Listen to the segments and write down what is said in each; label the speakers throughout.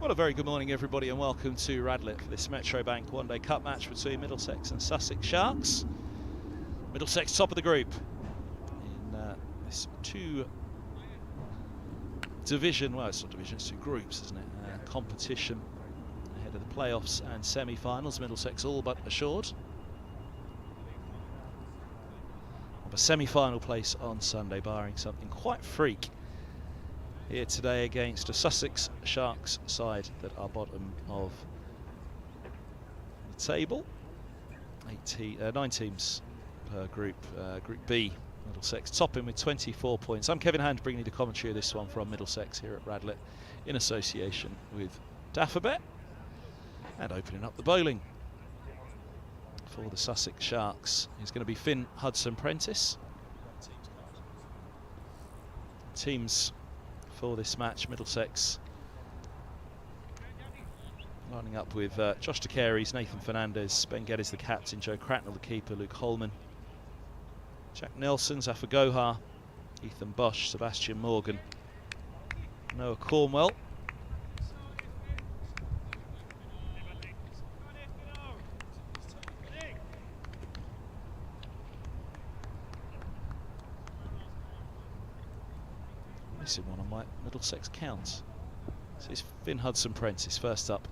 Speaker 1: Well, a very good morning, everybody, and welcome to Radlett for this Metro Bank one-day cup match between Middlesex and Sussex Sharks. Middlesex top of the group in this two-division, well, it's not division, it's two groups, isn't it? Competition ahead of the playoffs and semi-finals. Middlesex all but assured of a semi-final place on Sunday, barring something quite freak here today against a Sussex Sharks side that are bottom of the table. 9 teams per group. Group B, Middlesex topping with 24 points. I'm Kevin Hand, bringing you the commentary of this one from Middlesex here at Radlett in association with Daffabet, and opening up the bowling for the Sussex Sharks is going to be Finn Hudson-Prentice. Teams for this match: Middlesex lining up with Josh De Carey's, Nathan Fernandez, Ben Geddes the captain, Joe Cratnell the keeper, Luke Holman, Jack Nelson, Zafar Gohar, Ethan Bosch, Sebastian Morgan, Noah Cornwell, missing one on my Middlesex counts. So it's Finn Hudson-Prentice first up.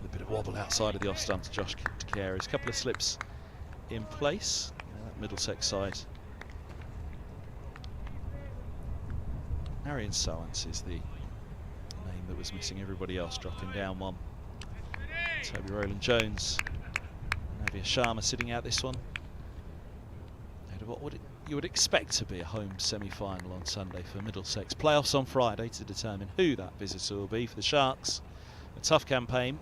Speaker 1: A bit of wobble outside of the off stump to Josh De Carey's. A couple of slips in place. That Middlesex side. Arian Sowance is the name that was missing. Everybody else dropping down one. Toby Rowland-Jones, Navia Sharma sitting out this one. What you would expect to be a home semi-final on Sunday for Middlesex. Playoffs on Friday to determine who that visitor will be for the Sharks. A tough campaign.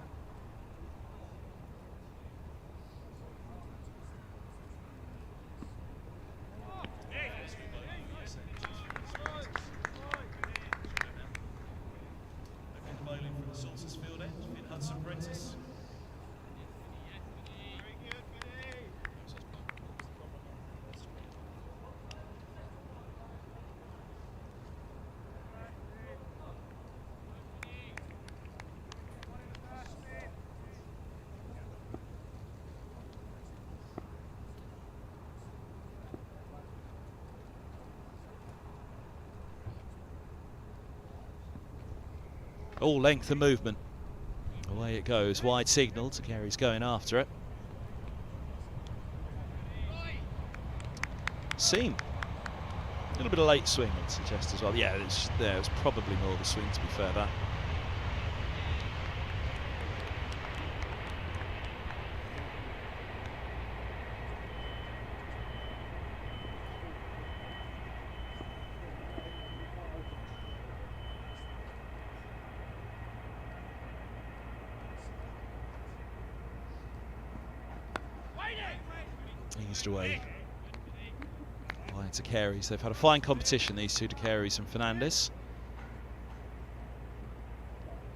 Speaker 1: All length and movement. Away it goes. Wide signal. De Carey's going after it. Seam. A little bit of late swing, I'd suggest as well. Yeah, it was probably more of a swing, to be fair, that. Eased away by De Carey's. They've had a fine competition, these two, De Carey's and Fernandez.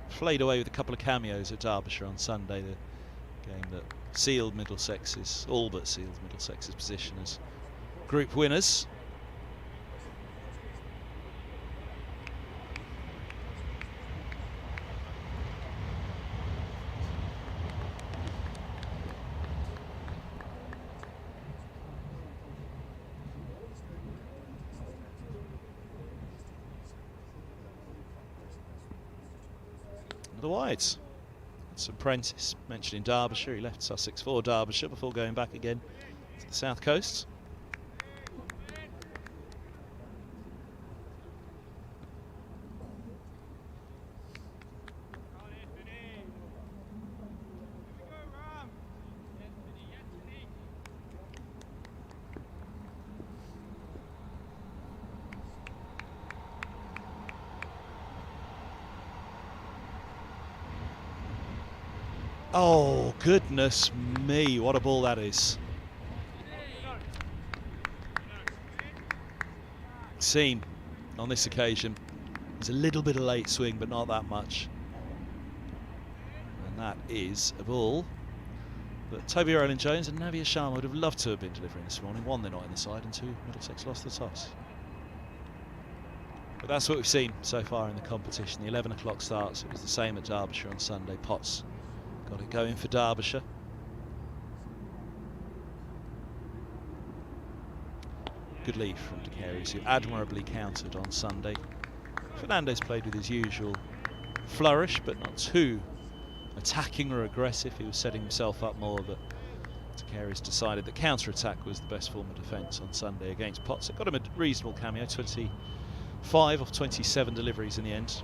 Speaker 1: Flayed away with a couple of cameos at Derbyshire on Sunday, the game that sealed Middlesex's, all but sealed Middlesex's position as group winners. The wides. Hudson-Prentice, mentioned in Derbyshire. He left Sussex for Derbyshire before going back again to the south coast. Oh, goodness me, what a ball that is. Seam on this occasion. There's a little bit of late swing, but not that much. And that is a ball that Toby Rowland-Jones and Navia Sharma would have loved to have been delivering this morning. One, they're not in the side, and two, Middlesex lost the toss. But that's what we've seen so far in the competition. The 11 o'clock starts. It was the same at Derbyshire on Sunday. Potts got it going for Derbyshire. Good lead from De Carey's, who admirably countered on Sunday. Fernandez played with his usual flourish, but not too attacking or aggressive. He was setting himself up more, but De Carey's decided that counter-attack was the best form of defence on Sunday against Potts. It got him a reasonable cameo, 25 of 27 deliveries in the end.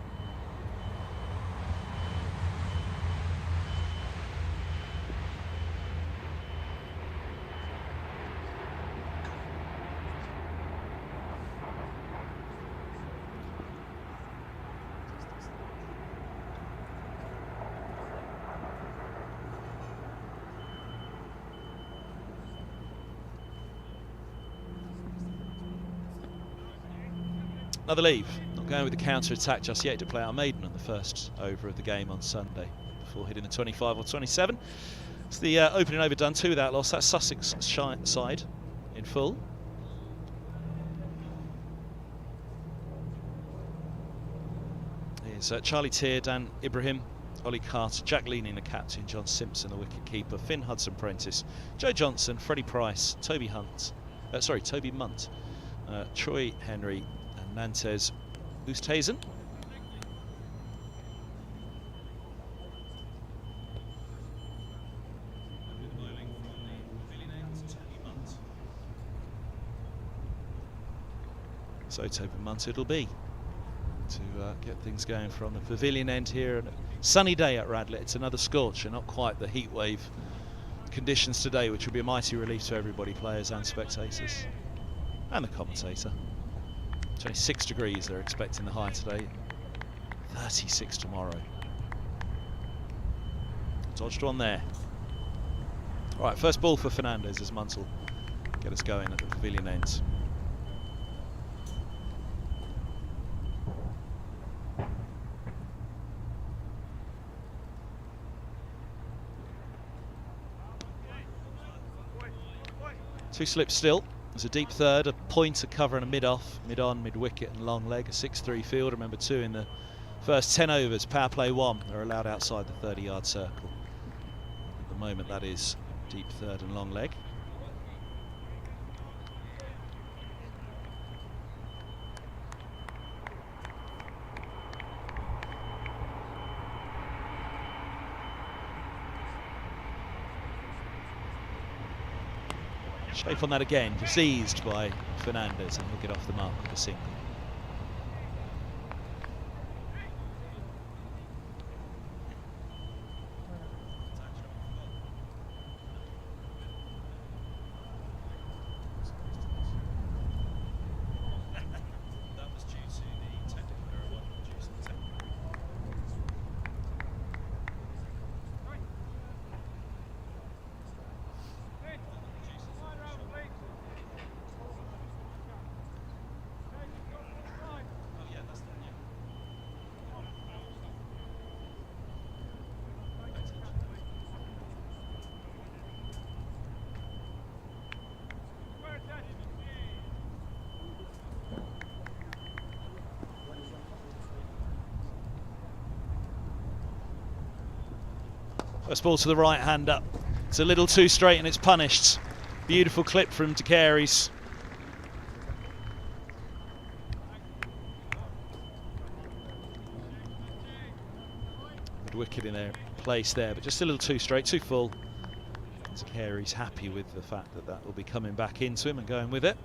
Speaker 1: Another leave, not going with the counter-attack just yet to play our maiden on the first over of the game on Sunday before hitting a 25 or 27. It's the opening over done, 2 without loss. That's Sussex side in full. Here's Charlie Tear, Dan Ibrahim, Ollie Carter, Jack Leaning the captain, John Simpson the wicket keeper, Finn Hudson-Prentice, Joe Johnson, Freddie Price, Toby Munt, Troy Henry, Nantes Oosthuizen. So Toby Munt it'll be to get things going from the pavilion end here. And a sunny day at Radlett. It's another scorcher, not quite the heat wave conditions today, which will be a mighty relief to everybody, players and spectators, and the commentator. 26 degrees they're expecting the high today, 36 tomorrow. Dodged one there. All right, first ball for Fernandez as Munt will get us going at the pavilion end. Two slips still. There's a deep third, a pointer cover and a mid-off, mid-on, mid-wicket and long leg, a 6-3 field. Remember 2 in the first 10 overs, power play 1. They're allowed outside the 30-yard circle. At the moment that is deep third and long leg. Shape on that again, seized by Fernandez, and he'll get off the mark with a single. First ball to the right hander. It's a little too straight and it's punished. Beautiful clip from De Carey's. Good wicket in their place there, but just a little too straight, too full. De Carey's happy with the fact that that will be coming back into him and going with it.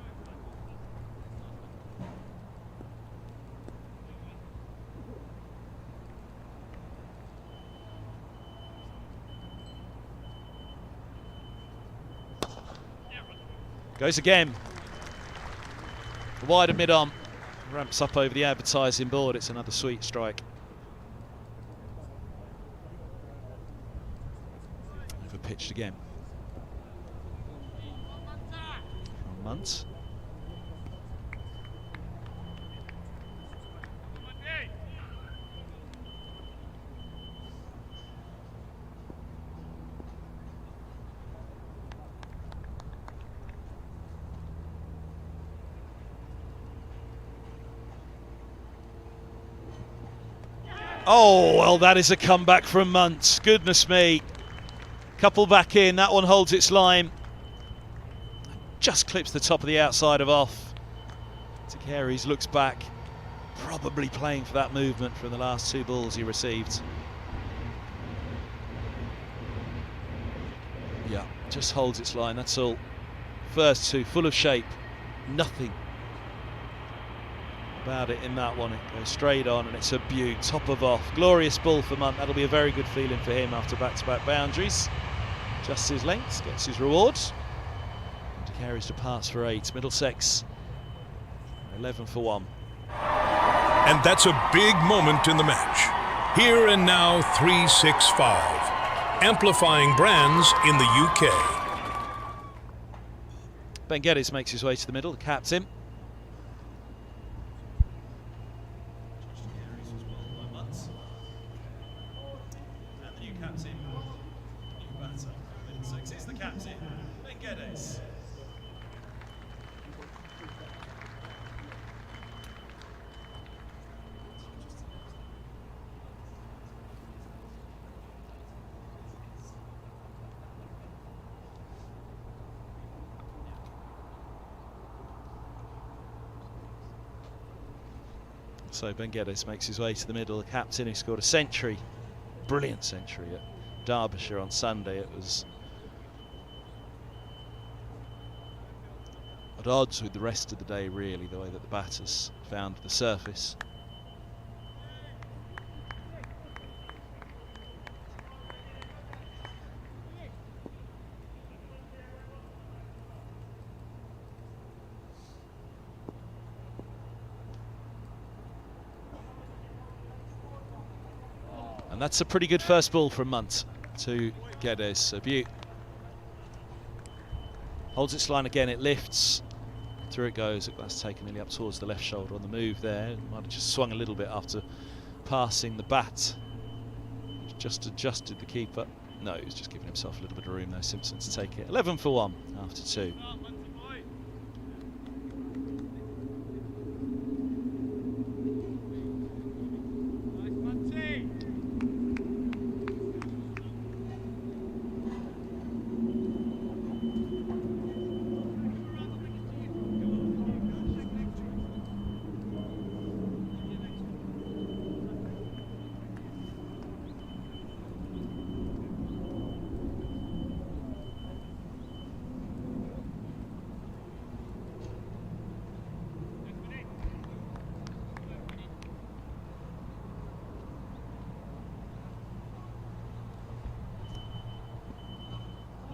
Speaker 1: Goes again. Wider mid-on. Ramps up over the advertising board. It's another sweet strike. Over pitched again. From Munt. Oh, well, that is a comeback from Muntz. Goodness me. Couple back in. That one holds its line. Just clips the top of the outside of off. Takaris looks back. Probably playing for that movement from the last two balls he received. Yeah, just holds its line, that's all. First two, full of shape. Nothing about it in that one. It goes straight on and it's a beaut, top of off. Glorious ball for Munt. That'll be a very good feeling for him after back-to-back boundaries. Just his lengths, gets his reward. Takaris departs for 8. Middlesex 11 for 1.
Speaker 2: And that's a big moment in the match. Here and now 3-6-5. Amplifying brands in the UK.
Speaker 1: Ben Geddes makes his way to the middle, the captain. And the new captain, new batter, Middlesex is the captain, Ben Geddes. So Ben Geddes makes his way to the middle, the captain who scored a century, brilliant century at Derbyshire on Sunday. It was at odds with the rest of the day really, the way that the batters found the surface. And that's a pretty good first ball from Munt to Geddes. A beaut. Holds its line again, it lifts. Through it goes. That's taken nearly up towards the left shoulder on the move there. Might have just swung a little bit after passing the bat. Just adjusted the keeper. No, he was just giving himself a little bit of room there, Simpson, to take it. 11 for 1 after 2.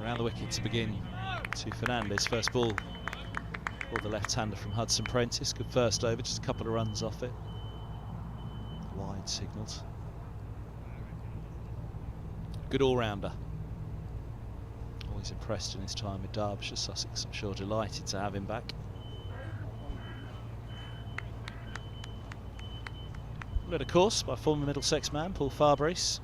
Speaker 1: Around the wicket to begin to Fernandez. First ball for the left-hander from Hudson Prentice. Good first over, just a couple of runs off it. Wide signalled. Good all-rounder. Always impressed in his time with Derbyshire. Sussex, I'm sure, delighted to have him back. Led, of course, by former Middlesex man Paul Farbrace.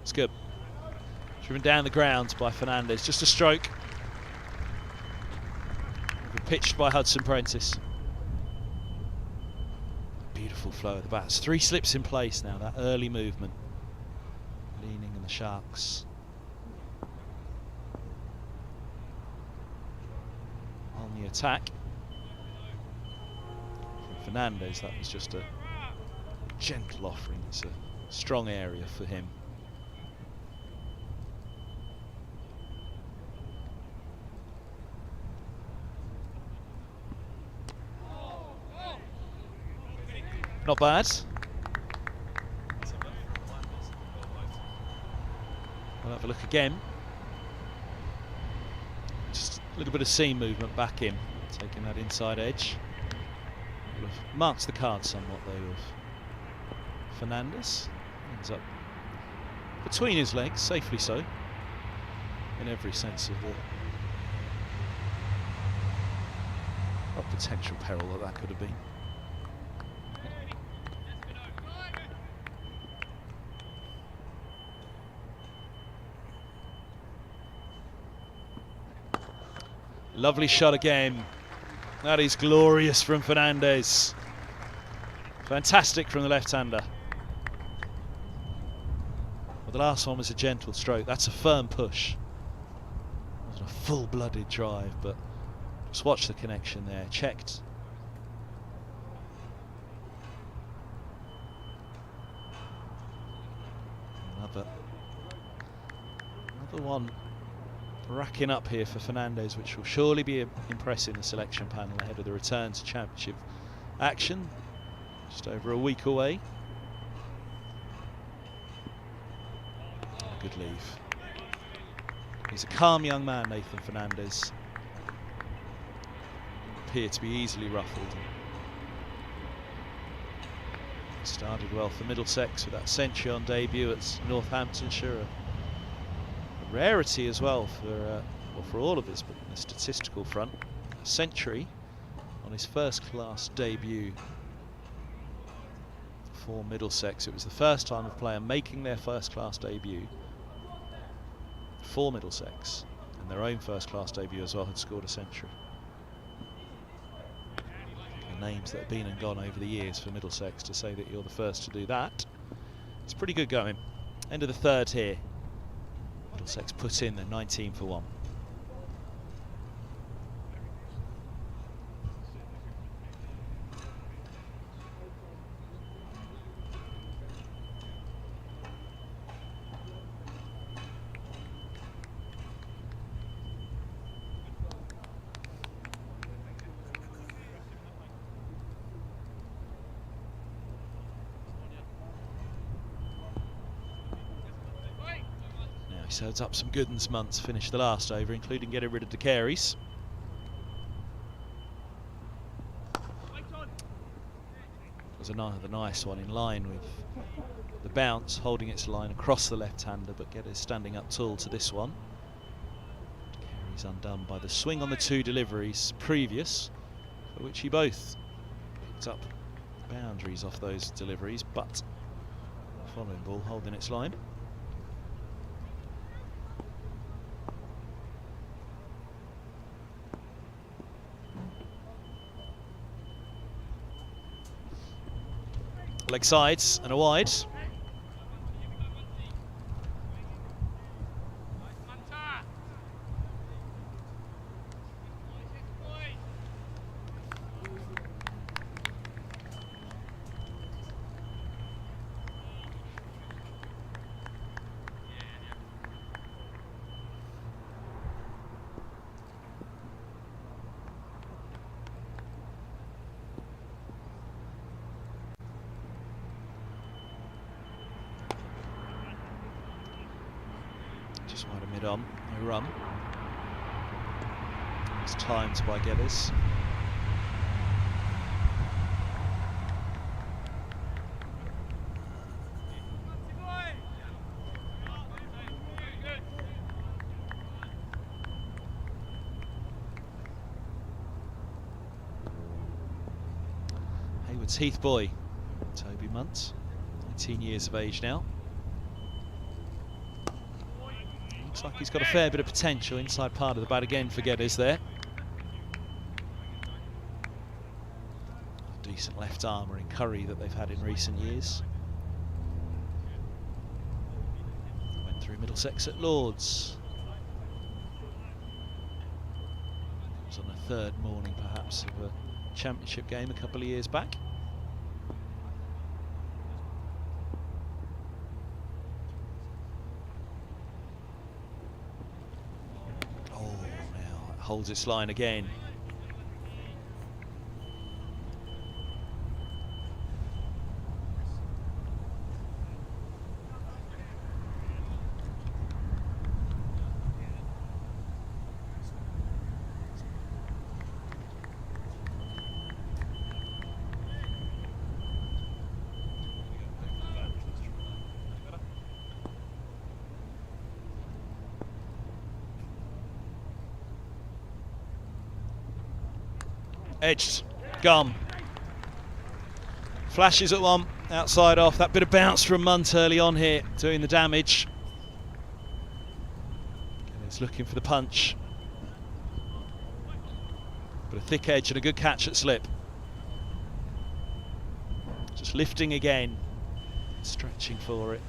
Speaker 1: It's good. Driven down the ground by Fernandez. Just a stroke. Pitched by Hudson Prentice. Beautiful flow of the bats. 3 slips in place now. That early movement. Leaning in the Sharks. On the attack. From Fernandez, that was just a gentle offering. It's a strong area for him. Not bad. We'll have a look again. Just a little bit of seam movement back in, taking that inside edge. Will have marked the card somewhat though of Fernandez. Ends up between his legs, safely so, in every sense of the what potential peril that could have been. Lovely shot again. That is glorious from Fernandez. Fantastic from the left-hander. Well, the last one was a gentle stroke. That's a firm push. It wasn't a full-blooded drive, but just watch the connection there. Checked. Another one racking up here for Fernandez, which will surely be impressing the selection panel ahead of the return to championship action. Just over a week away. Good leave. He's a calm young man, Nathan Fernandez. Appear to be easily ruffled. Started well for Middlesex with that century on debut at Northamptonshire. A rarity as well for all of us, but in the statistical front. A century on his first-class debut for Middlesex. It was the first time a player making their first-class debut for Middlesex, and their own first-class debut as well, had scored a century. The names that have been and gone over the years for Middlesex, to say that you're the first to do that, it's pretty good going. End of the third here. Middlesex put in the 19 for 1. Serves up some good uns months, finished the last over, including getting rid of De Carey's. Was another nice one in line with the bounce, holding its line across the left-hander, but Geddes standing up tall to this one. De Carey's undone by the swing on the two deliveries previous, for which he both picked up boundaries off those deliveries, but the following ball holding its line. Leg sides and a wide. Just wide of mid-on, no run. It's timed by Geddes. Hayward's Heath boy, Toby Munt, 19 years of age now. Looks like he's got a fair bit of potential inside part of the bat again for Geddes there. Decent left armour in Curry that they've had in recent years. Went through Middlesex at Lords. It was on the third morning perhaps of a championship game a couple of years back. Holds its line again. Edged. Gum. Flashes at one. Outside off. That bit of bounce from Munt early on here, doing the damage. He's looking for the punch. But a thick edge and a good catch at slip. Just lifting again. Stretching for it.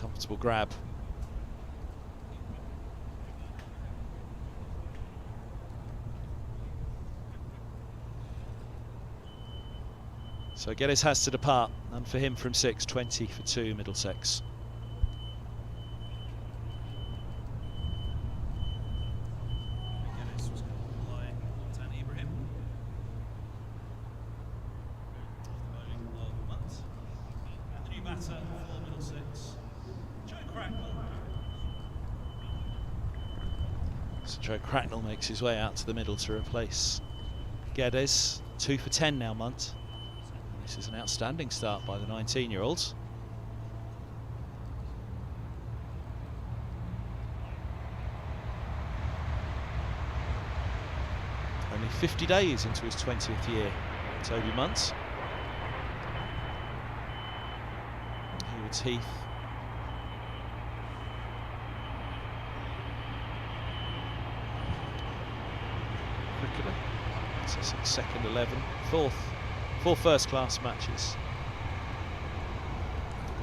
Speaker 1: Comfortable grab. So Geddes has to depart, and for him from 6, 20 for 2, Middlesex. So Joe Cracknell makes his way out to the middle to replace Geddes. 2 for 10 now, Munt. This is an outstanding start by the 19-year-olds. Only 50 days into his 20th year, Toby Munt. Here's Heath. Cricketer. Sussex second 11, four first-class matches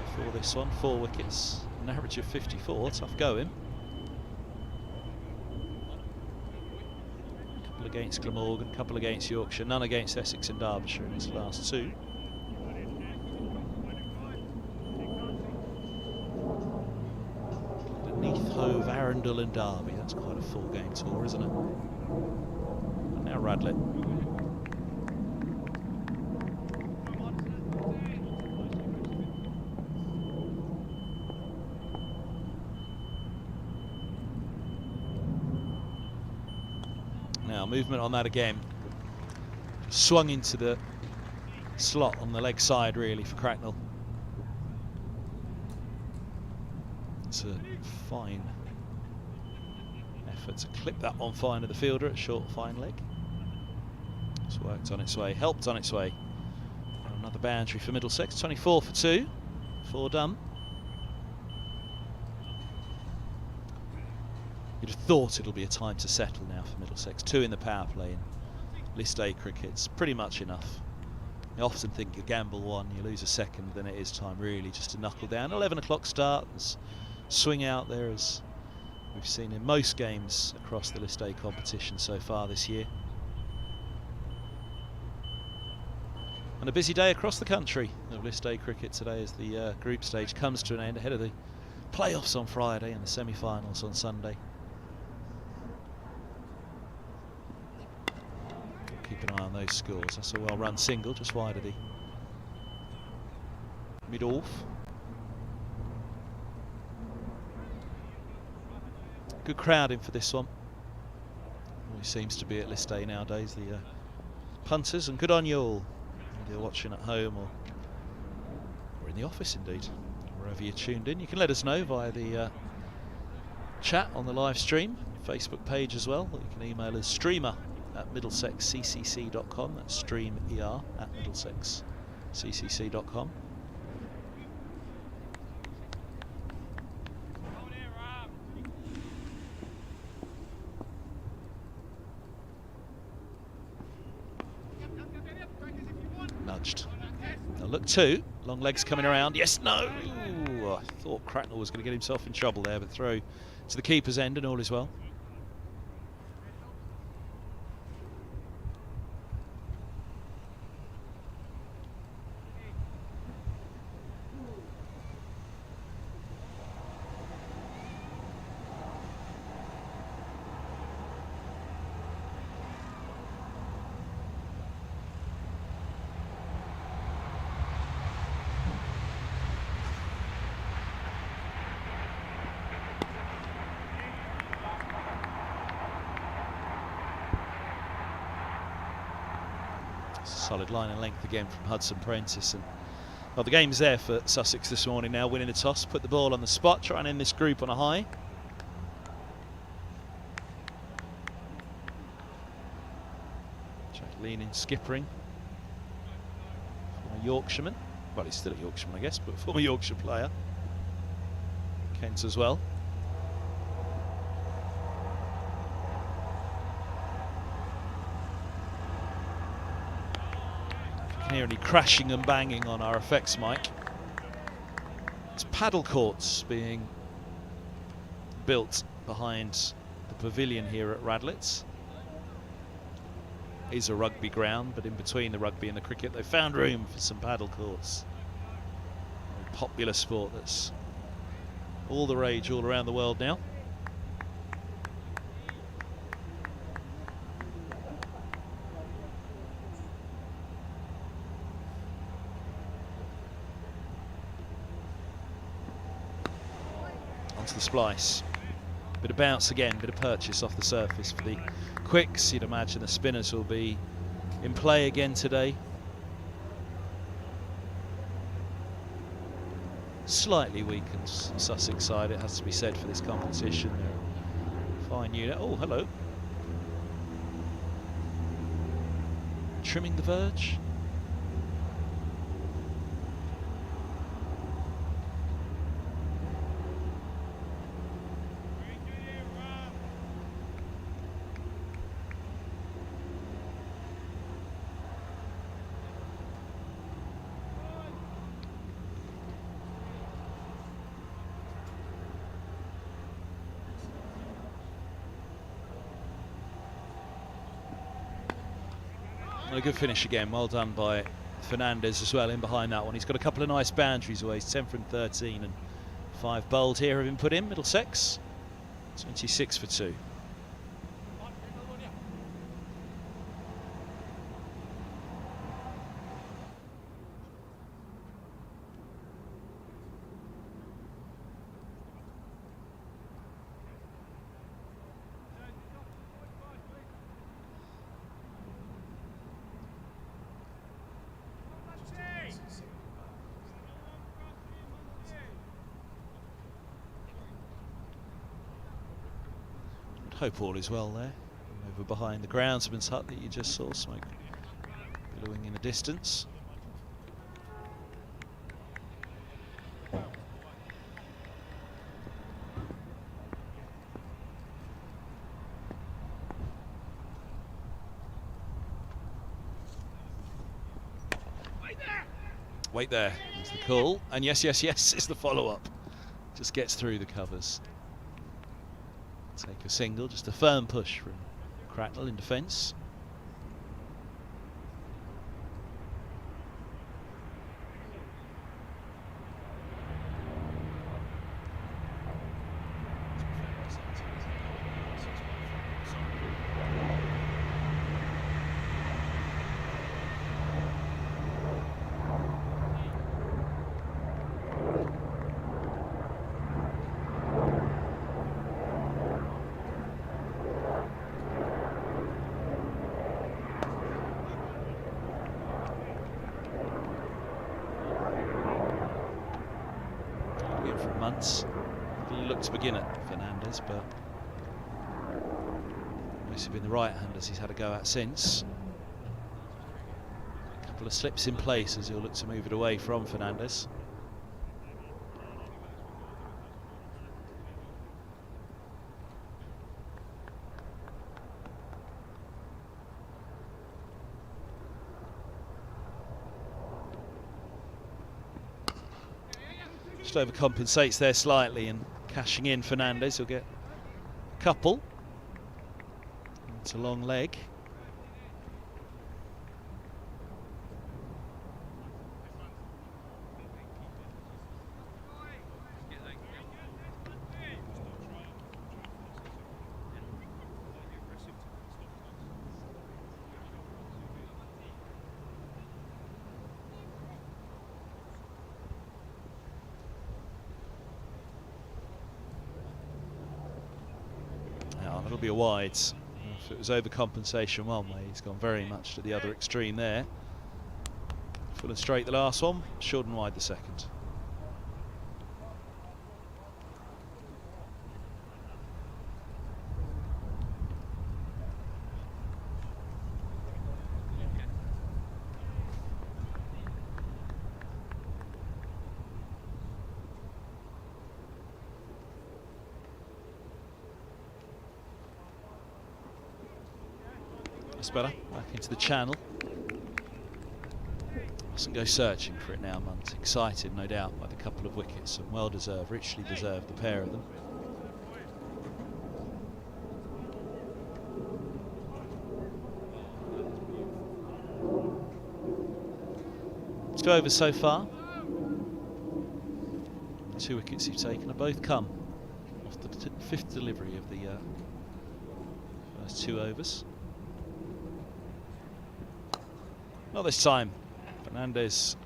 Speaker 1: before this one. 4 wickets, an average of 54. Tough going. A couple against Glamorgan, a couple against Yorkshire, none against Essex and Derbyshire in his last 2. Neath, Hove, Arundel and Derby. That's quite a full-game tour, isn't it? And now Radlett. Now movement on that again. Swung into the slot on the leg side really for Cracknell. It's a fine effort to clip that one fine to the fielder at short fine leg. It's worked on its way, helped on its way. And another boundary for Middlesex, 24 for 2, 4 done. You'd have thought it'll be a time to settle now for Middlesex. 2 in the power play in List A cricket's pretty much enough. I often think you gamble 1, you lose a second, then it is time really just to knuckle down. 11 o'clock start, there's swing out there as we've seen in most games across the List A competition so far this year. And a busy day across the country of List A cricket today as the group stage comes to an end ahead of the playoffs on Friday and the semi-finals on Sunday. Keep an eye on those scores. That's a well-run single just wide of the mid-off. Good crowd in for this one. Always seems to be at List A nowadays, the punters, and good on you all. Whether you're watching at home or in the office indeed, wherever you're tuned in. You can let us know via the chat on the live stream, Facebook page as well. You can email us streamer@middlesexccc.com. That's streamer@middlesexccc.com. Nudged. Now look 2. Long legs coming around. Yes, no! I thought Cracknell was going to get himself in trouble there, but throw to the keeper's end and all is well. Solid line and length again from Hudson Prentice, and well, the game's there for Sussex this morning now, winning the toss, put the ball on the spot, try and end this group on a high. leaning skippering. Former Yorkshireman. Well, he's still a Yorkshireman, I guess, but former Yorkshire player. Kent as well. If you can hear any crashing and banging on our effects mic, it's paddle courts being built behind the pavilion here at Radlett. Is a rugby ground, but in between the rugby and the cricket they found room for some paddle courts. A popular sport that's all the rage all around the world now. Onto the splice. Bit of bounce again, bit of purchase off the surface for the quicks. You'd imagine the spinners will be in play again today. Slightly weakened Sussex side, it has to be said, for this competition. They're a fine unit. Oh, hello. Trimming the verge. A good finish again, well done by Fernandez as well in behind that one. He's got a couple of nice boundaries away. He's 10 from 13 and 5 bowled here have been put in. Middlesex 26 for 2. Hope all is well there. Over behind the groundsman's hut that you just saw, smoke billowing in the distance. Wait there is the call, and yes, yes, yes is the follow-up. Just gets through the covers. Take a single, just a firm push from Cracknell in defence. For months, he looked to begin at Fernandez, but mostly been the right-handers he's had a go at since. A couple of slips in place as he'll look to move it away from Fernandez. Just overcompensates there slightly and cashing in Fernandez. He'll get a couple. It's a long leg. It'll be a wide. If it was overcompensation one way, he's gone very much to the other extreme there. Full and straight the last one, short and wide the second. That's better. Back into the channel. Mustn't go searching for it now, Munt. Excited, no doubt, by the couple of wickets, and well deserved, richly deserved, the pair of them. Two overs so far. 2 wickets you've taken have both come off the 5th delivery of the first 2 overs. Not this time. Fernandez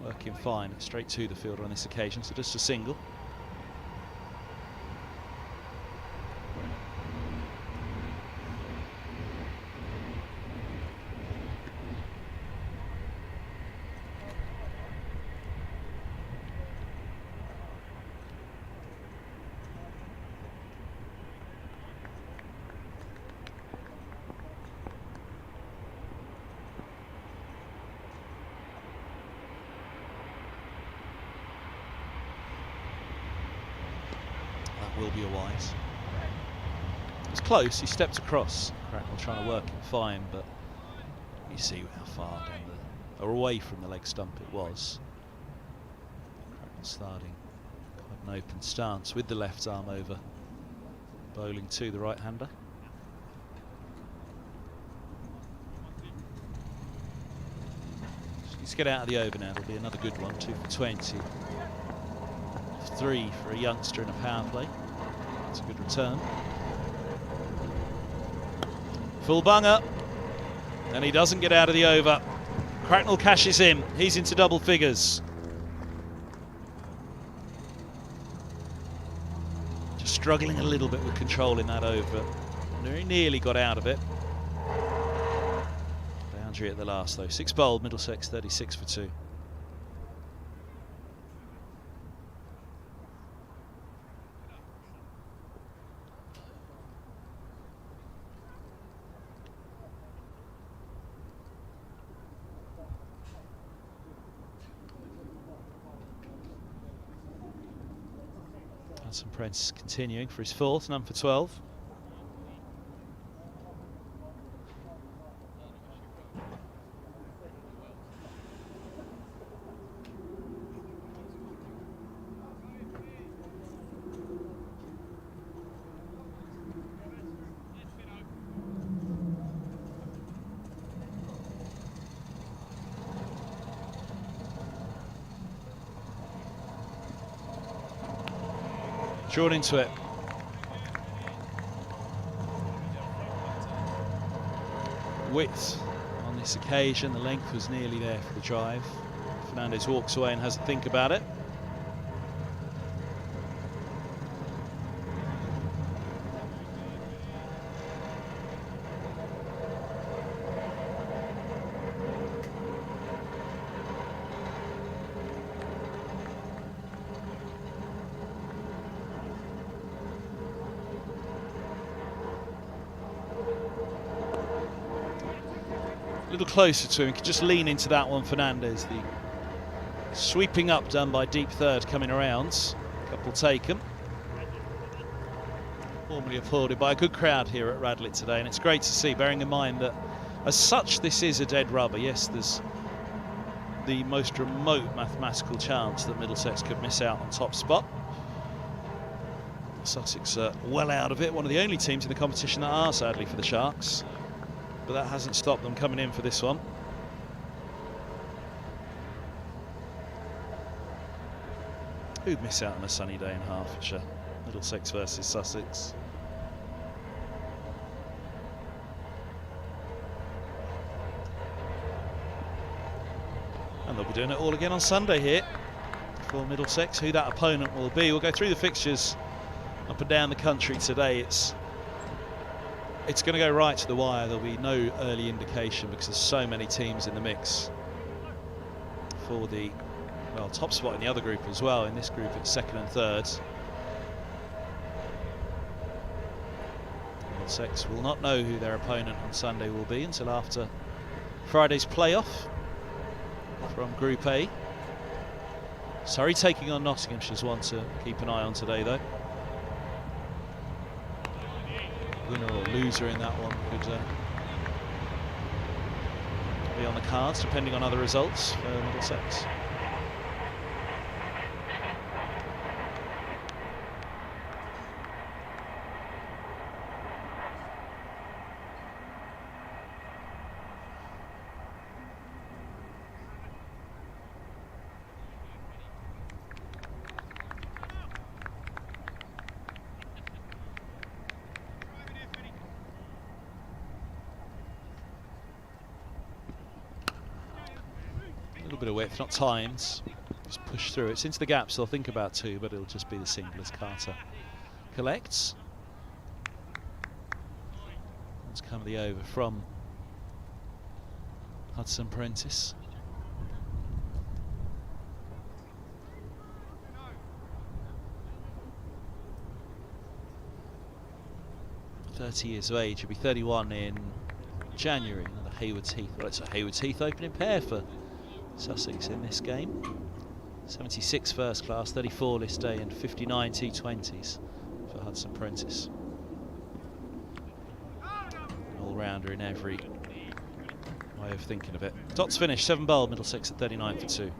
Speaker 1: working fine, straight to the fielder on this occasion, so just a single. Will be a wise. It was close, he stepped across. Cracknell trying to work it fine, but you see how far down or away from the leg stump it was. Cracknell starting quite an open stance with the left arm over, bowling to the right-hander. Just needs to get out of the over now. It'll be another good one. 2 for 20. 3 for a youngster in a power play. It's a good return. Full bunger, and he doesn't get out of the over. Cracknell cashes in. He's into double figures. Just struggling a little bit with control in that over. Very nearly got out of it. Boundary at the last though. 6 bowled, Middlesex 36 for 2. Prince continuing for his 4th, none for 12. Drawn into it. Width on this occasion, the length was nearly there for the drive. Fernandez walks away and has a think about it. A little closer to him, he could just lean into that one. Fernandez, the sweeping up done by deep third coming around. Couple taken. Warmly applauded by a good crowd here at Radlett today, and it's great to see, bearing in mind that as such this is a dead rubber. Yes, there's the most remote mathematical chance that Middlesex could miss out on top spot. Sussex are well out of it, one of the only teams in the competition that are, sadly, for the Sharks. But that hasn't stopped them coming in for this one. Who'd miss out on a sunny day in Hertfordshire? Middlesex versus Sussex. And they'll be doing it all again on Sunday here for Middlesex. Who that opponent will be, we'll go through the fixtures up and down the country today. It's going to go right to the wire. There'll be no early indication because there's so many teams in the mix for the top spot in the other group as well. In this group it's 2nd and 3rd. Middlesex will not know who their opponent on Sunday will be until after Friday's playoff from Group A. Surrey taking on Nottinghamshire's one to keep an eye on today though. Winner or loser in that one could potentially on the cards, depending on other results for Middlesex. A little bit of width, not timed. Just push through. It's into the gap, so they'll think about two, but it'll just be the single as Carter collects. Let's come the over from Hudson Prentice. "30 years of age, he'll be 31 in January." Another Haywards Heath. Well, it's a Haywards Heath opening pair for Sussex in this game. 76 first class, 34 list day, and 59 T20s for Hudson Prentice. An all-rounder in every way of thinking of it. Dots finish, 7 bowled, Middlesex at 39 for 2.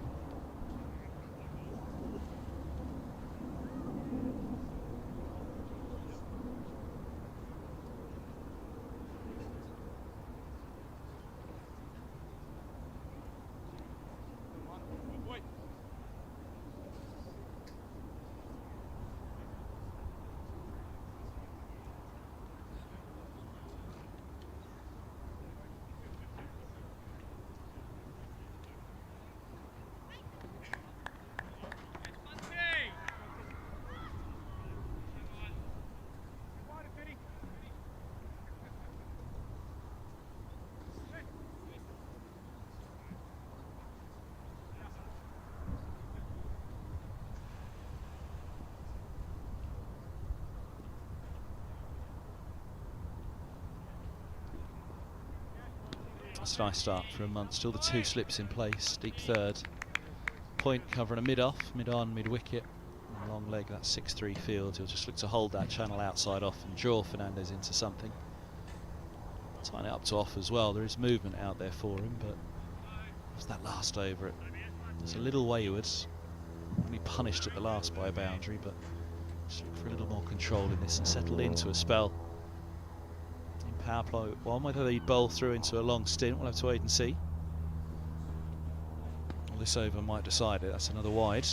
Speaker 1: That's a nice start for a month. Still the 2 slips in place. Deep third. Point covering a mid-off, mid-on, mid-wicket. Long leg, that 6-3 field. He'll just look to hold that channel outside off and draw Fernandez into something. Tying it up to off as well. There is movement out there for him, but it's that last over it. It's a little wayward. Only punished at the last by a boundary, but just look for a little more control in this and settled into a spell. Power play one, whether they bowl through into a long stint, we'll have to wait and see. Well, this over might decide it. That's another wide.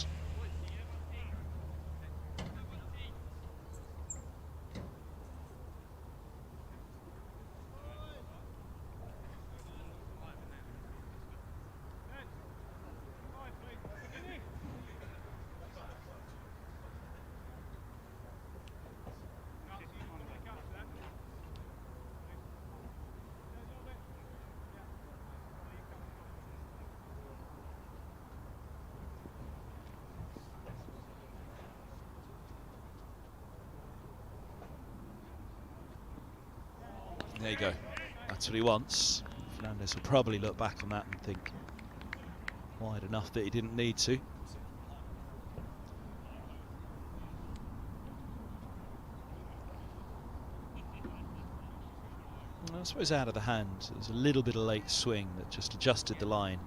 Speaker 1: There you go. That's what he wants. Fernandez will probably look back on that and think wide enough that he didn't need to. I suppose out of the hand, there's a little bit of late swing that just adjusted the line.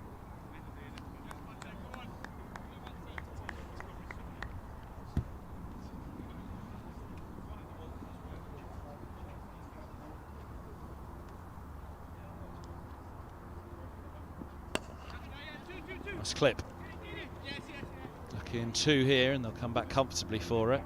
Speaker 1: Nice clip. Lucky in 2 here, and they'll come back comfortably for it.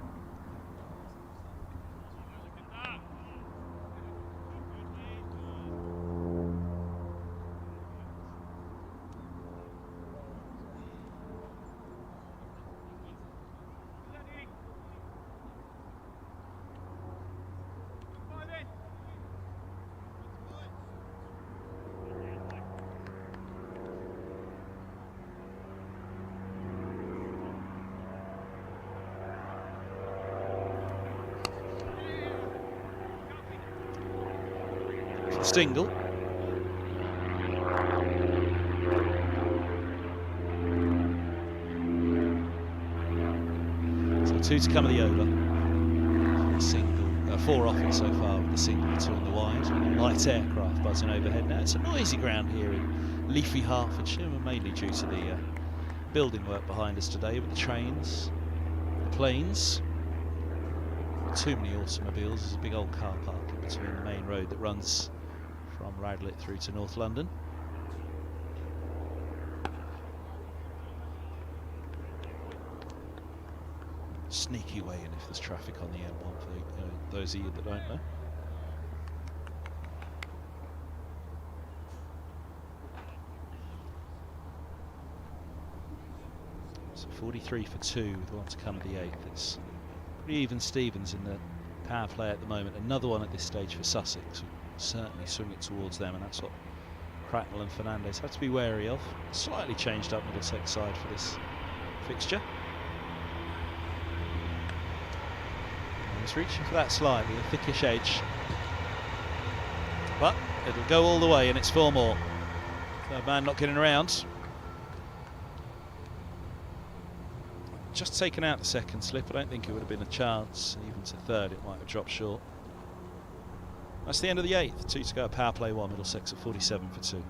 Speaker 1: Single. So 2 to come of the over. Single, 4 off it so far with the single, 2 on the wide. Light aircraft buzzing overhead now. It's a noisy ground here in leafy Hertfordshire, mainly due to the building work behind us today with the trains, the planes. Not too many automobiles. There's a big old car park in between the main road that runs from Radlett through to North London. Sneaky way in if there's traffic on the M1 for those of you that don't know. So 43 for 2 with one to come at the 8th. It's pretty even Stevens in the power play at the moment. Another one at this stage for Sussex. Certainly swing it towards them, and that's what Cracknell and Fernandez have to be wary of. Slightly changed up Middlesex side for this fixture. He's reaching for that slightly, a thickish edge. But it'll go all the way, and it's 4 more. Third man not getting around. Just taken out the second slip. I don't think it would have been a chance. Even to third, it might have dropped short. That's the end of the 8th. 2 to go. Power play 1. Middlesex at 47 for 2.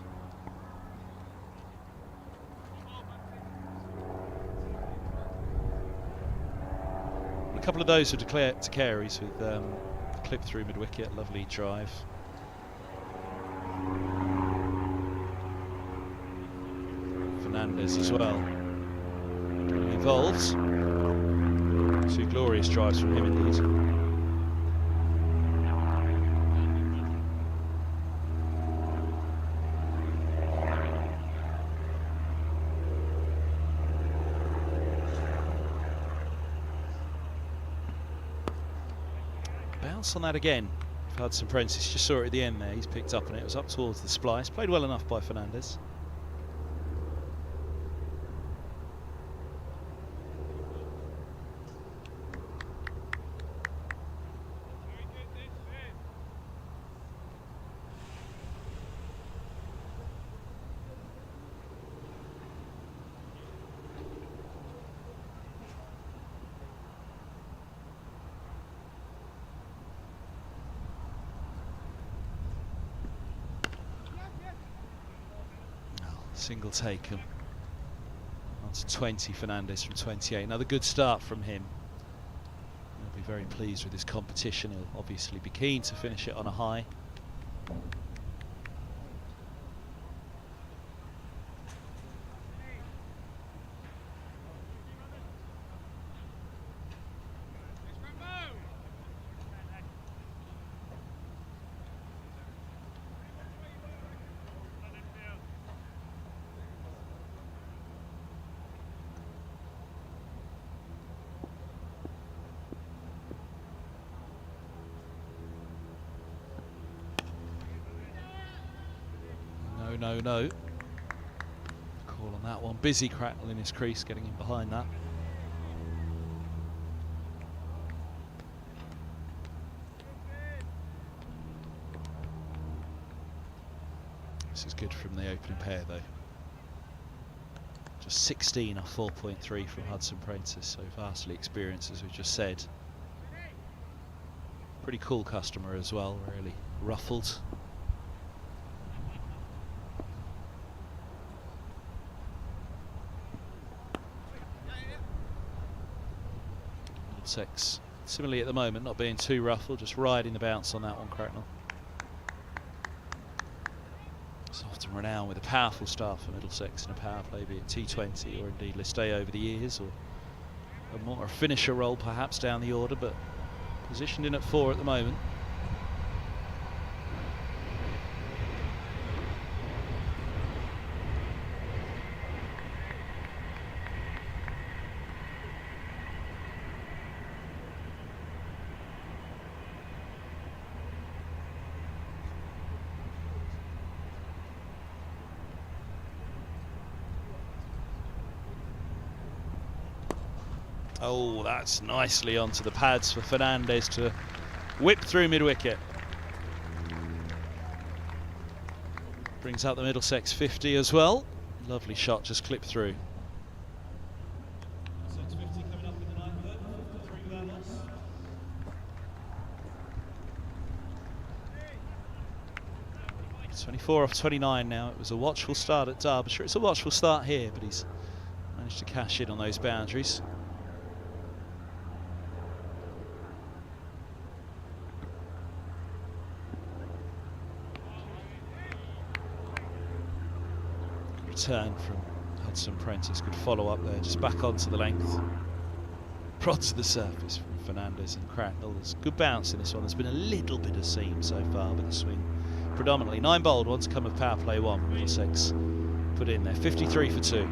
Speaker 1: A couple of those who declared to carries with clip through mid wicket. Lovely drive. Fernandez as well. Involved. 2 glorious drives from him indeed. Bounce on that again. Hudson Prentice just saw it at the end there. He's picked up on it. It was up towards the splice. Played well enough by Fernandez. Single taken. On to 20, Fernandez from 28. Another good start from him. He'll be very pleased with his competition. He'll obviously be keen to finish it on a high. No. Call on that one. Busy Cracknell in his crease, getting in behind that. This is good from the opening pair though. Just 16 off 4.3 from Hudson Prentice, so vastly experienced as we just said. Pretty cool customer as well, really ruffled. Middlesex, similarly at the moment, not being too ruffled, just riding the bounce on that one, Cracknell. It's often renowned with a powerful start for Middlesex in a power play, be it T20 or indeed Listay over the years, or a more finisher role perhaps down the order, but positioned in at 4 at the moment. Oh, that's nicely onto the pads for Fernandez to whip through mid-wicket. Brings out the Middlesex 50 as well. Lovely shot, just clipped through. 24 off 29 now. It was a watchful start at Derbyshire. It's a watchful start here, but he's managed to cash in on those boundaries. Return from Hudson Prentice, good follow up there, just back onto the length. Prod to the surface from Fernandez and Cracknell. There's good bounce in this one. There's been a little bit of seam so far, but the swing predominantly. 9 bowled, one's come of power play 1. Middlesex put in there, 53 for 2.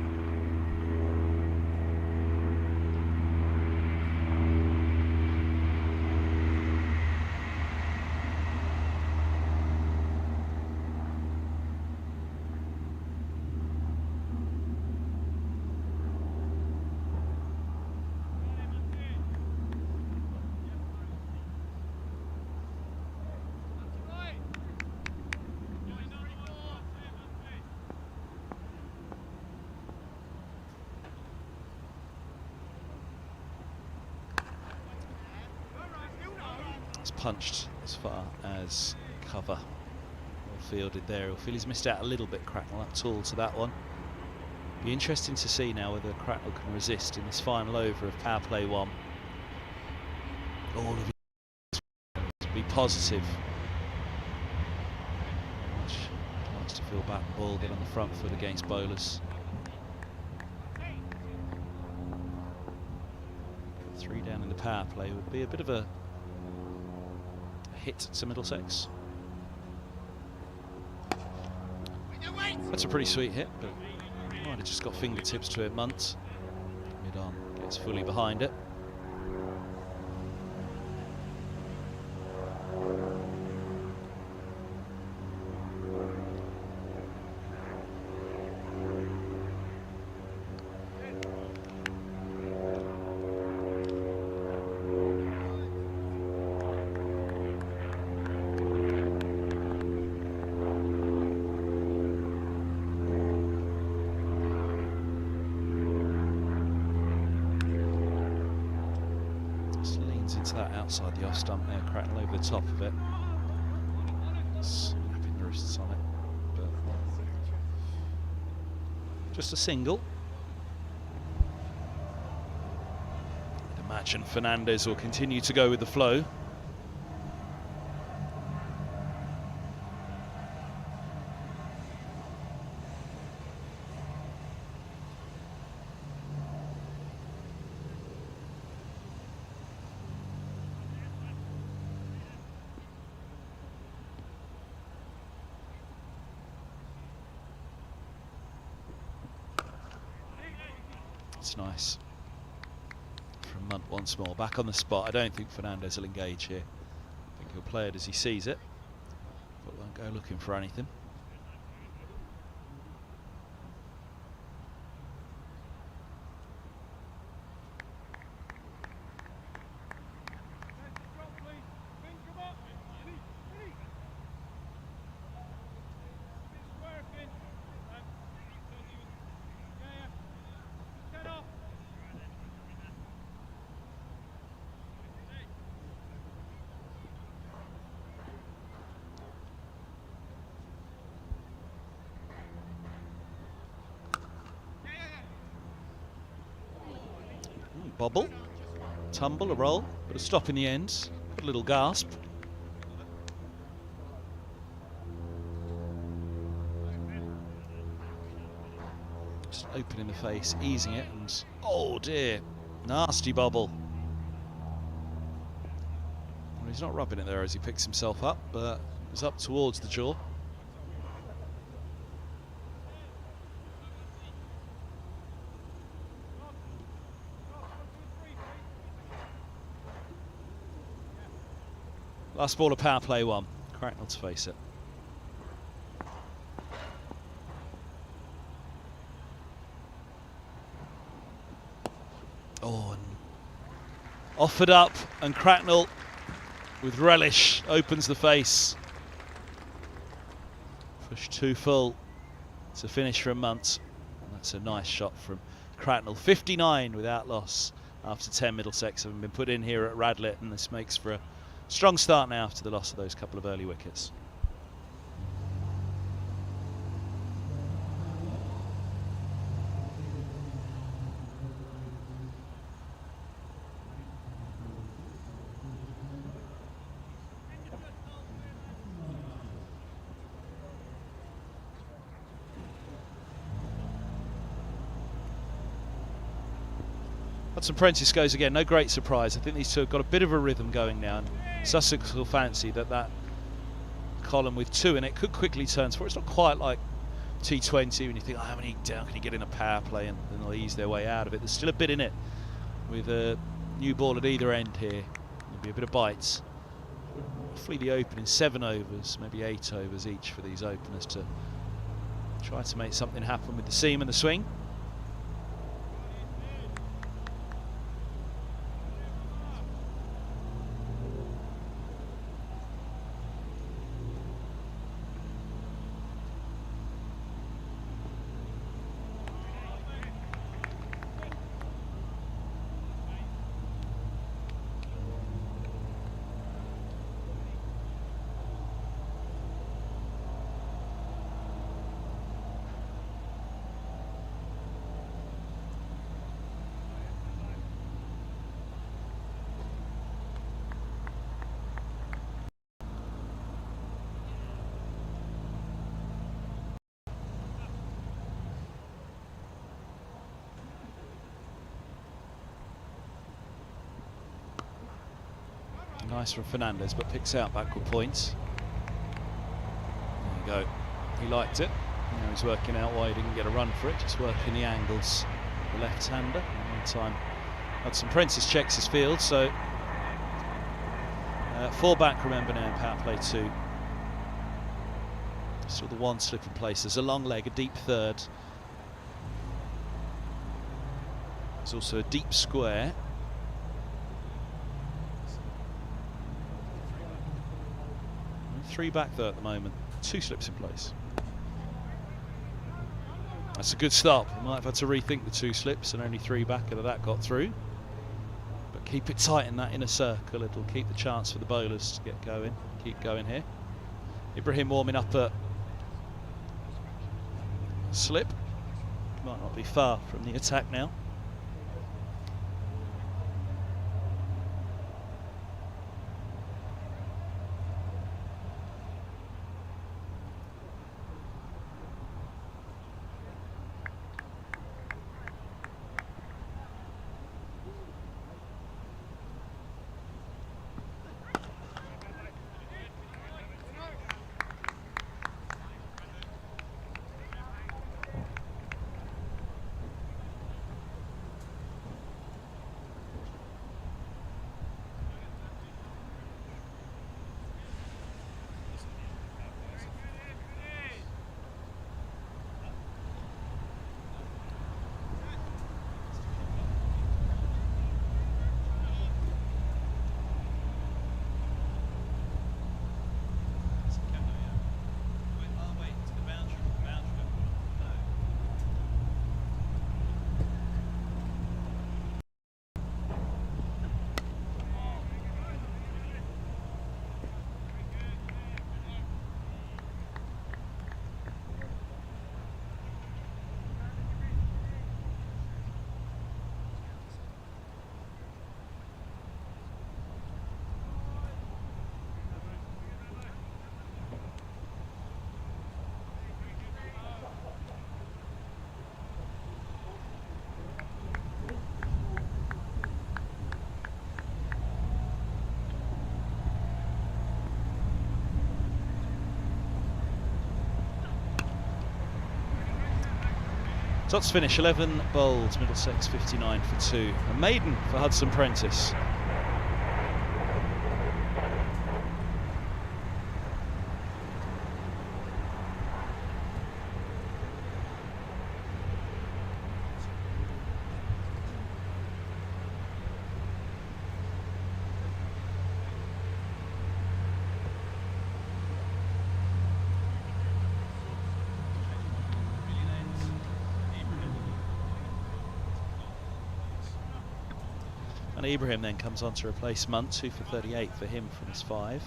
Speaker 1: Punched as far as cover. Well fielded there. He'll feel he's missed out a little bit, Cracknell, up tall to that one. Be interesting to see now whether Cracknell can resist in this final over of power play 1. All of it to be positive. Very much likes to feel bat and ball, get on the front foot against bowlers. 3 down in the power play would be a bit of a hit to Middlesex. That's a pretty sweet hit, but might have just got fingertips to it. Munt mid-on gets fully behind it. That outside the off stump there, Cracknell over the top of it. Snapping the wrists on it, but just a single. I'd imagine Fernandez will continue to go with the flow. It's nice from Munt once more, back on the spot. I don't think Fernandez will engage here. I think he'll play it as he sees it, but won't go looking for anything. Bobble, tumble, a roll, but a stop in the end. A little gasp. Just open in the face, easing it, and oh dear, nasty bobble. Well, he's not rubbing it there as he picks himself up, but it was up towards the jaw. Last ball of power play 1. Cracknell to face it. Oh, and offered up, and Cracknell with relish opens the face. Push 2 full to finish from Munt. And that's a nice shot from Cracknell. 59 without loss after 10 Middlesex having been put in here at Radlett, and this makes for a strong start now after the loss of those couple of early wickets. Hudson Prentice goes again, no great surprise. I think these two have got a bit of a rhythm going now, and Sussex will fancy that column with 2 in it could quickly turn for. It's not quite like T20 when you think, oh, how many down can you get in a power play, and then they'll ease their way out of it. There's still a bit in it with a new ball at either end here. There'll be a bit of bites. Hopefully the opening 7 overs, maybe 8 overs each for these openers to try to make something happen with the seam and the swing. Nice from Fernandez, but picks out backward points. There you go. He liked it. Now he's working out why he didn't get a run for it, just working the angles. The left-hander. Meantime, Hudson Prentice checks his field, so 4 back, remember now, in power play 2. Still the 1 slip in place. There's a long leg, a deep third. There's also a deep square. 3 back there at the moment, 2 slips in place. That's a good start. We might have had to rethink the 2 slips and only 3 back, and that got through. But keep it tight in that inner circle. It'll keep the chance for the bowlers to get going. Keep going here. Ibrahim warming up a slip. Might not be far from the attack now. Tots finish 11 bowled, Middlesex 59 for 2. A maiden for Hudson Prentice. And Ibrahim then comes on to replace Munt, 2 for 38 for him from his 5.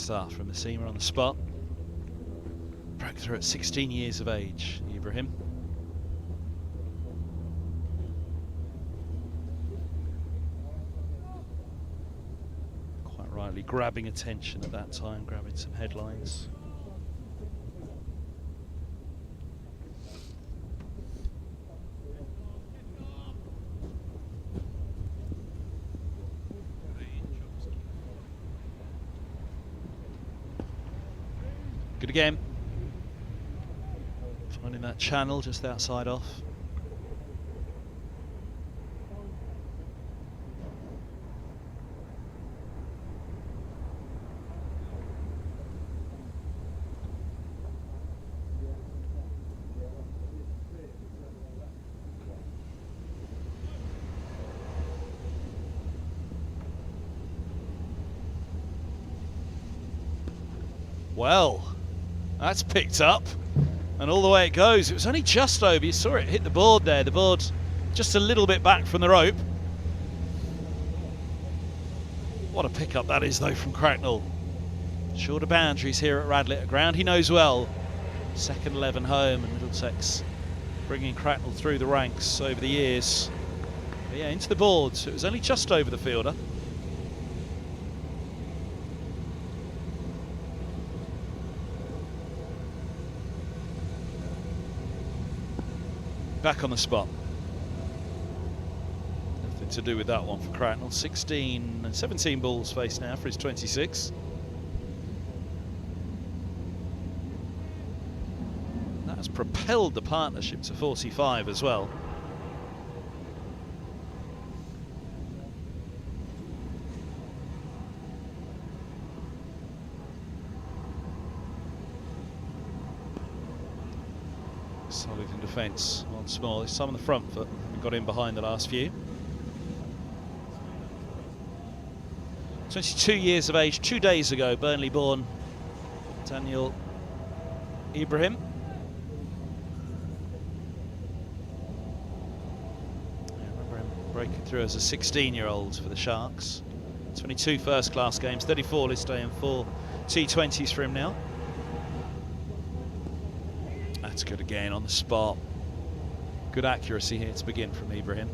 Speaker 1: start from the seamer on the spot. Broke through at 16 years of age, Ibrahim. Quite rightly grabbing attention at that time, grabbing some headlines. Good again. Finding that channel just outside off. Well, that's picked up, and all the way it goes. It was only just over. You saw it hit the board there. The board just a little bit back from the rope. What a pickup that is, though, from Cracknell. Shorter boundaries here at Radlett, a ground he knows well. Second 11 home, and Middlesex bringing Cracknell through the ranks over the years. But yeah, into the boards. It was only just over the fielder. Back on the spot. Nothing to do with that one for Cracknell. 17 balls faced now for his 26. That has propelled the partnership to 45 as well. Solid in defence once more. This time on the front foot. We got in behind the last few. 22 years of age, 2 days ago, Burnley-born Daniel Ibrahim. I remember him breaking through as a 16-year-old for the Sharks. 22 first-class games, 34 list A and 4 T20s for him now. That's good again on the spot. Good accuracy here to begin from Ibrahim.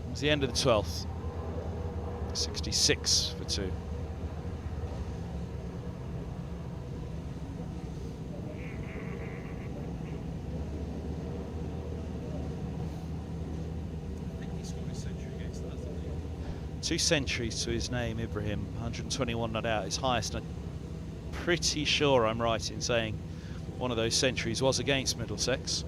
Speaker 1: It was the end of the 12th. 66 for 2. Two centuries to his name, Ibrahim. 121 not out, his highest. And I'm pretty sure I'm right in saying one of those centuries was against Middlesex.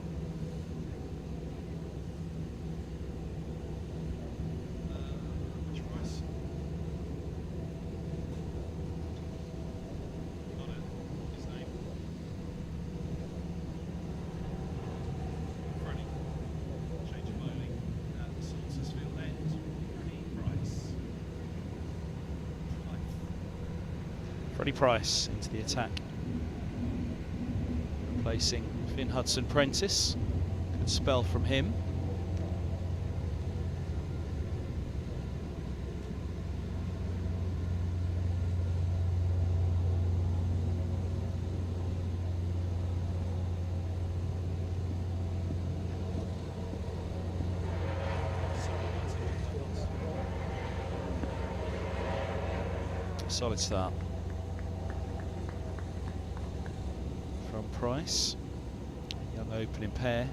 Speaker 1: Price into the attack, replacing Finn Hudson-Prentice. Good spell from him. Solid start from Price. Young opening pair.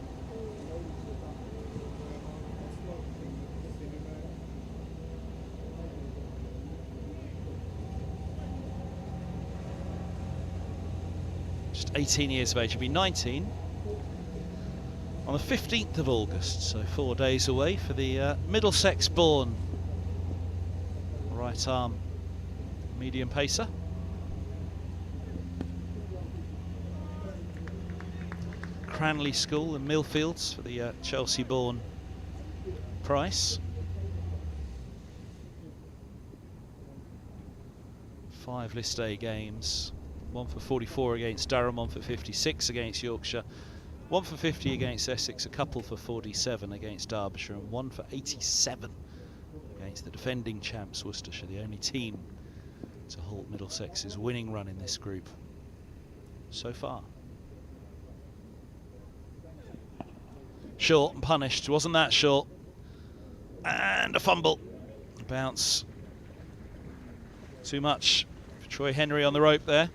Speaker 1: Just 18 years of age. He'll be 19 on the 15th of August, so 4 days away for the Middlesex born right arm medium pacer. Cranley School and Millfields for the Chelsea-born Price. 5 List A games, one for 44 against Durham, one for 56 against Yorkshire, 1 for 50 against Essex, a couple for 47 against Derbyshire, and 1 for 87 against the defending champs Worcestershire, the only team to halt Middlesex's winning run in this group so far. Short and punished, wasn't that short? And a fumble. A bounce. Too much for Troy Henry on the rope there.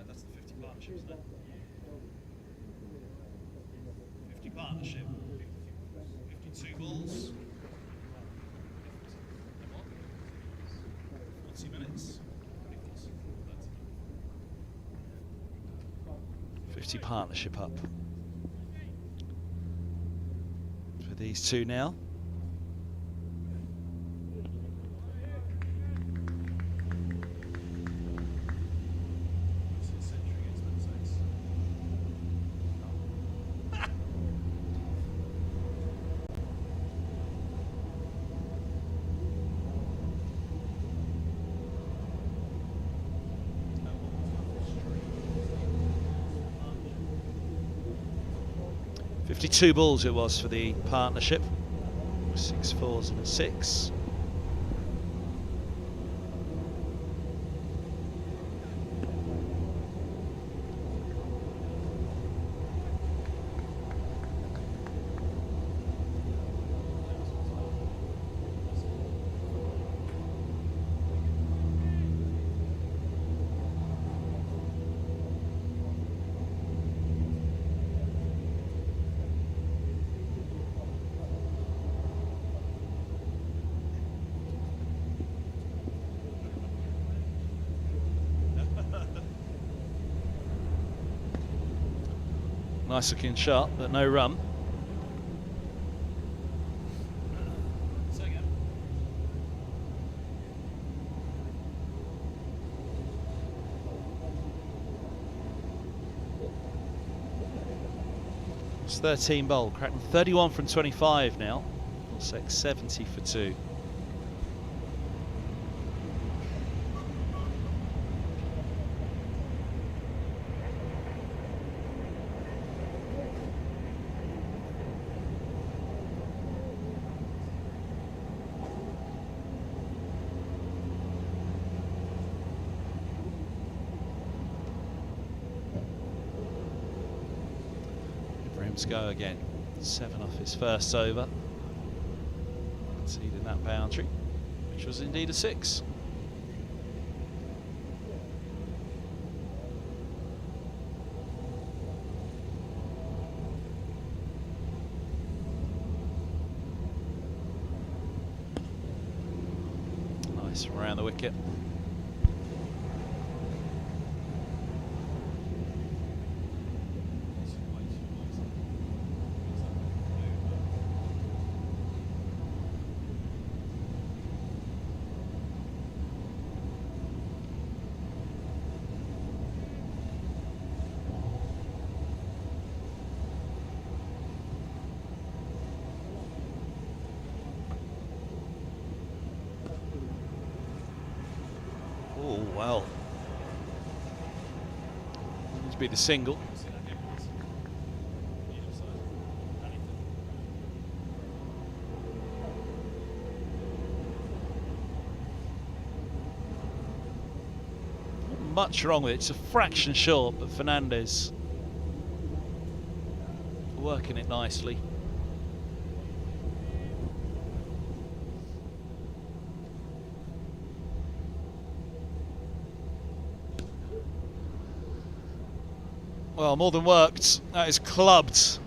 Speaker 1: That's the 50 partnership, isn't it? 50 partnership. 52 balls. 40 minutes. 50 partnership up for these two now. Two balls it was for the partnership. 6 fours and a 6. Nice looking shot, but no run. It's 13 bowled. Cracked 31 from 25 now. Middlesex 70 for 2. Go again. 7 off his first over, conceding that boundary, which was indeed a 6. Nice from around the wicket. Well, needs to be the single. Much wrong with it. It's a fraction short, but Fernandez working it nicely. Well, more than worked. That is clubbed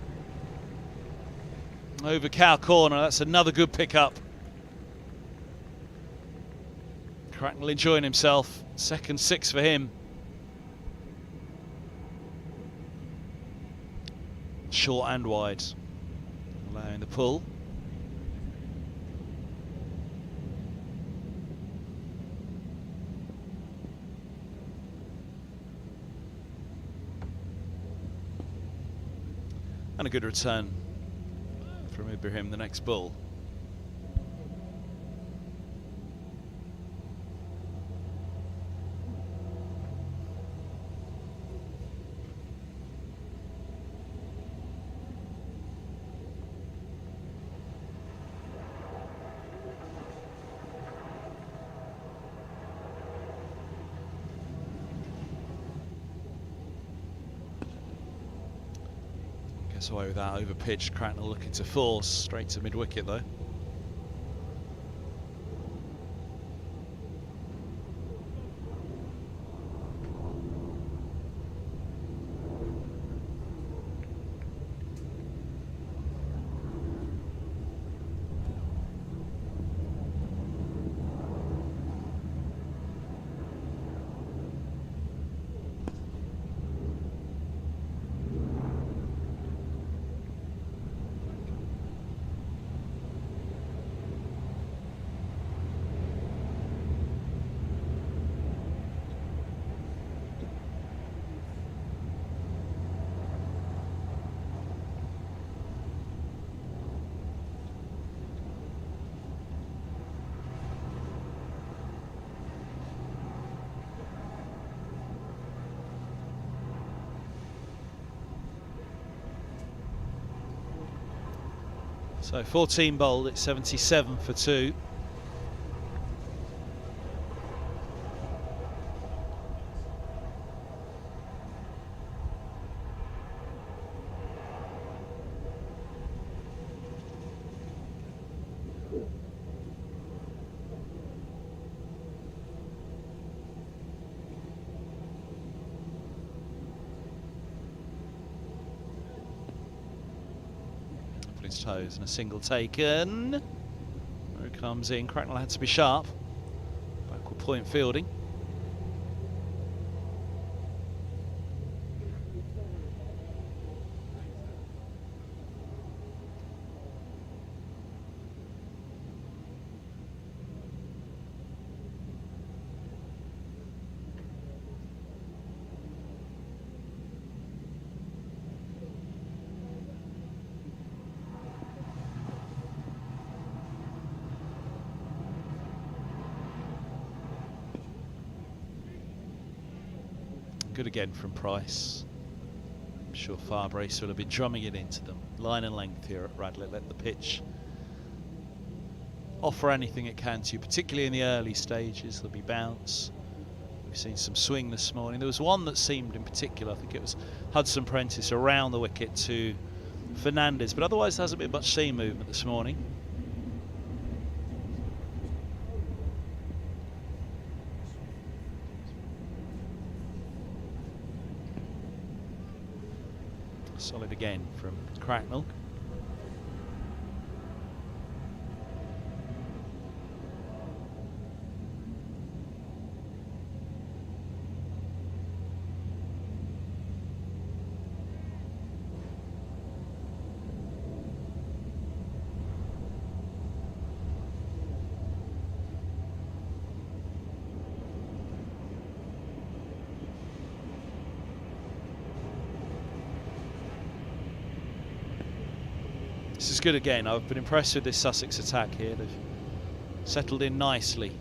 Speaker 1: over cow corner. That's another good pickup. Cracknell enjoying himself. Second 6 for him. Short and wide, allowing the pull. And a good return from Ibrahim, the next ball. Gets away with that over pitch. Cracknell looking to force straight to mid wicket though. So 14 bowled, it's 77 for 2. His toes and a single taken. There it comes in. Cracknell had to be sharp. Backward point fielding. Good again from Price. I'm sure Farbrace will have been drumming it into them. Line and length here at Radlett. Let the pitch offer anything it can to you, particularly in the early stages. There'll be bounce. We've seen some swing this morning. There was one that seemed in particular, I think it was Hudson Prentice around the wicket to Fernandez, but otherwise there hasn't been much seam movement this morning. Solid again from Cracknell. This is good again. I've been impressed with this Sussex attack here. They've settled in nicely.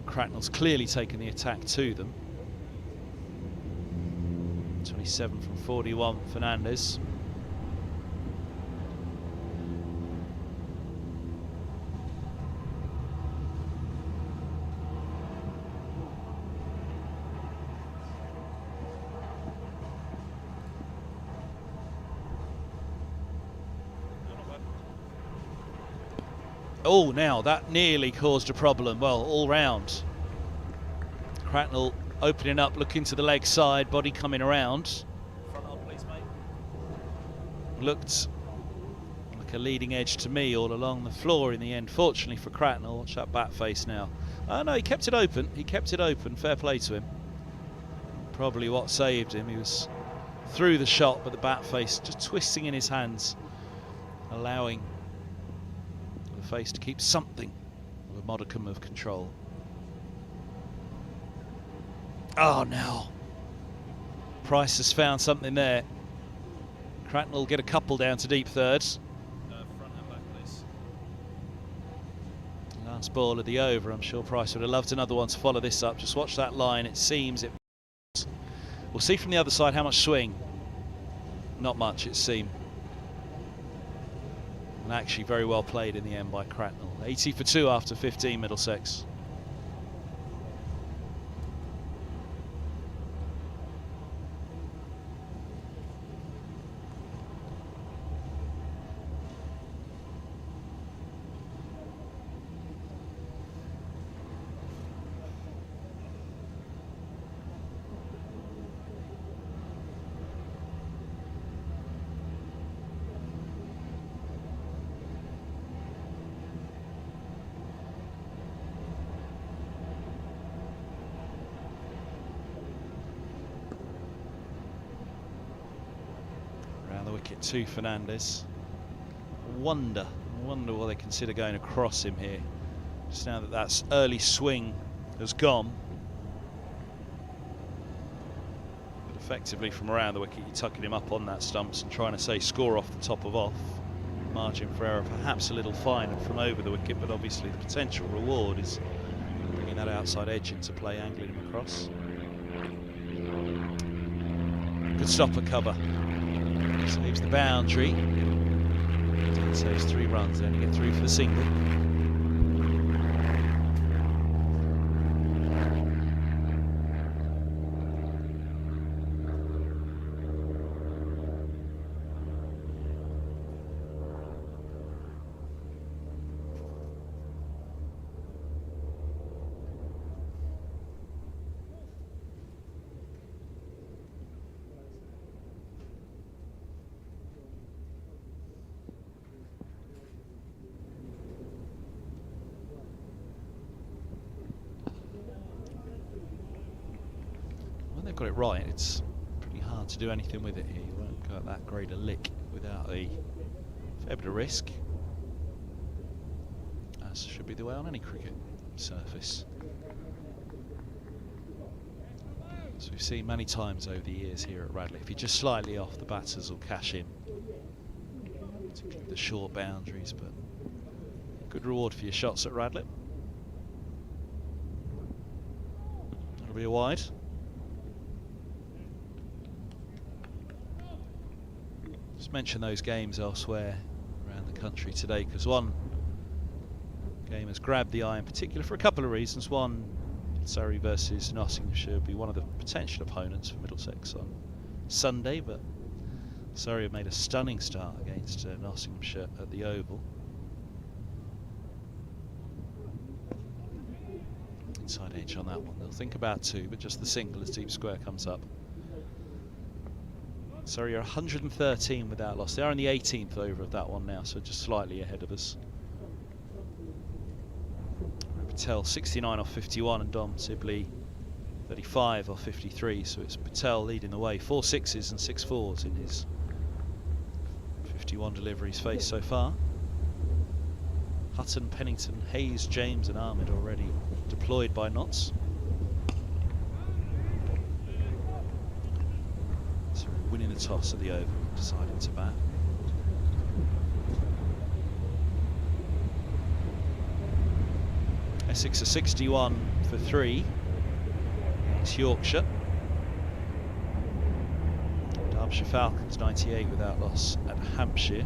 Speaker 1: Cracknell's clearly taken the attack to them. 27 from 41, Fernandez. Oh, now that nearly caused a problem. Well, all round. Cracknell opening up, looking to the leg side, body coming around. Front arm, please, mate. Looked like a leading edge to me all along the floor in the end. Fortunately for Cracknell, watch that bat face now. Oh no, he kept it open. He kept it open. Fair play to him. Probably what saved him. He was through the shot, but the bat face just twisting in his hands, allowing face to keep something of a modicum of control. Oh, now Price has found something there. Cracknell get a couple down to deep thirds. Front and back, please. Last ball of the over. I'm sure Price would have loved another one to follow this up. Just watch that line. It seems it. We'll see from the other side how much swing. Not much, it seemed. And actually very well played in the end by Cracknell. 80 for 2 after 15, Middlesex. it to Fernandez. Wonder will they consider going across him here, just now that that early swing has gone. But effectively from around the wicket, you're tucking him up on that stumps and trying to say score off the top of off. Margin for error perhaps a little finer from over the wicket, but obviously the potential reward is bringing that outside edge into play, angling him across. Good stopper cover. Saves the boundary. Saves 3 runs, then to get through for the single. They've got it right, it's pretty hard to do anything with it here. You won't go at that great a lick without a fair bit of risk, as should be the way on any cricket surface. As we've seen many times over the years here at Radlett, if you're just slightly off, the batters will cash in, particularly the short boundaries, but good reward for your shots at Radlett. That'll be a wide. Just mention those games elsewhere around the country today, because one game has grabbed the eye in particular for a couple of reasons. One, Surrey versus Nottinghamshire will be one of the potential opponents for Middlesex on Sunday, but Surrey have made a stunning start against Nottinghamshire at the Oval. Inside edge on that one. They'll think about 2, but just the single as deep square comes up. Surrey are 113 without loss. They are in the 18th over of that one now, so just slightly ahead of us. Patel 69 off 51 and Dom Sibley 35 off 53, so it's Patel leading the way. 4 6s and 6 4s in his 51 deliveries faced so far. Hutton, Pennington, Hayes, James and Ahmed already deployed by Notts. So winning the toss at the Oval, deciding to bat. Essex are 61 for 3 against Yorkshire. Derbyshire Falcons 98 without loss at Hampshire.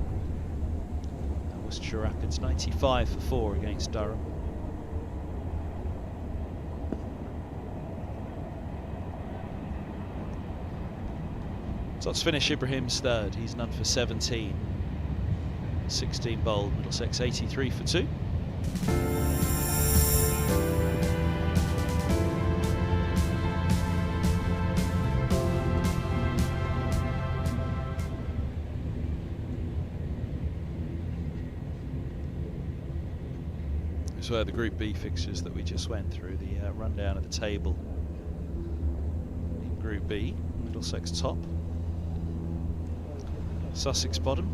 Speaker 1: And Worcestershire Rapids 95 for 4 against Durham. Tots finish Ibrahim's third. He's none for 17. 16 bowled. Middlesex 83 for 2. This were the Group B fixtures that we just went through. The rundown of the table in Group B. Middlesex top. Sussex bottom,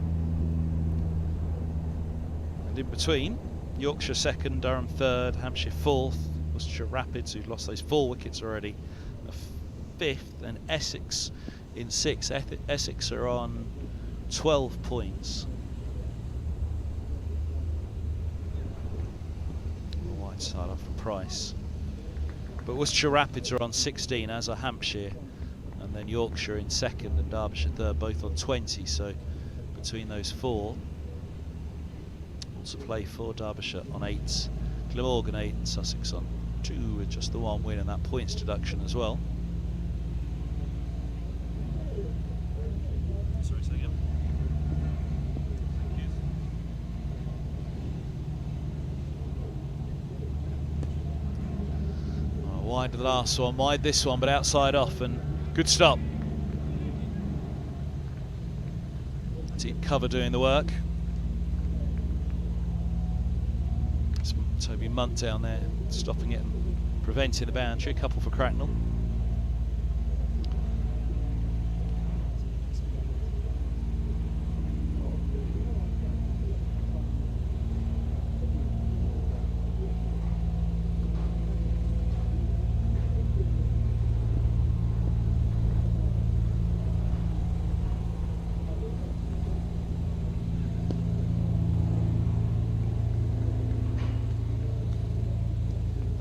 Speaker 1: and in between Yorkshire second, Durham third, Hampshire fourth, Worcestershire Rapids, who've lost those 4 wickets already, a 5th, and Essex in 6th. Essex are on 12 points. Wide side off for Price, but Worcestershire Rapids are on 16, as are Hampshire. And then Yorkshire in 2nd and Derbyshire 3rd, both on 20. So between those 4, also play for Derbyshire on 8, Glamorgan 8 and Sussex on 2 with just the 1 win and that points deduction as well. Sorry, say again. Wide the last one, wide this one, but outside off, and good stop. Deep cover doing the work. It's Toby Munt down there stopping it and preventing the boundary. A couple for Cracknell.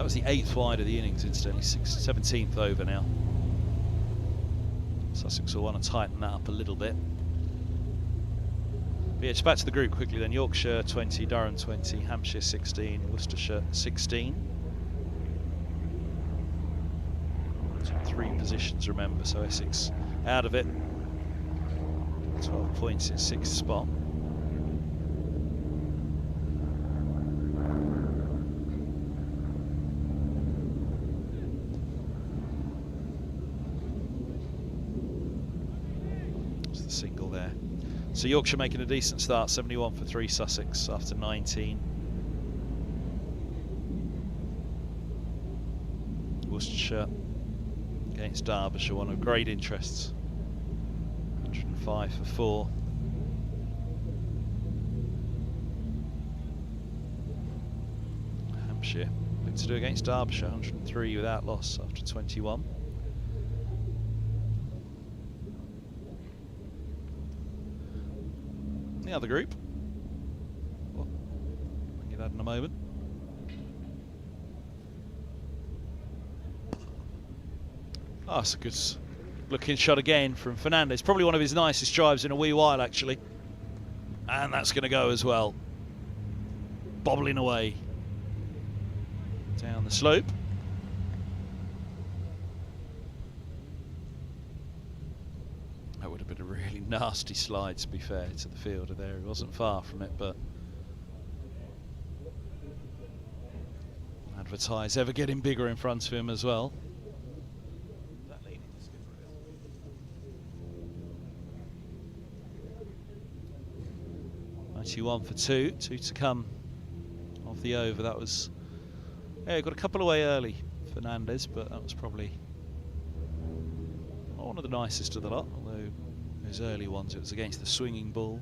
Speaker 1: was the 8th wide of the innings incidentally, 17th over now. Sussex will want to tighten that up a little bit. But yeah, just back to the group quickly then. Yorkshire 20, Durham 20, Hampshire 16, Worcestershire 16. 3 positions, remember, so Essex out of it. 12 points in 6th spot. That's the single there. So Yorkshire making a decent start, 71 for 3 Sussex after 19. Worcestershire against Derbyshire, one of great interests. 105 for 4. Hampshire look to do against Derbyshire, 103 without loss after 21. The other group, well, I'll get that in a moment. Oh, it's a good looking shot again from Fernandez. Probably one of his nicest drives in a wee while, actually. And that's going to go as well. Bobbling away down the slope. That would have been a really nasty slide, to be fair, to the fielder there. He wasn't far from it, but advertise ever getting bigger in front of him as well. 91 for 2 to come of the over. That was, yeah, got a couple away early, Fernandez, but that was probably not one of the nicest of the lot, although those early ones, it was against the swinging ball.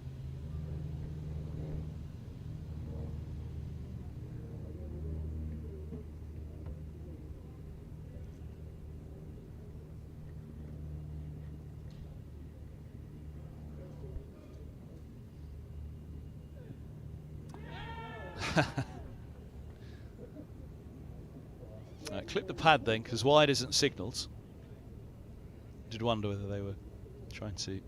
Speaker 1: Clip the pad then, because wide isn't signalled. Did wonder whether they were trying to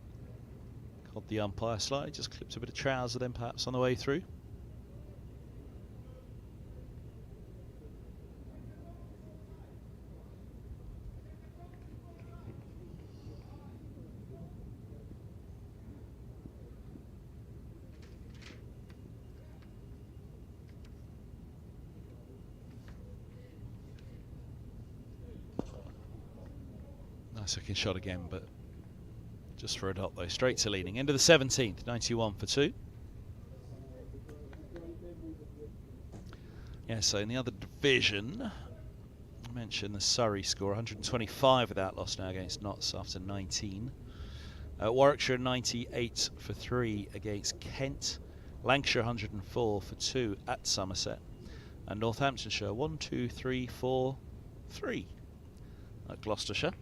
Speaker 1: cod the umpire slightly. Just clipped a bit of trouser then perhaps on the way through. Nice looking shot again, but just for a dot though. Straight to leading. Into the 17th, 91 for 2. Yeah, so in the other division, I mentioned the Surrey score, 125 without loss now against Notts after 19. Warwickshire 98 for 3 against Kent. Lancashire 104 for 2 at Somerset. And Northamptonshire 1, 2, 3, 4, 3 at Gloucestershire.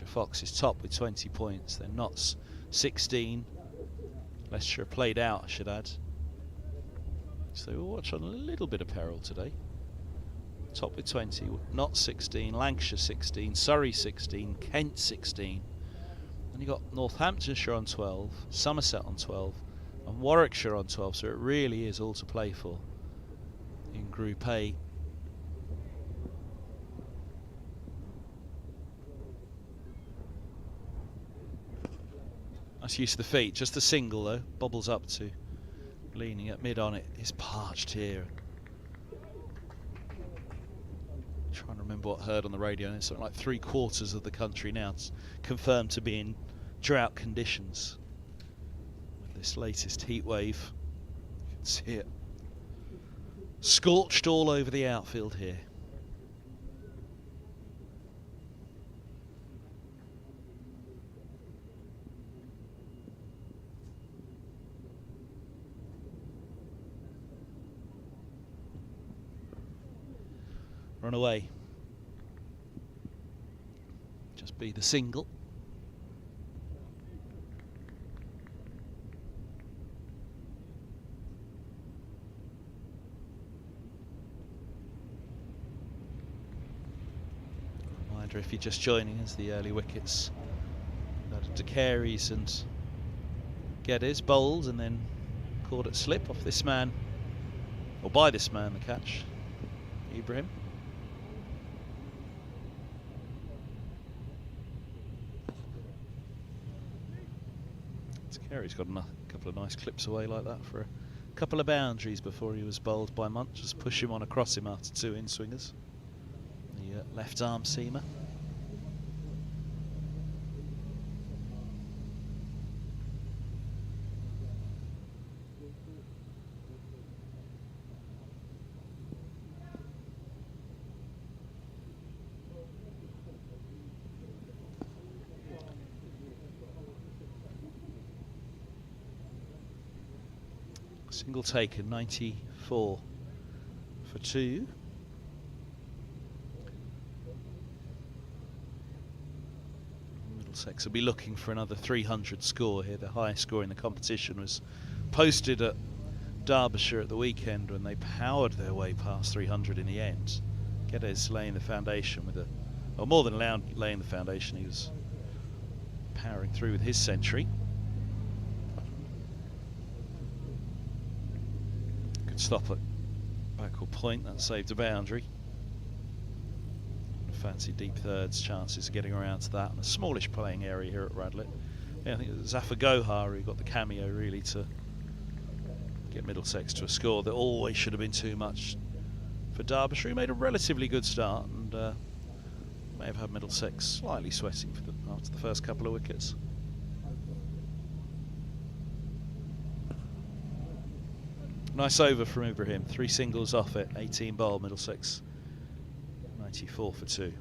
Speaker 1: Fox is top with 20 points, then Notts 16. Leicestershire played out, I should add. So we'll watch on a little bit of peril today. Top with 20, Notts 16, Lancashire 16, Surrey 16, Kent 16. Then you got Northamptonshire on 12, Somerset on 12, and Warwickshire on 12, so it really is all to play for in Group A. Nice use of the feet, just a single though, bobbles up to leaning at mid on it. It's parched here. Trying to remember what I heard on the radio, and it's something like 3/4 of the country now it's confirmed to be in drought conditions. With this latest heat wave, you can see it scorched all over the outfield here. Run away. Just be the single. Reminder, if you're just joining us, the early wickets. De Carey's and Geddes bowled and then caught it slip off this man, or by this man, the catch, Ibrahim. De Carey's got a couple of nice clips away like that for a couple of boundaries before he was bowled by Munch. Just push him on across him after 2 in-swingers. The left arm seamer. Single taken, 94 for 2. Middlesex will be looking for another 300 score here. The highest score in the competition was posted at Derbyshire at the weekend when they powered their way past 300 in the end. Geddes laying the foundation with or more than laying the foundation, he was powering through with his century. Good stop at backward point, that saved a boundary. Fancy deep thirds, chances of getting around to that, and a smallish playing area here at Radlett. Yeah, I think it was Zafar Gohar who got the cameo really to get Middlesex to a score that always should have been too much for Derbyshire. He made a relatively good start and may have had Middlesex slightly sweating after the first couple of wickets. Nice over from Ibrahim, 3 singles off it, 18 ball, Middlesex 94 for 2.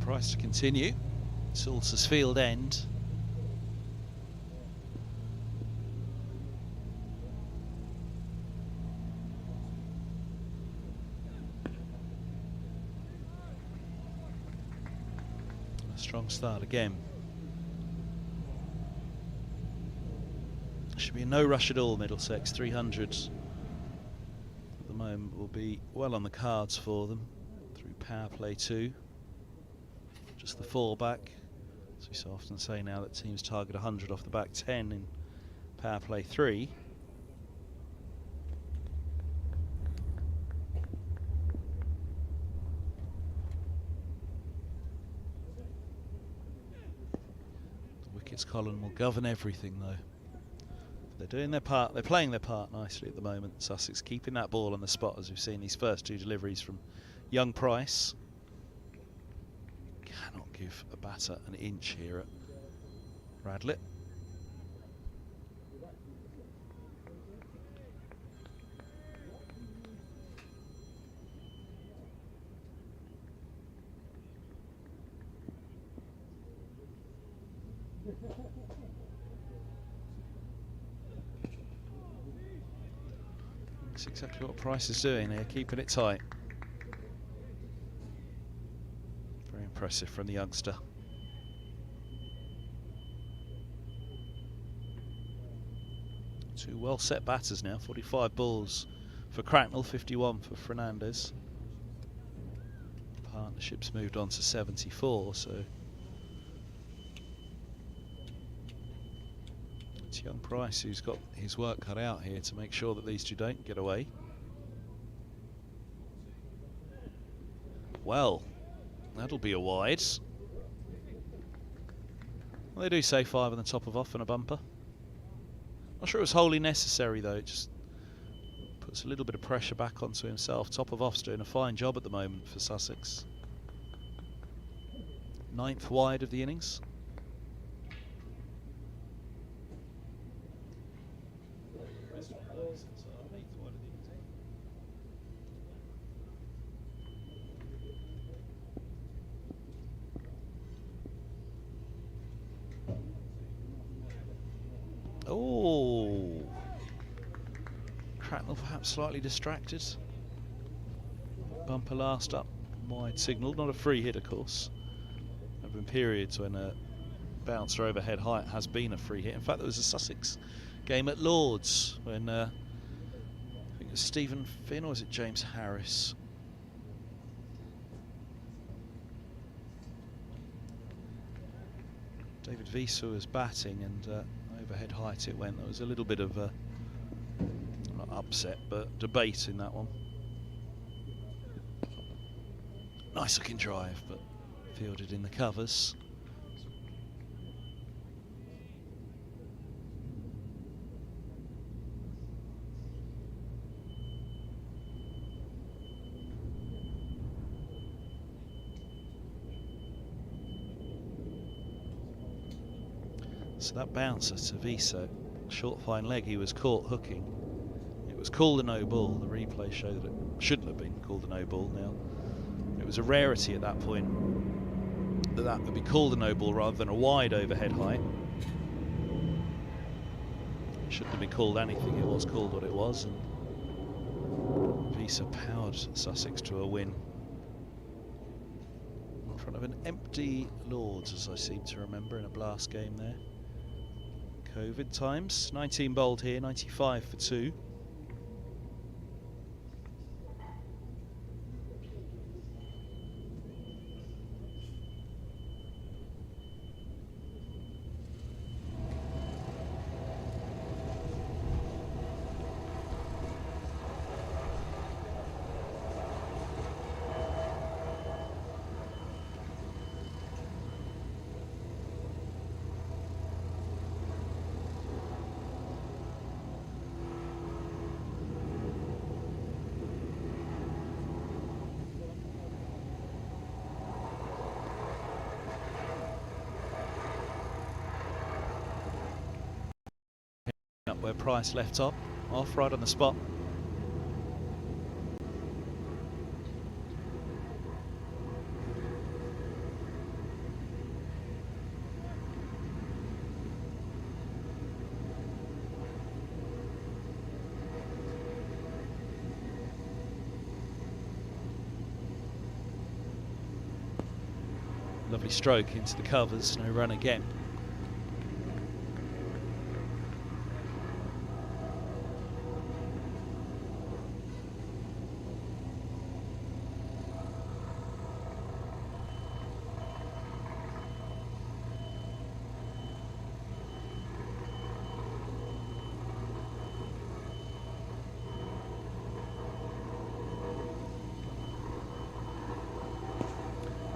Speaker 1: Price to continue. Salters Field end. A strong start again. Should be no rush at all, Middlesex. 300 at the moment will be well on the cards for them through power play 2. Just the 4 back, as we so often say now that teams target 100 off the back 10 in power play 3. The wickets column will govern everything though. They're doing their part, they're playing their part nicely at the moment. Sussex keeping that ball on the spot as we've seen these first 2 deliveries from young Price. Cannot give a batter an inch here at Radlett. That's exactly what Price is doing there, keeping it tight. Impressive from the youngster. Two well set batters now, 45 balls for Cracknell, 51 for Fernandez. Partnership's moved on to 74, so it's young Price who's got his work cut out here to make sure that these 2 don't get away. Well, that'll be a wide. Well, they do say 5 on the top of off and a bumper. Not sure it was wholly necessary though, it just puts a little bit of pressure back onto himself. Top of off's doing a fine job at the moment for Sussex. 9th wide of the innings. Oh, Cracknell perhaps slightly distracted. Bumper last up, wide signal, not a free hit of course. There have been periods when a bouncer overhead height has been a free hit. In fact, there was a Sussex game at Lords when I think it was Stephen Finn, or was it James Harris? David Wiese was batting and overhead height it went. There was a little bit of not upset but debate in that one. Nice looking drive but fielded in the covers. So that bouncer to Wiese, short fine leg, he was caught hooking. It was called a no ball. The replay showed that it shouldn't have been called a no ball. Now, it was a rarity at that point that that would be called a no ball rather than a wide overhead height. It shouldn't have been called anything. It was called what it was, and Wiese powered Sussex to a win in front of an empty Lords, as I seem to remember, in a blast game there. COVID times, 19 bowled here, 95 for 2. Where Price left off right on the spot. Lovely stroke into the covers, no run again.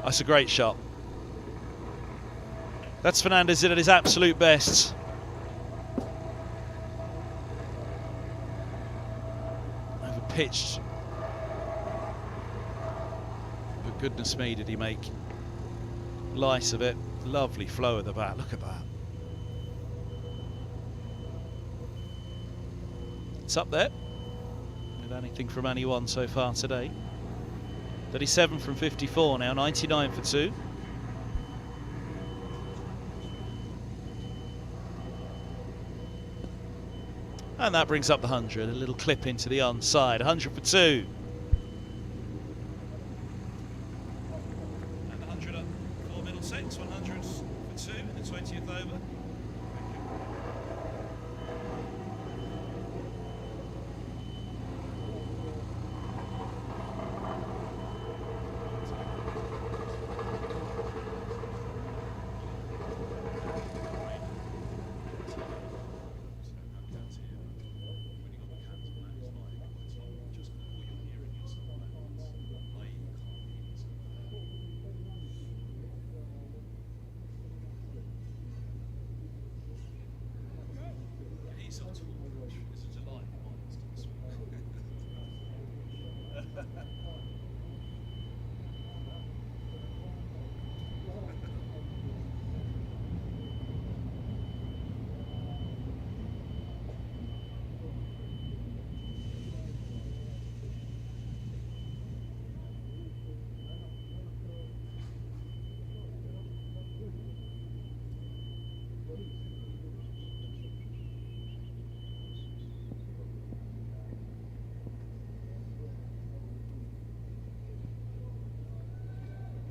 Speaker 1: That's a great shot. That's Fernandez in at his absolute best. Over pitched. But goodness me, did he make light of it. Lovely flow of the bat. Look at that. It's up there with anything from anyone so far today. 37 from 54 now, 99 for 2. And that brings up the 100, a little clip into the onside, 100 for 2. And the 100 up for Middlesex, 100 for 2 in the 20th over.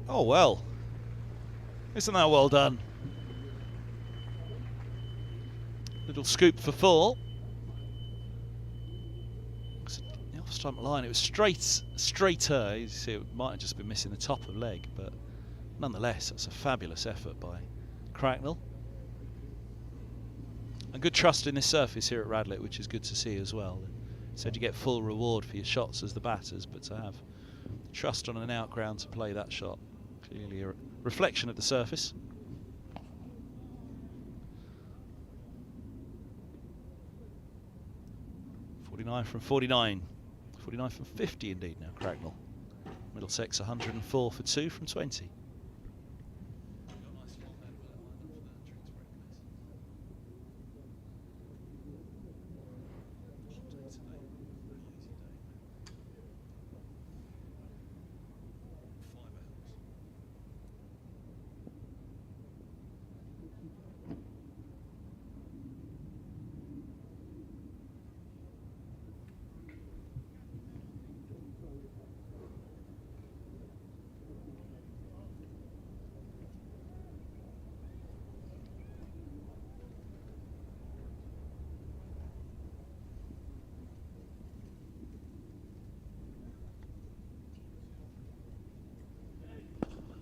Speaker 1: Oh, well. Isn't that well done? Little scoop for 4. The off-stump line, it was straighter. You see, it might have just been missing the top of leg, but nonetheless, that's a fabulous effort by Cracknell. And good trust in this surface here at Radlett, which is good to see as well. Said you get full reward for your shots as the batters, but to have trust on an out ground to play that shot, clearly a reflection of the surface. .49 from 49. 49 from 50 indeed now, Cracknell. Middlesex 104 for 2 from 20.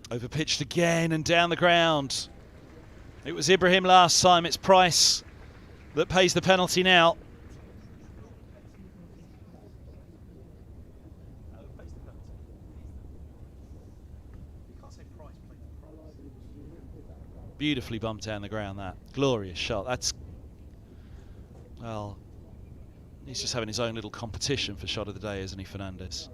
Speaker 1: Overpitched again and down the ground. It was Ibrahim last time. It's Price that pays the penalty now. Beautifully bumped down the ground, that. Glorious shot. That's, well, he's just having his own little competition for shot of the day, isn't he, Fernandez?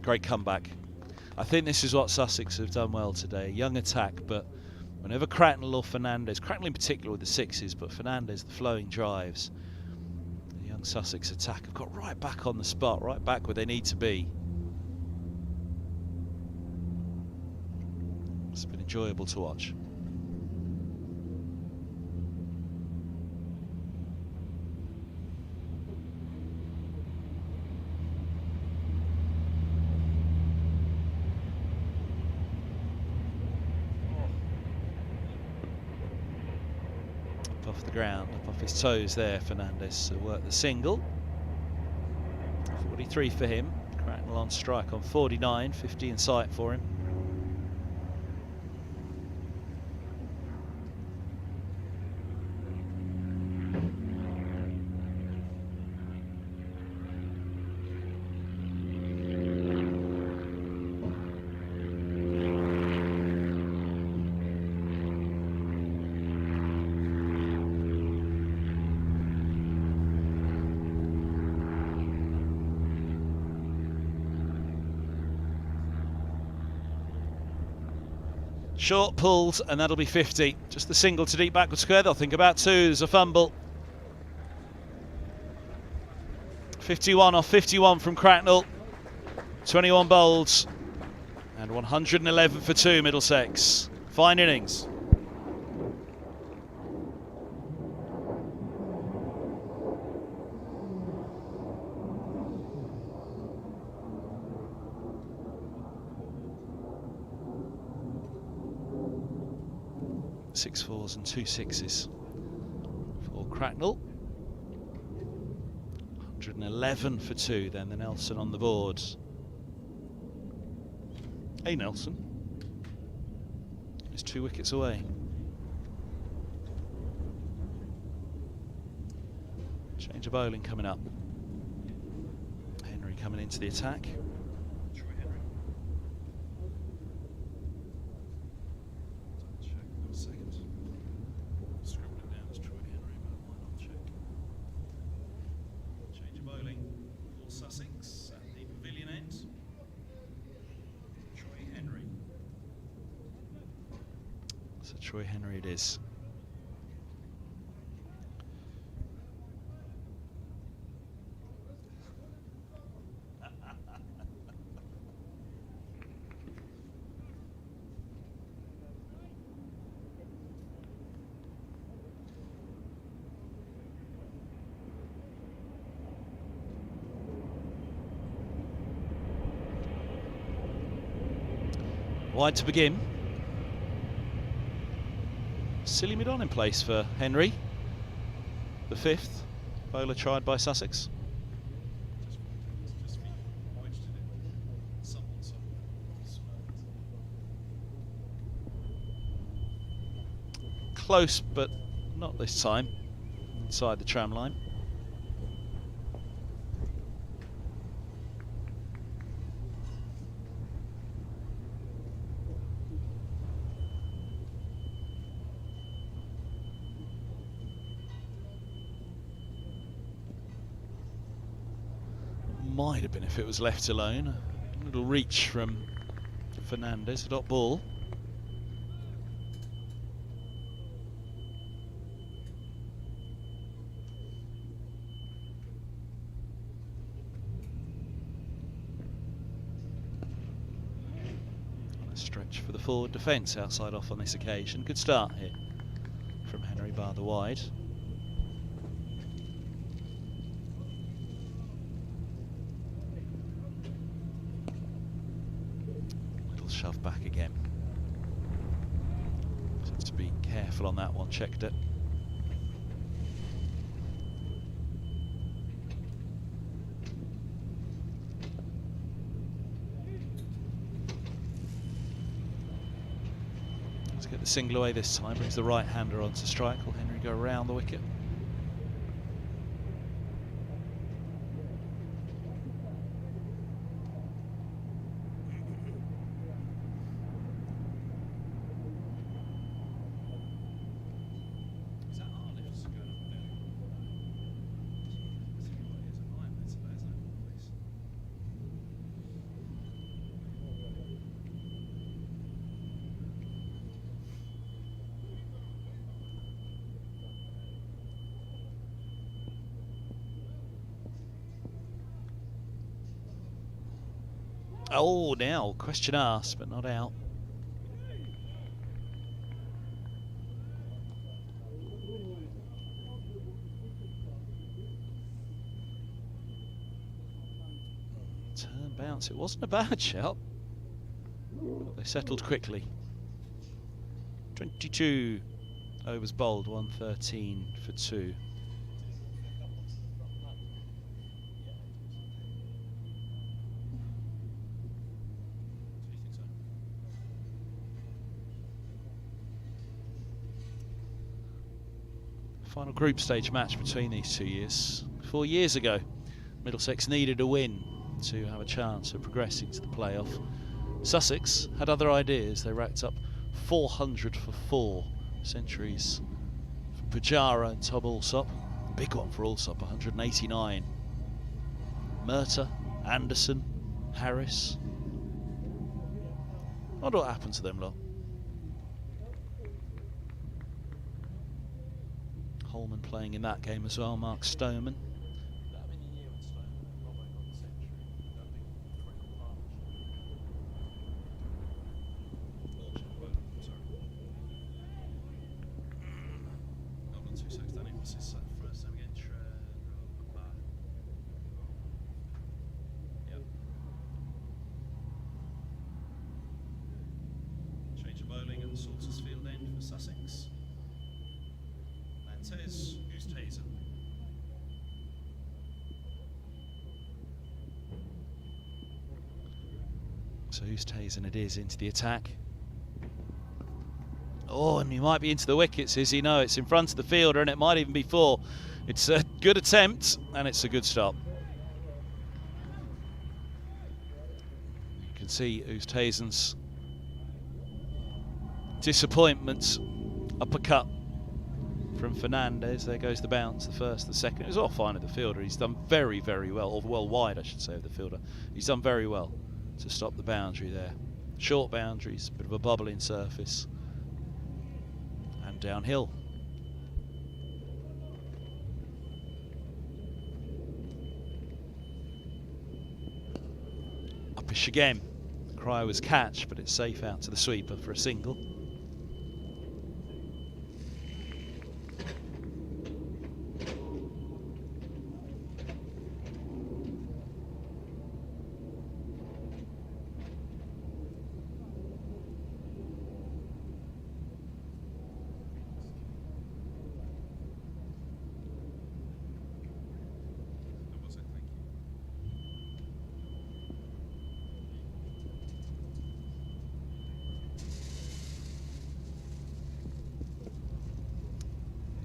Speaker 1: Great comeback. I think this is what Sussex have done well today. Young attack, but whenever Cracknell or Fernandez, Cracknell in particular with the sixes, but Fernandez, the flowing drives, the young Sussex attack have got right back on the spot, right back where they need to be. It's been enjoyable to watch. Off the ground, up off his toes there, Fernandez to work the single. 43 for him. Cracknell on strike on 49, 50 in sight for him. Short pulled, and that'll be 50. Just the single to deep backward square. They'll think about 2. There's a fumble. 51 off 51 from Cracknell. 21 bowls. And 111 for 2, Middlesex. Fine innings. 6 fours and 2 sixes for Cracknell. 111 for 2, then the Nelson on the board. Hey Nelson. He's 2 wickets away. Change of bowling coming up. Henry coming into the attack.
Speaker 3: Sussex at the pavilion end. Troy Henry.
Speaker 1: So Troy Henry it is. Wide to begin. Silly mid-on in place for Henry. The 5th bowler tried by Sussex. Close, but not this time. Inside the tram line. Might have been if it was left alone. A little reach from Fernandez, a dot ball. A stretch for the forward defence outside off on this occasion. Good start here from Henry bar the wide. Shove back again. So to be careful on that one, checked it. Let's get the single away this time, brings the right hander onto strike. Will Henry go around the wicket? Oh, now, question asked, but not out. Turn bounce, it wasn't a bad shout, but they settled quickly. 22 overs bowled, 113 for 2. Final group stage match between these 2 years. 4 years ago, Middlesex needed a win to have a chance of progressing to the playoff. Sussex had other ideas. They racked up 400 for 4 centuries for Pujara and Tom Alsop. Big one for Alsop, 189. Murtagh, Anderson, Harris. I wonder what happened to them lot. Holman playing in that game as well, Mark Stoneman.
Speaker 3: Change of bowling at the Sussex field end
Speaker 1: for Sussex. Mantes Oosthuizen. So Oosthuizen it is into the attack. Oh, and he might be into the wickets, is he? No, it's in front of the fielder, and it might even be 4. It's a good attempt, and it's a good stop. You can see Oosthuizen's disappointment. Uppercut from Fernandez. There goes the bounce, the first, the second. It was all fine at the fielder. He's done very, very well, or well wide, I should say, of the fielder. He's done very well to stop the boundary there. Short boundaries, a bit of a bubbling surface. Downhill. Uppish again. The cry was catch, but it's safe out to the sweeper for a single.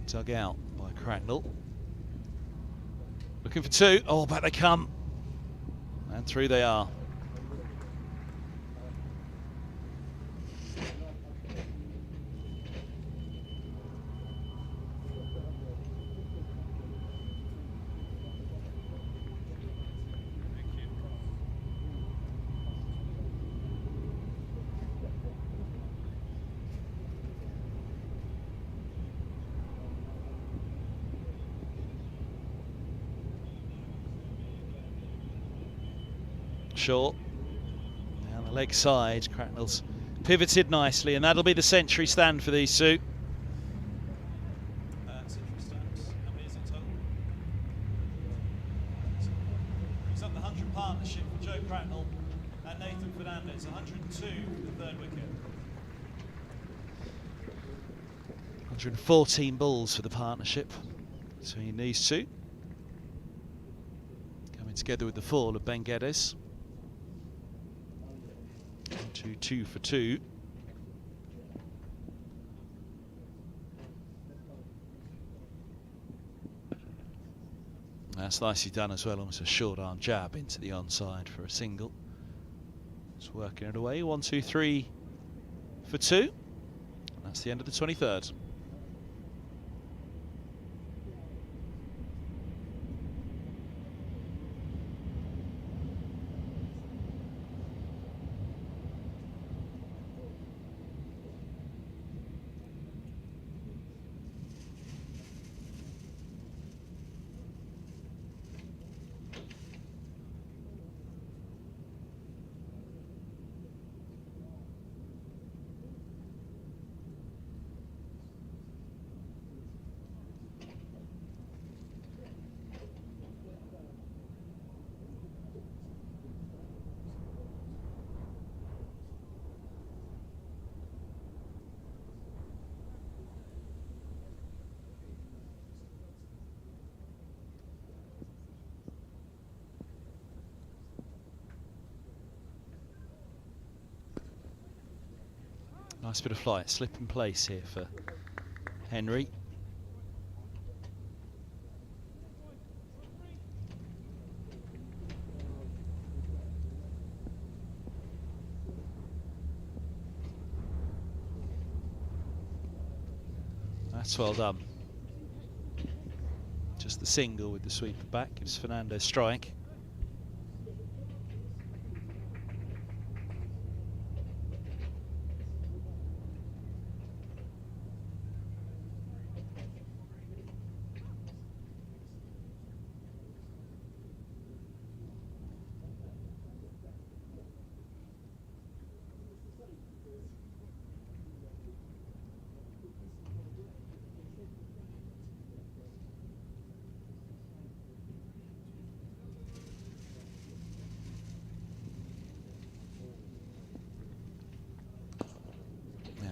Speaker 1: Dug out by Cracknell. Looking for 2. Oh, back they come. And through they are. Short. Down the leg side, Cracknell's pivoted nicely, and that'll be the century stand for these two. Century stands, how many is it total? He's up the 100 partnership for Joe Cracknell and Nathan Fernandez, 102 for the third wicket. 114 balls for the partnership between these two. Coming together with the fall of Ben Geddes. 2 for 2. That's nicely done as well, almost a short arm jab into the onside for a single. Just working it away. 1, 2, 3 for 2. That's the end of the 23rd. Nice bit of flight, slip in place here for Henry. That's well done. Just the single with the sweeper back gives Fernandez strike.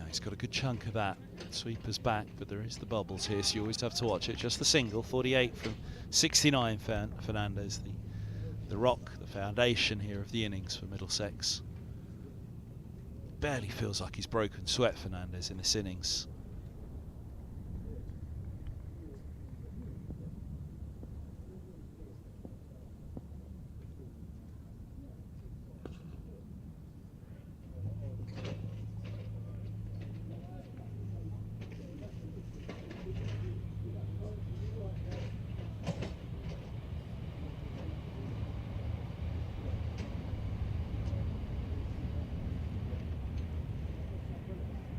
Speaker 1: He's got a good chunk of that Sweeper's back, but there is the bubbles here, so you always have to watch it. Just the single, 48 from 69. Fernandez, the rock, the foundation here of the innings for Middlesex. Barely feels like he's broken sweat, Fernandez, in this innings.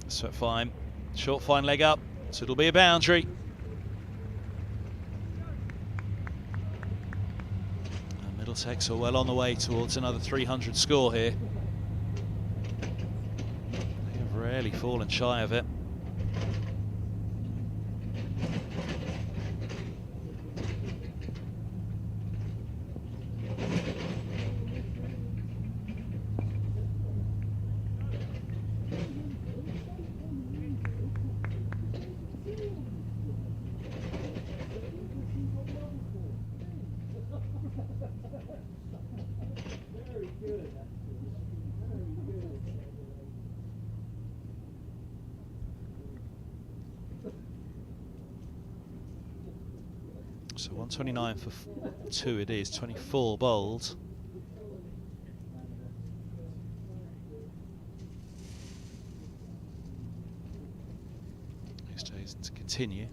Speaker 1: So fine, short fine leg up, so it'll be a boundary. And Middlesex are well on the way towards another 300 score here. They have rarely fallen shy of it. So 129 for 2 it is, 24 bowled. Next days to continue.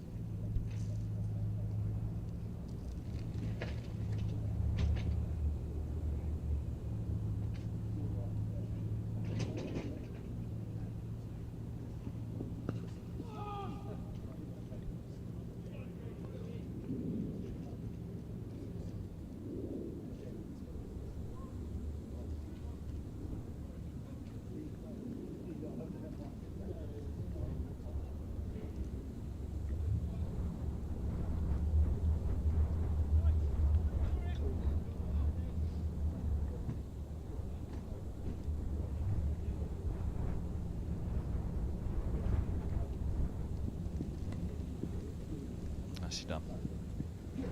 Speaker 1: Nicely done.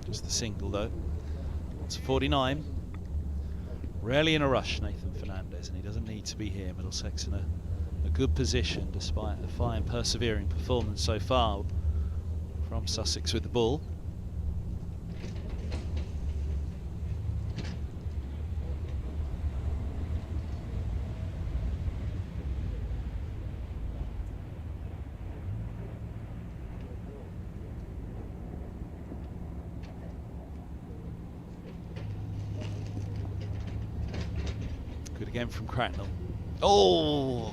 Speaker 1: Just the single though. It's 49. Rarely in a rush, Nathan Fernandez, and he doesn't need to be here. Middlesex in a good position despite a fine persevering performance so far from Sussex with the ball. Good again from Cracknell. Oh!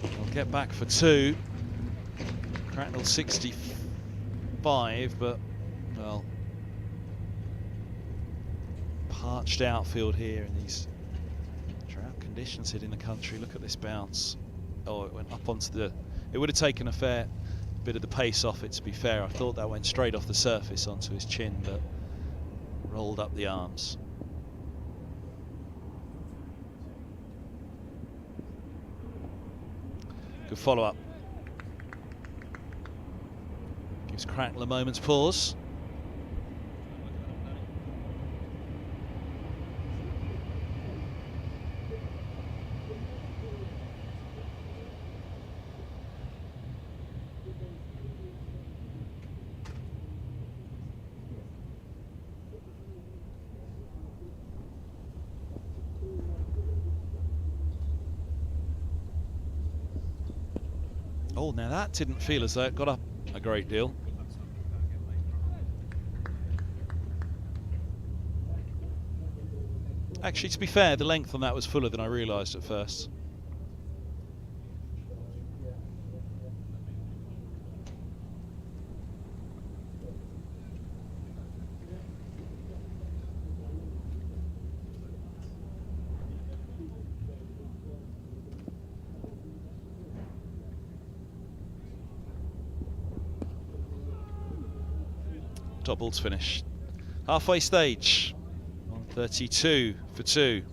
Speaker 1: I'll get back for 2. Cracknell 65, but, well, parched outfield here in these drought conditions hitting the country. Look at this bounce. Oh, it went up onto the... It would have taken a fair bit of the pace off it, to be fair. I thought that went straight off the surface onto his chin, but rolled up the arms. Good follow-up. Gives Cracknell a moment's pause. Oh, now that didn't feel as though it got up a great deal. Actually, to be fair, the length on that was fuller than I realised at first. Doubles finish. Halfway stage. 132 for 2.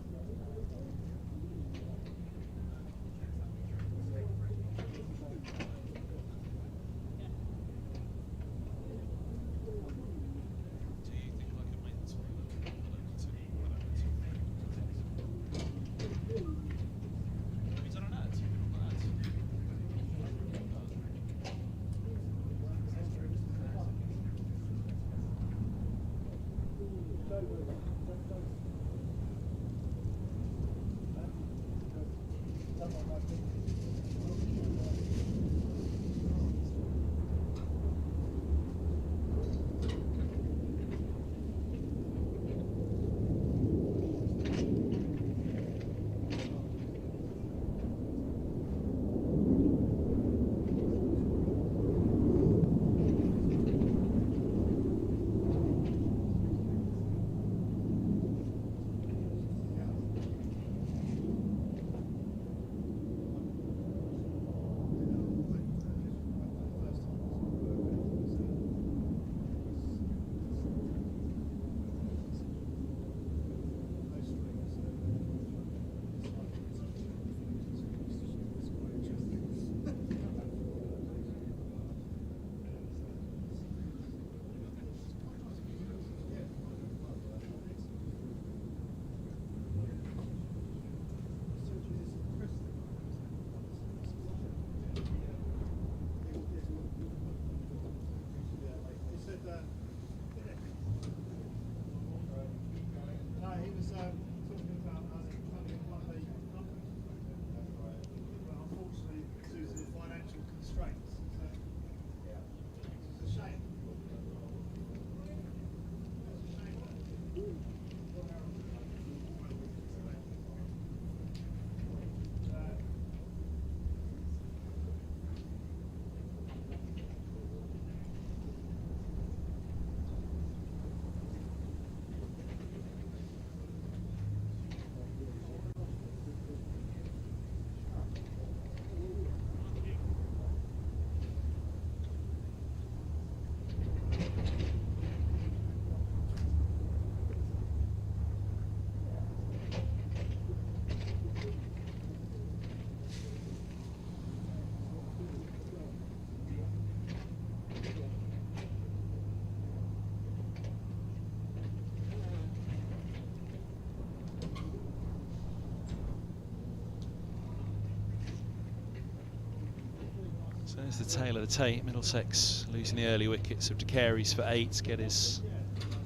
Speaker 1: So there's the tail of the tape. Middlesex losing the early wickets of De Carey's for 8. Gettys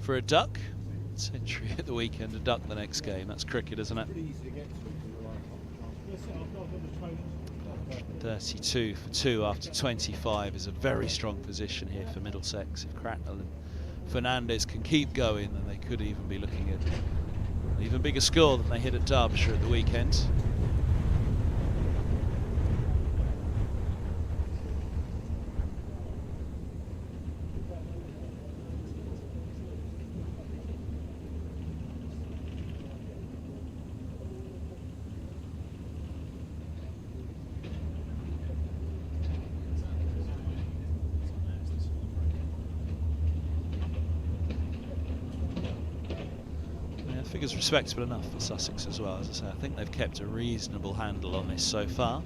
Speaker 1: for a duck. Century at the weekend, a duck the next game. That's cricket, isn't it? 32 for 2 after 25 is a very strong position here for Middlesex. If Cracknell and Fernandez can keep going, then they could even be looking at an even bigger score than they hit at Derbyshire at the weekend. Figures respectable enough for Sussex as well. As I say, I think they've kept a reasonable handle on this so far.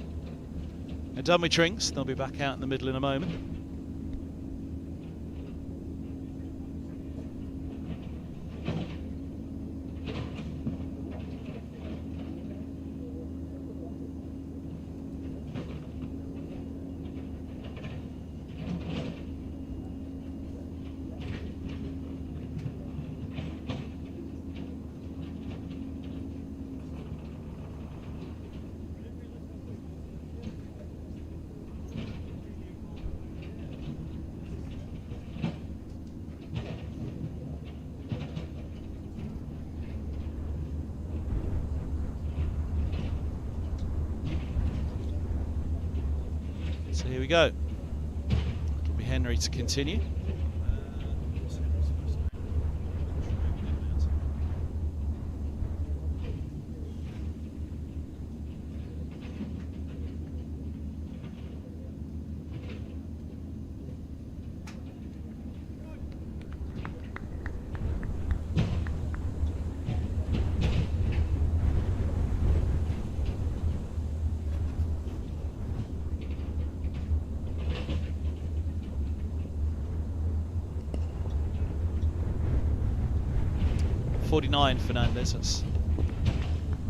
Speaker 1: They're done with drinks. They'll be back out in the middle in a moment. So here we go. It'll be Henry to continue. .49 Fernandez, that's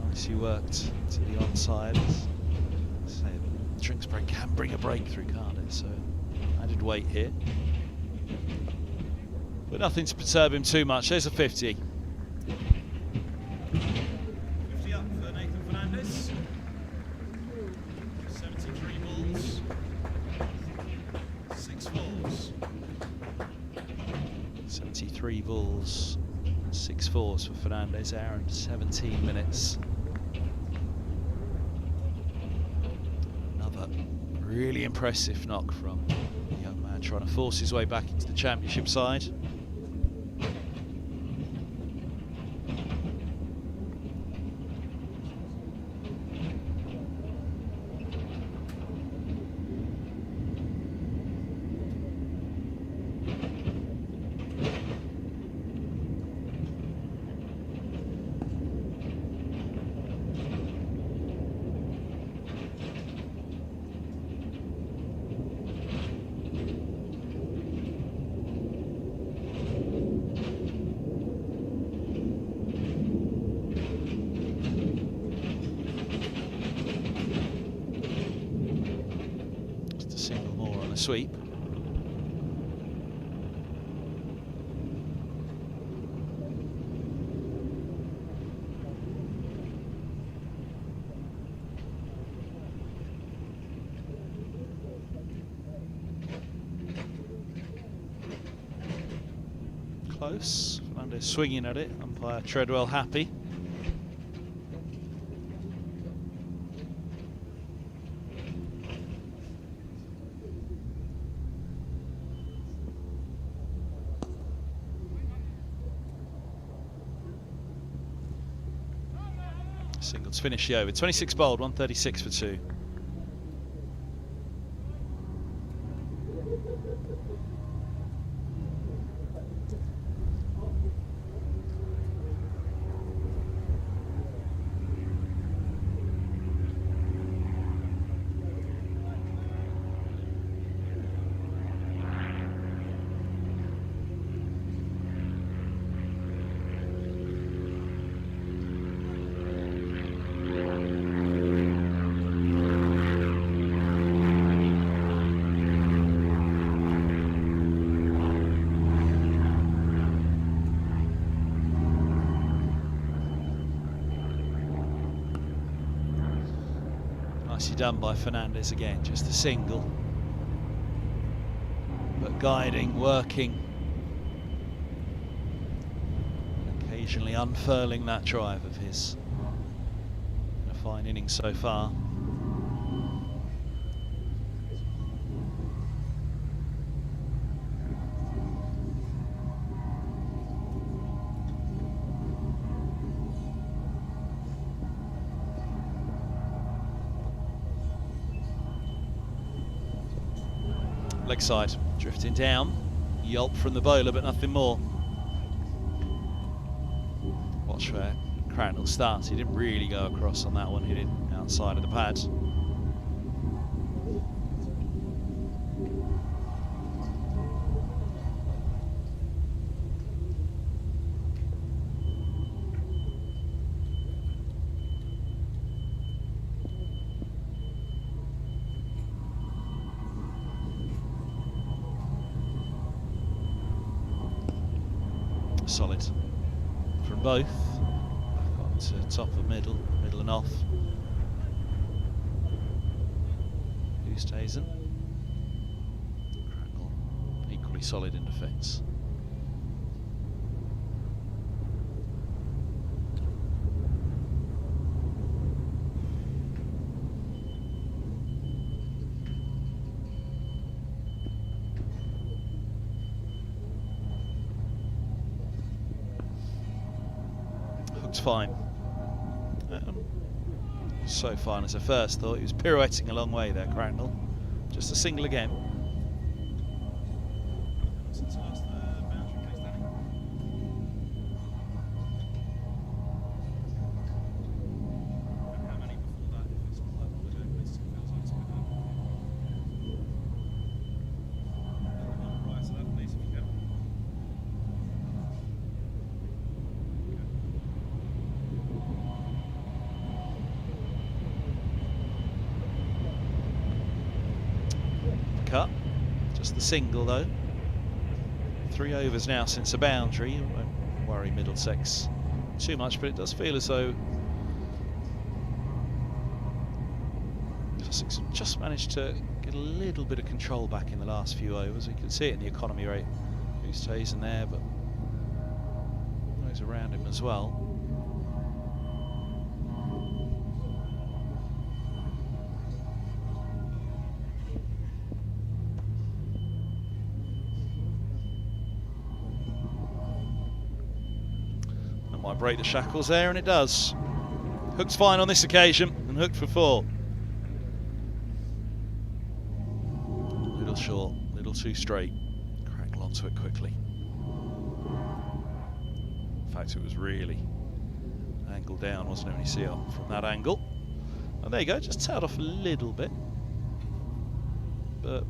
Speaker 1: nicely worked to the onside. So the drinks break can bring a breakthrough, can't it? So added weight here. But nothing to perturb him too much. There's a 50. 50 up for Nathan Fernandez. 73 balls. 6 fours. 73 balls. 6 fours for Fernandez, Aaron, 17 minutes. Another really impressive knock from the young man trying to force his way back into the championship side. Sweep. Close. Fernandez swinging at it. Umpire Treadwell happy. Singles finish the over. 26 bowled, 136 for 2. Nicely done by Fernandez again, just a single. But guiding, working. Occasionally unfurling that drive of his. A fine innings so far. Leg side, drifting down. Yelp from the bowler, but nothing more. Watch where Cracknell starts. He didn't really go across on that one, hit it outside of the pad. Solid from both. Back on to top of middle and off. Oosthuizen. Cracknell equally solid in defence. Fine. So fine as I first thought. He was pirouetting a long way there, Cracknell. Just a single again. Cut, just the single though. 3 overs now since a boundary. It won't worry Middlesex too much, but it does feel as though Sussex just managed to get a little bit of control back in the last few overs. We can see it in the economy rate. Oosthuizen there, but those around him as well. Might break the shackles there, and it does. Hooked fine on this occasion, and hooked for 4. Little short, little too straight. Cracknell onto it quickly. In fact, it was really angled down, wasn't it, when you see it from that angle. And there you go, just tailed off a little bit. But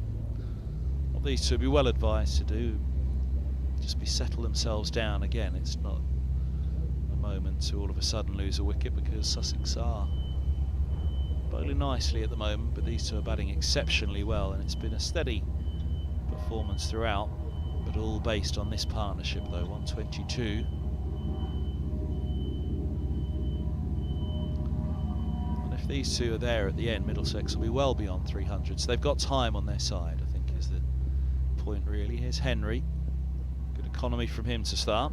Speaker 1: what these two would be well advised to do, just be settle themselves down again. It's not moment to all of a sudden lose a wicket, because Sussex are bowling nicely at the moment, but these two are batting exceptionally well, and it's been a steady performance throughout, but all based on this partnership though. 122. And if these two are there at the end, Middlesex will be well beyond 300, so they've got time on their side, I think is the point really. Here's Henry, good economy from him to start.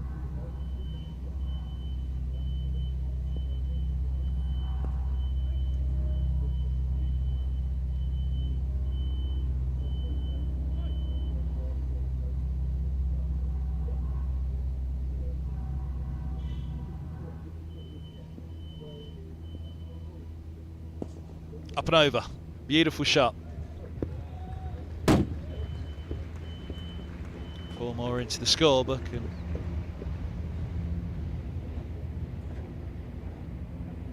Speaker 1: Up and over, beautiful shot. 4 more into the scorebook, and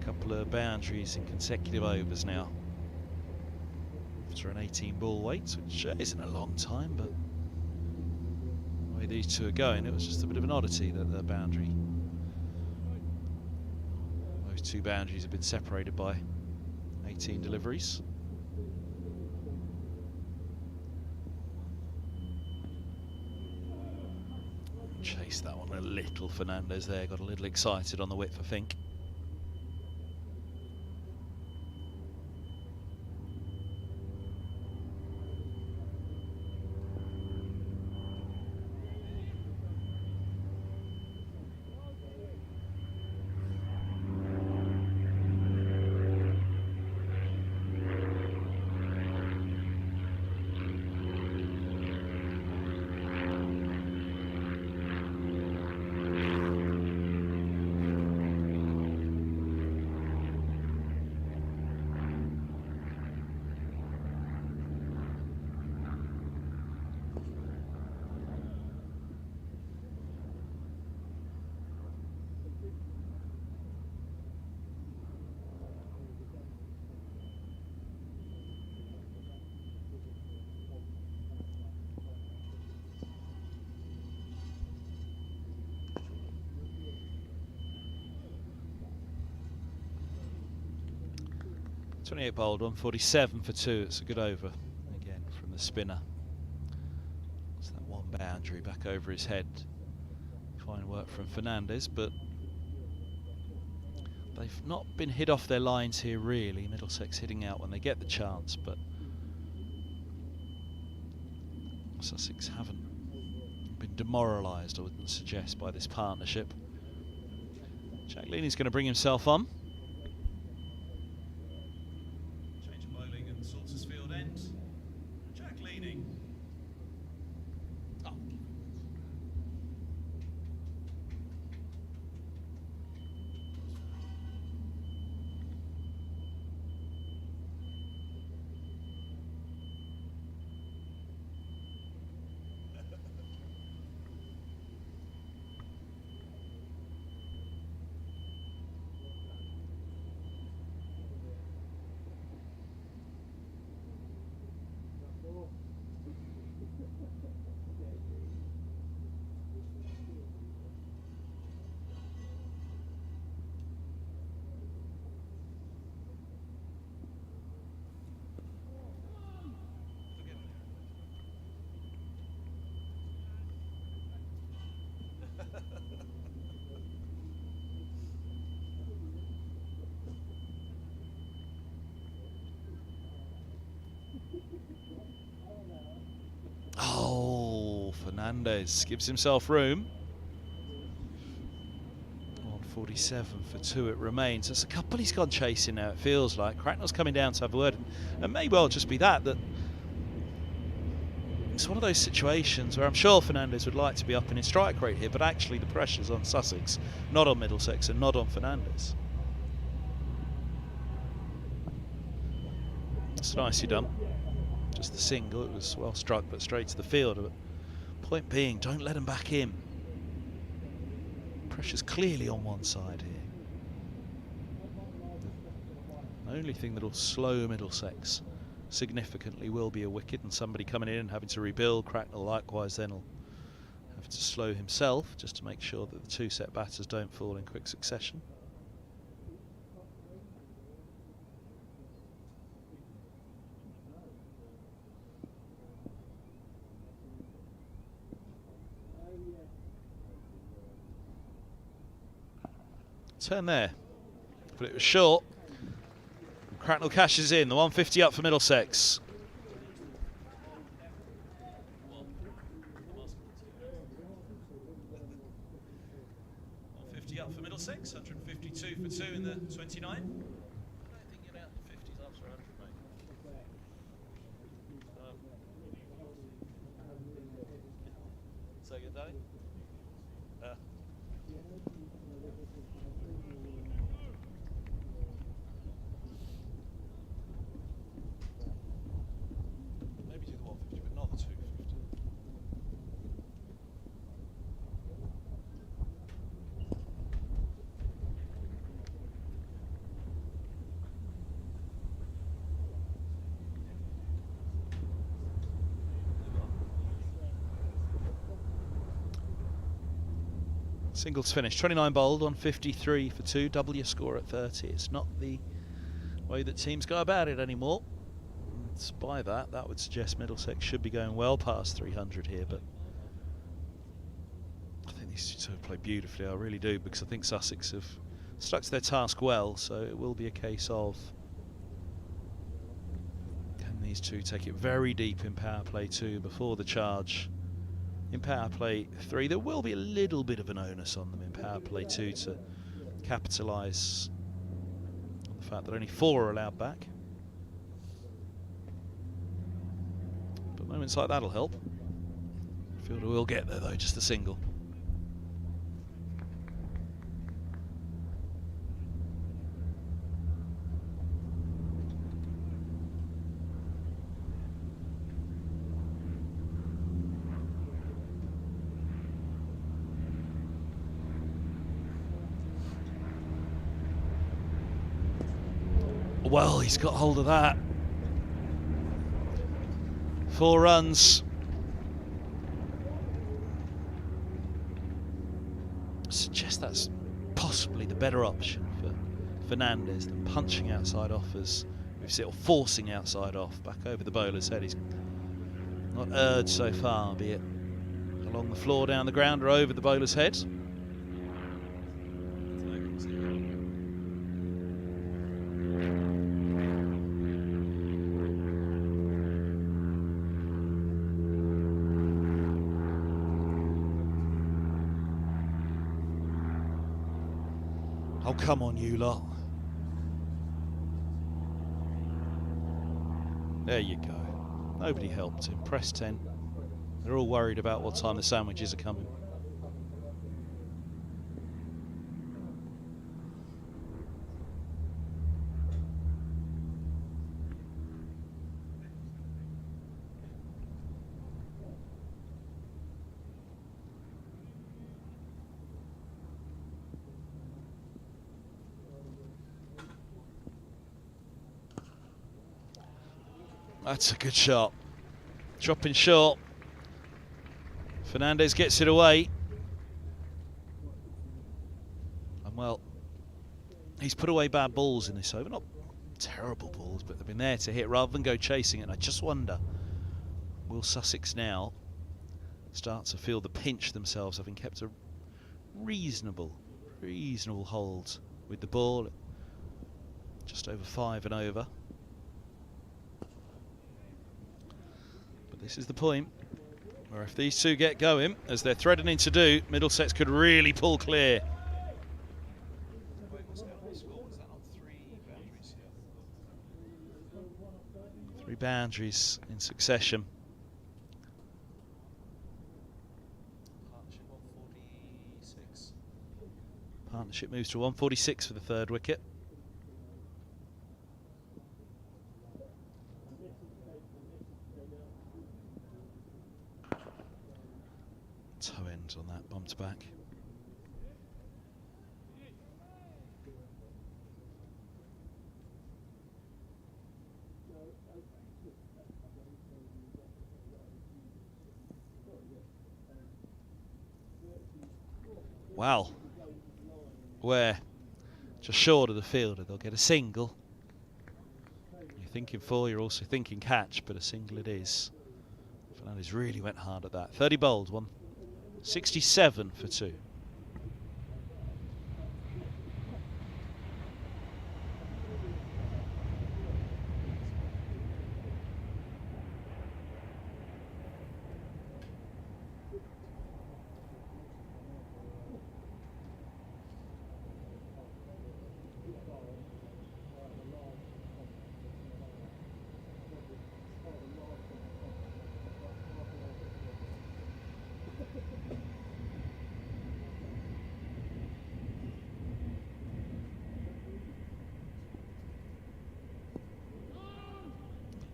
Speaker 1: a couple of boundaries in consecutive overs now. After an 18 ball wait, which isn't a long time, but the way these two are going, it was just a bit of an oddity that the boundary. Those 2 boundaries have been separated by 18 deliveries. Chased that one a little. Fernandez there got a little excited on the width, I think. 28 bowled, 147 for 2. It's a good over again from the spinner. It's that one boundary back over his head. Fine work from Fernandez, but they've not been hit off their lines here really. Middlesex hitting out when they get the chance, but Sussex haven't been demoralised, I wouldn't suggest, by this partnership. Jack Leaney's going to bring himself on. Change of bowling and Saltersfield field end. Jack Leaney. Oh. Oh, Fernandez gives himself room. 147 for 2 it remains. There's a couple he's gone chasing now, it feels like. Cracknell's coming down to have a word, and it may well just be that it's one of those situations where I'm sure Fernandez would like to be up in his strike rate here, but actually the pressure's on Sussex, not on Middlesex and not on Fernandez. It's nicely done. Just the single, it was well struck but straight to the field. But point being, don't let him back in. Pressure's clearly on one side here. The only thing that'll slow Middlesex significantly will be a wicket and somebody coming in and having to rebuild. Cracknell likewise then will have to slow himself just to make sure that the two set batters don't fall in quick succession. Turn there, but it was short. Cracknell cashes in, the 150 up for Middlesex. Up for Middlesex, 152 for 2 in the 29. I don't think you're out in the 50s after 100, mate. Say again, Danny? Maybe do the 150, but not the 250. Singles finished, 29 bowled, 153 for 2, double your score at 30. It's not the way that teams go about it anymore. And by that would suggest Middlesex should be going well past 300 here, but I think these two have played beautifully, I really do, because I think Sussex have stuck to their task well, so it will be a case of can these two take it very deep in power play 2 before the charge. In power play 3, there will be a little bit of an onus on them in power play 2 to capitalise on the fact that only 4 are allowed back. But moments like that'll help. Fielder will get there though, just a single. Well, he's got hold of that. 4 runs. I suggest that's possibly the better option for Fernandez than punching outside offers with Sittle forcing outside off, back over the bowler's head. He's not urged so far, be it along the floor, down the ground, or over the bowler's head. Oh, come on, you lot. There you go. Nobody helped him. Press 10. They're all worried about what time the sandwiches are coming. That's a good shot. Dropping short. Fernandez gets it away. And well, he's put away bad balls in this over. Not terrible balls, but they've been there to hit rather than go chasing it. And I just wonder, will Sussex now start to feel the pinch themselves, having kept a reasonable hold with the ball, just over 5 and over. This is the point where if these two get going, as they're threatening to do, Middlesex could really pull clear. Three boundaries in succession. Partnership moves to 146 for the third wicket. Toe ends on that, bumped back. Wow. Where just short of the fielder, they'll get a single. You're thinking 4, you're also thinking catch, but a single it is. Fernandez really went hard at that. 30 bowled, 167 for 2.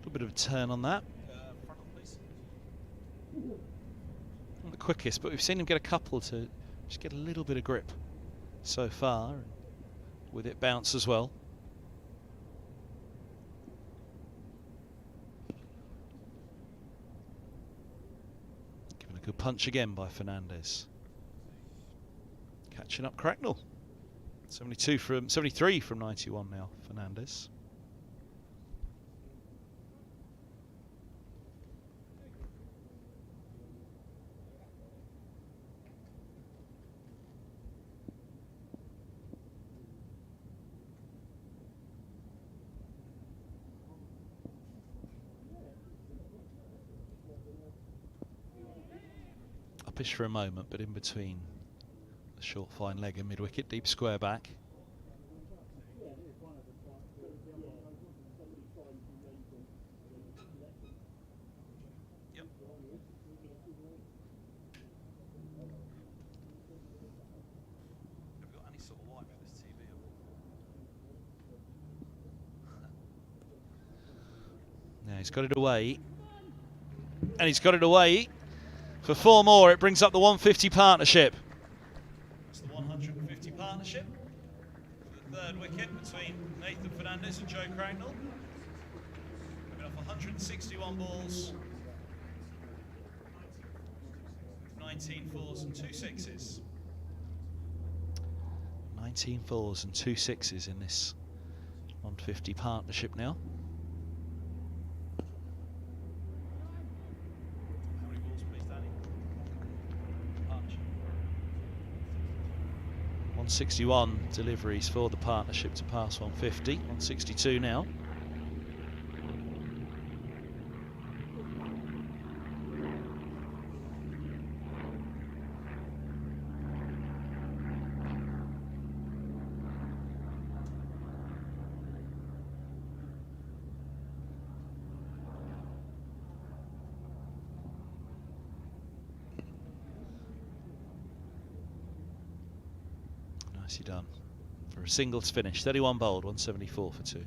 Speaker 1: A bit of a turn on that. Not the quickest, but we've seen him get a couple to just get a little bit of grip so far, and with it bounce as well. Given a good punch again by Fernandez. Catching up Cracknell. 73 from 91 now, Fernandez. Uppish for a moment, but in between the short fine leg and mid-wicket, deep square back. Yep. Have you got any sort of wipe for this TV? Now he's got it away, and he's got it away. For 4 more, it brings up the 150 partnership. It's the 150 partnership for the third wicket between Nathan Fernandez and Joe Cracknell. Coming off 161 balls, 19 fours and 2 sixes. 19 fours and 2 sixes in this 150 partnership now. 161 deliveries for the partnership to pass 150. 162 now. Nicely done for a singles finish. 31 bowled, 174 for 2.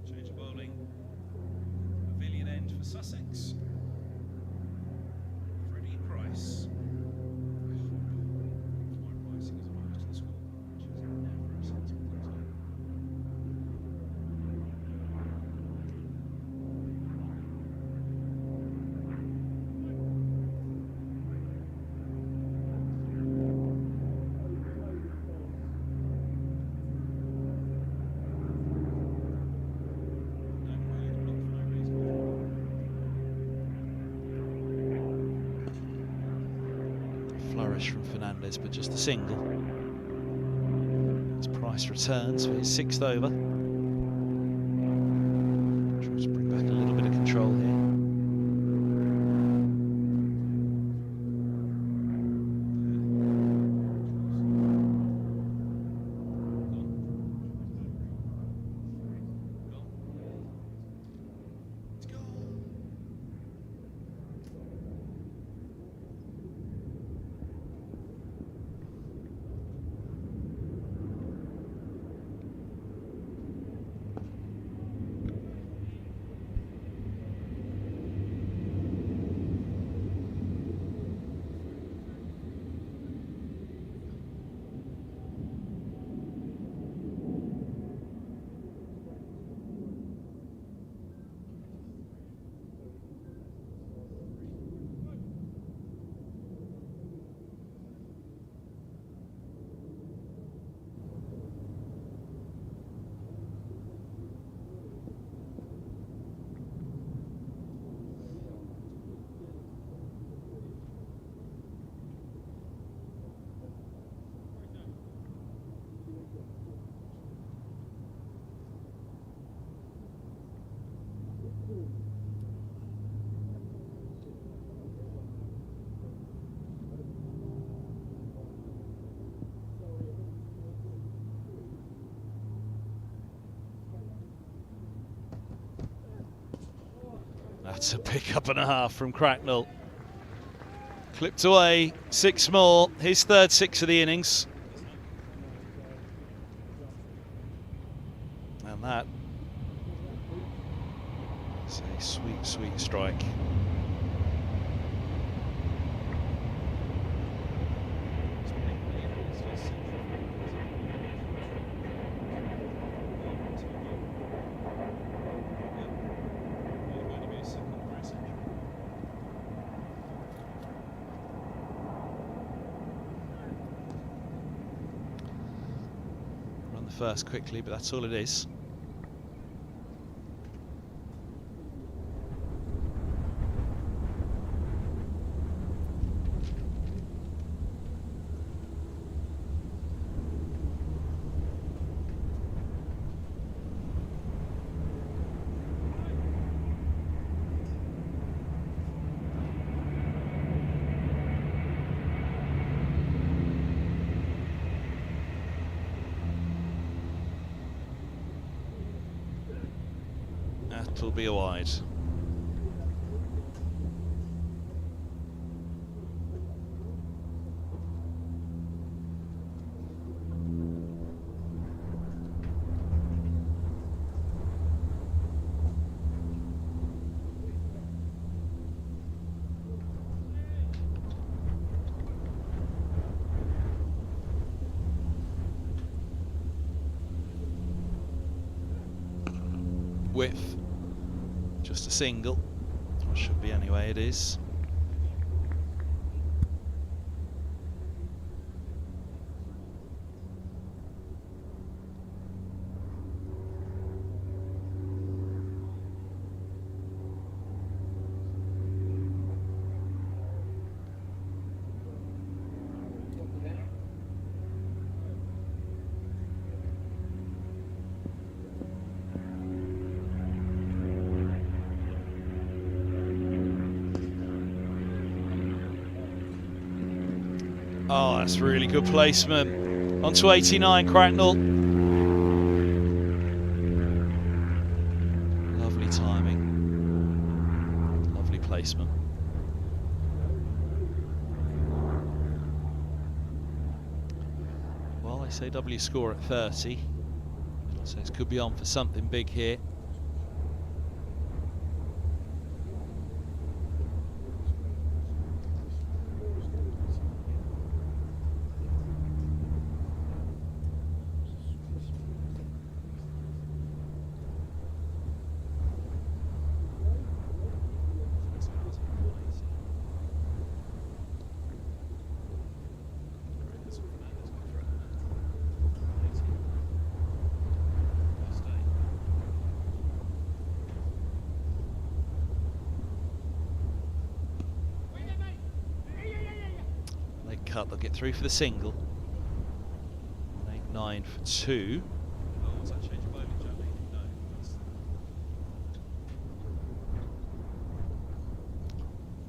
Speaker 1: Change of bowling. Pavilion end for Sussex. Freddie Price. My pricing is opposed to the score, which is never a sensible thing to do. Flourish from Fernandez, but just a single. As Price returns for his 6th over. Tries to bring back a little bit of control here. That's a pick-up and a half from Cracknell. Clipped away, 6 more. His 3rd 6 of the innings. And that is a sweet, sweet strike. First quickly, but that's all it is. That'll be a wide. Width, just a single. Or should be anyway, it is. Oh, that's really good placement. On to 89, Cracknell. Lovely timing. Lovely placement. Well, they say W score at 30. Middlesex could be on for something big here. Cut, they'll get through for the single. 8-9 for 2. Oh, was that change of bowling, Jamie? No.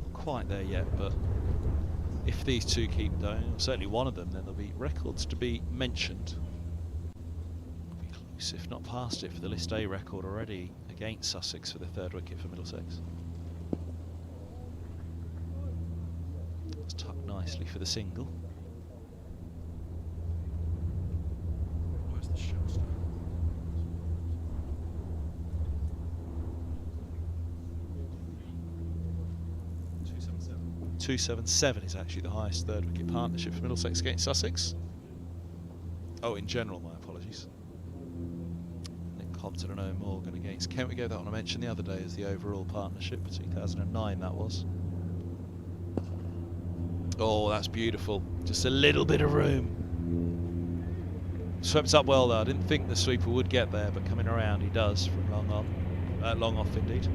Speaker 1: Not quite there yet, but if these two keep going, or certainly one of them, then there'll be records to be mentioned. It'll be close, if not past it, for the List A record already against Sussex for the 3rd wicket for Middlesex. Nicely for the single. Where's the shot start? 277 is actually the highest 3rd wicket partnership for Middlesex against Sussex. Oh, in general, my apologies. Nick Compton and Owen Morgan against Kent. We gave that one I mentioned the other day as the overall partnership for 2009, that was. Oh, that's beautiful. Just a little bit of room. Swept up well though. I didn't think the sweeper would get there, but coming around he does from long on. Long off indeed.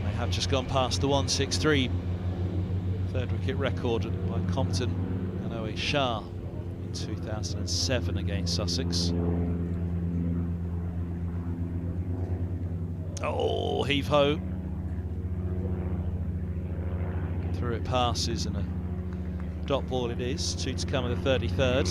Speaker 1: They have just gone past the 163 3rd wicket record by Compton and Owen Shah in 2007 against Sussex. Oh, heave-ho. Through it passes and a dot ball it is. 2 to come in the 33rd.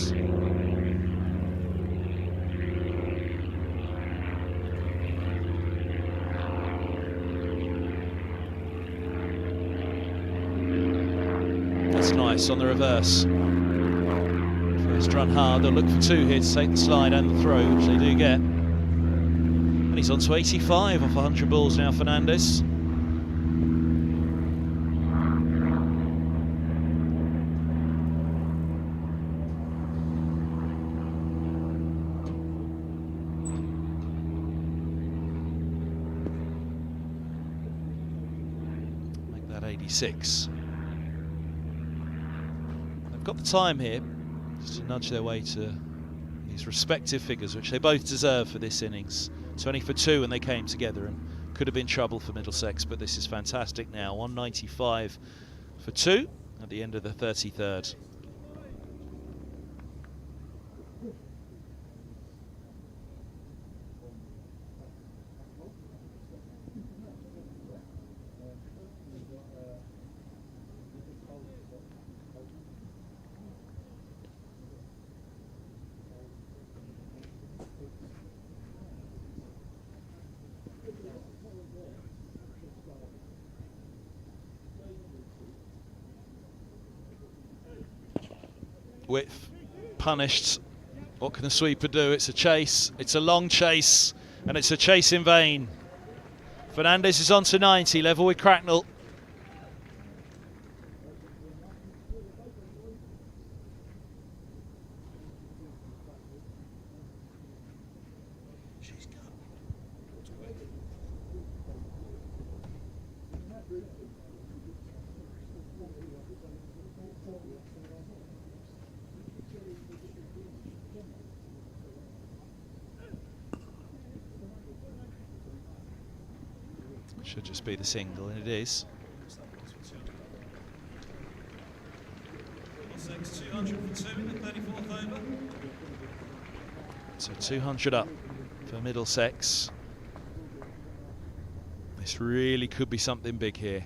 Speaker 1: That's nice on the reverse. First run hard, they'll look for 2 here to take the slide and the throw, which they do get. And he's on to 85 off 100 balls now, Fernandez. Make that 86. They've got the time here just to nudge their way to these respective figures, which they both deserve for this innings. 20 for 2 and they came together and could have been trouble for Middlesex, but this is fantastic now. 195 for 2 at the end of the 33rd. Width punished. What can the sweeper do? It's a chase. It's a long chase, and it's a chase in vain. Fernandez is on to 90, level with Cracknell. Should just be the single, and it is. 200 for 2 in the 34th over. So 200 up for Middlesex. This really could be something big here.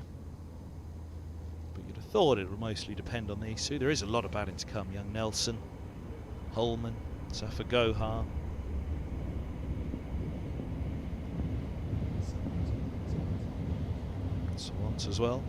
Speaker 1: But you'd have thought it would mostly depend on these two. There is a lot of batting to come. Young Nelson, Holman, Safa Gohar. Swans as well.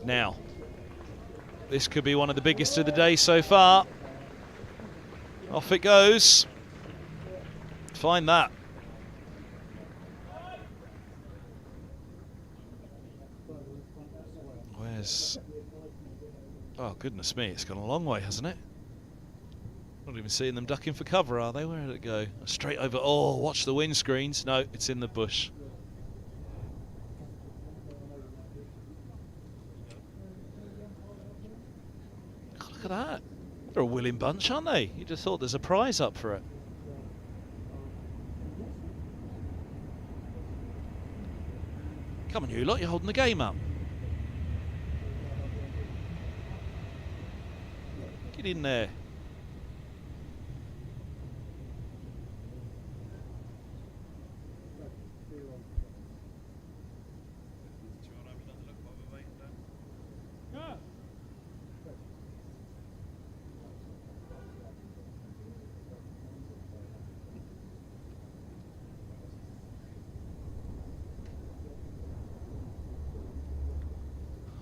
Speaker 1: Now, this could be one of the biggest of the day so far. Off it goes. Find that. Where's... Oh, goodness me, it's gone a long way, hasn't it? Not even seeing them ducking for cover, are they? Where did it go? Straight over. Oh, watch the windscreens. No, it's in the bush. Look at that. They're a willing bunch, aren't they? You just thought there's a prize up for it. Come on, you lot, you're holding the game up. Get in there.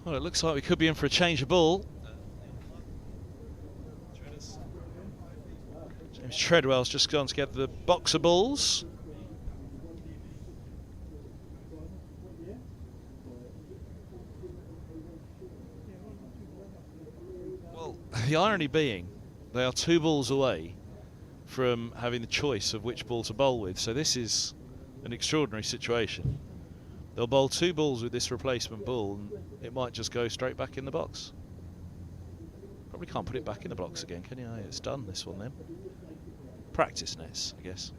Speaker 1: Well, it looks like we could be in for a change of ball. James Treadwell's just gone to get the box of balls. Well, the irony being, they are 2 balls away from having the choice of which ball to bowl with, so this is an extraordinary situation. They'll bowl 2 balls with this replacement ball and it might just go straight back in the box. Probably can't put it back in the box again, can you? It's done, this one then. Practice nets, I guess.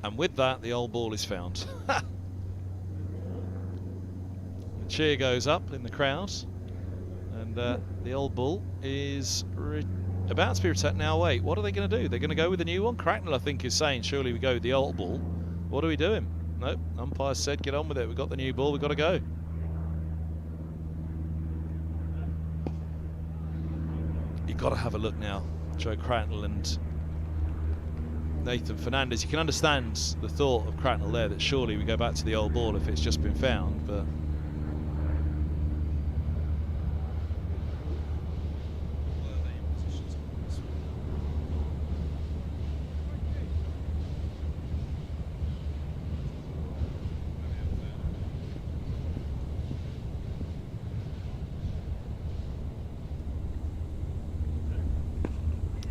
Speaker 1: And with that, the old ball is found. The cheer goes up in the crowd, and the old ball is about to be returned. Now, wait, what are they going to do? They're going to go with the new one? Cracknell, I think, is saying, surely we go with the old ball. What are we doing? Nope, umpire said, get on with it. We've got the new ball, we've got to go. You've got to have a look now, Joe Cracknell and Nathan Fernandez. You can understand the thought of Cracknell there that surely we go back to the old ball if it's just been found, but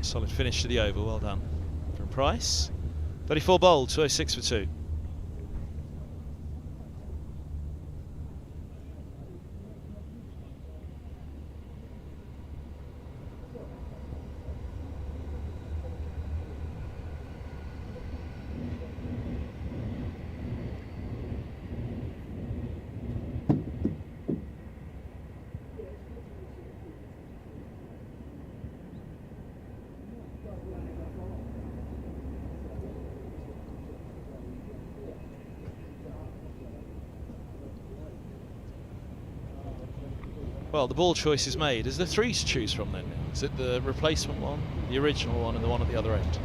Speaker 1: solid finish to the over, well done. Price, 34 bowled, 206 for 2. Well, the ball choice is made. Is there 3 to choose from then? Is it the replacement one, the original one, and the one at the other end?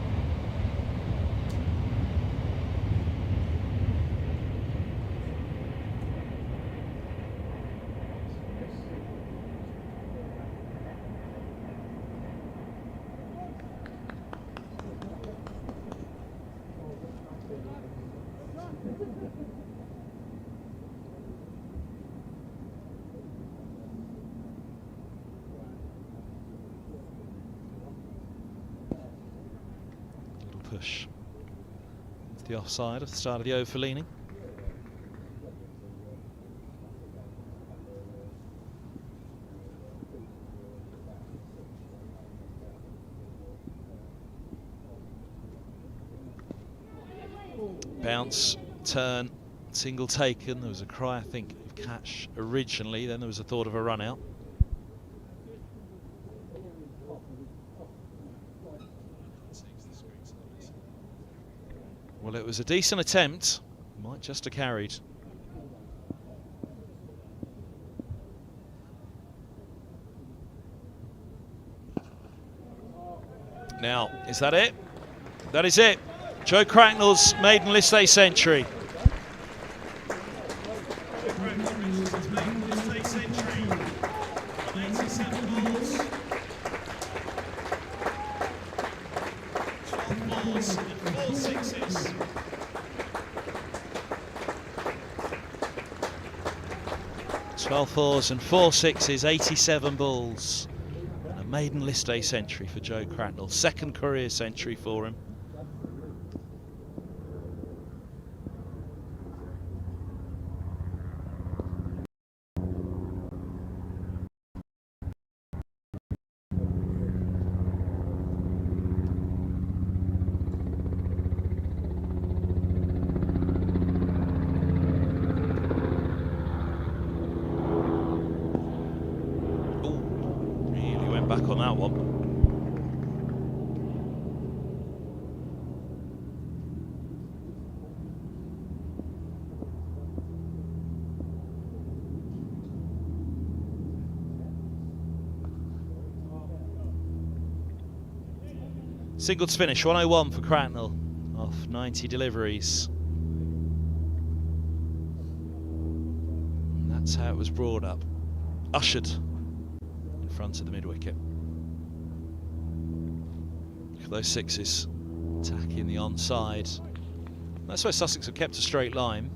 Speaker 1: Push. It's the offside at the start of the over for leaning. Bounce, turn, single taken. There was a cry, I think, of catch originally. Then there was a thought of a run out. Well, it was a decent attempt. Might just have carried. Now, is that it? That is it. Joe Cracknell's maiden list day century. Twelve fours and 4 sixes, 87 balls. And a maiden list day century for Joe Cracknell. Second career century for him. Back on that one. Singles finish, 101 for Cracknell off 90 deliveries. And that's how it was brought up. Ushered in front of the mid-wicket. Look at those sixes attacking the onside. That's where Sussex have kept a straight line.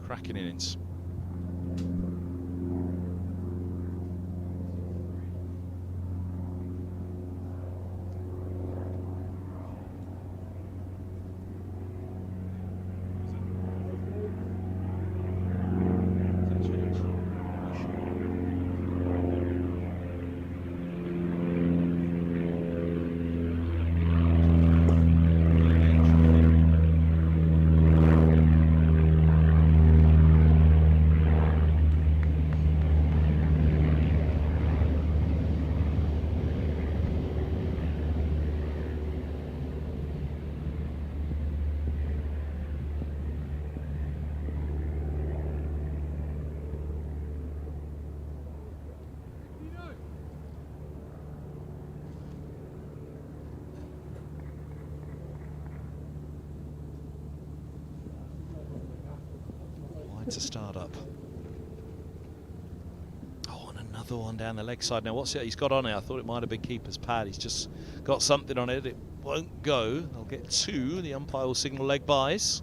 Speaker 1: Cracking innings. To start up. Oh, and another one down the leg side. Now, what's it he's got on it? I thought it might have been keeper's pad. He's just got something on it. It won't go. They'll get 2. The umpire will signal leg byes.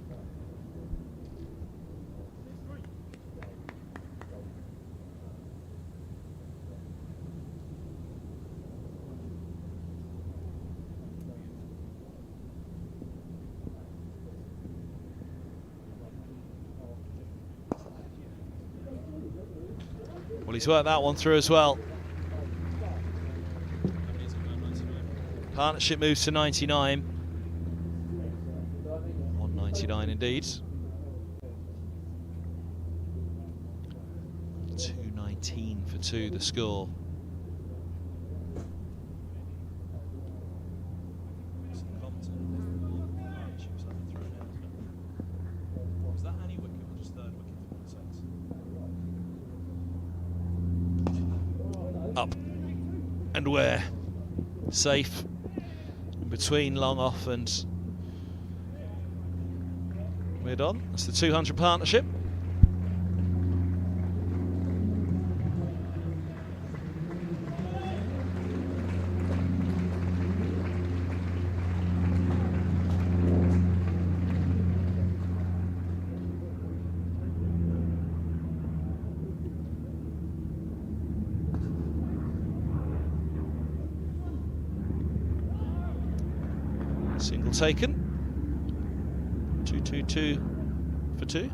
Speaker 1: Well, he's worked that one through as well. Partnership moves to 99. 199 indeed. 219 for 2, the score. and Ware safe in between long off and mid on. That's the 200 partnership. Single taken. 2-2-2 for 2.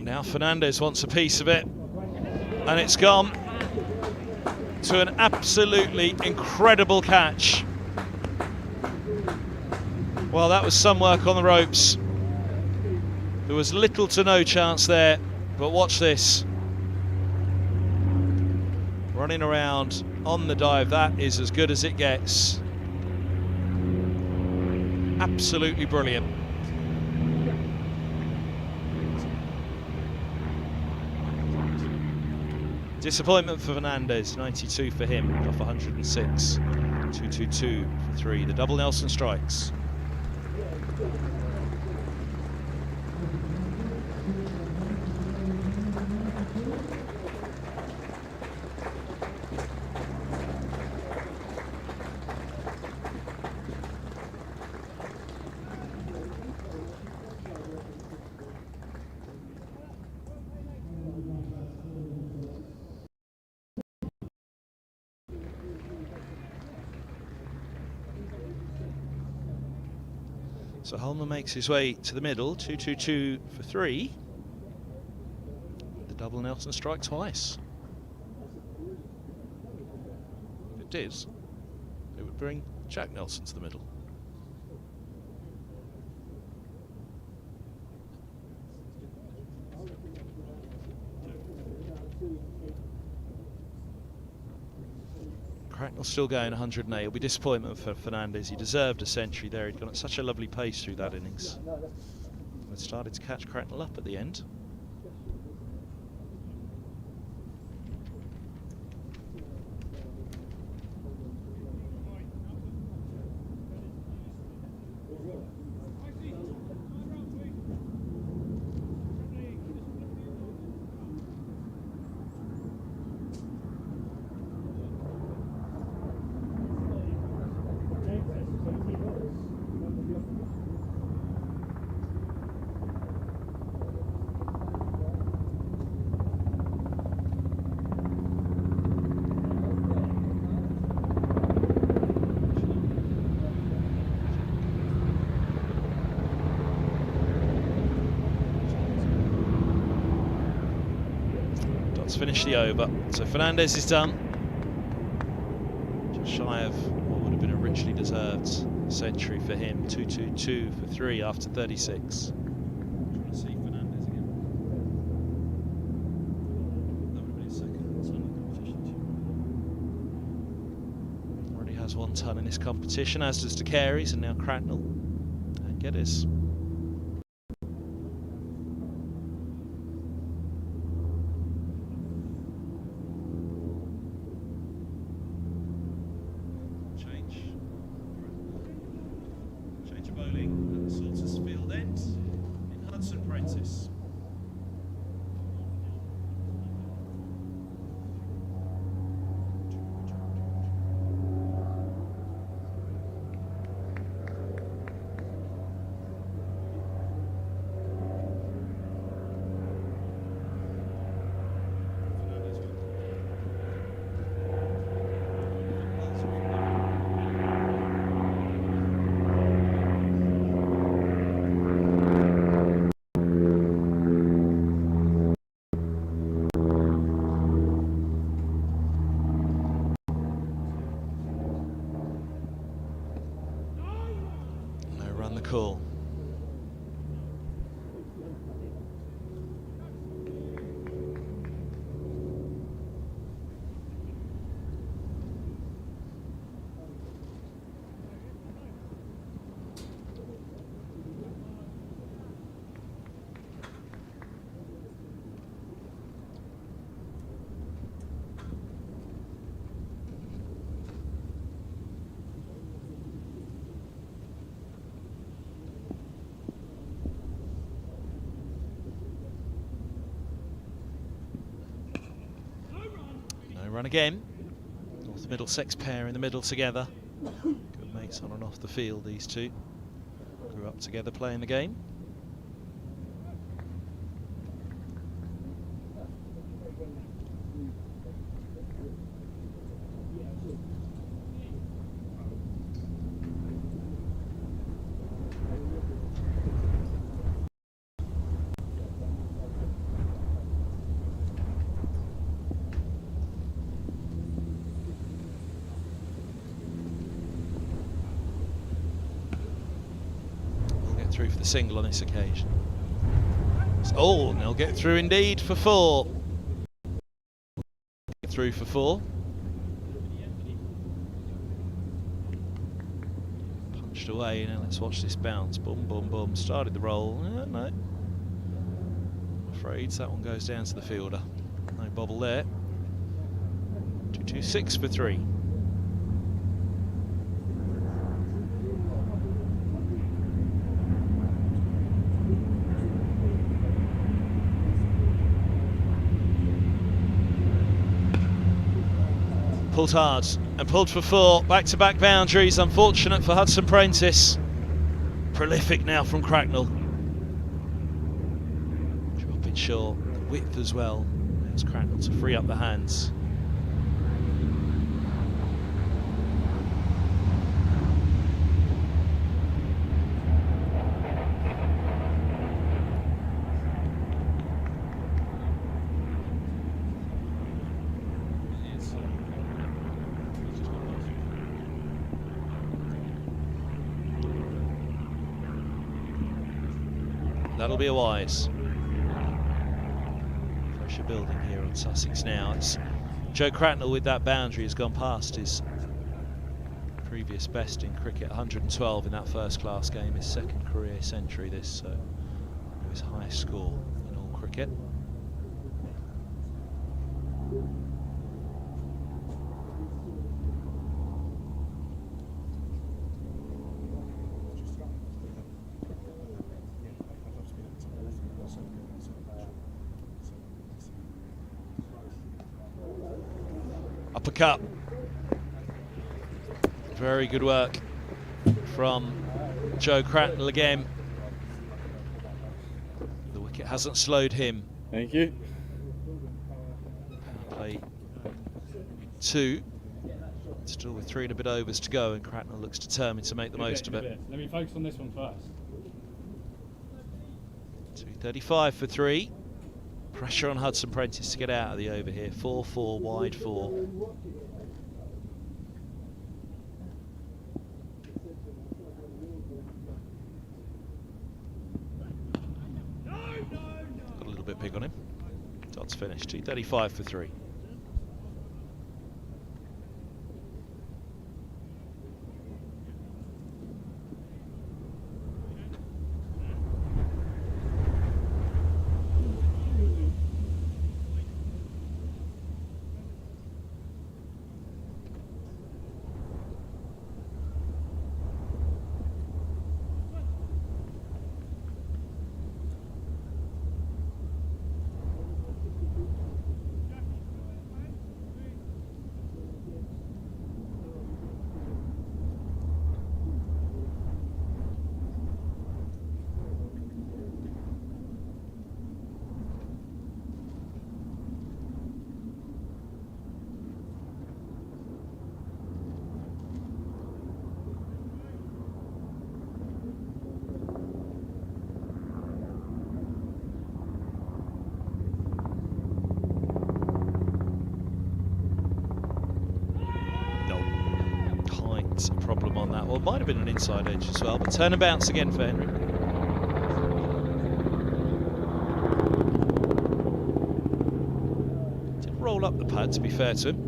Speaker 1: Now Fernandez wants a piece of it, and it's gone to an absolutely incredible catch. Well, that was some work on the ropes. There was little to no chance there, but watch this. Running around on the dive, that is as good as it gets. Absolutely brilliant. Disappointment for Fernandez, 92 for him, off 106. 2-2-2 for 3. The double Nelson strikes. So Holmer makes his way to the middle, 2-2-2 for 3. The double Nelson strike twice. If it did, it would bring Jack Nelson to the middle. Cracknell's still going 108. It'll be disappointment for Fernandez. He deserved a century there. He'd gone at such a lovely pace through that innings. It started to catch Cracknell up at the end. Finish the over. So Fernandez is done. Just shy of what would have been a richly deserved century for him. 2-2-2 for 3 after 36. Trying to see Fernandez again. That would have been his second ton in competition. Already has 1 ton in this competition, as does De Carey's, and now Cracknell and Geddes. Cool. run again. North Middlesex pair in the middle together. Good mates on and off the field, these two. Grew up together playing the game. Through for the single on this occasion. Oh, and they'll get through indeed for 4. Through for 4. Punched away. Now let's watch this bounce. Boom, boom, boom. Started the roll. No. I'm afraid that one goes down to the fielder. No bobble there. 2-2-6 for 3. Pulled hard and pulled for 4. Back-to-back boundaries. Unfortunate for Hudson Prentice. Prolific now from Cracknell. Dropping short. The width as well. There's Cracknell to free up the hands. That'll be a wide. Pressure building here on Sussex now. It's Joe Cracknell with that boundary has gone past his previous best in cricket, 112 in that first-class game, his second career century this, so his highest score in all cricket. Uppercut. Very good work from Joe Cracknell again. The wicket hasn't slowed him.
Speaker 3: Thank you.
Speaker 1: Power play 2. Still with 3 and a bit overs to go, and Cracknell looks determined to make the most of it.
Speaker 3: Let me focus on this one first.
Speaker 1: 235 for 3. Pressure on Hudson Prentice to get out of the over here. 4-4, wide 4. Got a little bit big on him. Dot's finished. 235 for 3. A problem on that. Well, it might have been an inside edge as well, but turn and bounce again for Henry. Did roll up the pad, to be fair to him.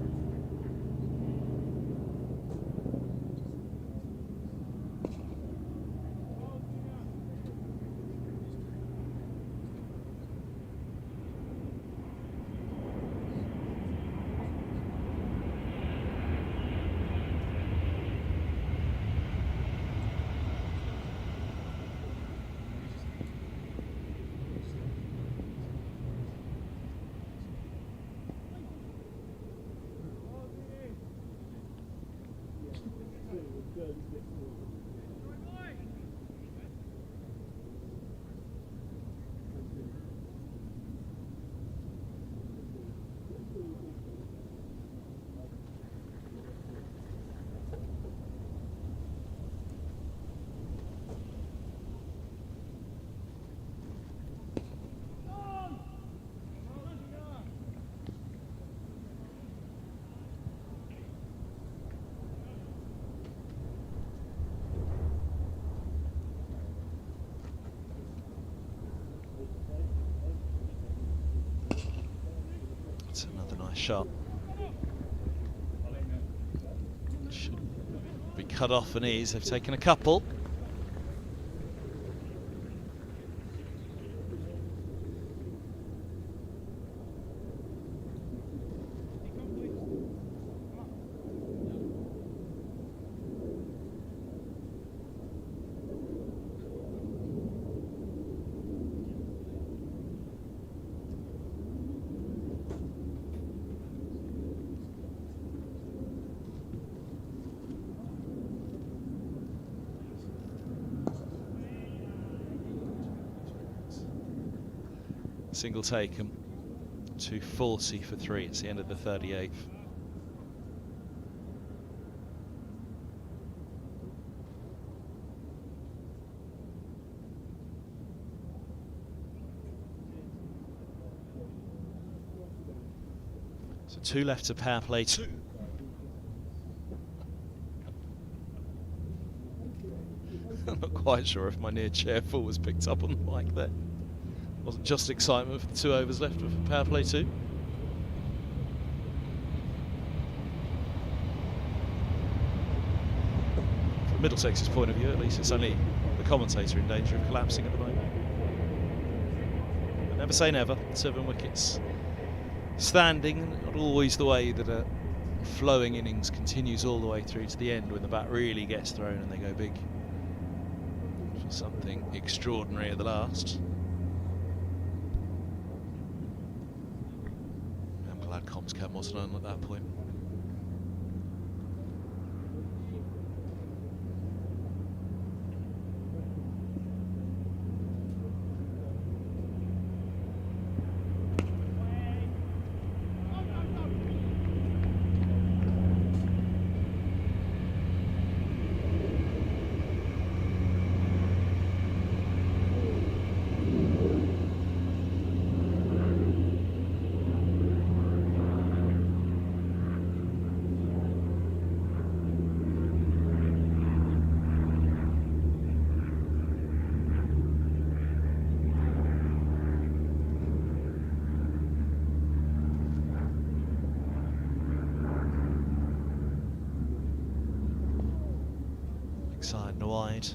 Speaker 1: It's another nice shot. Should be cut off and ease. They've taken a couple. Single taken, 240 for 3. It's the end of the 38th. So 2 left to power play 2. I'm not quite sure if my near chair fall was picked up on the mic there. Wasn't just excitement for the 2 overs left of power play 2. From Middlesex's point of view, at least, it's only the commentator in danger of collapsing at the moment. But never say never. 7 wickets standing, not always the way that a flowing innings continues all the way through to the end when the bat really gets thrown and they go big for something extraordinary at the last. Comms cam wasn't on at that point. Side and wide.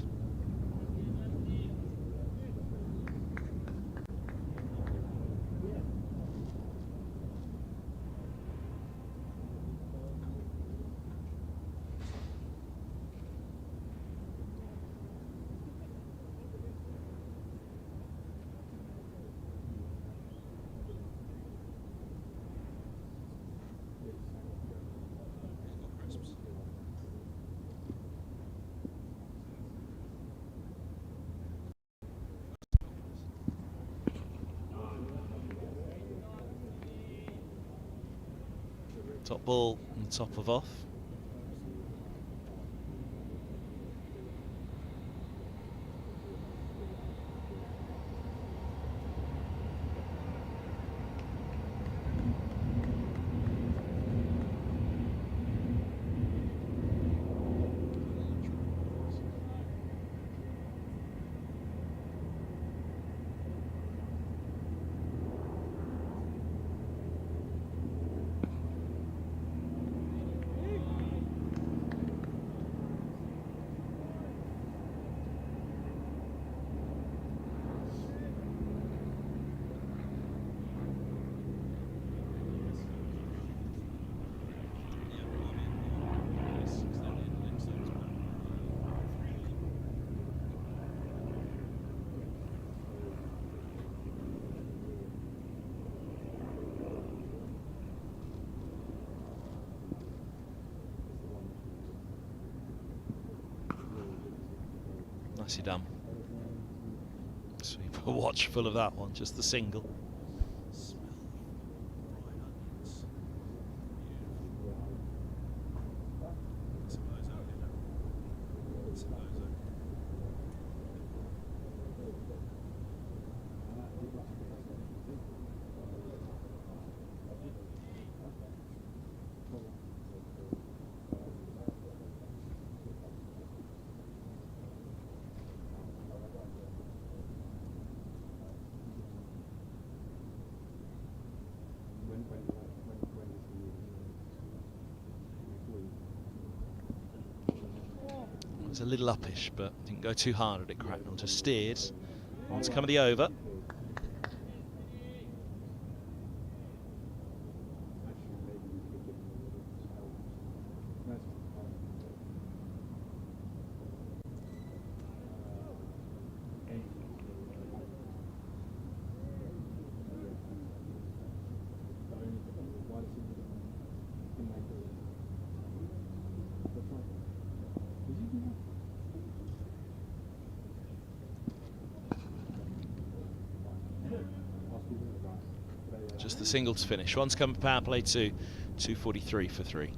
Speaker 1: Top ball and top of off. Nicely done. Sweeper watch full of that one, just the single. It was a little uppish, but didn't go too hard at it. Cracknell just steered. On to come of the over. Just the singles finish. One's come power play 2, 2:43 for 3.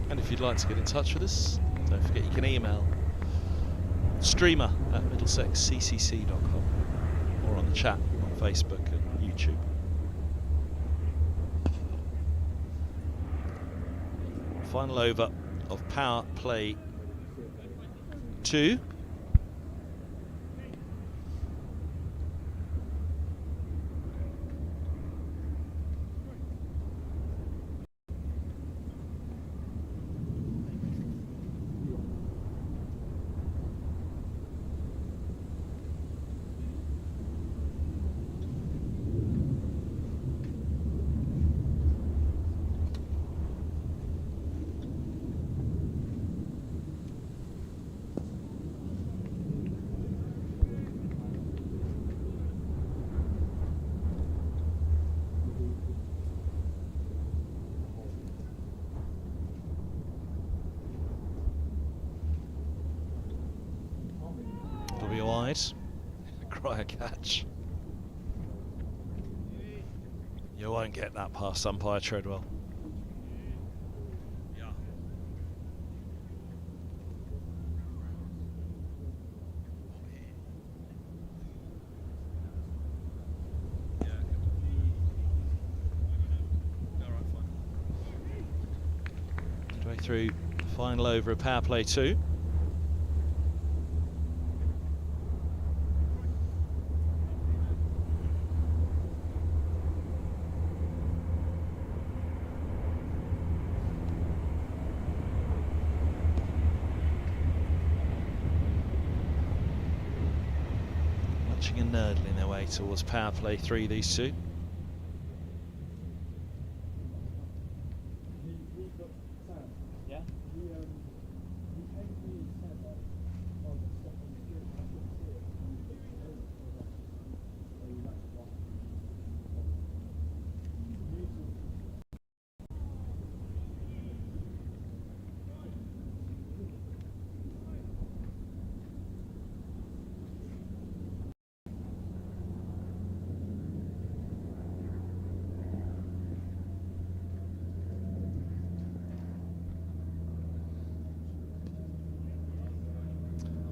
Speaker 1: And if you'd like to get in touch with us, don't forget you can email streamer@middlesexccc.com or on the chat on Facebook and YouTube. Final over of power play 2. Wide. Cry a catch. You won't get that past umpire Treadwell. Midway through the final over of power play 2. And nurdling their way towards power play 3, these two.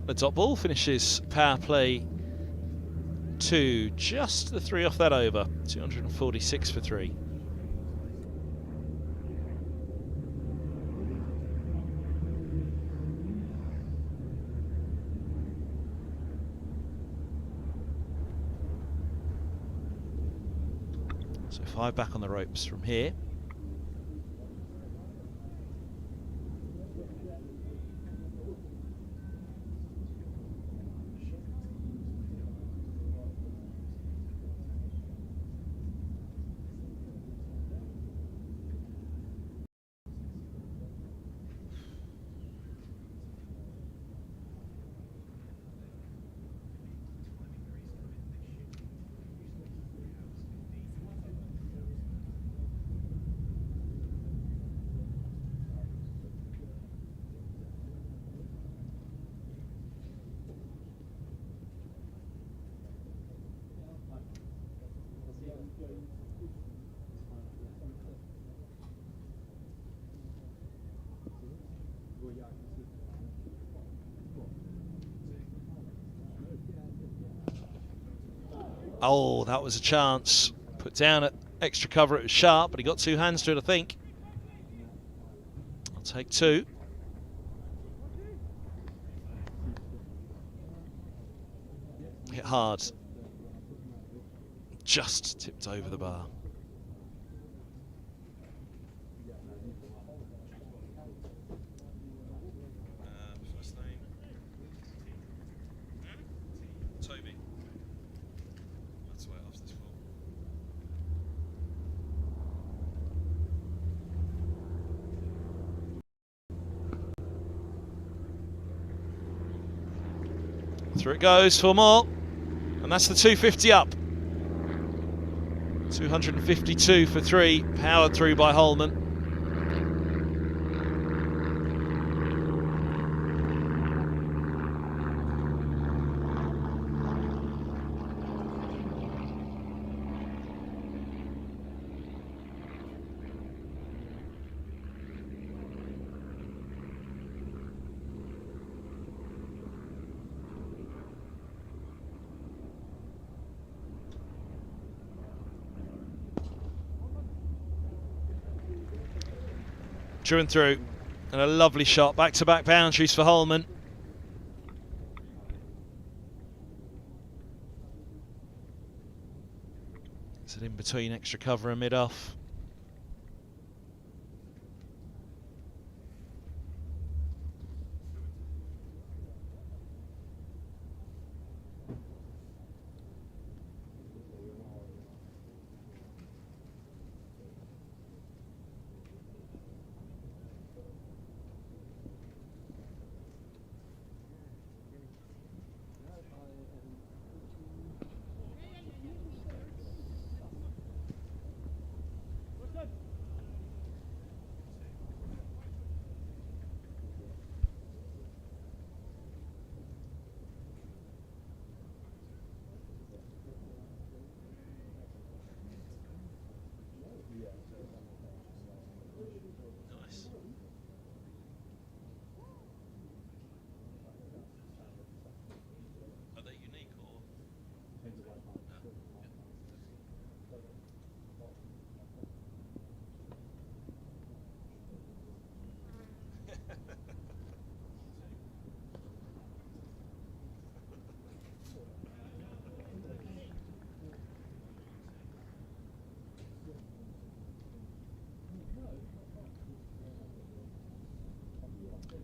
Speaker 1: The top ball finishes power play 2, just the 3 off that over, 246 for 3. So 5 back on the ropes from here. Oh, that was a chance. Put down at extra cover. It was sharp, but he got 2 hands to it, I think. I'll take 2. Hit hard. Just tipped over the bar. First name? Toby. That's why I asked this for. Through it goes for more. And that's the 250 up. 252 for 3, powered through by Holman. Through and through, and a lovely shot. Back-to-back boundaries for Holman. Is it in between extra cover and mid-off?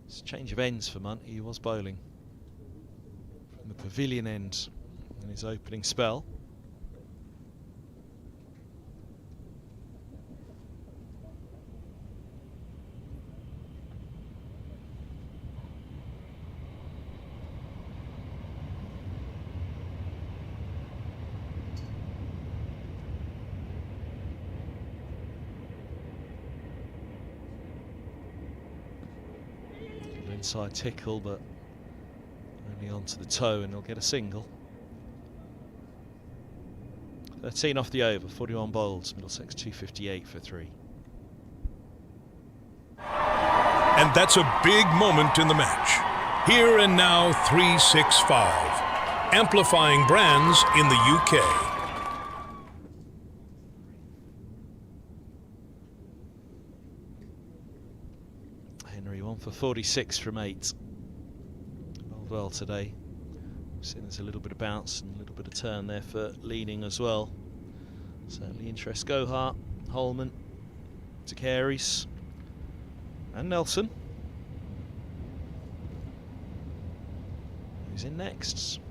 Speaker 1: It's a change of ends for Munt. He was bowling from the pavilion end in his opening spell. Inside tickle, but only onto the toe, and he'll get a single. 13 off the over, 41 bowls. Middlesex 258 for 3.
Speaker 2: And that's a big moment in the match. Here and now 365. Amplifying brands in the UK.
Speaker 1: For 46 from 8. Bowled well today. We've seen there's a little bit of bounce and a little bit of turn there for leading as well. Certainly interests Gohart, Holman, Takaris, and Nelson. Who's in next?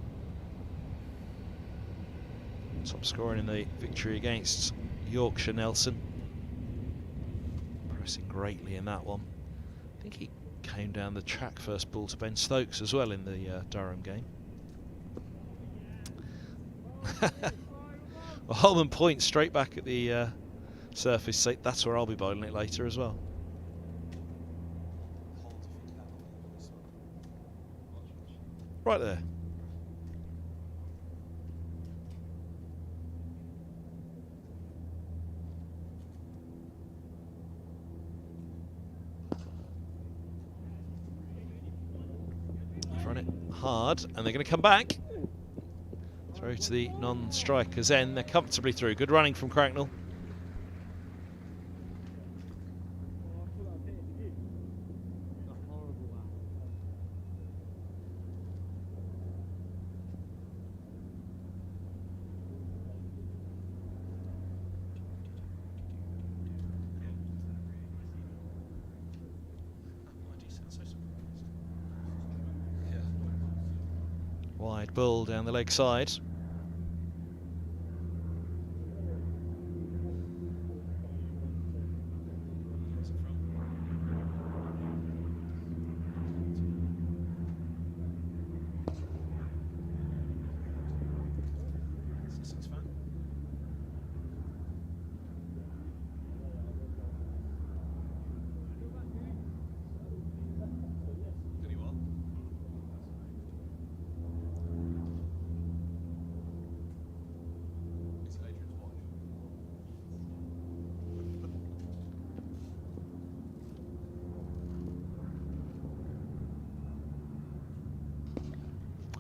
Speaker 1: Top scoring in the victory against Yorkshire, Nelson. Pressing greatly in that one. I think he came down the track first ball to Ben Stokes as well in the Durham game. Well, Holman points straight back at the surface. Say that's where I'll be bowling it later as well. Right there. They've run it hard, and they're going to come back. Throw to the non-strikers end. They're comfortably through. Good running from Cracknell. Wide ball down the leg side.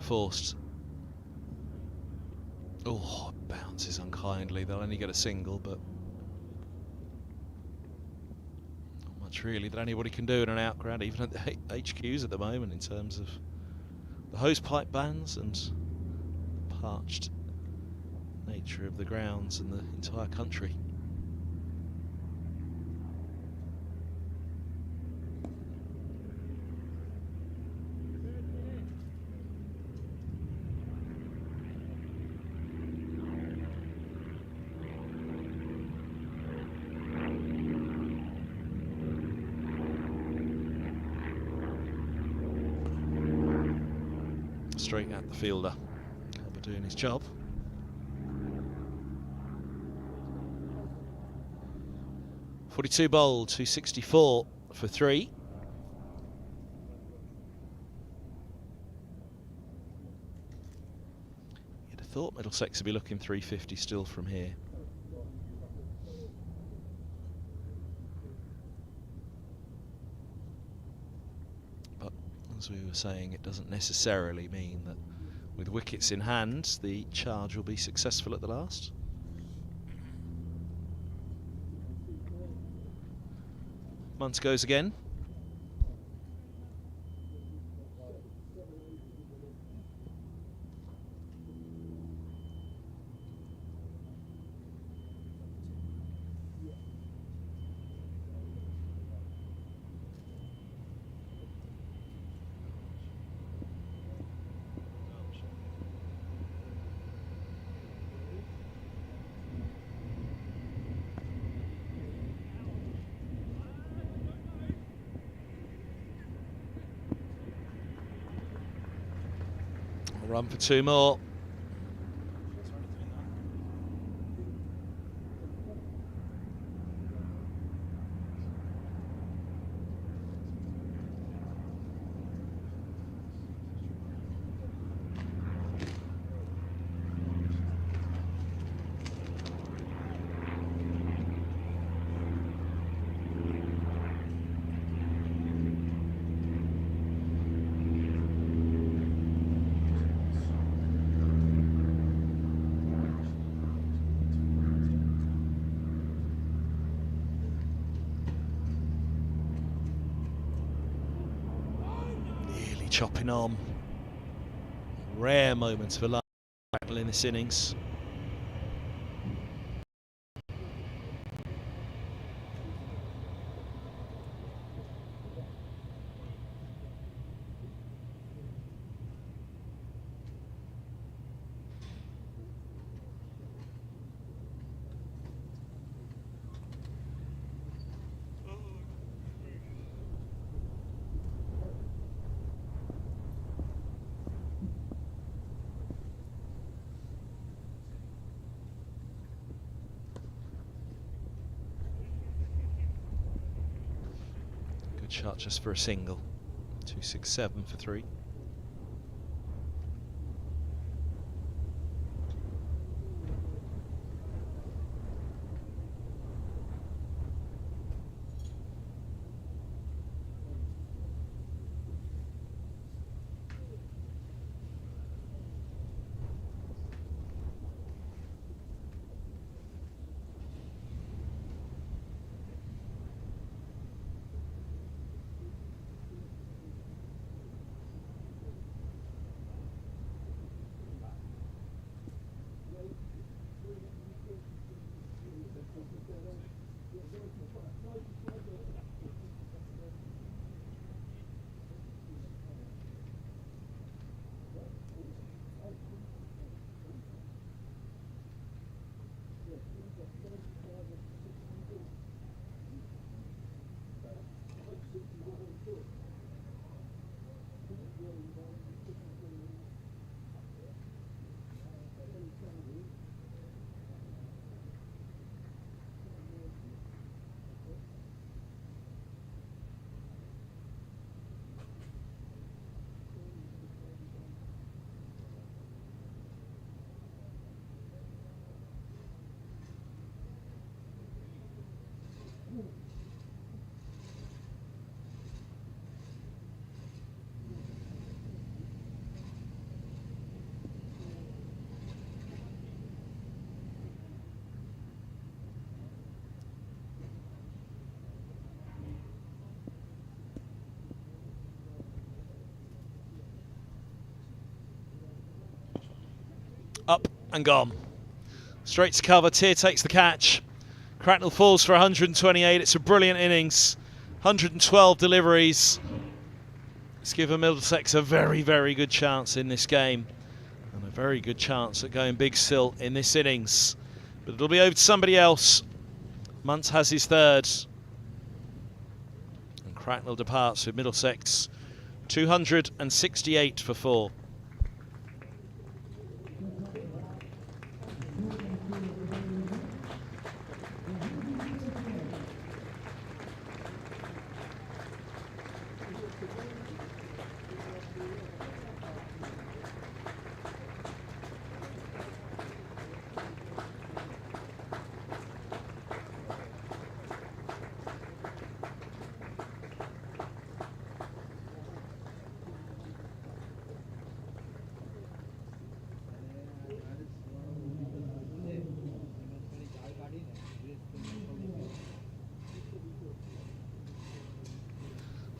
Speaker 1: Forced. Oh, bounces unkindly. They'll only get a single, but not much really that anybody can do in an outground, even at the HQs at the moment, in terms of the hosepipe bans and parched nature of the grounds and the entire country. Straight at the fielder. Cooper doing his job. .42 bowled, 264 for 3. You'd have thought Middlesex would be looking 350 still from here. But as we were saying, it doesn't necessarily mean that with wickets in hand the charge will be successful at the last. Muntz goes again. Run for 2 more. Chopping on. Rare moments for Radlett in this innings. shot just for a single. 267 for 3. Up and gone. Straight to cover. Tier takes the catch. Cracknell falls for 128. It's a brilliant innings. 112 deliveries. It's given Middlesex a very, very good chance in this game. And a very good chance at going big still in this innings. But it'll be over to somebody else. Muntz has his third. And Cracknell departs with Middlesex 268 for 4.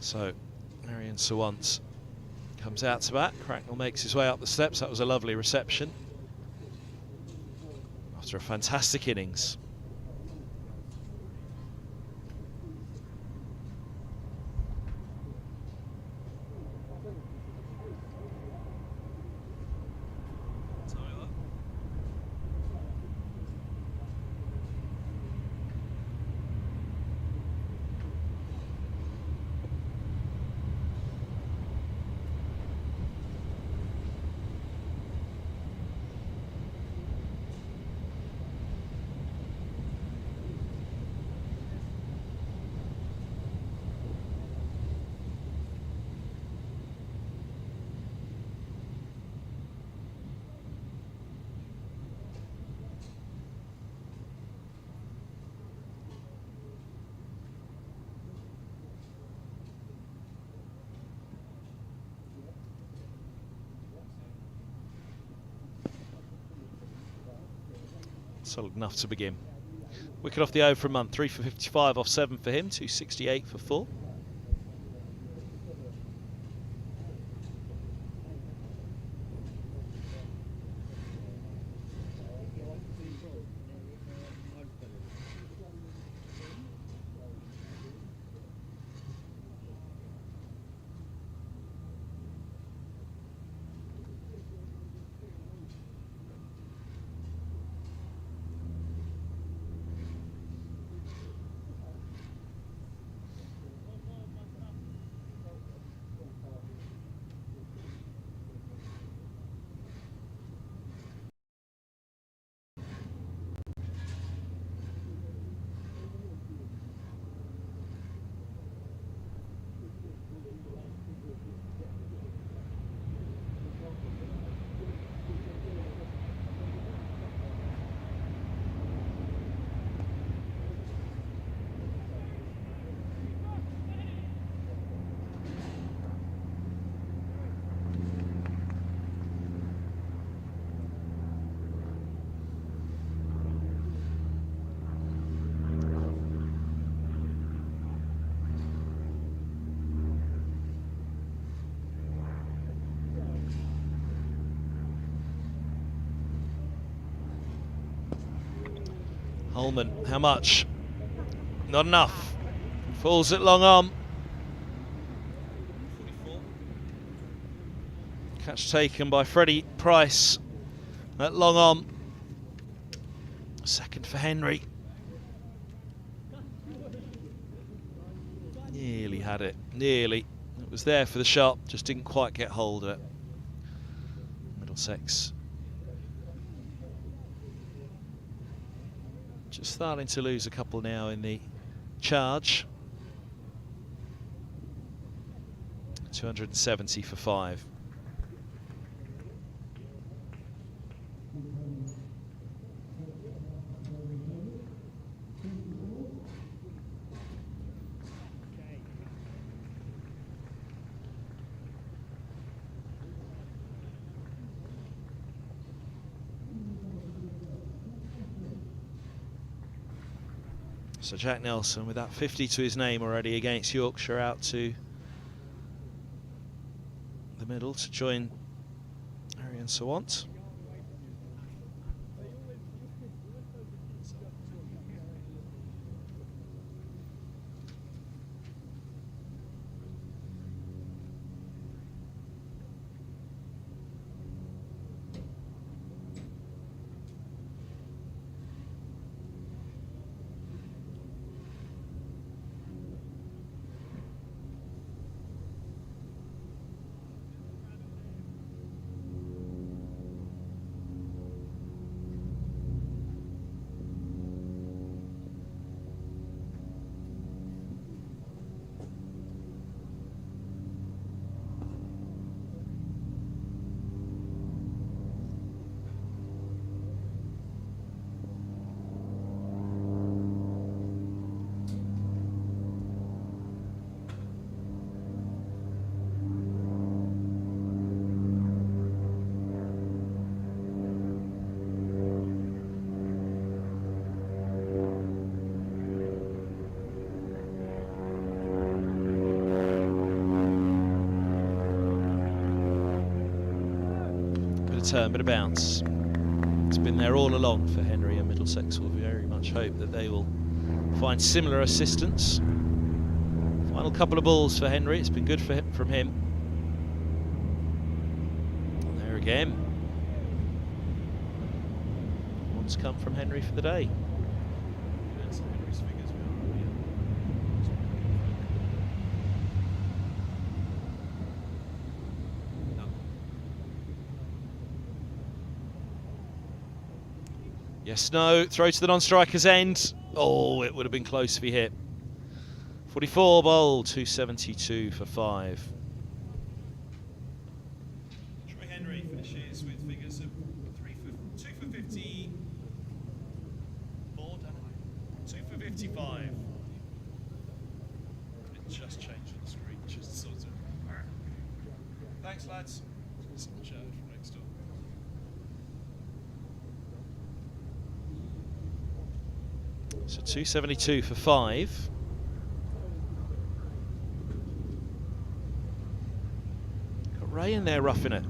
Speaker 1: So, Marion Sawant comes out to bat. Cracknell makes his way up the steps. That was a lovely reception after a fantastic innings. Solid enough to begin. Wicket off the over for a month. 3 for 55 off 7 for him. 268 for 4. Holman, how much? Not enough. Falls at long arm. Catch taken by Freddie Price at long arm. Second for Henry. Nearly had it, nearly. It was there for the shot, just didn't quite get hold of it. Middlesex just starting to lose a couple now in the charge. 270 for 5. So Jack Nelson with that 50 to his name already against Yorkshire, out to the middle to join Arian Sawant. Turn, bit of bounce. It's been there all along for Henry, and Middlesex will very much hope that they will find similar assistance. Final couple of balls for Henry. It's been good for him, from him. And there again. One's come from Henry for the day. Yes, no, throw to the non-striker's end. Oh, it would have been close if he hit. 44 bowled, 272 for 5.
Speaker 3: Troy Henry finishes with figures of 2 for 50. 2 for 55. It just changed on the screen, just sort of. Thanks, lads. Someone shouted from next door.
Speaker 1: So 272 for 5. Got Ray in there roughing it.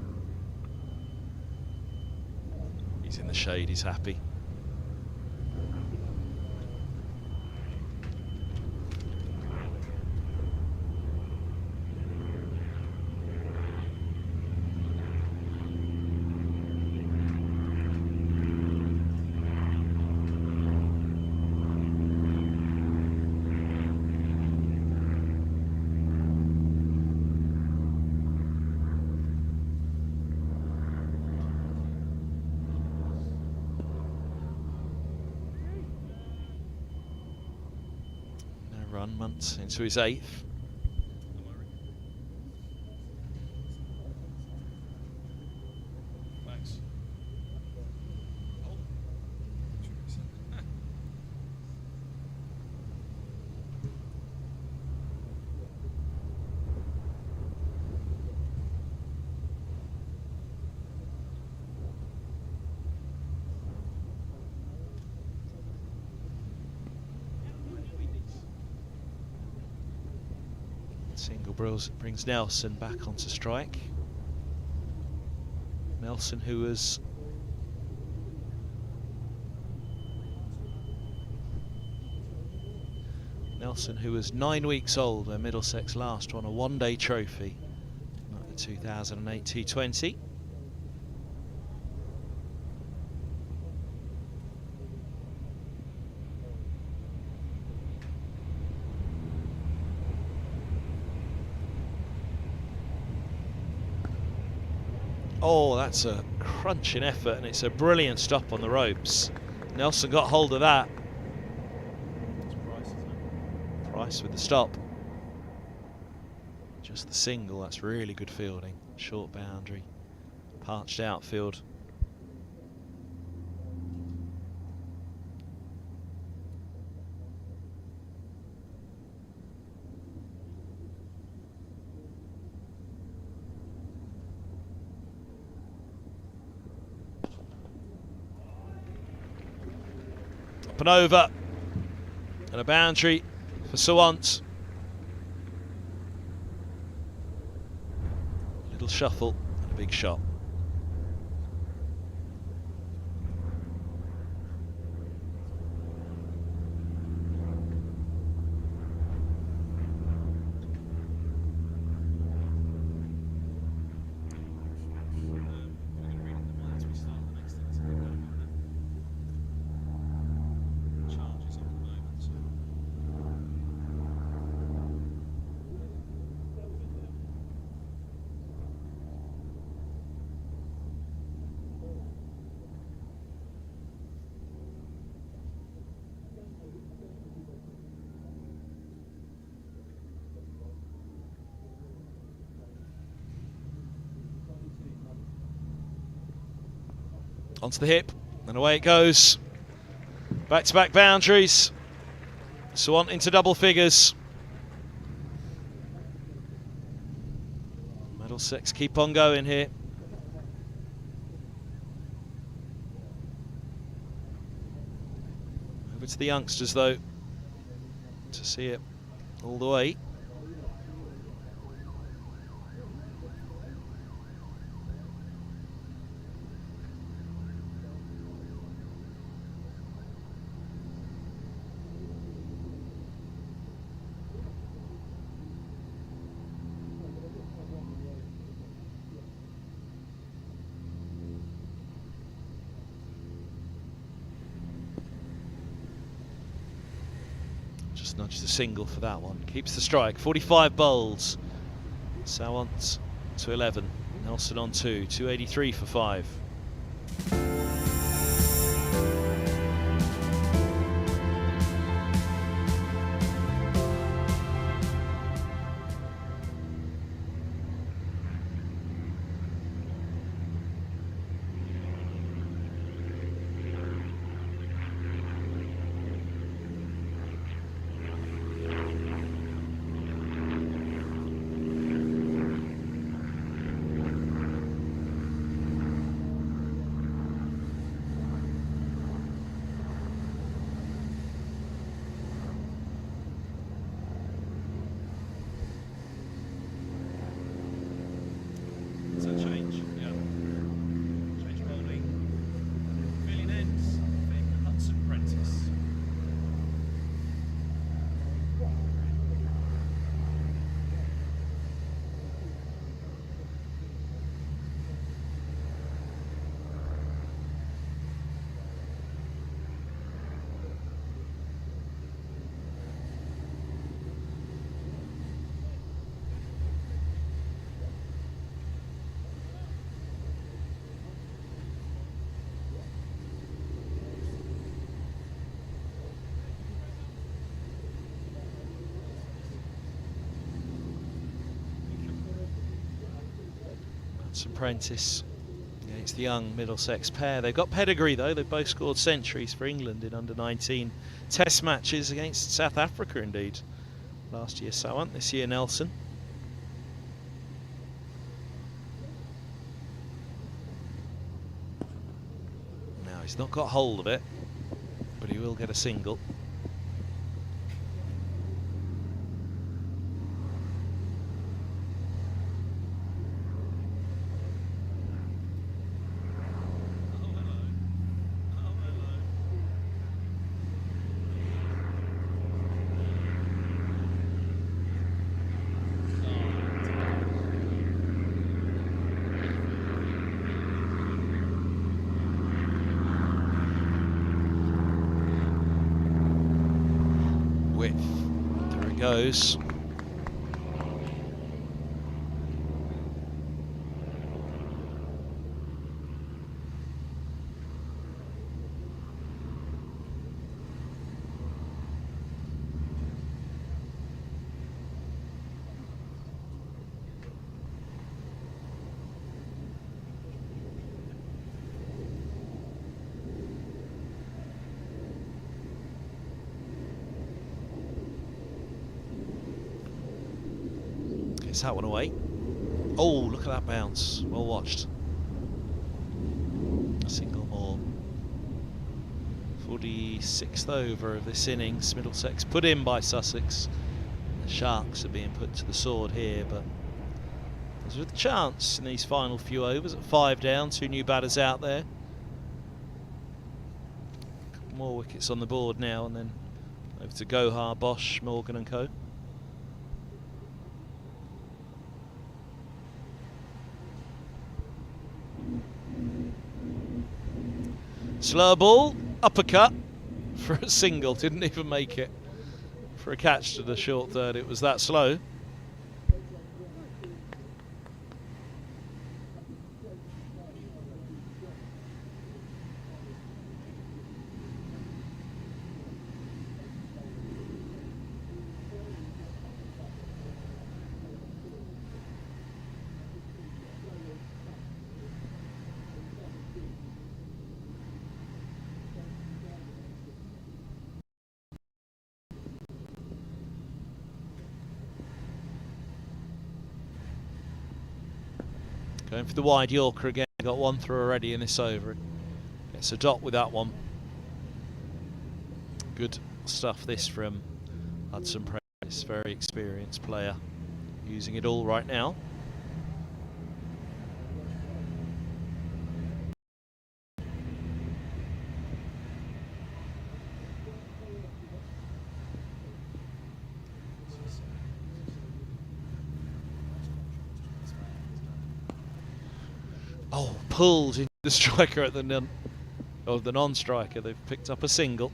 Speaker 1: He's in the shade, he's happy. Run months into his 8th.
Speaker 3: Thanks.
Speaker 1: Single brings Nelson back onto strike. Nelson, who was Nelson, who was 9 weeks old when Middlesex last won a one-day trophy at the 2008 T20. Oh, that's a crunching effort, and it's a brilliant stop on the ropes. Nelson got hold of that. Price with the stop. Just the single, that's really good fielding. Short boundary, parched outfield. Up and over, and a boundary for Sawant. Little shuffle and a big shot. Onto the hip, and away it goes. Back-to-back boundaries. Sawant into double figures. Middlesex keep on going here. Over to the youngsters though, to see it all the way. Just nudges the single for that one. Keeps the strike. 45 bowls. Sawant to 11. Nelson on 2. 283 for 5. Apprentice against the young Middlesex pair. They've got pedigree though. They've both scored centuries for England in under-19 test matches against South Africa indeed. Last year Sawant, this year Nelson. Now he's not got hold of it, but he will get a single. goes. Gets that one away. Oh, look at that bounce. Well watched. A single more. 46th over of this innings. Middlesex put in by Sussex. The Sharks are being put to the sword here, but there's a chance in these final few overs. At 5 down, 2 new batters out there. A couple more wickets on the board now, and then over to Gohar, Bosch, Morgan and co. Slow ball, uppercut for a single, didn't even make it. For a catch to the short third, it was that slow. Going for the wide Yorker again. Got one through already in this over. It's a dot with that one. Good stuff this from Hudson Prentice. Very experienced player. Using it all right now. Oh, pulled into the striker at the non-striker. They've picked up a single.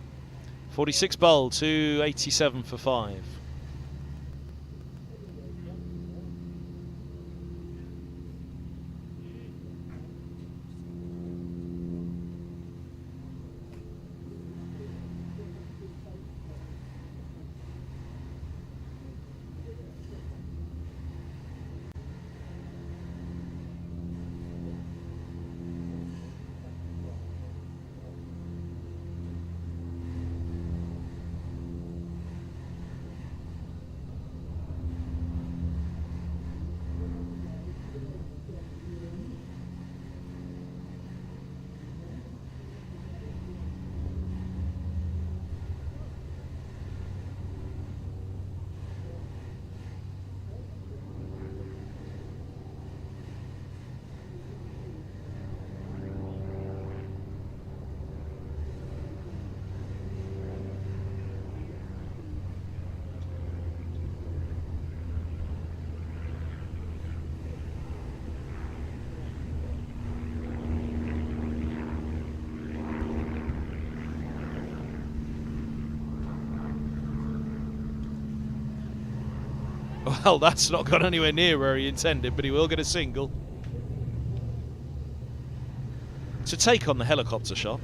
Speaker 1: 46 bowled, 287 for 5. Well, that's not gone anywhere near where he intended, but he will get a single. To take on the helicopter shot.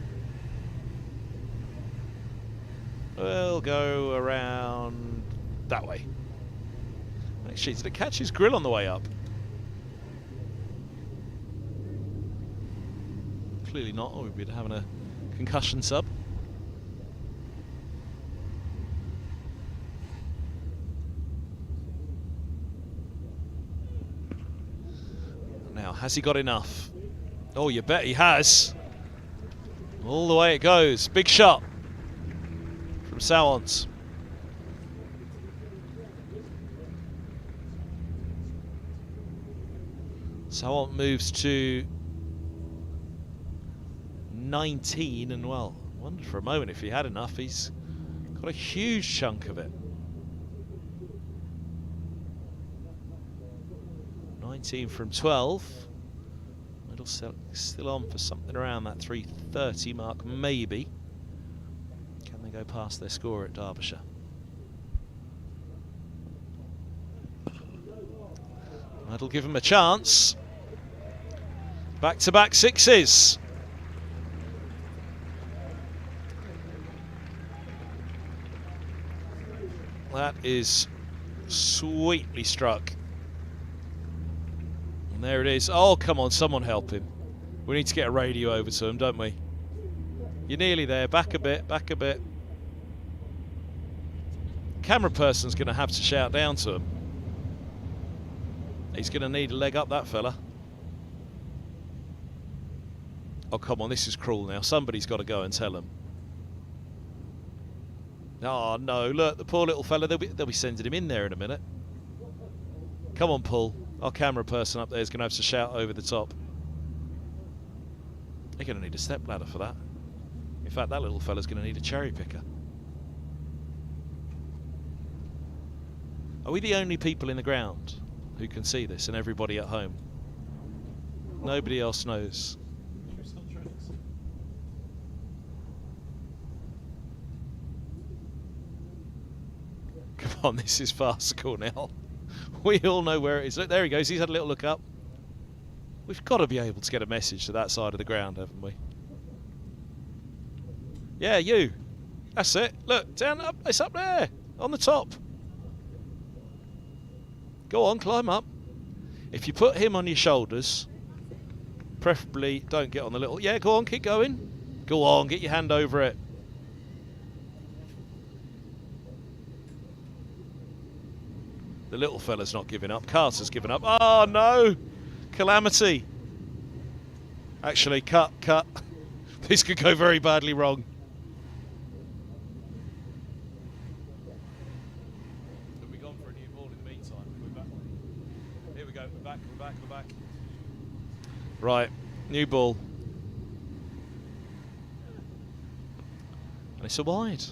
Speaker 1: We'll go around that way. Actually, did it catch his grill on the way up? Clearly not, or we'd be having a concussion sub. Now, has he got enough? Oh, you bet he has. All the way it goes. Big shot from Sawant. Sawant moves to 19, and well, I wondered for a moment if he had enough. He's got a huge chunk of it. 19 from 12. Middlesex still on for something around that 330 mark, maybe. Can they go past their score at Derbyshire? That'll give him a chance. Back-to-back sixes. That is sweetly struck. And there it is. Oh, come on, someone help him. We need to get a radio over to him, don't we? You're nearly there. Back a bit, back a bit. Camera person's going to have to shout down to him. He's going to need a leg up, that fella. Oh, come on, this is cruel now. Somebody's got to go and tell him. Oh, no, look, the poor little fella, they'll be sending him in there in a minute. Come on, Paul. Our camera person up there is going to have to shout over the top. They're going to need a step ladder for that. In fact, that little fella's going to need a cherry picker. Are we the only people in the ground who can see this, and everybody at home? Nobody else knows. Come on, this is farcical now. We all know where it is. Look, there he goes. He's had a little look up. We've got to be able to get a message to that side of the ground, haven't we? Yeah, you. That's it. Look, down up. It's up there on the top. Go on, climb up. If you put him on your shoulders, preferably don't get on the little... Yeah, go on, keep going. Go on, get your hand over it. The little fella's not giving up. Carter's given up. Oh, no. Calamity. Actually, cut. This could go very badly wrong. Have we gone for a new ball in the meantime? We're back. Here we go. We're back. Right. New ball. And it's a wide.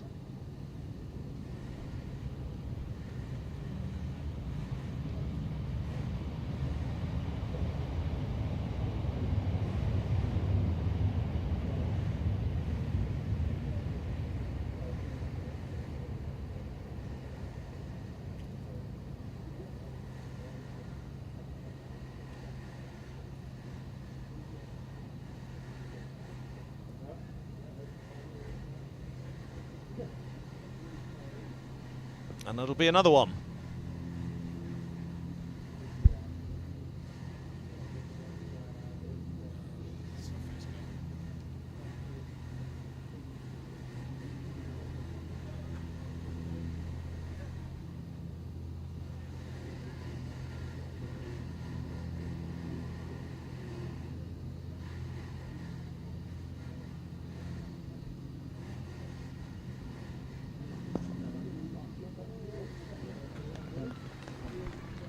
Speaker 1: And that'll be another one.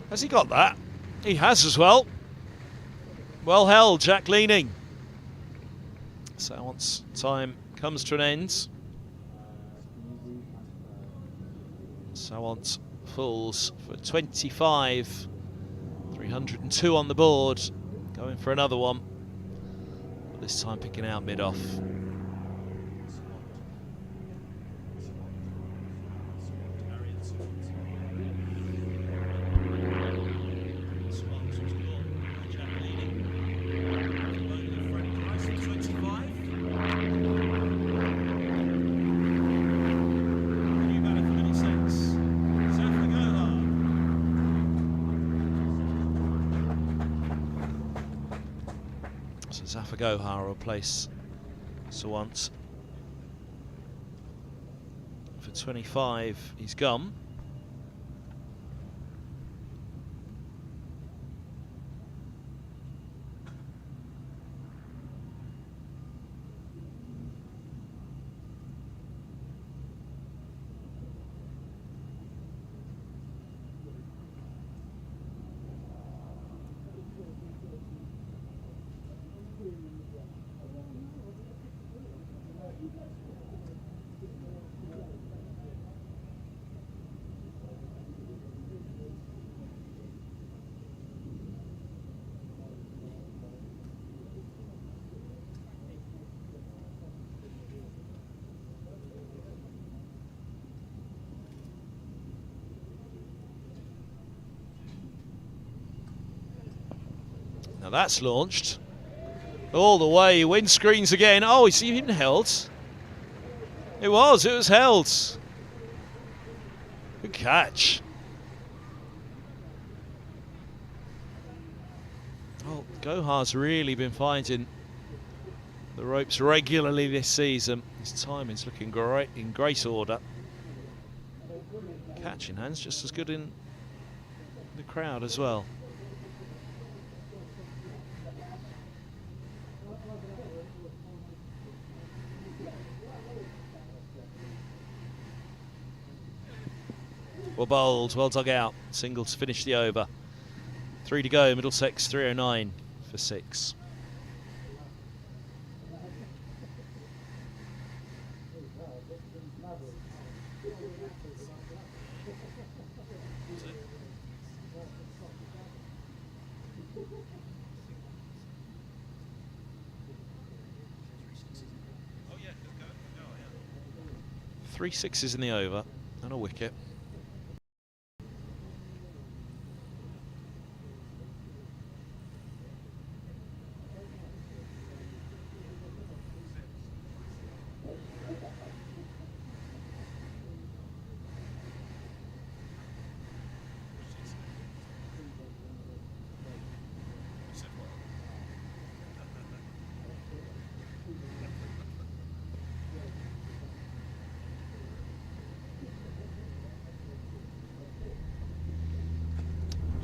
Speaker 1: Has he got that? He has as well. Well held, Jack Leaning. So once time comes to an end, Sawant falls for 25. 302 on the board. Going for another one. But this time picking out mid-off. Gohar will replace Sawant for 25. He's gone. Now that's launched all the way. Windscreens again. Oh, it's even held. It was held. Good catch. Well, Gohar's really been finding the ropes regularly this season. His timing's looking great, in great order. Catch in hands just as good in the crowd as well. Well bowled, well dug out. Single to finish the over. 3 to go, Middlesex 309 for 6. Three sixes in the over and a wicket.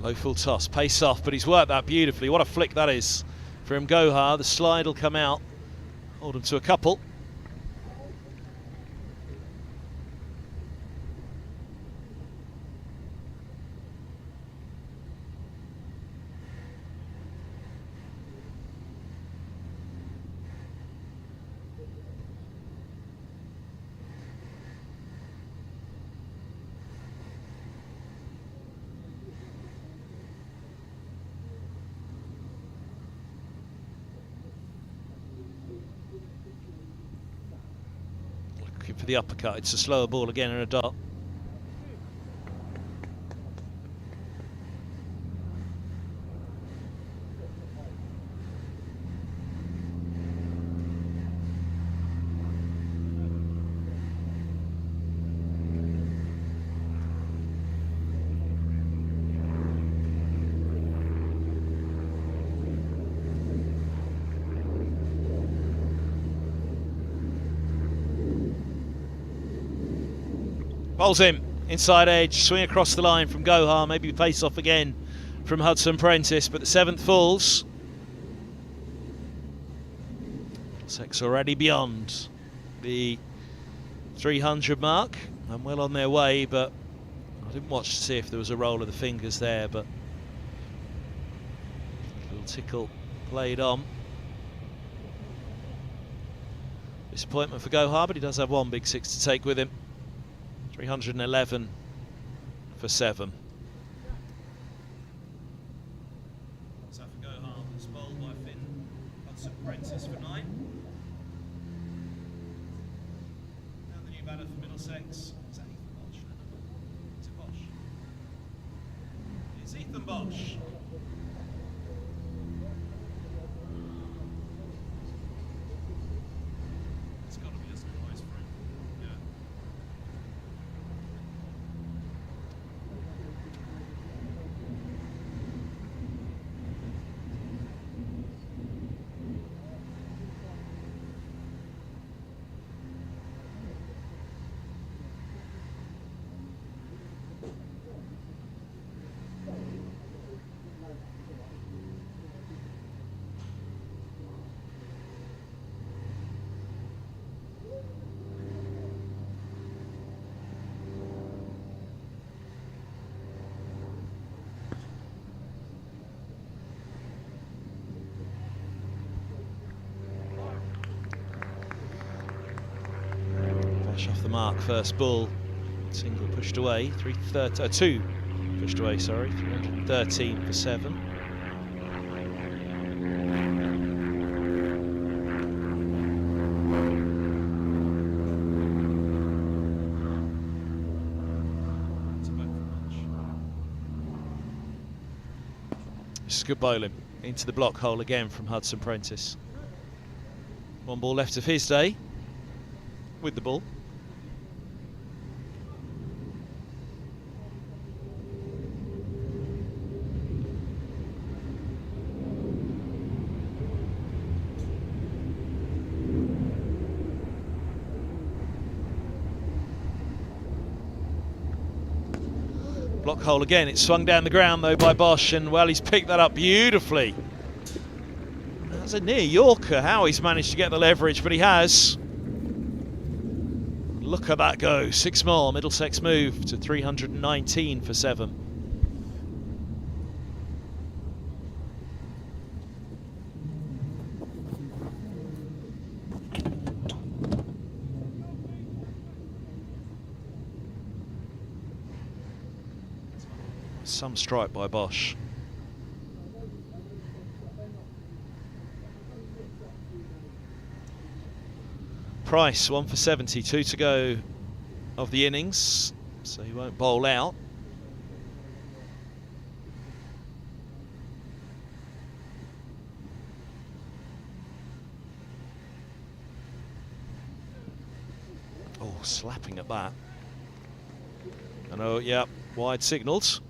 Speaker 1: Low full toss, pace off, but he's worked that beautifully. What a flick that is from Gohar. The slide will come out, hold him to a couple. For the uppercut, it's a slower ball again and a dot. Bowls him, inside edge, swing across the line from Gohar, maybe face off again from Hudson Prentice, but the 7th falls. Sex already beyond the 300 mark and well on their way, but I didn't watch to see if there was a roll of the fingers there, but a little tickle played on. Disappointment for Gohar, but he does have one big 6 to take with him. 311 for 7. That's for Gohar. It's bowled by Finn Hudson Prentice for 9. Now the new batter for Middlesex. Is that Ethan Bosch? Is it Bosch? It's Ethan Bosch. It's got to be a surprise for him. Yeah. Off the mark, first ball, single pushed away, 2 pushed away, sorry, 313 for 7. Just good bowling into the block hole again from Hudson Prentice. One ball left of his day with the ball. Block hole again. It's swung down the ground though by Bosch, and well, he's picked that up beautifully. That's a near Yorker. How he's managed to get the leverage, but he has. Look at that go. 6 more. Middlesex move to 319 for 7. Some strike by Bosch. Price 1 for 70, 2 to go of the innings, so he won't bowl out. Oh, slapping at that. I know, yeah, wide signals.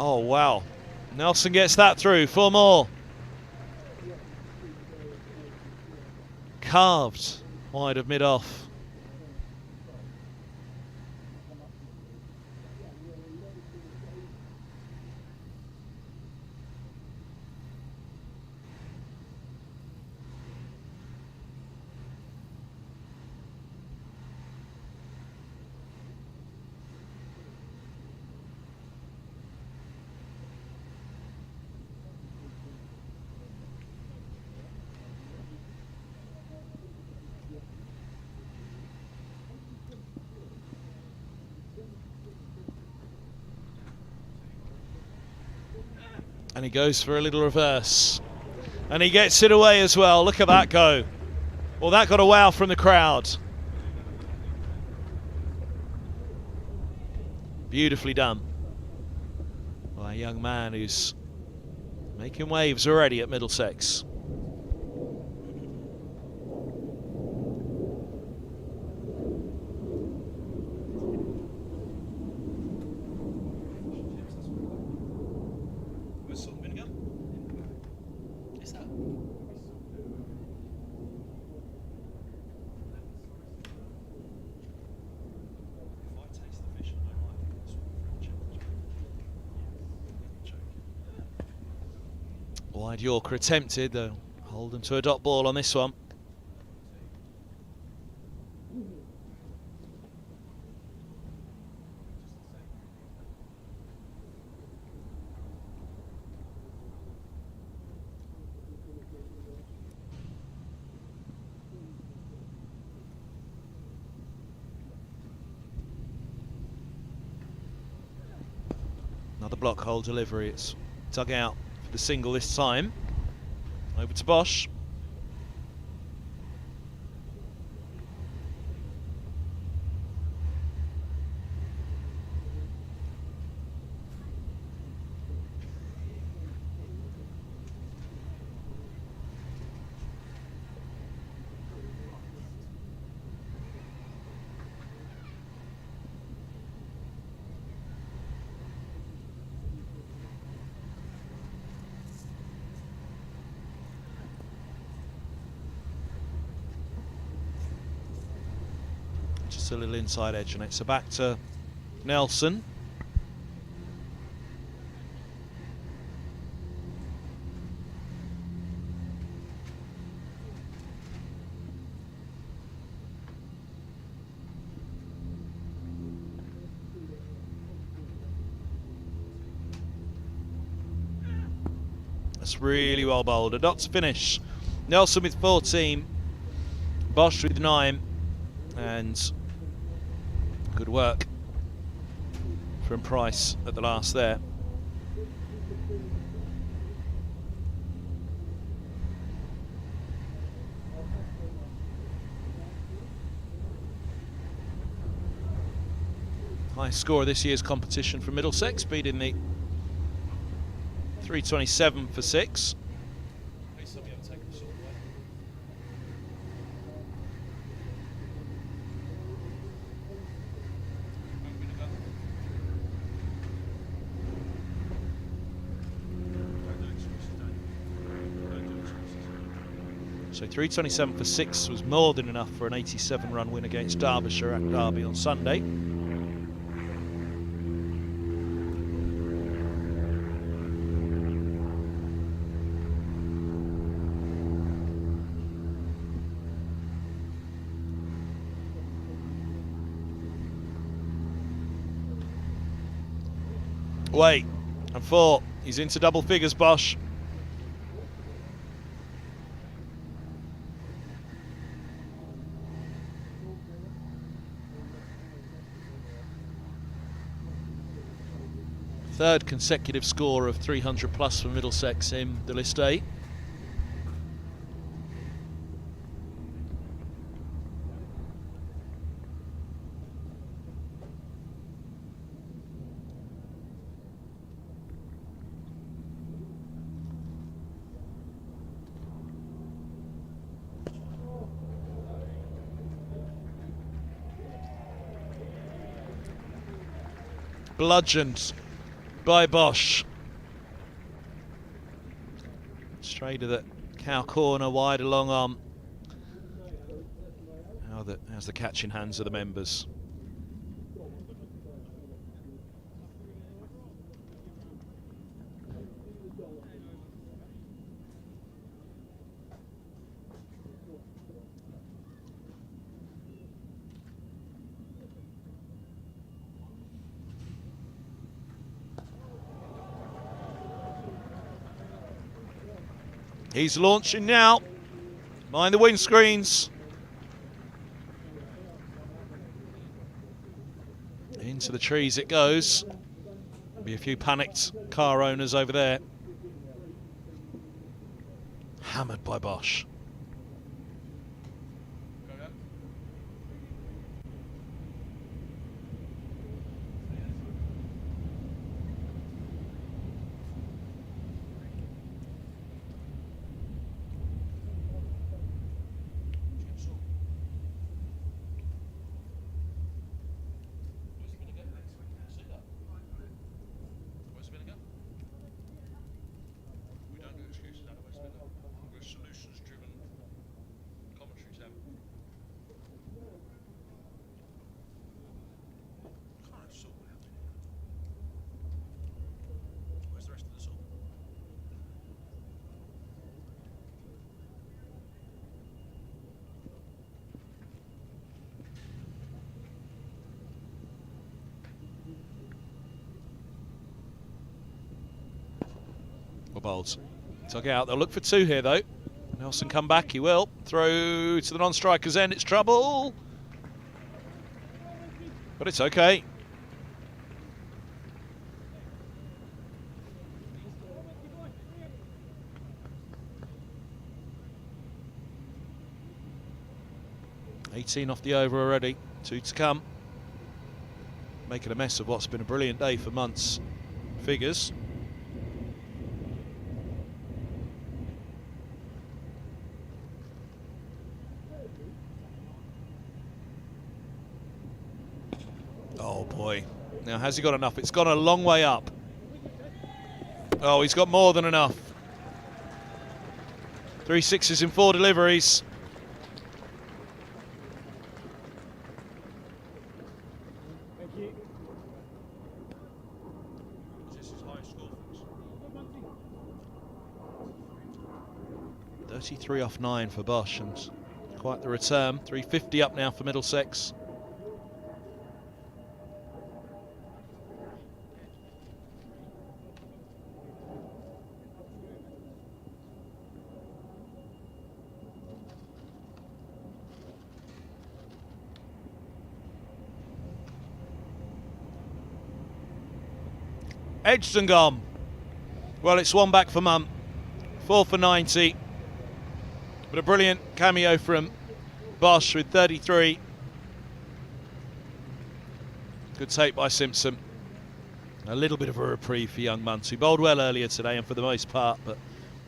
Speaker 1: Oh, wow. Nelson gets that through. 4 more. Carved wide of mid-off. And he goes for a little reverse. And he gets it away as well. Look at that go. Well, that got a wow from the crowd. Beautifully done by a young man who's making waves already at Middlesex. Wide Yorker attempted, though. Hold them to a dot ball on this one. Another block hole delivery. It's dug out. The single this time. Over to Bosch. Just a little inside edge on it. So back to Nelson. That's really well bowled. A dot to finish. Nelson with 14, Bosch with 9, and Good work from Price at the last there. Highest score of this year's competition for Middlesex, beating the 327 for 6. So 327 for 6 was more than enough for an 87-run win against Derbyshire at Derby on Sunday. Wait, and 4. He's into double figures, Bosch. Third consecutive score of 300 plus for Middlesex in the List A. Bludgeoned by Bosch. Straight to the cow corner, wide along arm. How's the catch in hands of the members? He's launching now. Mind the windscreens. Into the trees it goes. There'll be a few panicked car owners over there. Hammered by Bosch. Bowles. Took out. They'll look for 2 here, though. Nelson come back. He will. Throw to the non-striker's end. It's trouble. But it's okay. $18 off the over already. 2 to come. Making a mess of what's been a brilliant day for Munt's figures. Oh boy. Now has he got enough? It's gone a long way up. Oh, he's got more than enough. 3 6s in 4 deliveries.
Speaker 3: Thank you. This is high score.
Speaker 1: 33 off 9 for Bosch, and quite the return. 350 up now for Middlesex. Edged and gone. Well, it's one back for Mum. 4 for 90. But a brilliant cameo from Bosch with 33. Good take by Simpson. A little bit of a reprieve for young Muntz, who bowled well earlier today and for the most part, but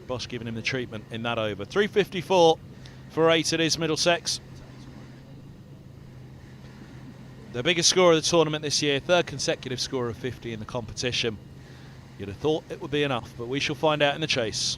Speaker 1: Bosch giving him the treatment in that over. 354 for 8 it is, Middlesex. The biggest score of the tournament this year, third consecutive score of 50 in the competition. You'd have thought it would be enough, but we shall find out in the chase.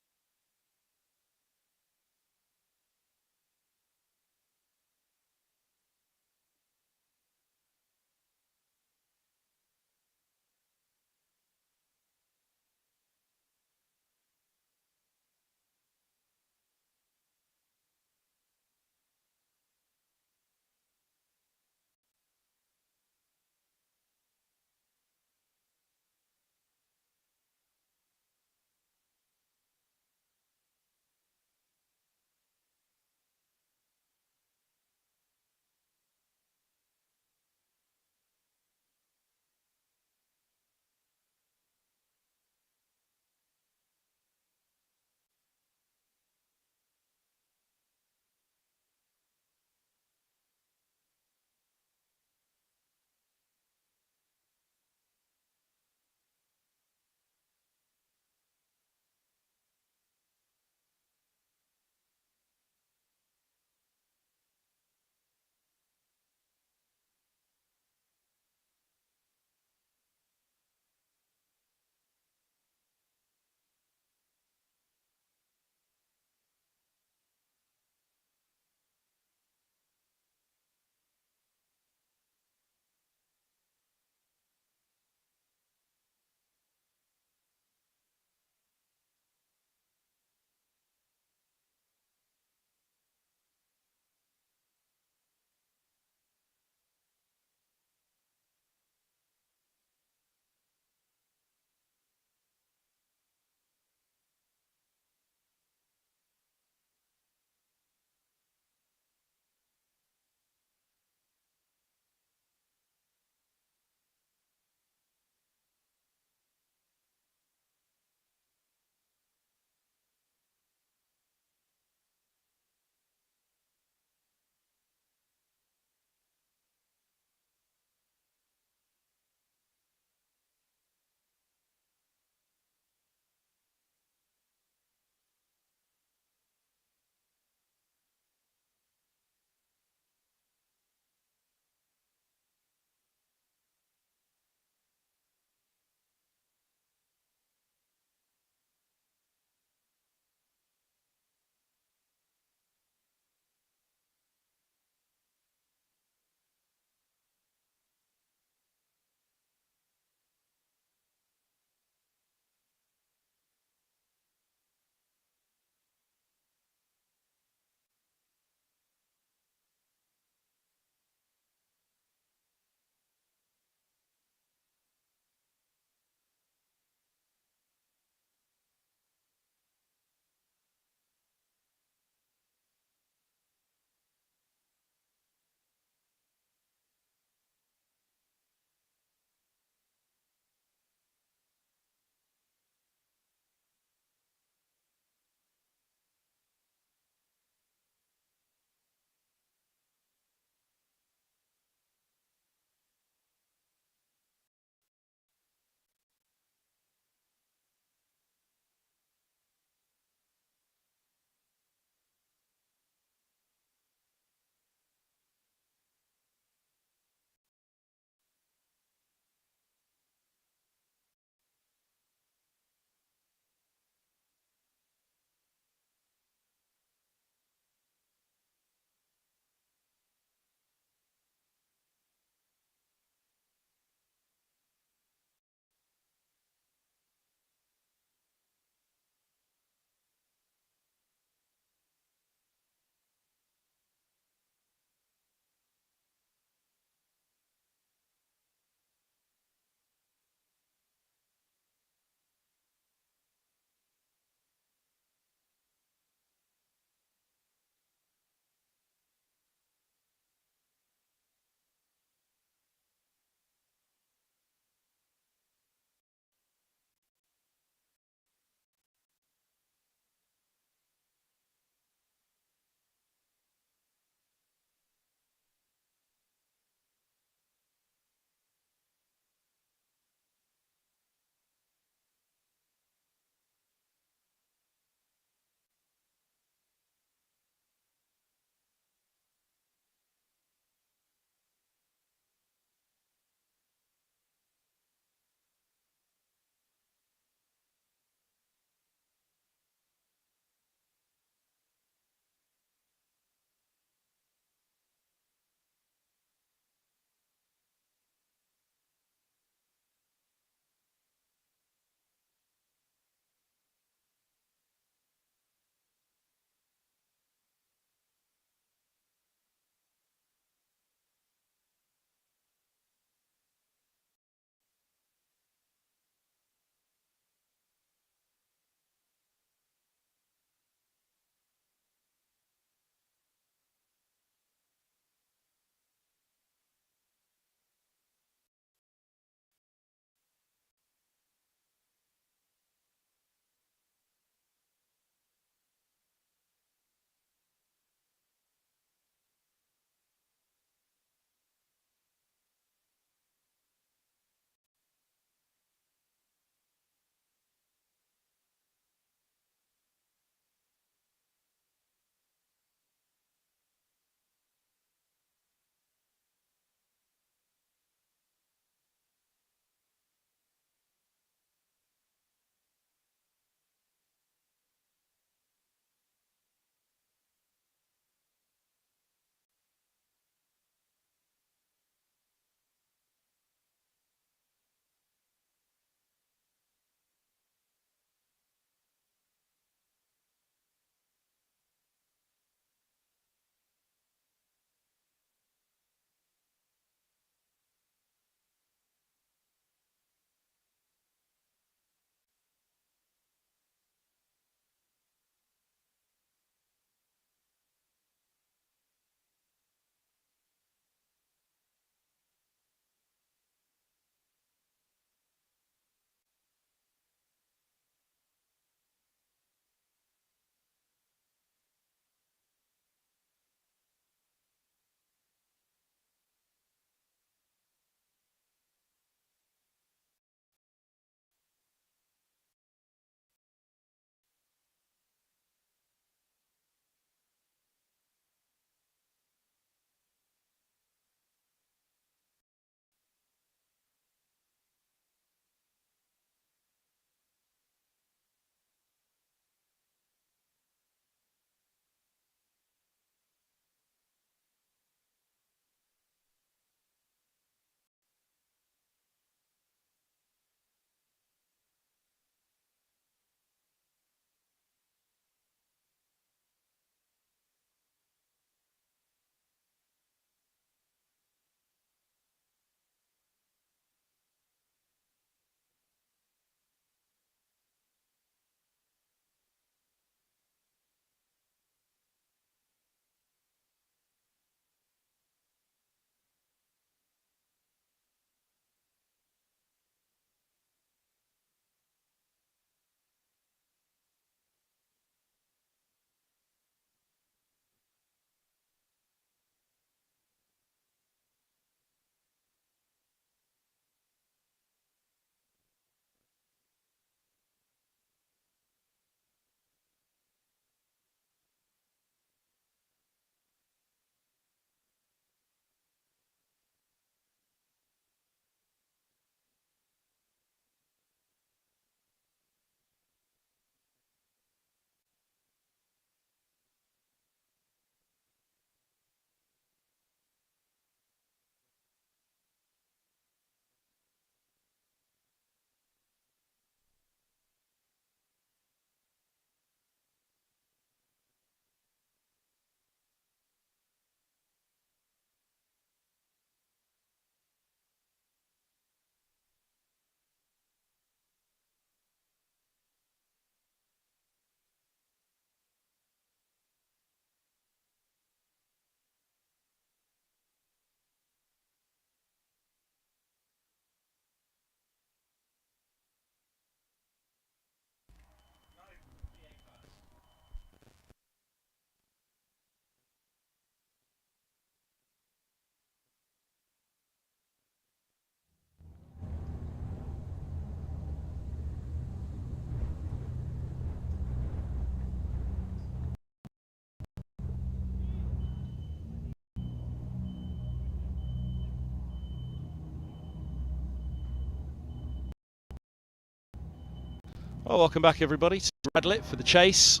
Speaker 1: Well, welcome back everybody to Radlett for the chase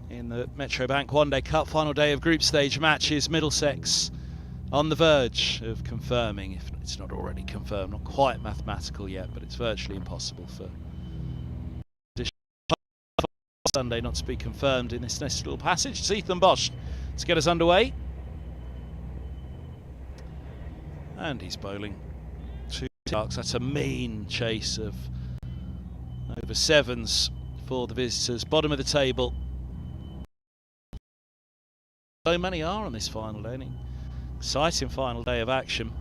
Speaker 1: in the Metro Bank One Day Cup final day of group stage matches. Middlesex on the verge of confirming, if it's not already confirmed, not quite mathematical yet, but it's virtually impossible for Sunday not to be confirmed in this next little passage. It's Ethan Bosch to get us underway. And he's bowling 2 Sharks. That's a mean chase of over 7s for the visitors. Bottom of the table. So many are on this final day. An exciting final day of action.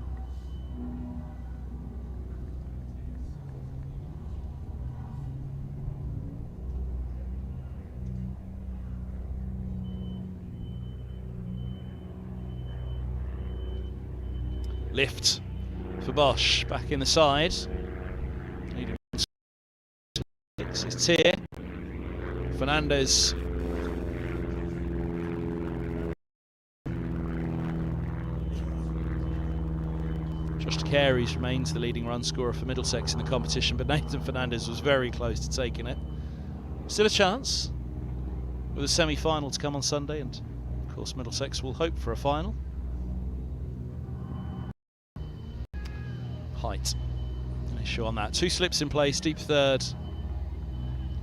Speaker 1: Lift for Bosch, back in the side. It's Tier. Fernandez. Josh Carey's remains the leading run scorer for Middlesex in the competition, but Nathan Fernandez was very close to taking it. Still a chance with a semi-final to come on Sunday, and of course Middlesex will hope for a final. Height, an issue on that. 2 slips in place, deep third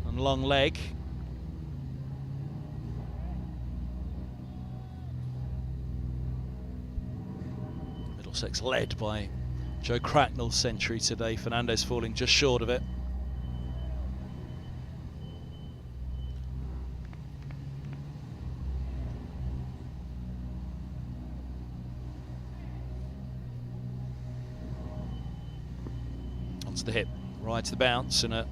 Speaker 1: and long leg. Middlesex led by Joe Cracknell's century today. Fernandez falling just short of it. Onto the hip, right to the bounce, and a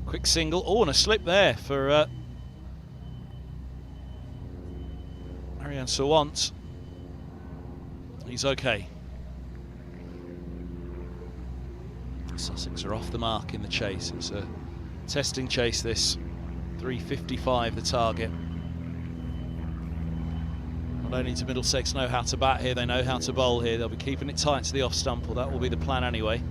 Speaker 1: quick single. Oh, and a slip there for Ariane Sawant. He's okay. Sussex are off the mark in the chase. It's a testing chase this. 355 the target. Not only does Middlesex know how to bat here, they know how to bowl here. They'll be keeping it tight to the off stump, or that will be the plan anyway.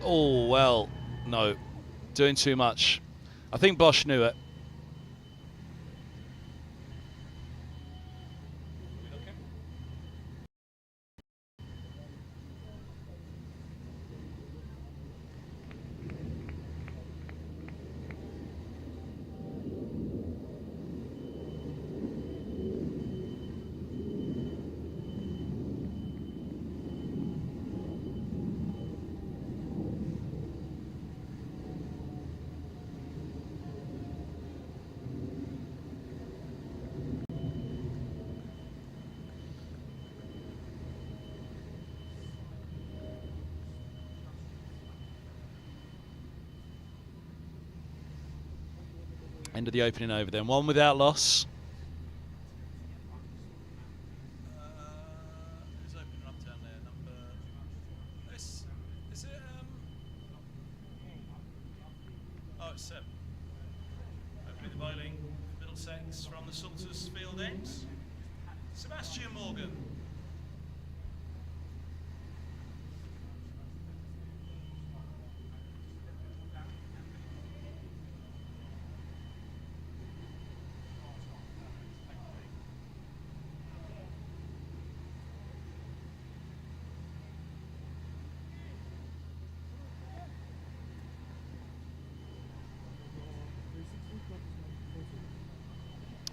Speaker 1: Oh, well, no. Doing too much. I think Bosch knew it. End of the opening over then. 1 without loss.
Speaker 3: Who's opening up down there? Number. Is it? Oh, it's 7. Opening the bowling. Middlesex from the Salters field end. Sebastian Morgan.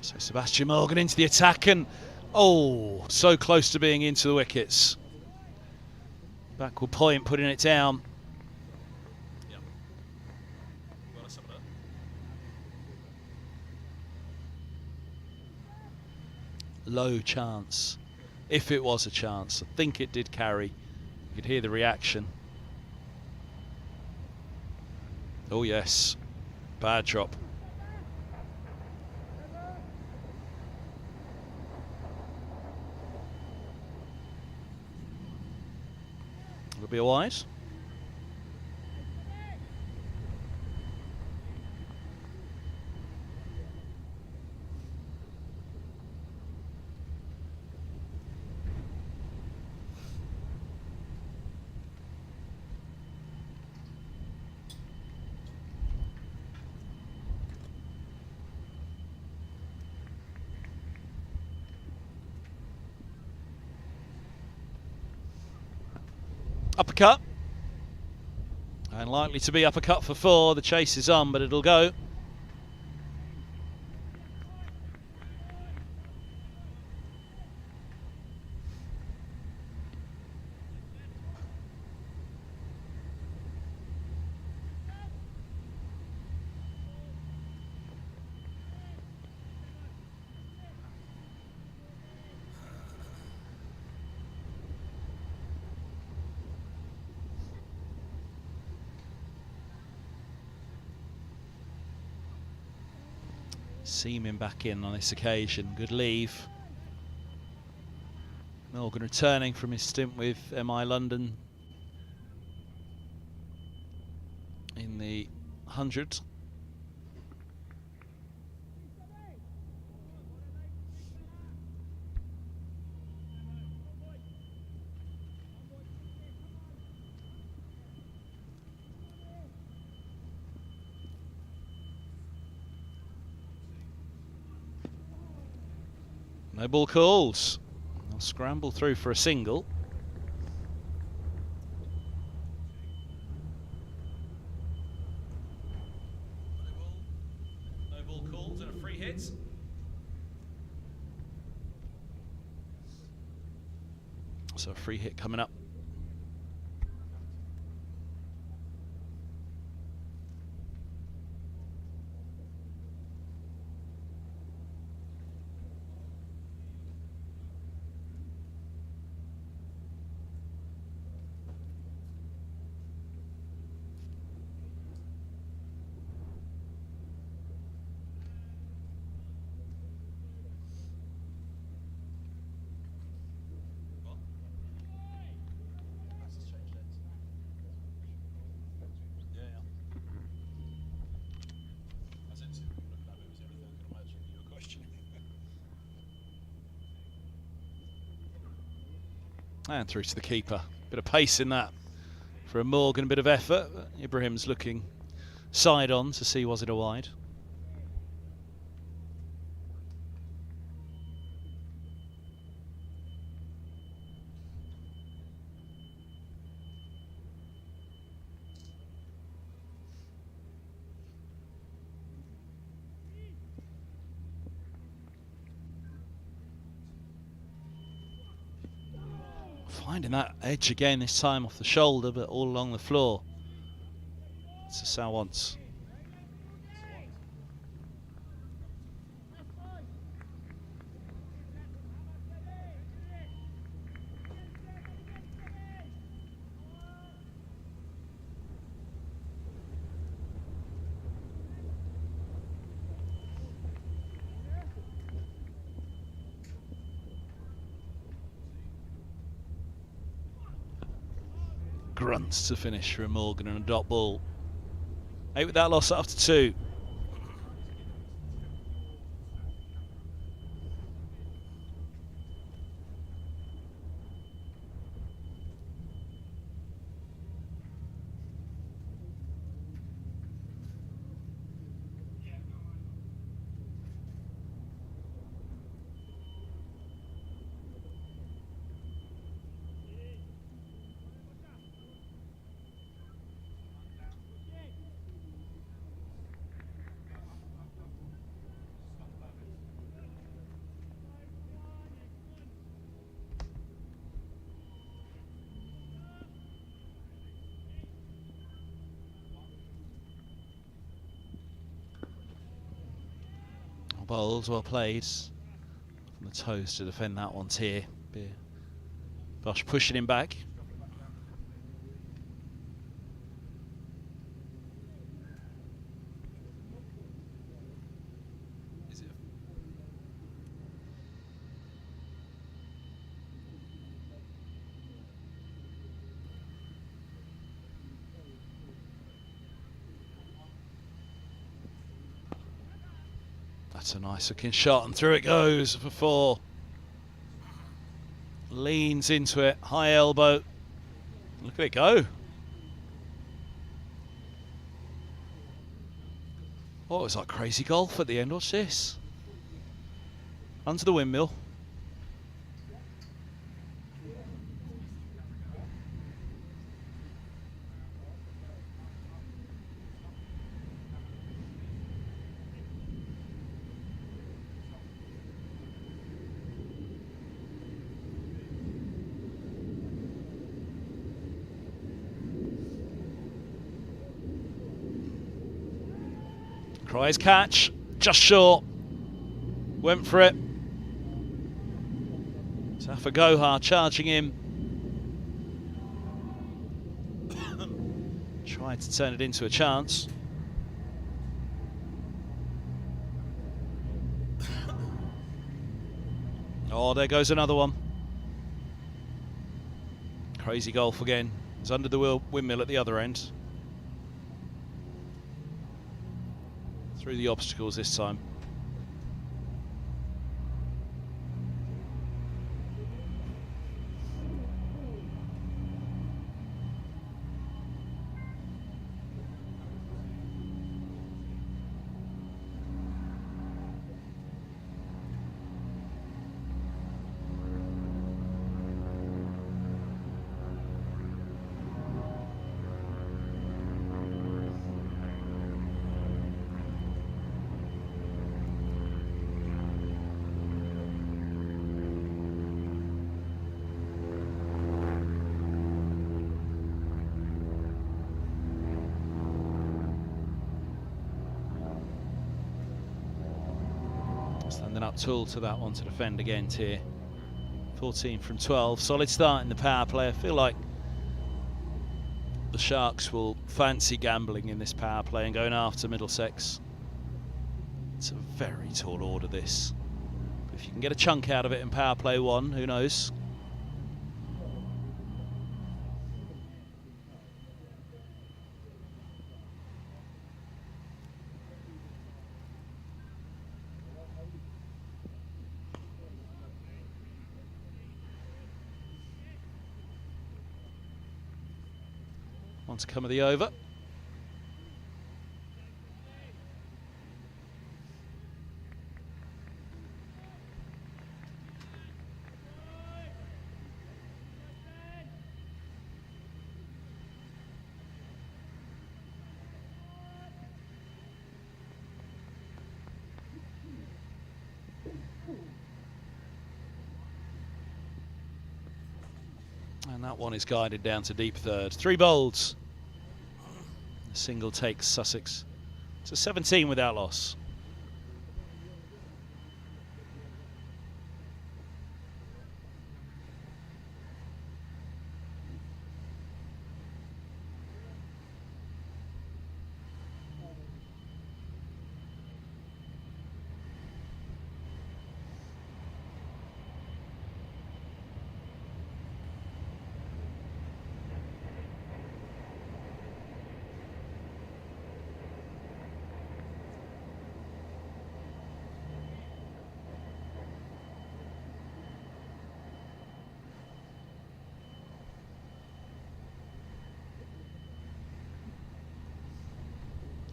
Speaker 1: So Sebastian Morgan into the attack, and oh, so close to being into the wickets. Backward point, putting it down.
Speaker 3: Yeah. Well, let's have a look.
Speaker 1: Low chance, if it was a chance. I think it did carry. You could hear the reaction. Oh yes, bad drop. It'll be a wide. Uppercut. And likely to be uppercut for 4. The chase is on, but it'll go. Seaming back in on this occasion. Good leave. Morgan returning from his stint with MI London in the 100. No ball calls. They'll scramble through for a single.
Speaker 3: No ball called and a free hit.
Speaker 1: So a free hit coming up. And through to the keeper. Bit of pace in that for a Morgan, a bit of effort. Ibrahim's looking side on to see was it a wide. Finding that edge again, this time off the shoulder, but all along the floor. It's a Sal wants. Grunts to finish for Morgan and a dot ball. 8 with that loss after 2. Bowls well played. From the toes to defend that one here. Bosch pushing him back. That's a nice looking shot, and through it goes for 4. Leans into it, high elbow. Look at it go. Oh, it was like crazy golf at the end. What's this? Under the windmill. Tries catch, just short. Went for it. Safa Gohar charging him. Tried to turn it into a chance. Oh, there goes another one. Crazy golf again. It's under the windmill at the other end. Through the obstacles this time. Standing up tall to that one to defend against here. 14 from 12. Solid start in the power play. I feel like the Sharks will fancy gambling in this power play and going after Middlesex. It's a very tall order, this. If you can get a chunk out of it in power play 1, who knows? On to come of the over. And that one is guided down to deep third. 3 bowls. A single takes Sussex to 17 without loss.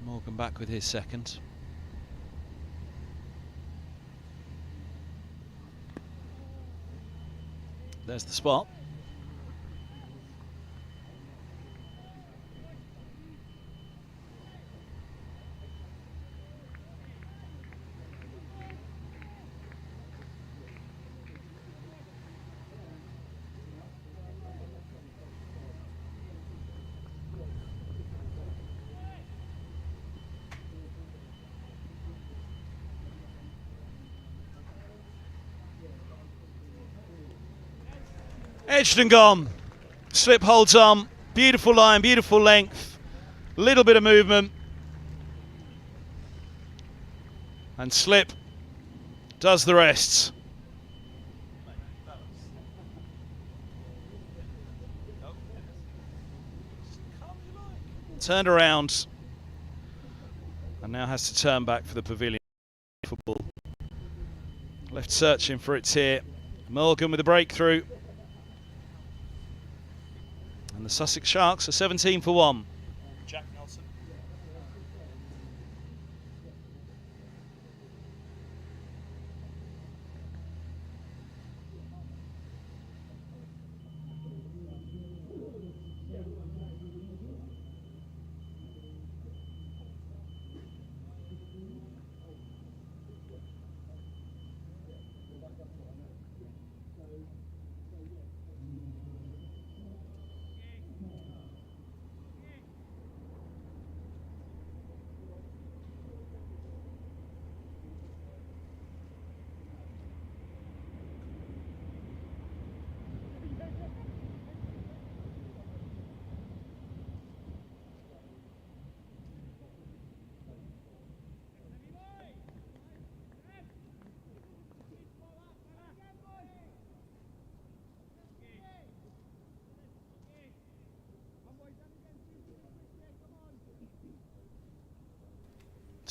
Speaker 1: Morgan back with his second. There's the spot. Edged and gone. Slip holds on. Beautiful line, beautiful length. Little bit of movement. And slip does the rest. Turned around. And now has to turn back for the pavilion. Football. Left searching for it here. Morgan with a breakthrough. And the Sussex Sharks are 17 for 1.
Speaker 3: Jack Nelson.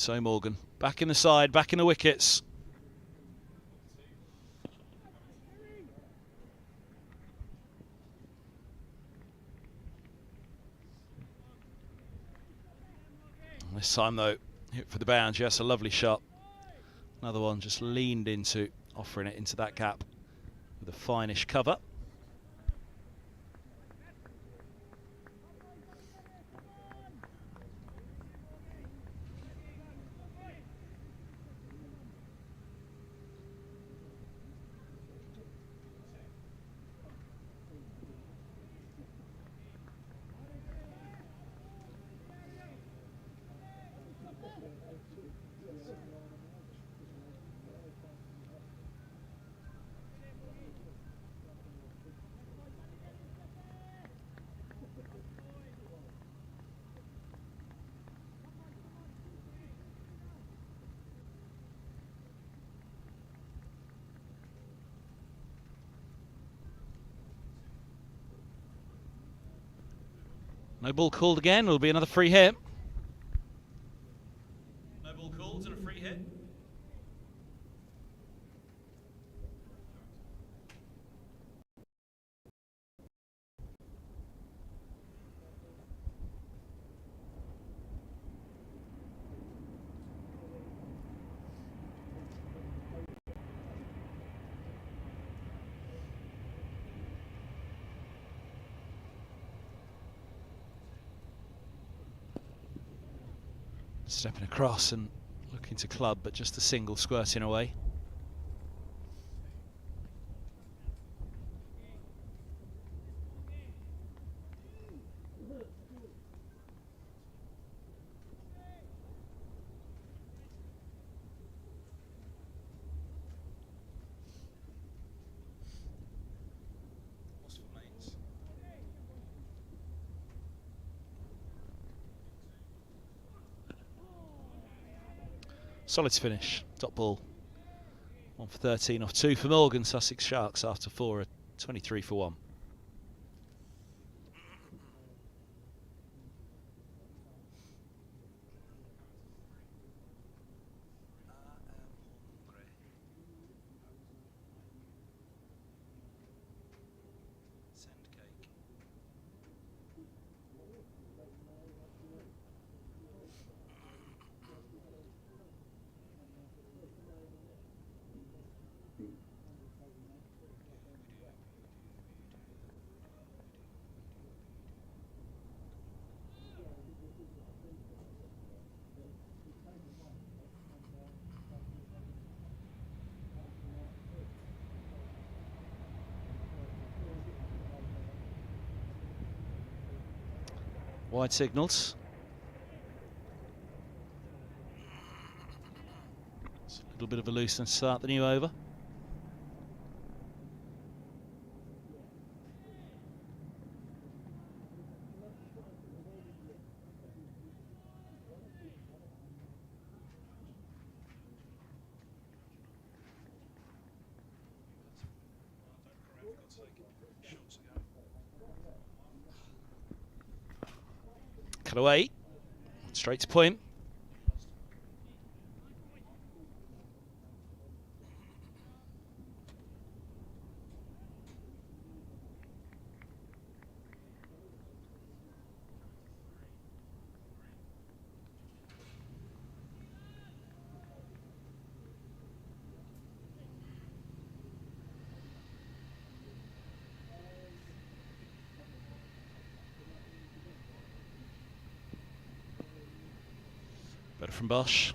Speaker 1: So Morgan, back in the side, back in the wickets. This time though, hit for the boundary. That's a lovely shot. Another one just leaned into, offering it into that gap with a finish cover. No ball called again. It'll be another free hit.
Speaker 3: No ball called and a free hit.
Speaker 1: Stepping across and looking to club, but just a single squirting away. Solid finish, top ball. 1 for 13 off 2 for Morgan. Sussex Sharks after 4 are 23 for 1. Wide signals. It's a little bit of a looseness to start the new over. Cut away, straight to point. Better from Bosch.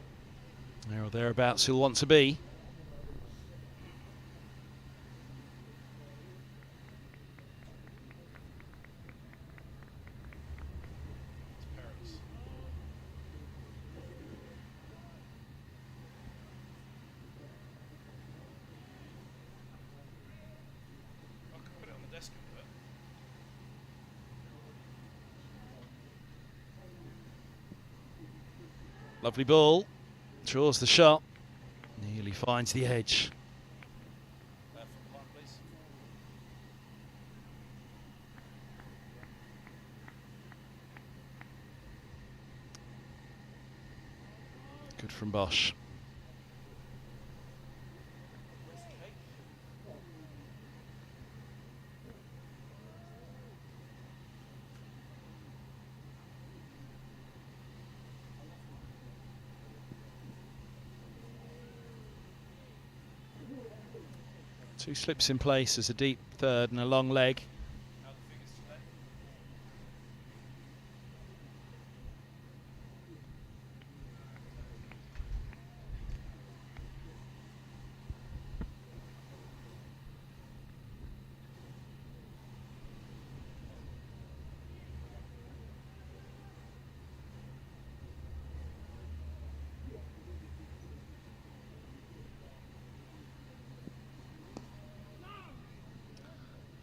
Speaker 1: There or thereabouts he'll want to be. Lovely ball, draws the shot, nearly finds the edge. Good from Bosch. Two slips in place as a deep third and a long leg.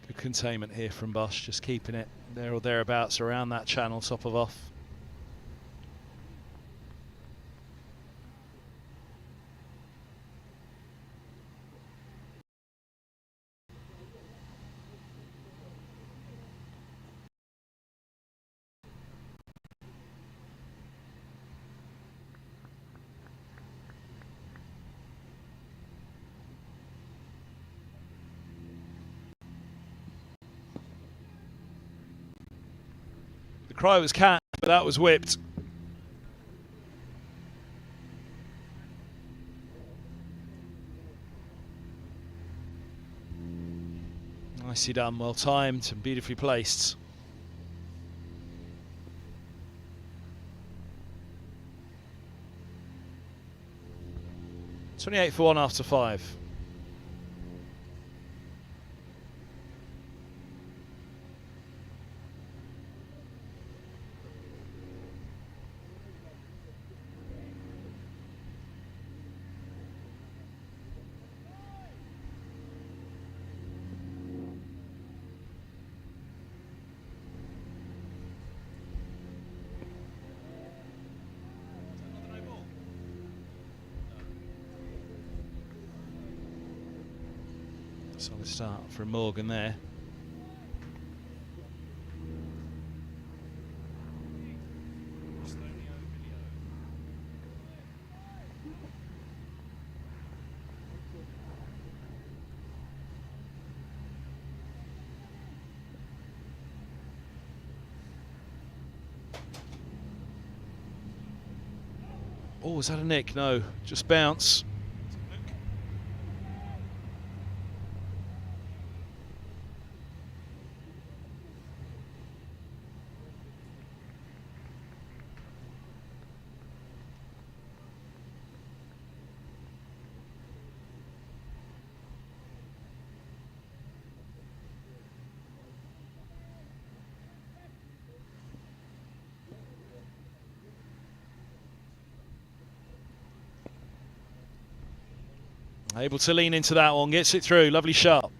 Speaker 1: Good containment here from Bosch, just keeping it there or thereabouts around that channel, top of off. The cry was cat, but that was whipped. Nicely done, well timed and beautifully placed. 28 for 1 after 5. Solid start from Morgan there. Oh, was that a nick? No, just bounce. Able to lean into that one, gets it through, lovely shot.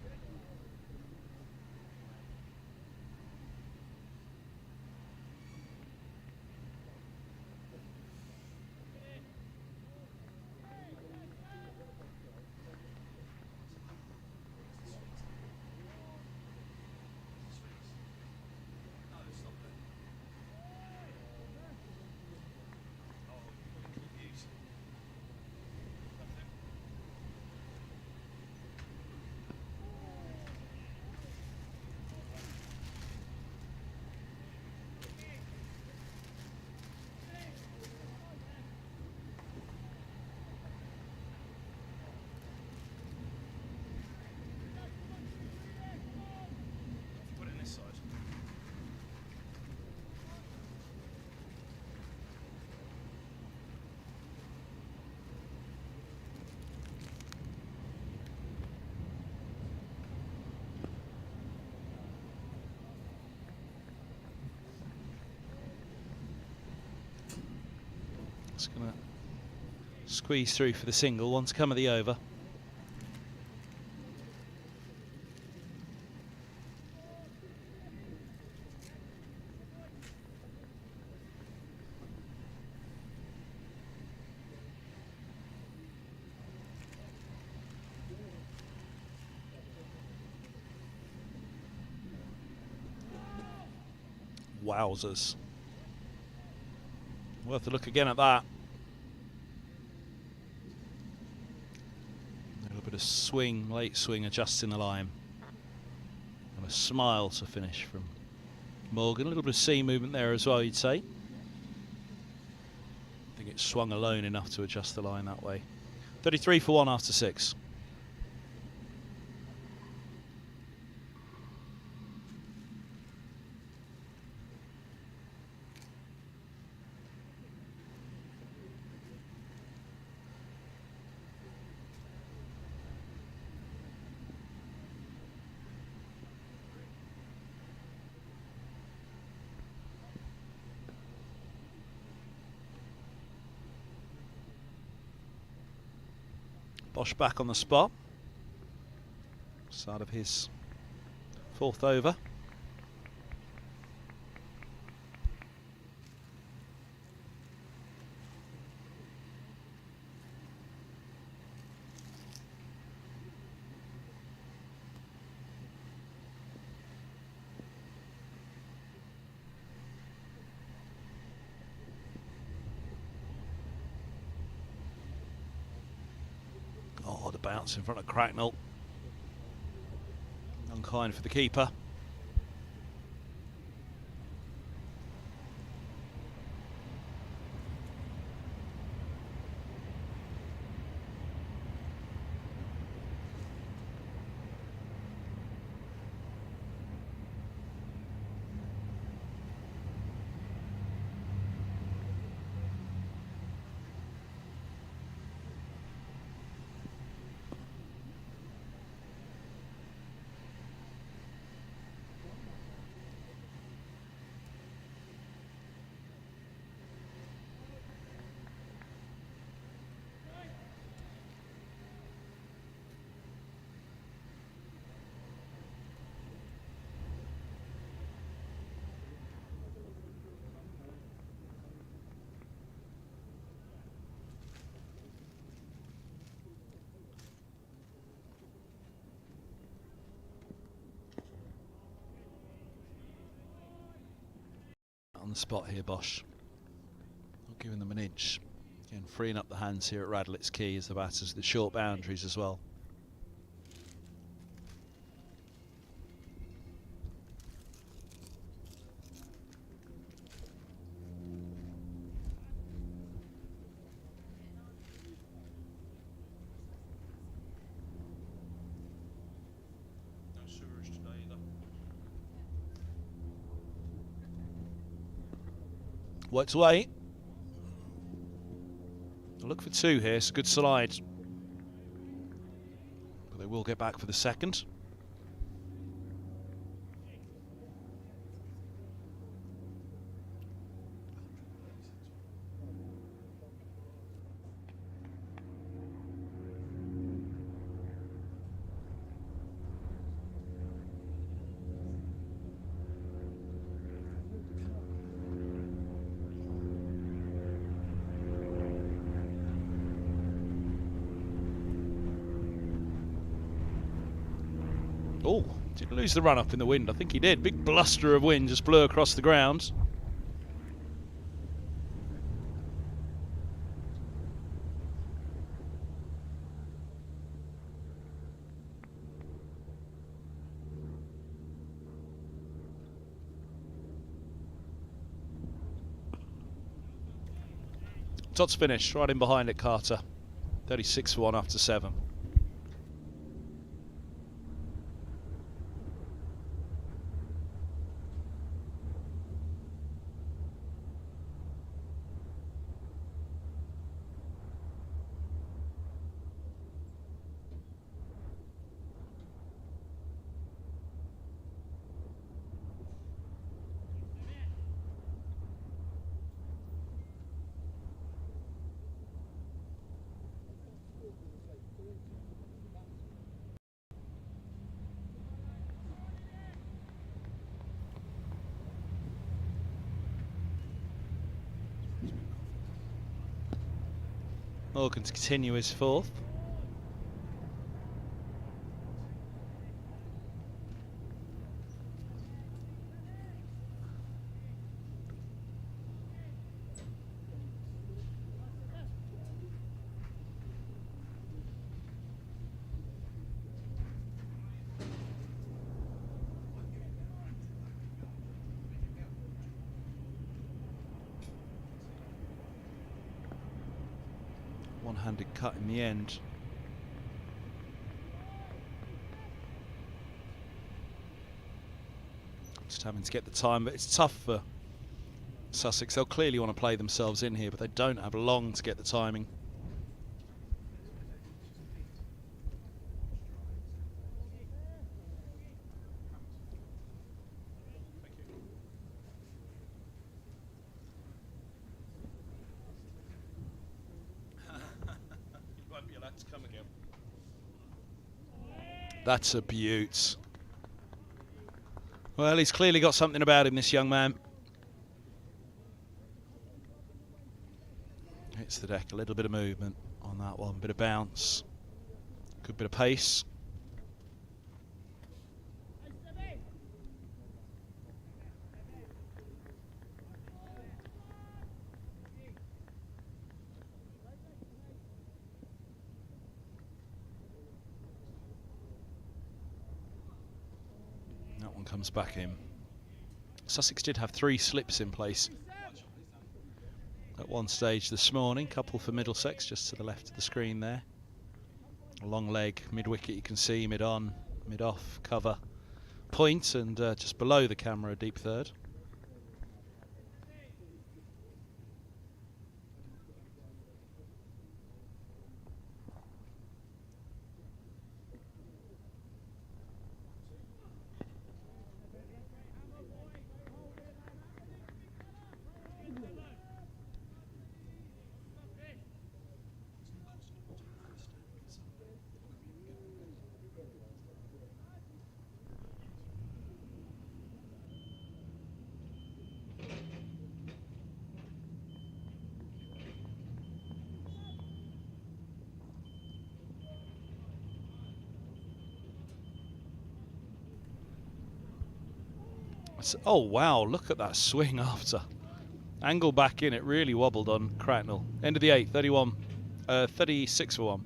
Speaker 1: Just going to squeeze through for the single, one to come at the over. Wowzers. Worth a look again at that. of swing, late swing, adjusting the line. And a smile to finish from Morgan. A little bit of seam movement there as well, you'd say. I think it swung alone enough to adjust the line that way. 33 for 1 after 6. Bosch back on the spot. Start of his 4th over. Oh, the bounce in front of Cracknell. Unkind for the keeper. On the spot here, Bosch. Not giving them an inch. Again, freeing up the hands here at Radlett's key as the batters, the short boundaries as well.
Speaker 3: No sewage today either.
Speaker 1: Worked away. I'll look for 2 here. It's a good slide. But they will get back for the second. Oh, did he lose the run up in the wind? I think he did. Big bluster of wind just blew across the ground. Todd's finish, right in behind it, Carter. 36 for 1 after 7. Morgan to continue his 4th. One-handed cut in the end. Just having to get the time, but it's tough for Sussex. They'll clearly want to play themselves in here, but they don't have long to get the timing.
Speaker 3: To come again.
Speaker 1: That's a beaut. Well, he's clearly got something about him, this young man. Hits the deck, a little bit of movement on that one, bit of bounce, good bit of pace. Comes back in. Sussex did have 3 slips in place at one stage this morning. Couple for Middlesex, just to the left of the screen there. A long leg, mid-wicket you can see, mid-on, mid-off, cover, point, and just below the camera, a deep third. Oh wow, look at that swing after. Angle back in, it really wobbled on Cracknell. End of the 8th, 36 for 1.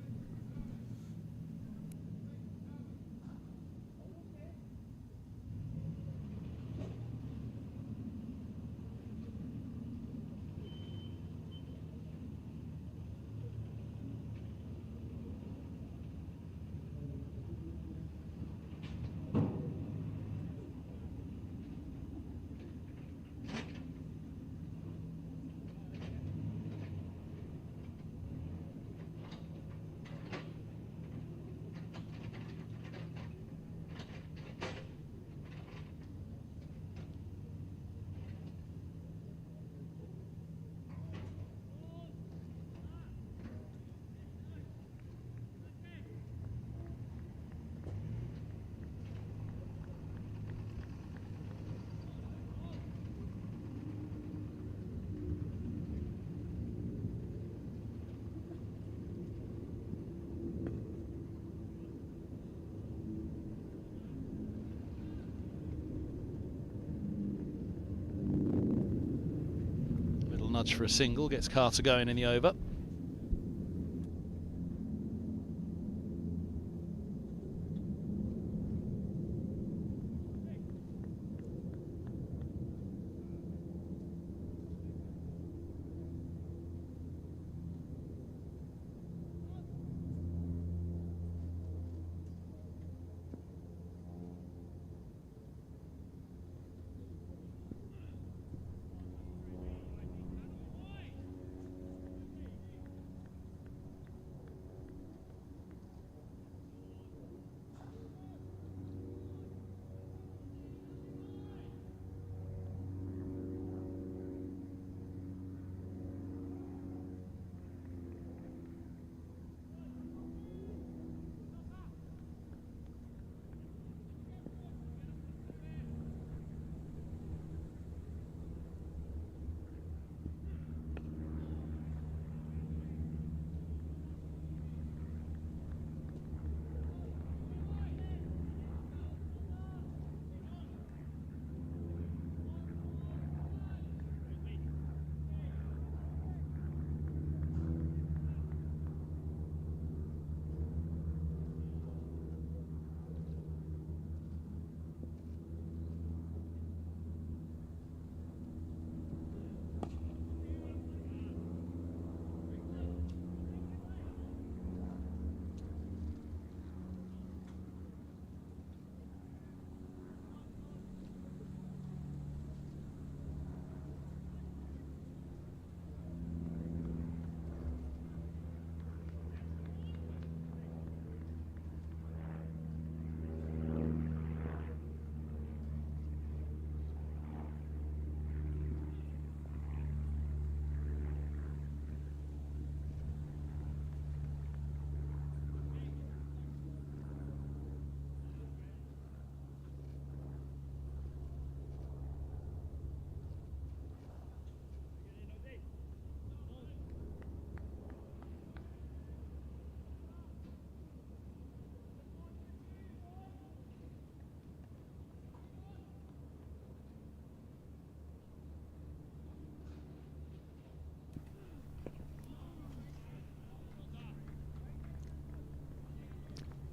Speaker 1: Nudge for a single, gets Carter going in the over.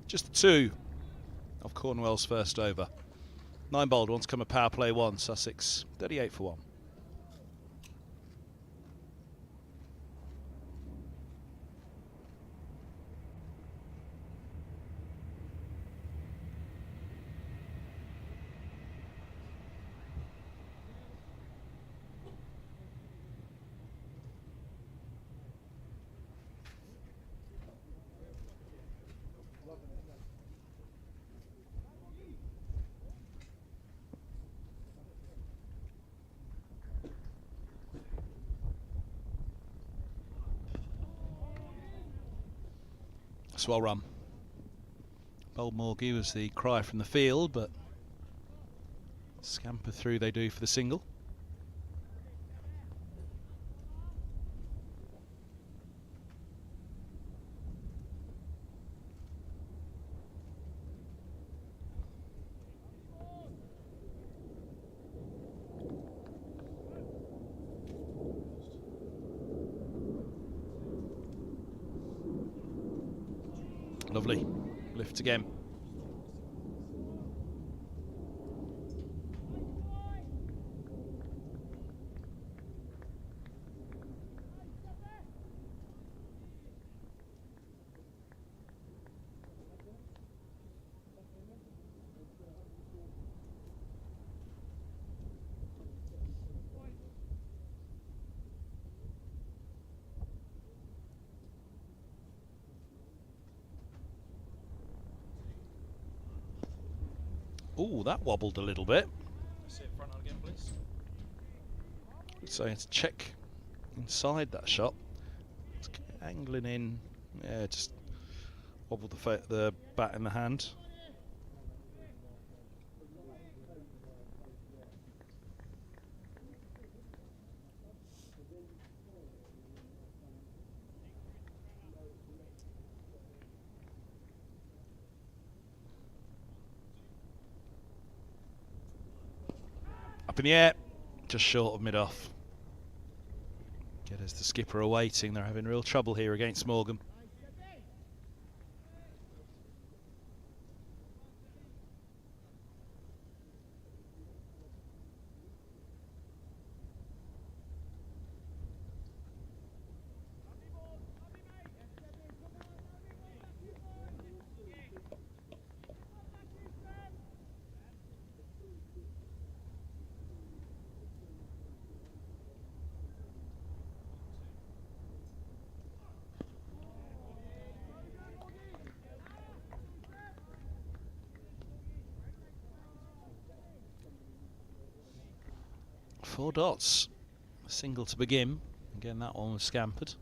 Speaker 1: Just the 2 of Cornwell's first over. 9 bowled, one to come a power play 1. Sussex 38 for 1. Well run. Bold Morgie was the cry from the field, but scamper through they do for the single. Lovely. Lift again. Oh, that wobbled a little bit.
Speaker 3: See it front on again, please.
Speaker 1: So it's check inside that shot. It's angling in. Yeah, just wobbled the bat in the hand. Up in the air, just short of mid-off. Get as the skipper awaiting. They're having real trouble here against Morgan. Four dots. A single to begin. Again, that one was scampered.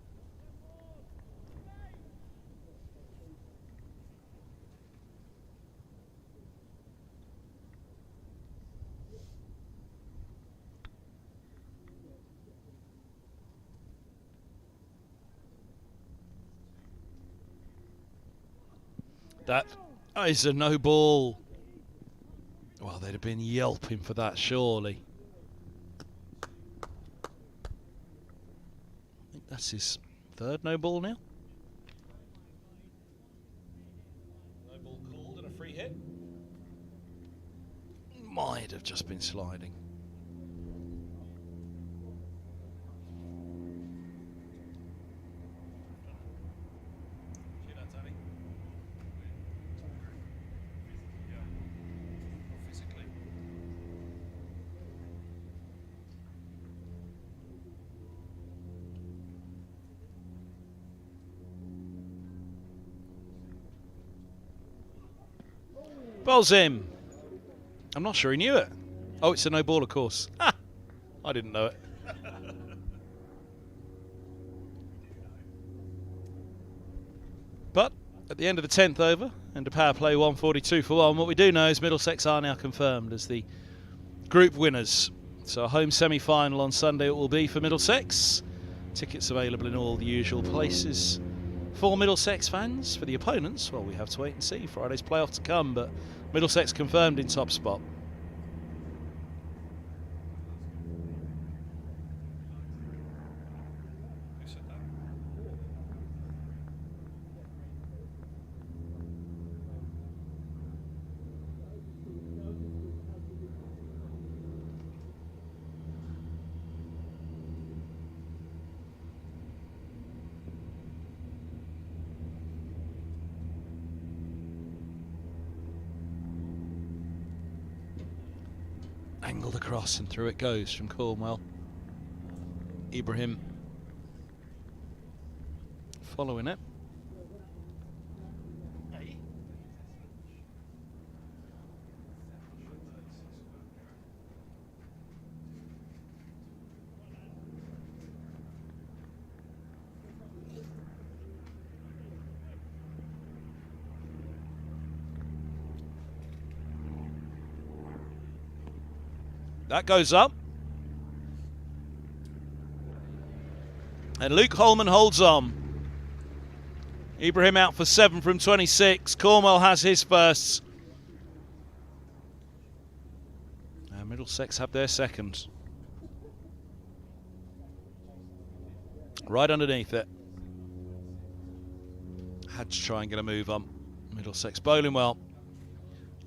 Speaker 1: That is a no ball. Well, they'd have been yelping for that, surely. I think that's his third no ball now.
Speaker 3: No ball called and a free hit.
Speaker 1: Might have just been sliding. Bowls him. I'm not sure he knew it. Oh, it's a no ball, of course. Ah, I didn't know it. But at the end of the 10th over, and a power play 142 for 1, what we do know is Middlesex are now confirmed as the group winners. So a home semi-final on Sunday it will be for Middlesex. Tickets available in all the usual places. For Middlesex fans, for the opponents, well, we have to wait and see. Friday's playoff to come, but Middlesex confirmed in top spot. Angled across and through it goes from Cornwell. Ibrahim following it. That goes up. And Luke Holman holds on. Ibrahim out for 7 from 26. Cornwell has his first. And Middlesex have their second. Right underneath it. Had to try and get a move on. Middlesex bowling well.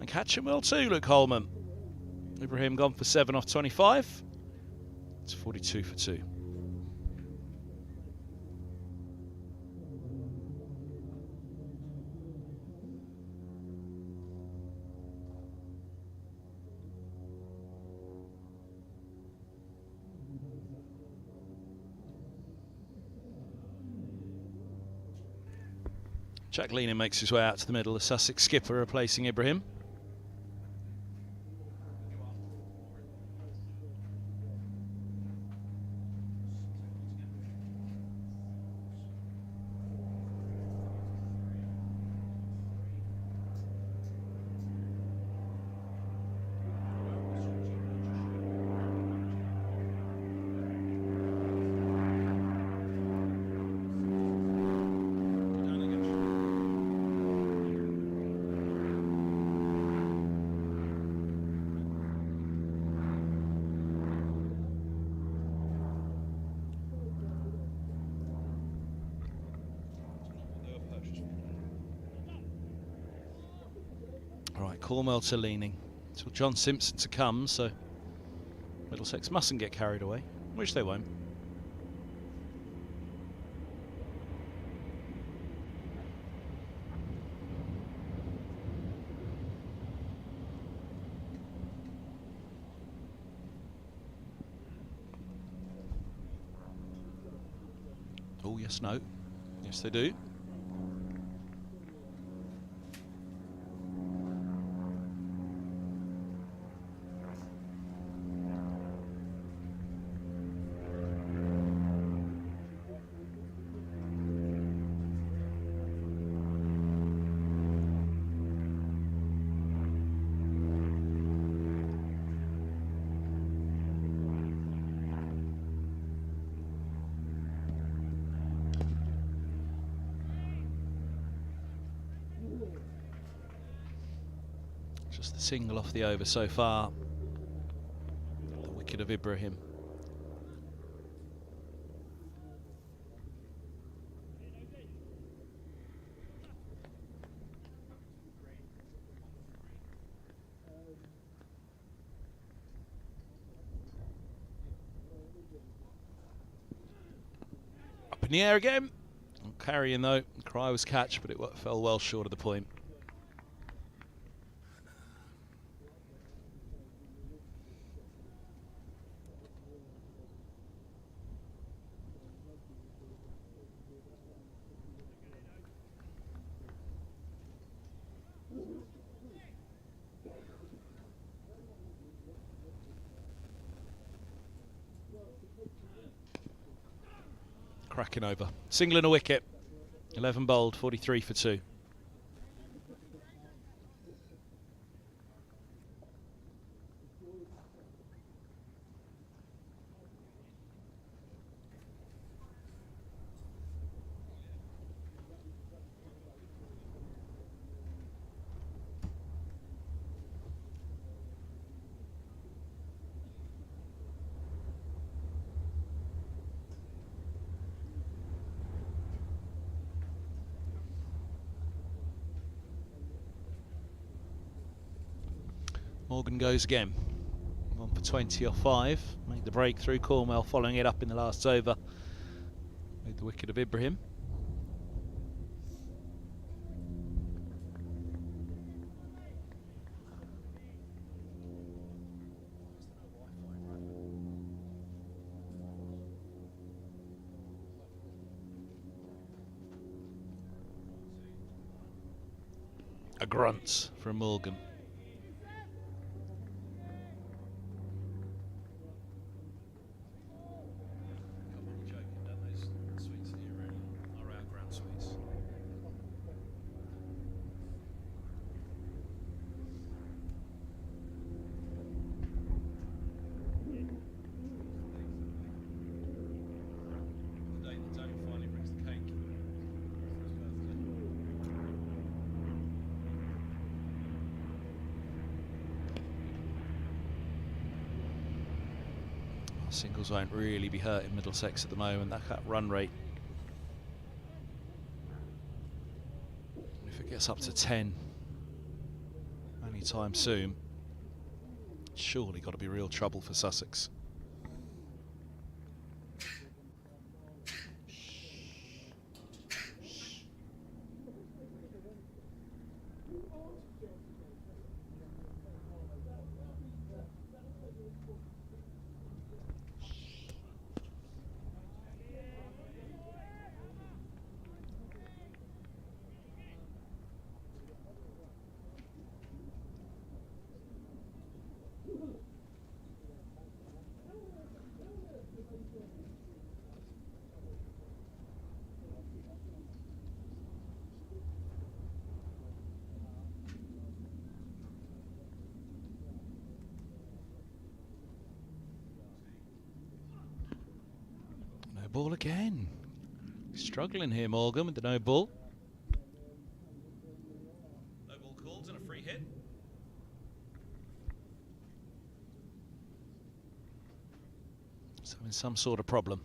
Speaker 1: And catching well too, Luke Holman. Ibrahim gone for 7 off 25. It's 42 for 2. Jack Leaning makes his way out to the middle. The Sussex skipper replacing Ibrahim. Right, Cornwell to Leaning. Till John Simpson to come, so Middlesex mustn't get carried away, which they won't. Oh, yes, no. Yes, they do. Just the single off the over so far. The wicket of Ibrahim. Up in the air again. Carrying though. The cry was catch, but it fell well short of the point. Cracking over. Single and a wicket. 11 bowled, 43 for 2. Morgan goes again. 1 for 20 off 5. Made the breakthrough. Cornwell following it up in the last over with the wicket of Ibrahim. A grunt from Morgan. Singles won't really be hurting Middlesex at the moment. That run rate, if it gets up to 10 anytime soon, surely got to be real trouble for Sussex. Ball again. Struggling here, Morgan, with the no ball.
Speaker 3: No ball called and a free hit.
Speaker 1: So in some sort of problem.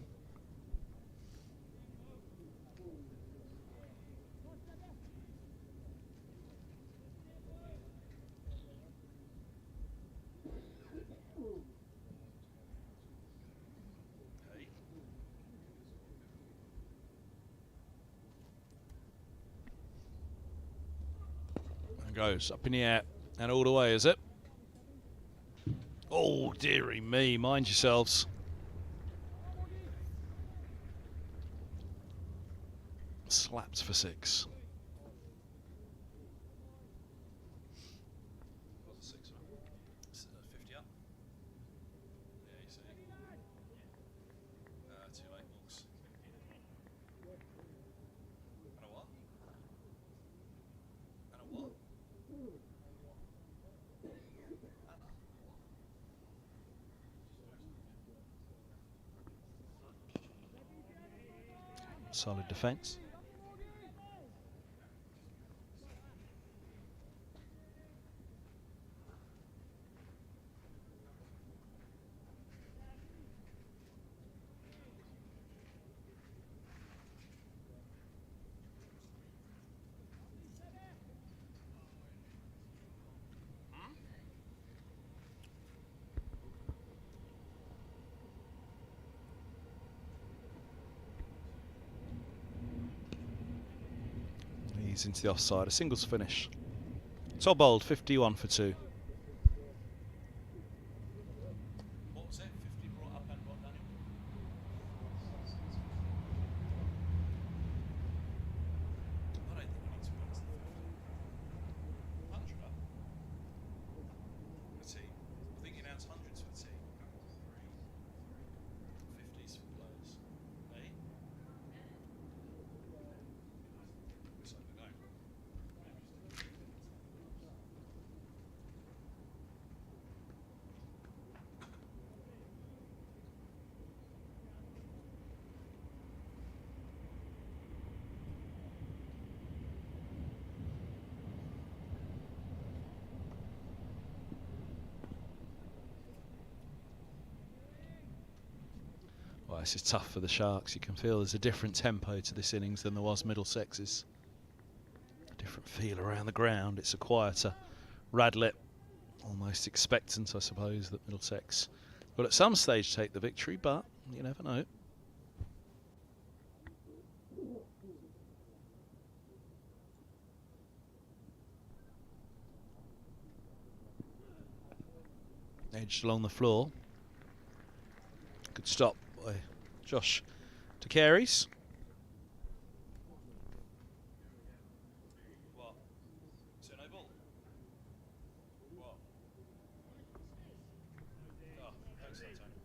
Speaker 1: Goes up in the air and all the way, is it? Oh, dearie me, mind yourselves. Slaps for 6.
Speaker 3: What's the 6 one? It's 50 up. Yeah, you see. Too late, Hawks. And a what? And a what?
Speaker 1: Solid defence. He's into the offside, a singles finish. Tobold, 51 for 2.
Speaker 3: What was it? 50 brought up and what, Daniel? I don't think we need to go to the 50. 100 up? For the team. I think you announced hundreds for the team. 50s for the players. Eh? Looks like we're going.
Speaker 1: Well, this is tough for the Sharks. You can feel there's a different tempo to this innings than there was Middlesex's. A different feel around the ground. It's a quieter Radlett, almost expectant, I suppose, that Middlesex will at some stage take the victory, but you never know. Edged along the floor. Good stop by Josh to Carey's.
Speaker 3: What? Is it no Thanks for that, Tony.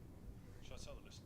Speaker 3: Shall I tell the listeners?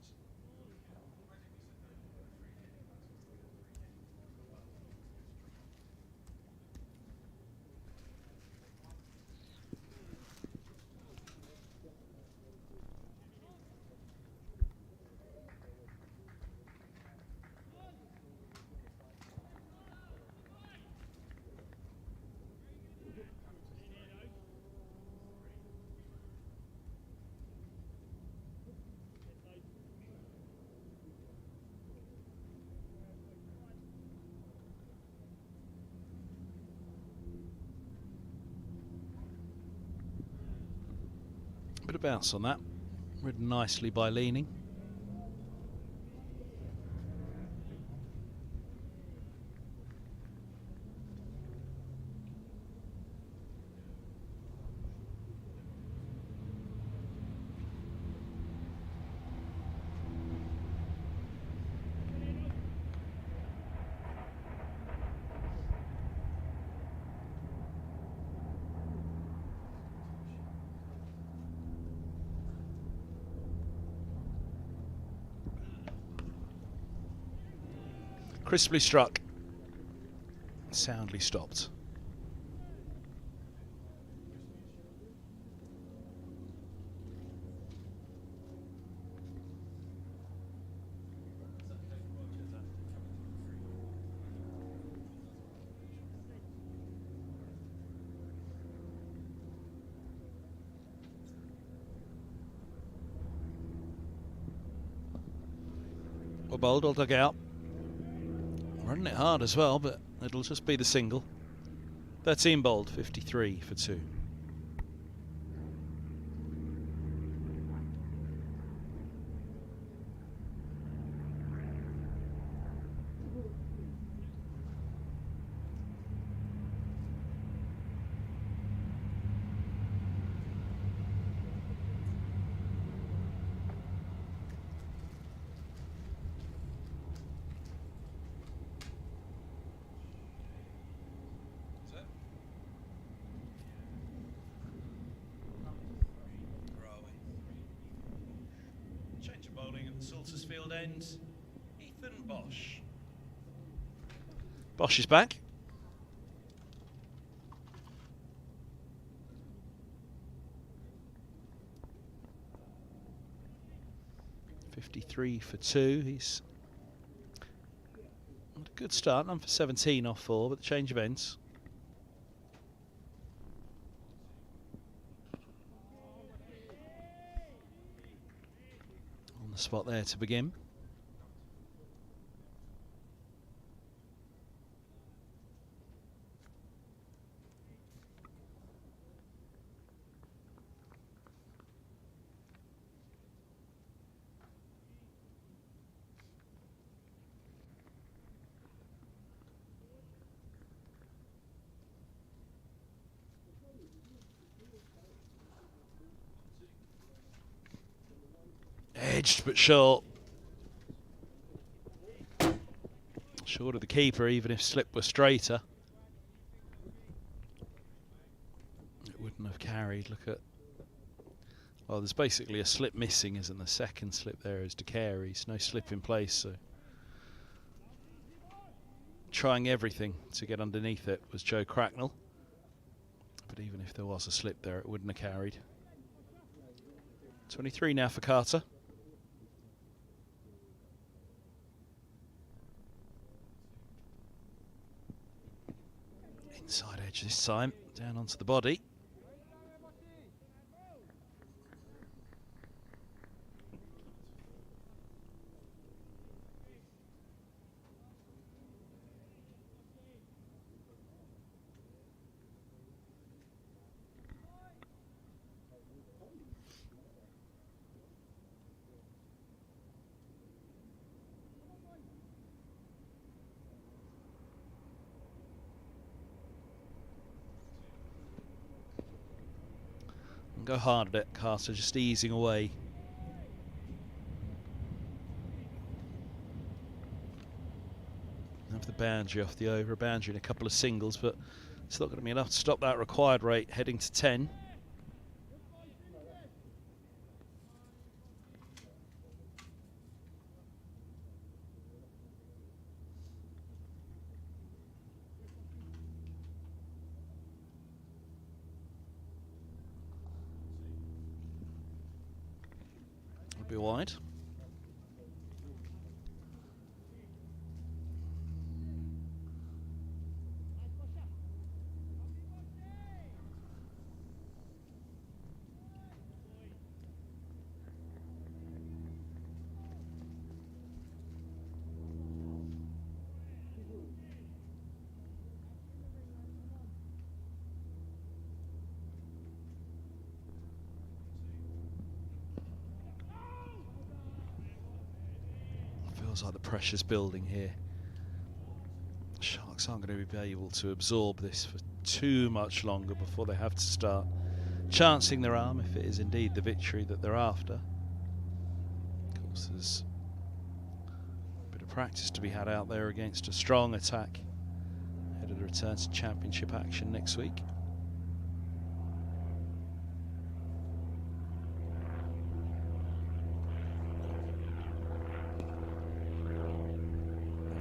Speaker 1: Bit of bounce on that. Ridden nicely by Leaning. Crisply struck. Soundly stopped. Well bowled, all dug out. Running it hard as well, but it'll just be the single. 13 bowled, 53 for 2.
Speaker 3: Salters field end, Ethan Bosch.
Speaker 1: Bosch is back. .53 for 2. He's had a good start. None for 17 off 4, but the change of ends. The spot there to begin. Edged but short. Short of the keeper, even if slip were straighter. It wouldn't have carried. Look at... Well, there's basically a slip missing, isn't there? The second slip there is to carries. No slip in place, so... Trying everything to get underneath it was Joe Cracknell. But even if there was a slip there, it wouldn't have carried. 23 now for Carter. Inside edge this time, down onto the body. Go hard at it, Carter, just easing away. Have the boundary off the over, a boundary and a couple of singles, but it's not going to be enough to stop that required rate, heading to 10. be wide. Feels like the pressure's building here. Sharks aren't going to be able to absorb this for too much longer before they have to start chancing their arm if it is indeed the victory that they're after. Of course, there's a bit of practice to be had out there against a strong attack ahead of the return to championship action next week.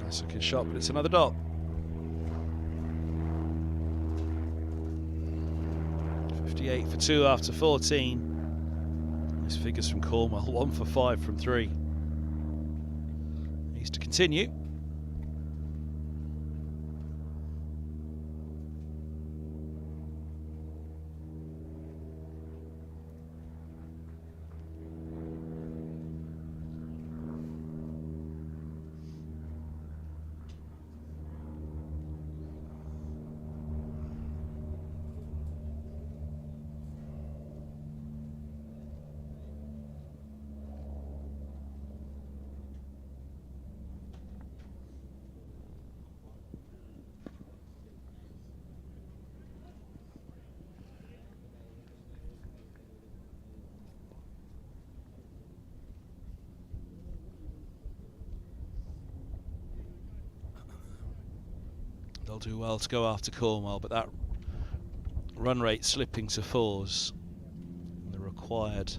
Speaker 1: Nice looking shot, but it's another dot. 58 for 2 after 14. Nice figures from Cornwell, 1 for 5 from 3. Needs to continue. They'll do well to go after Cornwell, but that run rate slipping to 4s. The required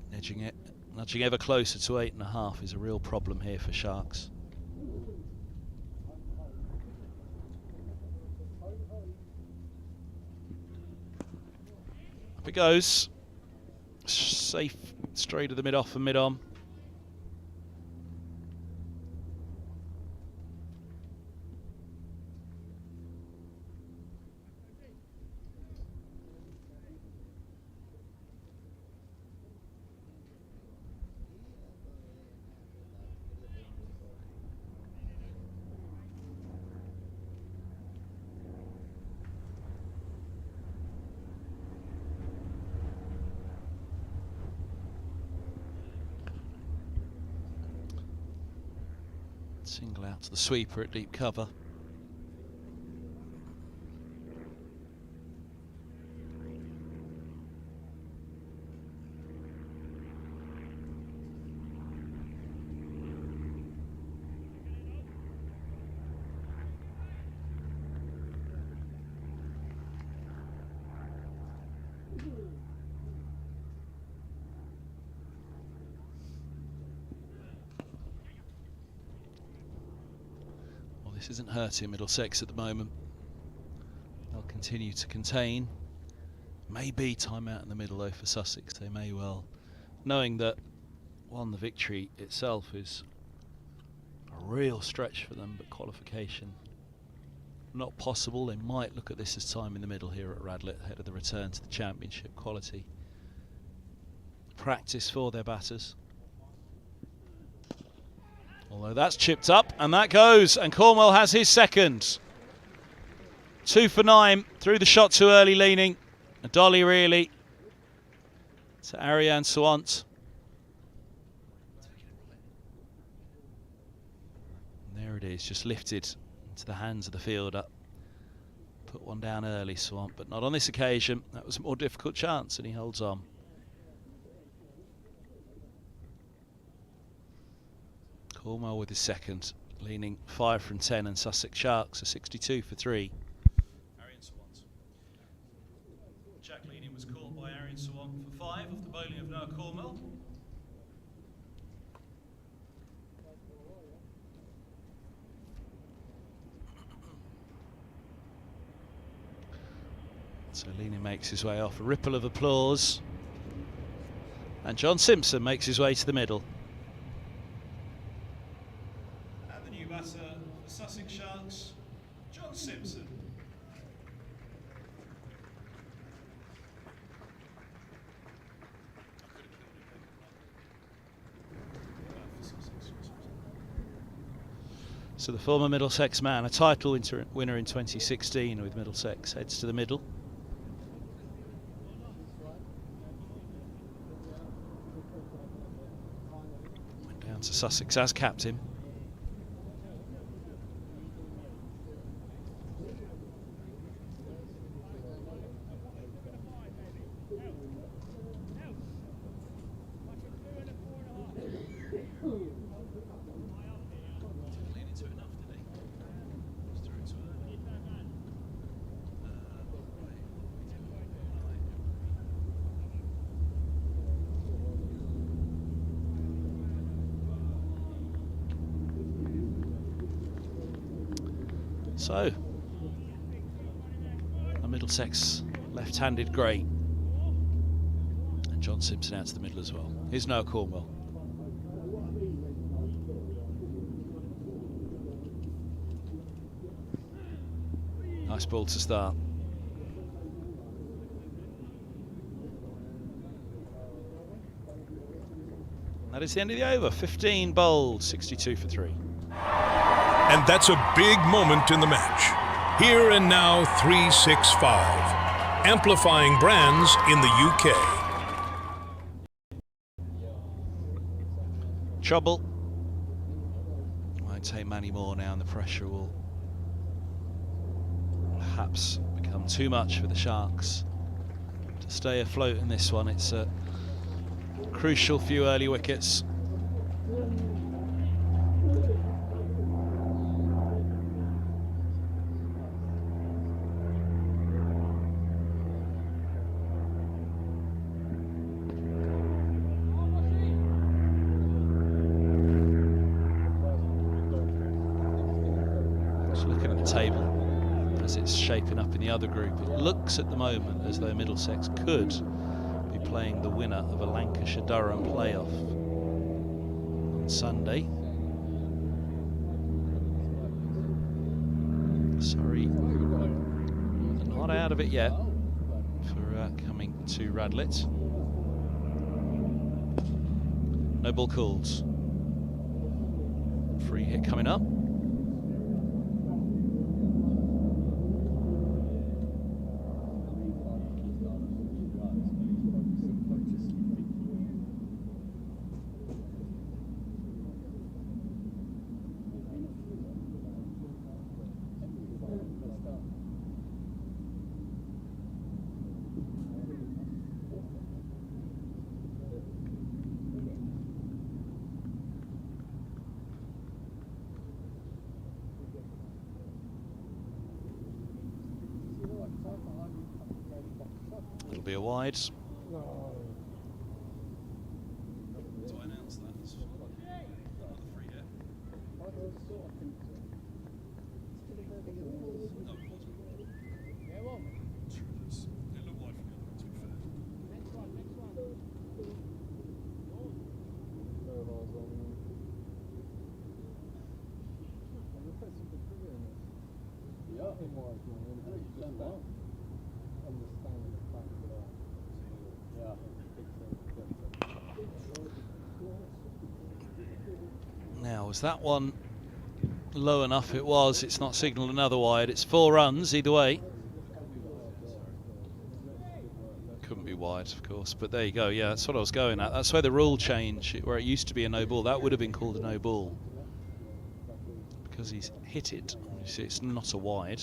Speaker 1: nudging ever closer to 8.5 is a real problem here for Sharks. Up it goes. Safe straight to the mid-off and mid-on. Single out to the sweeper at deep cover. This isn't hurting Middlesex at the moment. They'll continue to contain. Maybe time out in the middle though for Sussex. They may well, knowing that one, the victory itself is a real stretch for them, but qualification not possible. They might look at this as time in the middle here at Radlett ahead of the return to the championship. Quality practice for their batters. Although that's chipped up, and that goes, and Cornwell has his second. 2 for 9, threw the shot too early leaning. A dolly really to Ariane Swant. And there it is, just lifted into the hands of the fielder. Put one down early, Swant, but not on this occasion. That was a more difficult chance, and he holds on. Cornwell with his second, leaning 5 from 10, and Sussex Sharks are 62 for 3.
Speaker 3: Arian Swant. Jack leading was called by Arian Swant for 5 off the bowling of Noah Cornwell.
Speaker 1: So Leaning makes his way off. A ripple of applause And John Simpson makes his way to the middle.
Speaker 3: And the new batter for Sussex Sharks, John Simpson.
Speaker 1: So the former Middlesex man, a title winner in 2016 with Middlesex, heads to the middle. Went down to Sussex as captain. So, a Middlesex left-handed great, and John Simpson out to the middle as well. Here's Noah Cornwell. Nice ball to start. That is the end of the over. 15 bowled, 62 for 3.
Speaker 2: And that's a big moment in the match. Here and now 365. Amplifying brands in the UK.
Speaker 1: Trouble. Won't take many more now, and the pressure will perhaps become too much for the Sharks to stay afloat in this one. It's a crucial few early wickets. Table as it's shaping up in the other group, it looks at the moment as though Middlesex could be playing the winner of a Lancashire-Durham playoff on Sunday. Surrey not out of it yet for coming to Radlett. No ball called. Free hit coming up. It'll be a wide.
Speaker 3: Do I announce that? Another free hit. It looked wide from the other one, to be fair.
Speaker 1: Now, was that one low enough? It was. It's not signalled another wide. It's 4 runs either way. Couldn't be wide, of course, but there you go. Yeah, that's what I was going at. That's where the rule change, where it used to be a no ball, that would have been called a no ball because he's hit it. You see, it's not a wide.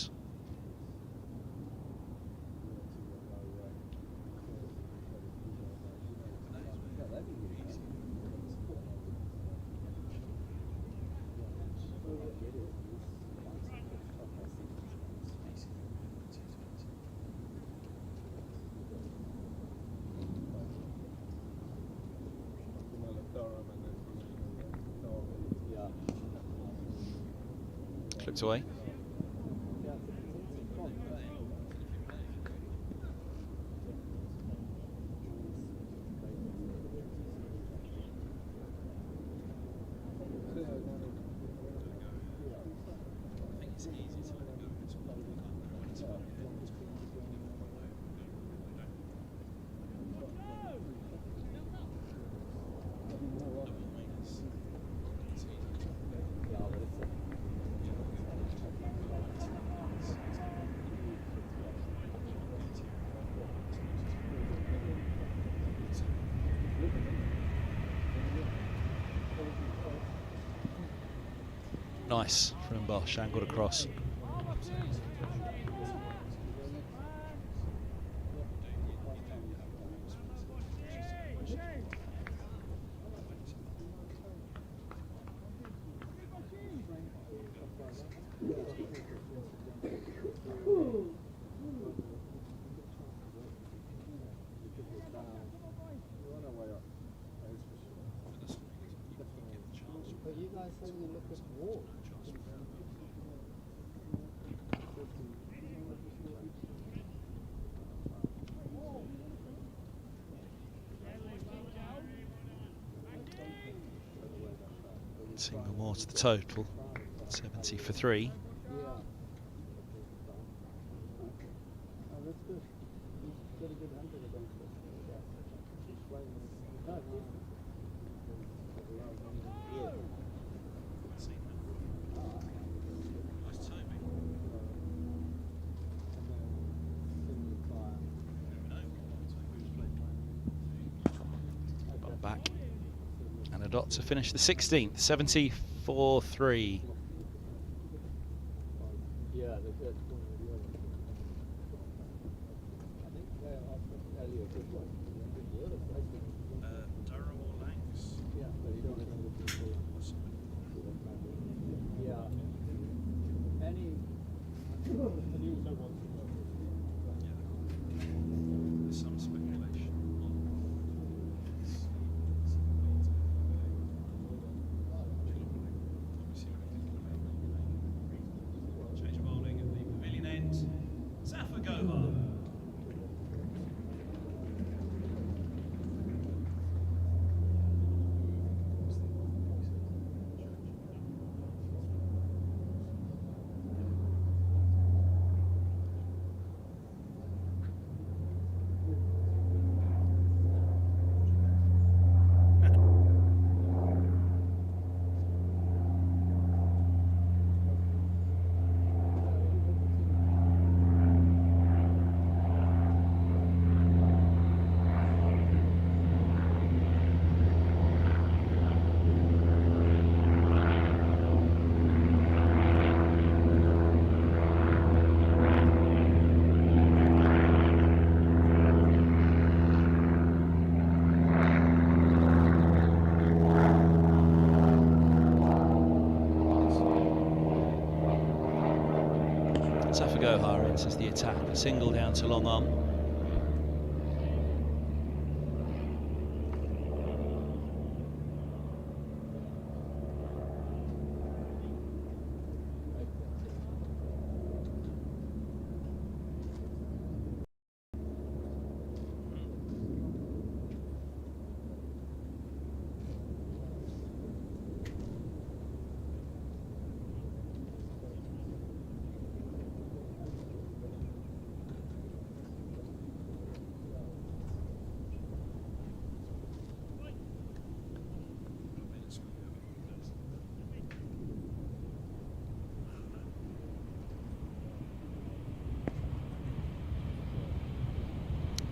Speaker 1: Clipped away. Nice from Bosch, angled across. Single more to the total, 70 for 3. Back and a dot to finish the 16th, 70 for 3. Gohar enters the attack, a single down to long on.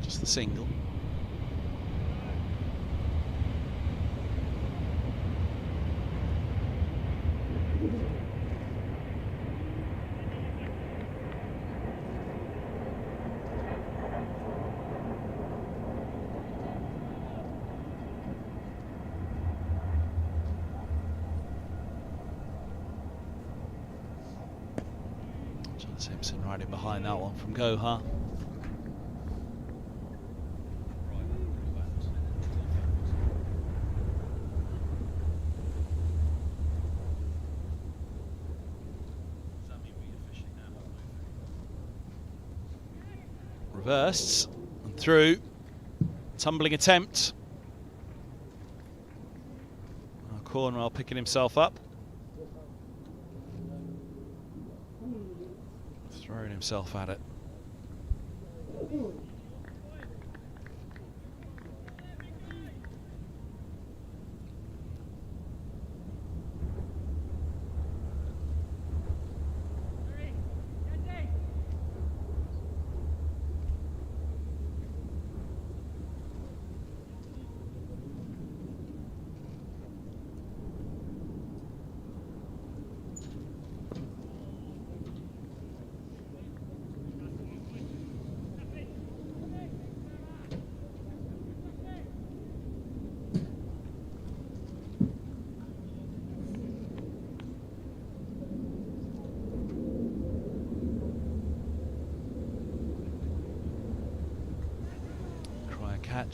Speaker 1: Just the single. John Simpson riding behind that one from Gohar. Reversed and through, tumbling attempt. Cornwell picking himself up, throwing himself at it.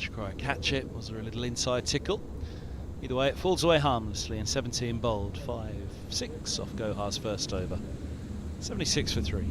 Speaker 1: Should Cryer catch it? Was there a little inside tickle? Either way, it falls away harmlessly, and 17 bowled, 5-6 off Gohar's first over. 76 for 3.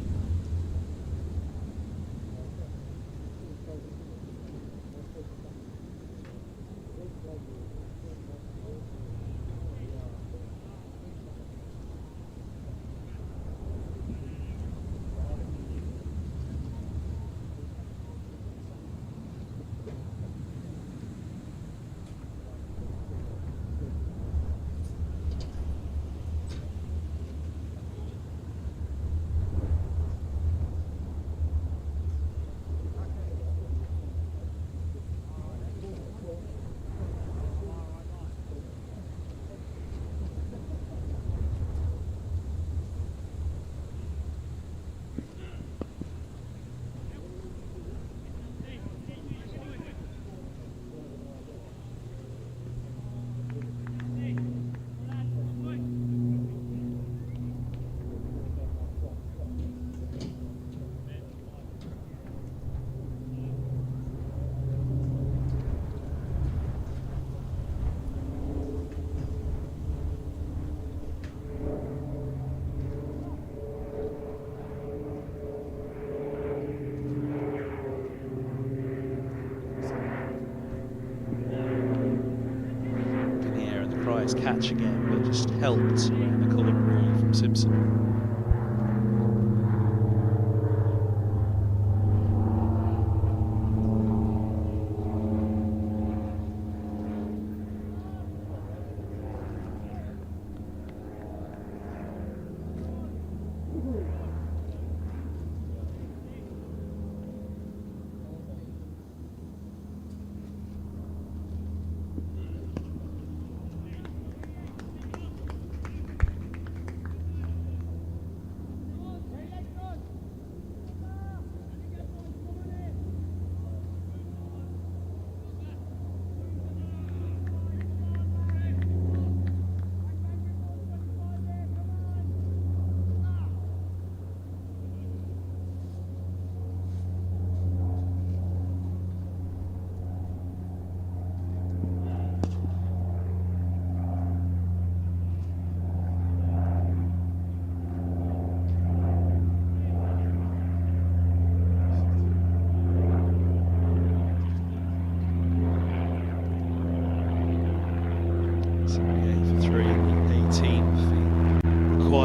Speaker 1: Catch again, but just helped around the column really from Simpson.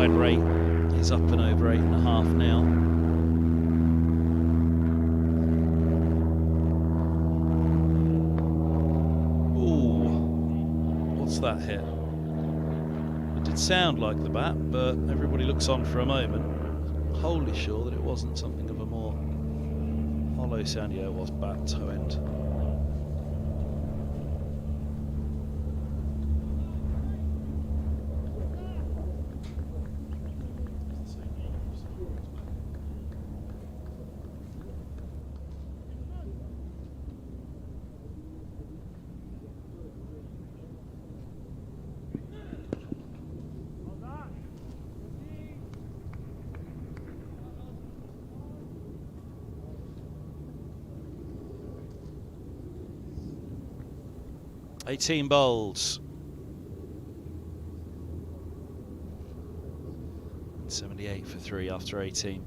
Speaker 1: Rate is up and over 8.5 now. Ooh, what's that hit? It did sound like the bat, but everybody looks on for a moment, wholly sure that it wasn't something of a more hollow sound. Yeah, it was bat toe end. Eighteen bowls. 78 for 3 after 18.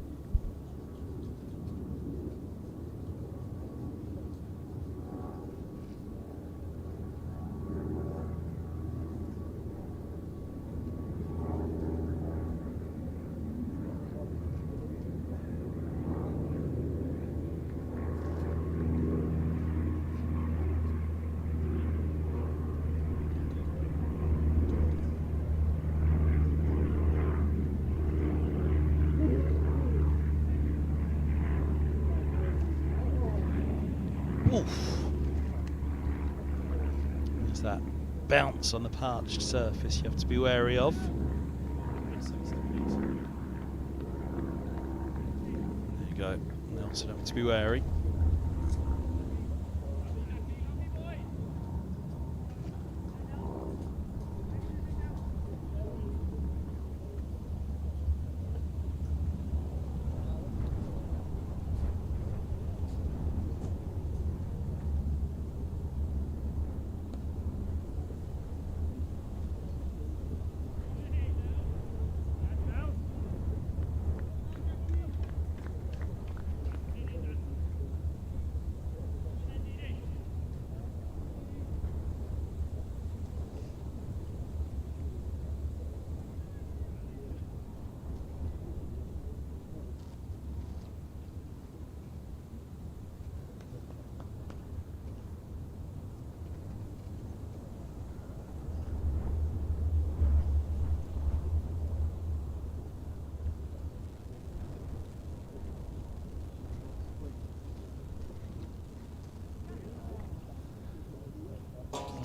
Speaker 1: There's that bounce on the parched surface you have to be wary of. There you go. Nelson having to be wary.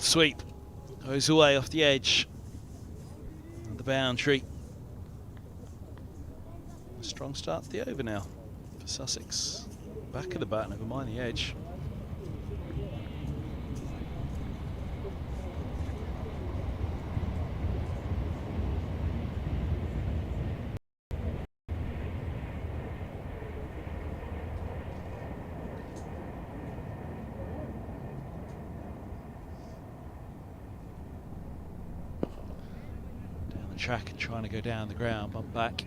Speaker 1: Sweep goes away off the edge of the boundary. A strong start to the over now for Sussex. Back of the bat, never mind the edge. Track and trying to go down the ground, bump back.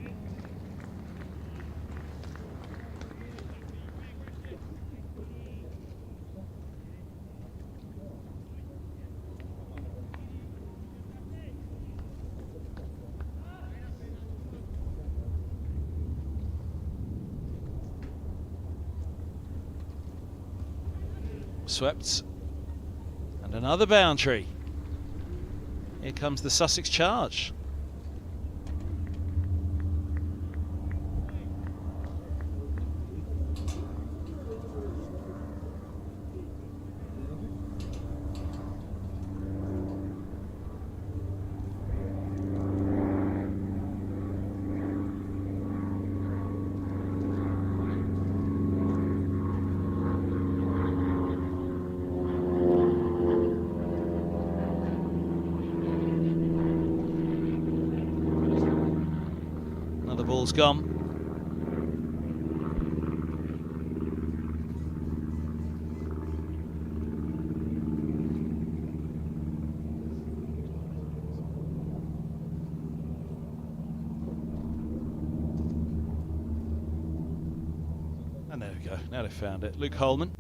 Speaker 1: Swept. And another boundary. Here comes the Sussex charge. Ball's gone. And there we go. Now they've found it. Luke Holman.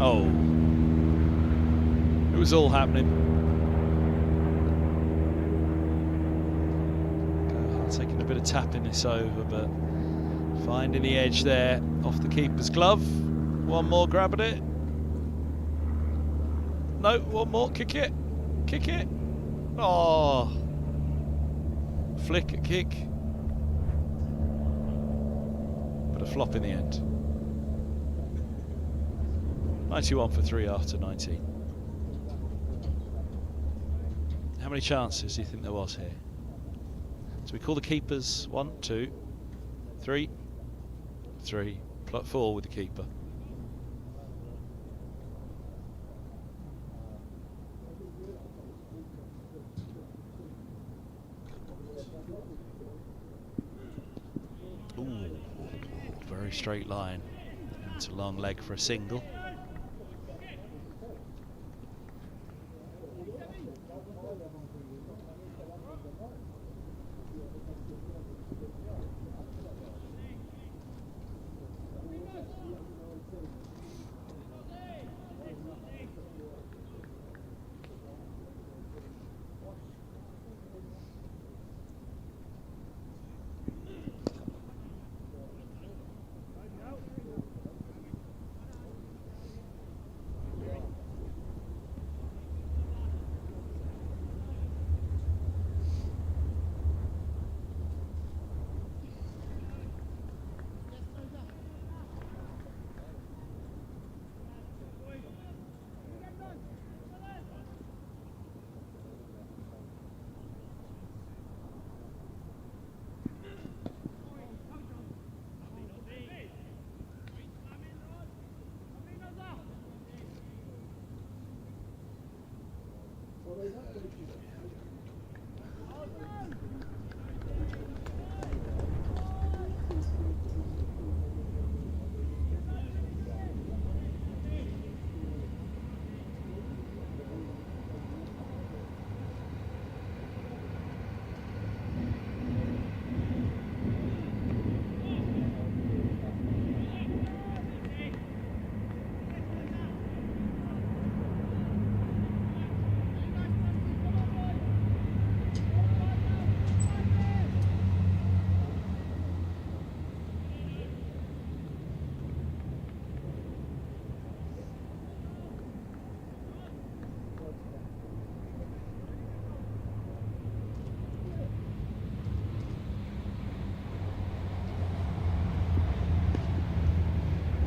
Speaker 1: Oh. It was all happening. Taking a bit of tapping this over, but finding the edge there off the keeper's glove. One more grab at it. No, one more. Kick it. Kick it. Oh. Flick, a kick. But a flop in the end. 91 for 3 after 19. How many chances do you think there was here? So we call the keepers 1, 2, 3, 3, 4 with the keeper. Ooh, very straight line. It's a long leg for a single.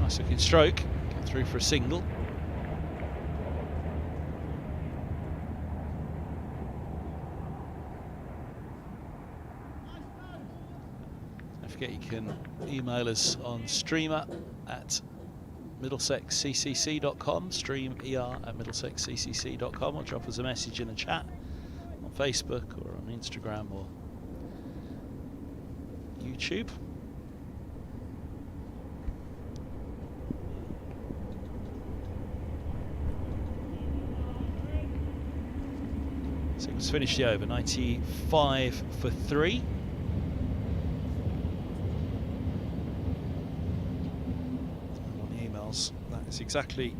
Speaker 1: Nice looking stroke. Get through for a single. Don't forget you can email us on streamer at middlesexccc.com, stream at middlesexccc.com, or drop us a message in the chat on Facebook or on Instagram or YouTube. So let's finish the over, 95 for 3. On the emails, that is exactly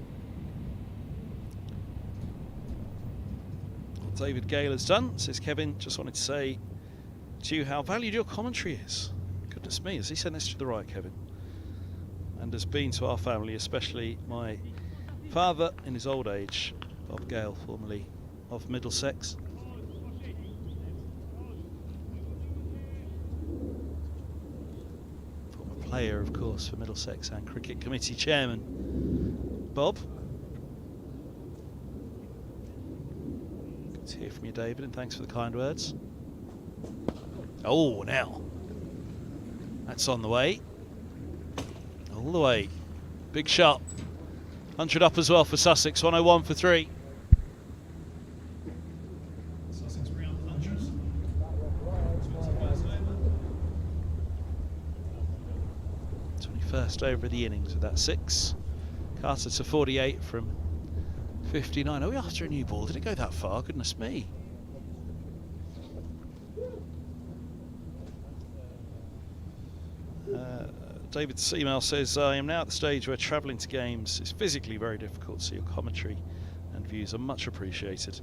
Speaker 1: what David Gale has done. Says Kevin, just wanted to say to you how valued your commentary is. Goodness me, has he sent this to the right, Kevin? And has been to our family, especially my father in his old age, Bob Gale, formerly of Middlesex. Former player, of course, for Middlesex and Cricket Committee Chairman, Bob. Good to hear from you, David, and thanks for the kind words. Oh, now. That's on the way. All the way. Big shot. 100 up as well for Sussex, 101 for 3.
Speaker 3: Sussex round 100. 21st over.
Speaker 1: 21st over of the innings with that 6. Carter to 48 from 59. Are we after a new ball? Did it go that far? Goodness me. David's email says, I am now at the stage where travelling to games is physically very difficult, so your commentary and views are much appreciated.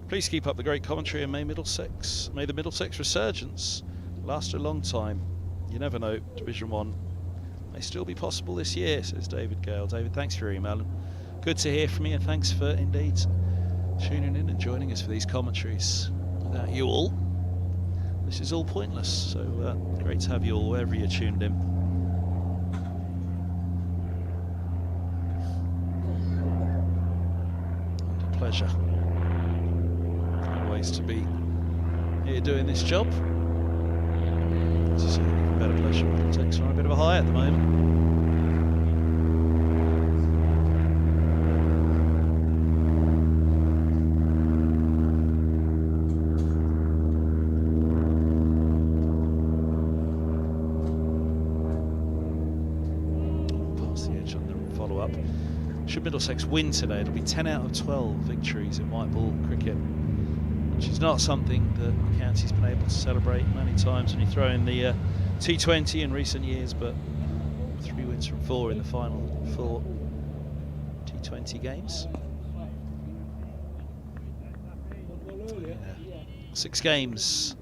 Speaker 1: Please keep up the great commentary, and may the Middlesex resurgence last a long time. You never know, Division 1 may still be possible this year, says David Gale. David, thanks for your email. Good to hear from you, and thanks for indeed tuning in and joining us for these commentaries. Without you all, this is all pointless, so great to have you all wherever you're tuned in. And a pleasure always to be here doing this job. It's an even better pleasure. Middlesex are on a bit of a high at the moment. Should Middlesex win today, it'll be 10 out of 12 victories in white ball cricket, which is not something that the county's been able to celebrate many times when you throw in the T20 in recent years, but 3 wins from 4 in the final 4 T20 games. 6 games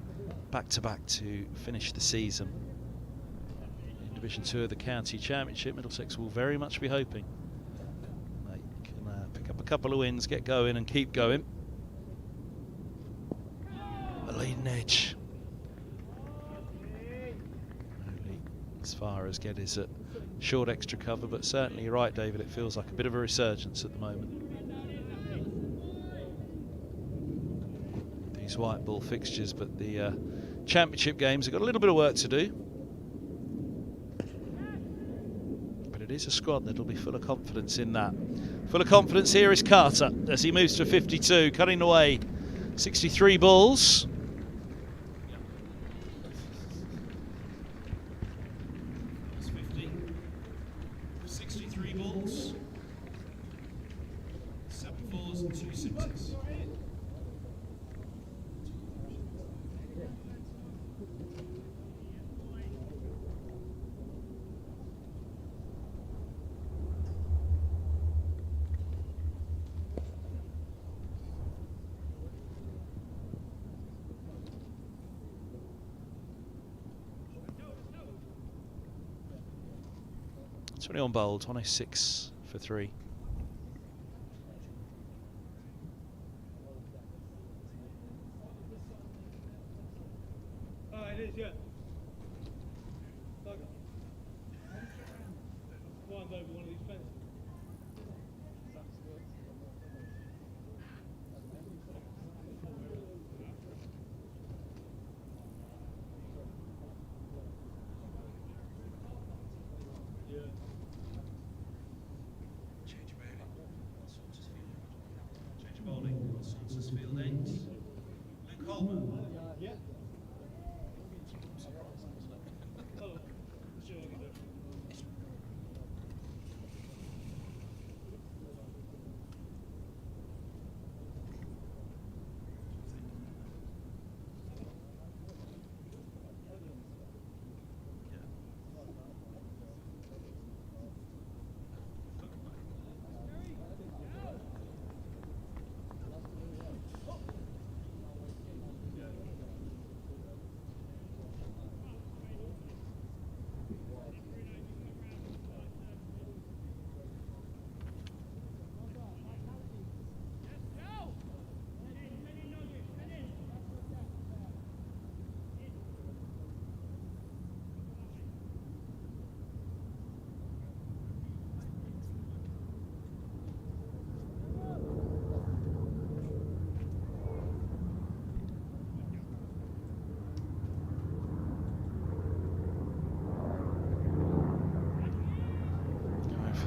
Speaker 1: back-to-back to finish the season. In Division 2 of the County Championship, Middlesex will very much be hoping pick up a couple of wins, get going and keep going. A leading edge. Only as far as Geddes at short extra cover, but certainly you're right, David, it feels like a bit of a resurgence at the moment. These white ball fixtures, but the championship games have got a little bit of work to do. It is a squad that'll be full of confidence in that. Full of confidence here is Carter as he moves to 52, cutting away 63 balls.
Speaker 3: That's 50. 63 balls. 7 fours and 2 sixes.
Speaker 1: On bowled, 106 for 3.
Speaker 4: It is, yeah. 1.
Speaker 3: Change of bowling on Sussex Field ends. Luke Holman.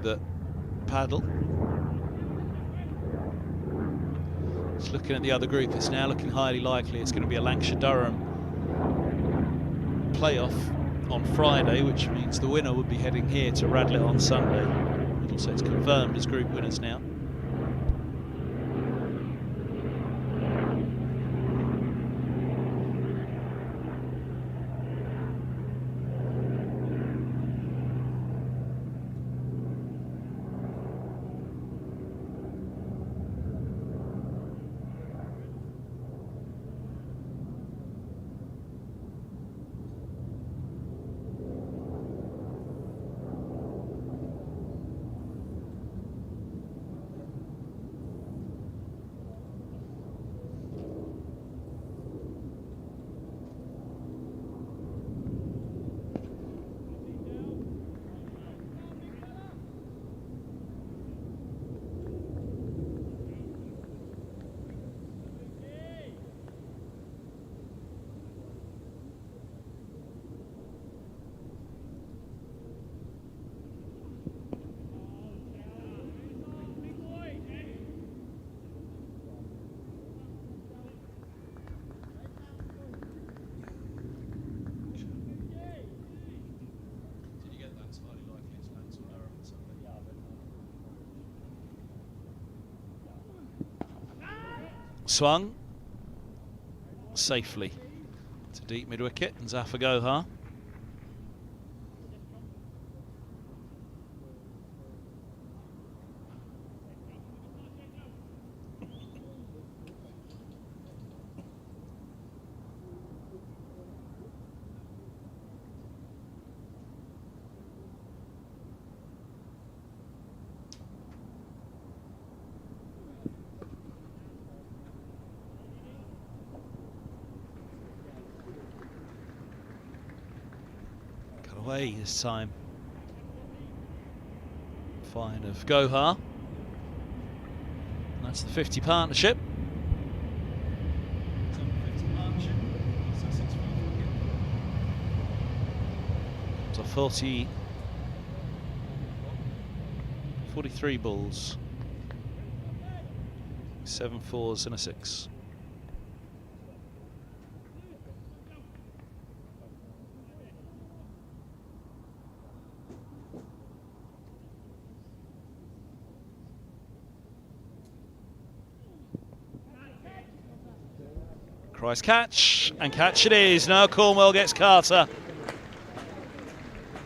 Speaker 1: The paddle. Just looking at the other group, it's now looking highly likely it's going to be a Lancashire-Durham playoff on Friday, which means the winner would be heading here to Radlett on Sunday. Middlesex confirmed as group winners now. Swung safely to deep mid wicket, and Zafar Gohar. Away this time. Fine of Gohar. And that's the 50 partnership. So 43 balls. 7 fours and a 6. Price catch, and catch it is. No, Cornwell gets Carter.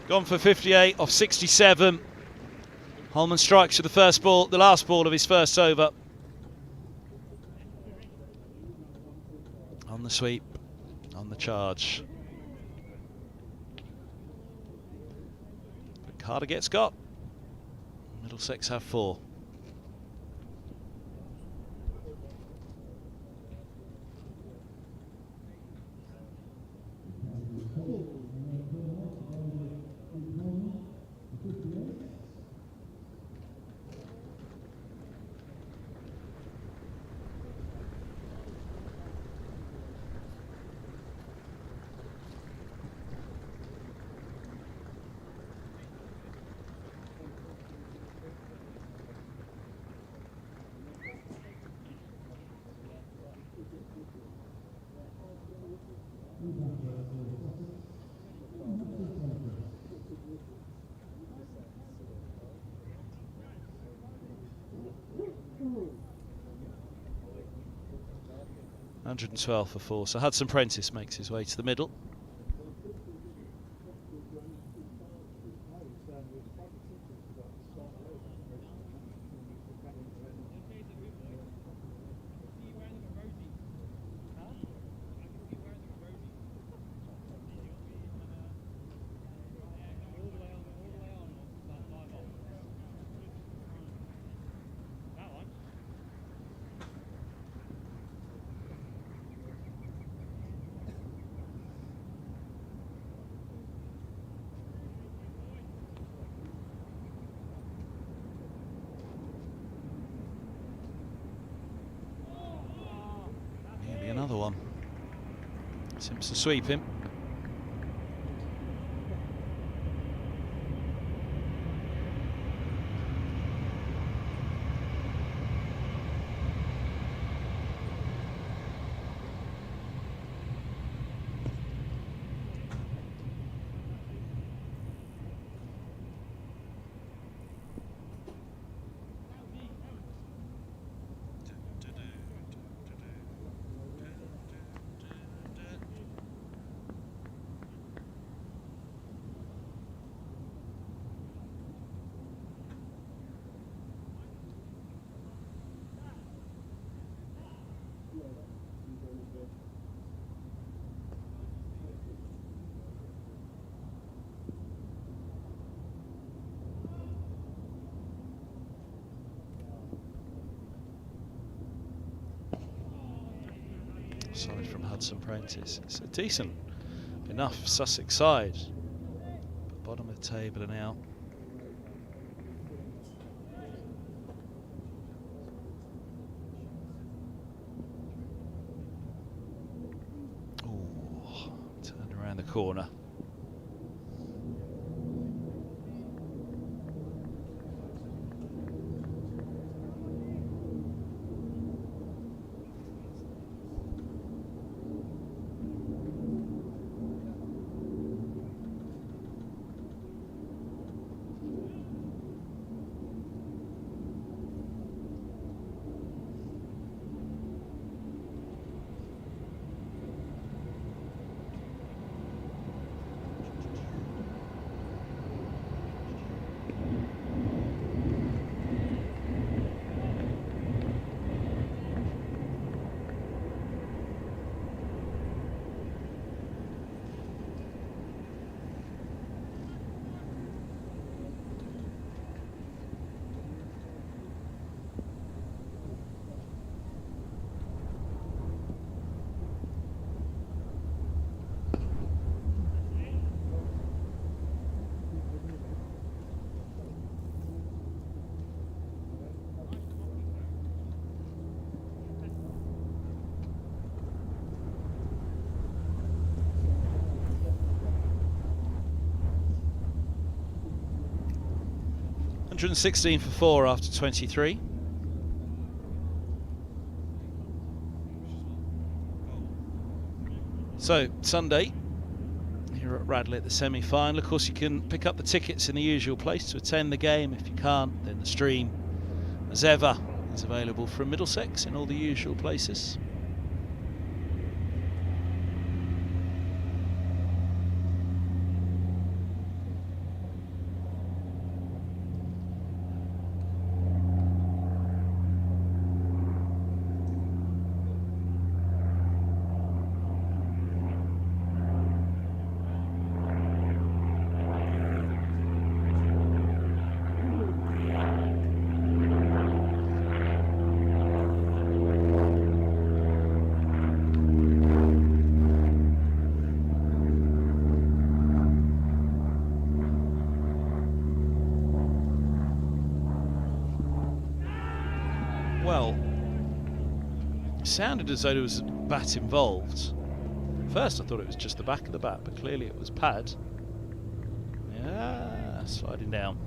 Speaker 1: Gone for 58 off 67. Holman strikes for the first ball, the last ball of his first over. On the sweep, on the charge. But Carter gets got. Middlesex have 4. 112 for 4. So Hudson Prentice makes his way to the middle. Another one. Seems to sweep him. Side from Hudson Prentice. It's a decent enough Sussex side, but bottom of the table and out. Oh, turned around the corner. $116 for 4 after 23. So Sunday here at Radlett, the semi-final. Of course, you can pick up the tickets in the usual place to attend the game. If you can't, then the stream, as ever, is available from Middlesex in all the usual places. Well, it sounded as though there was a bat involved. First I thought it was just the back of the bat, but clearly it was pad. Yeah, sliding down.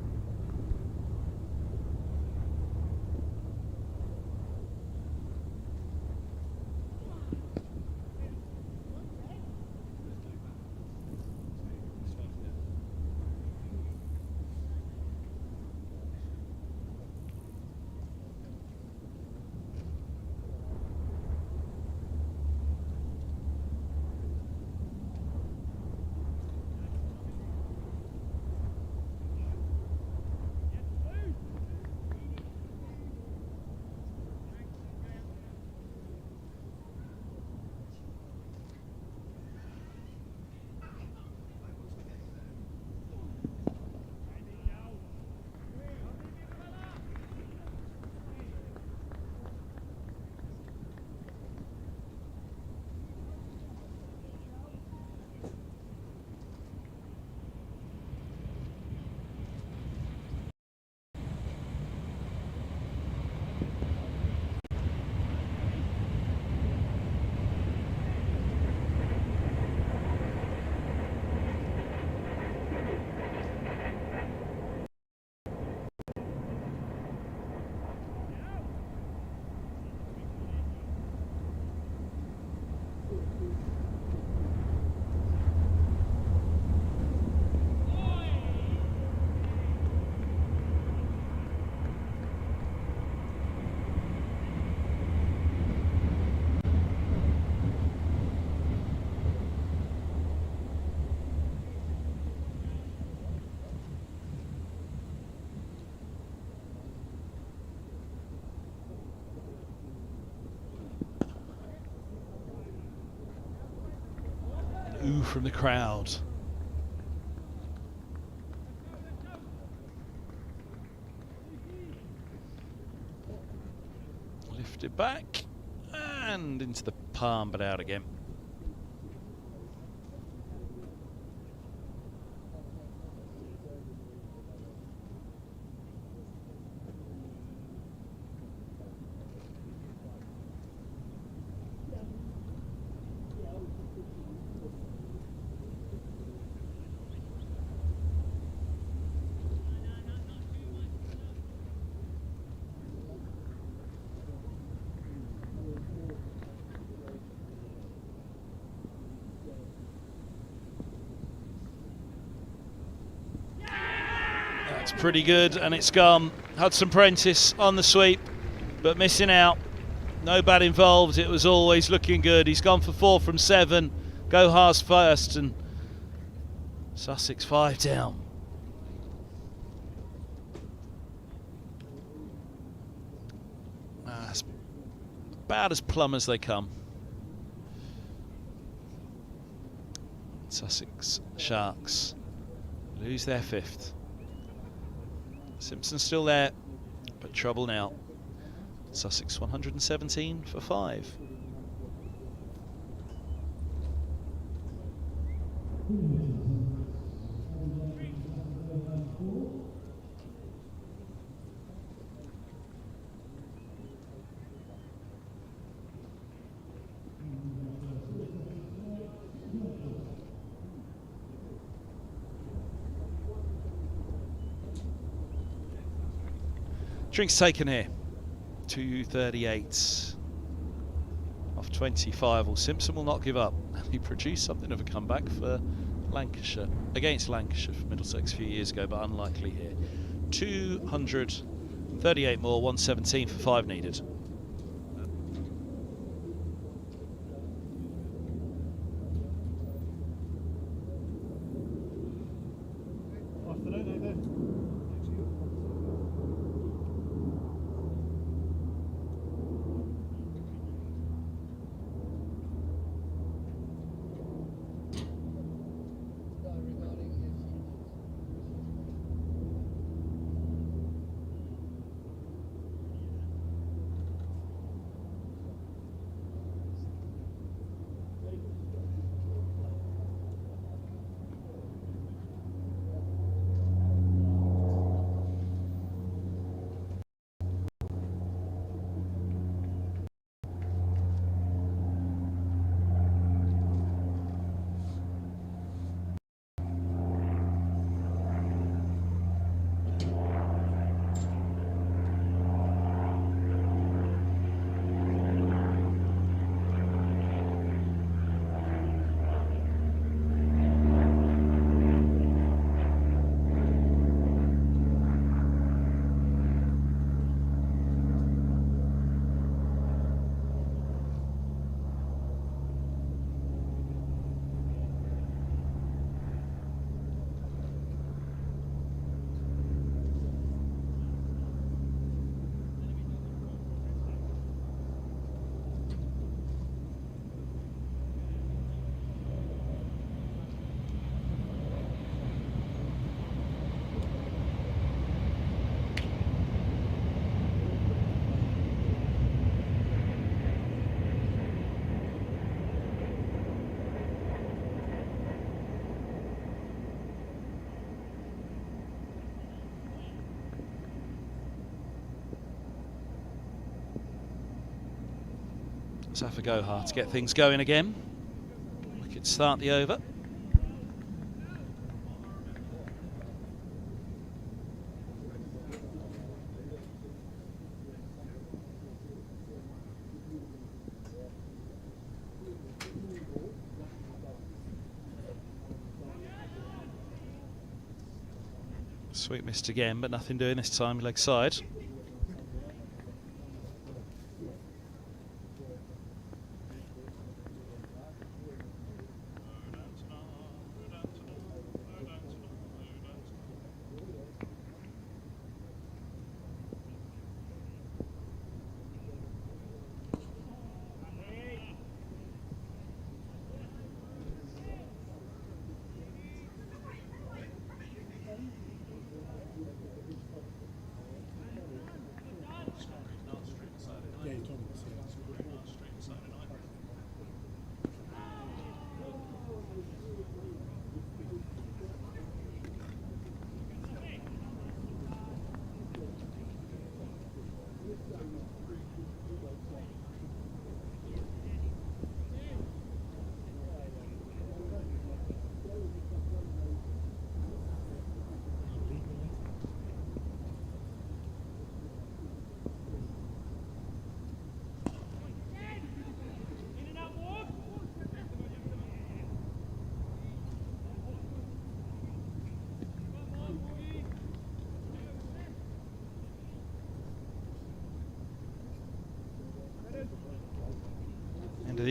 Speaker 1: from the crowd. Lifted back and into the palm, but out again. That's pretty good, and it's gone. Hudson Prentice on the sweep, but missing out. No bat involved. It was always looking good. He's gone for 4 from 7. Gohar's first, and Sussex 5 down. That's about as plumb as they come. Sussex Sharks lose their 5th. Simpson's still there, but trouble now. Sussex 117 for 5. Drinks taken here. 2:38 off 25. Well, Simpson will not give up. He produced something of a comeback for Lancashire, against Lancashire for Middlesex a few years ago, but unlikely here. 238 more, 117 for 5 needed. Let's have a go hard to get things going again. We could start the over. Sweep missed again, but nothing doing this time, leg side.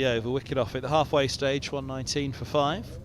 Speaker 1: the over, wicket off at the halfway stage, 119 for 5.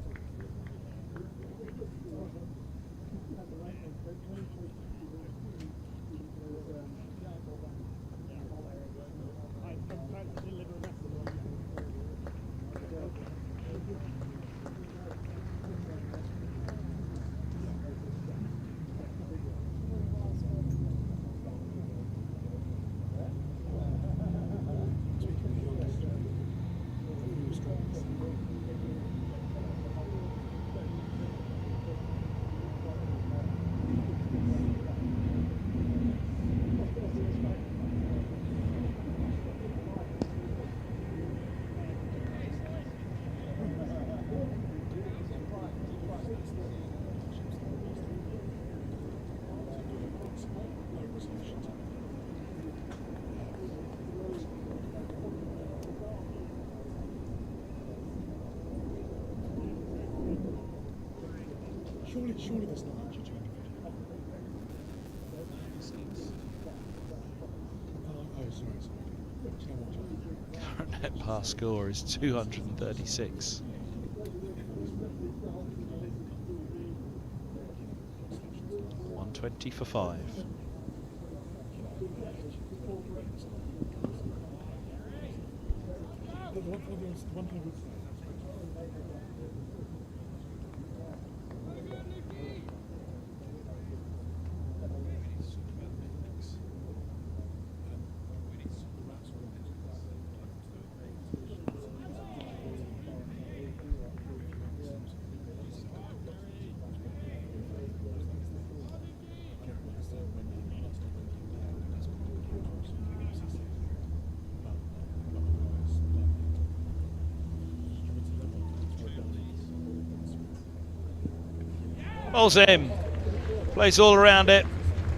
Speaker 4: Surely there's not much to
Speaker 1: Current net pass score is 236. $120 for 5. Ball's in. Plays all around it.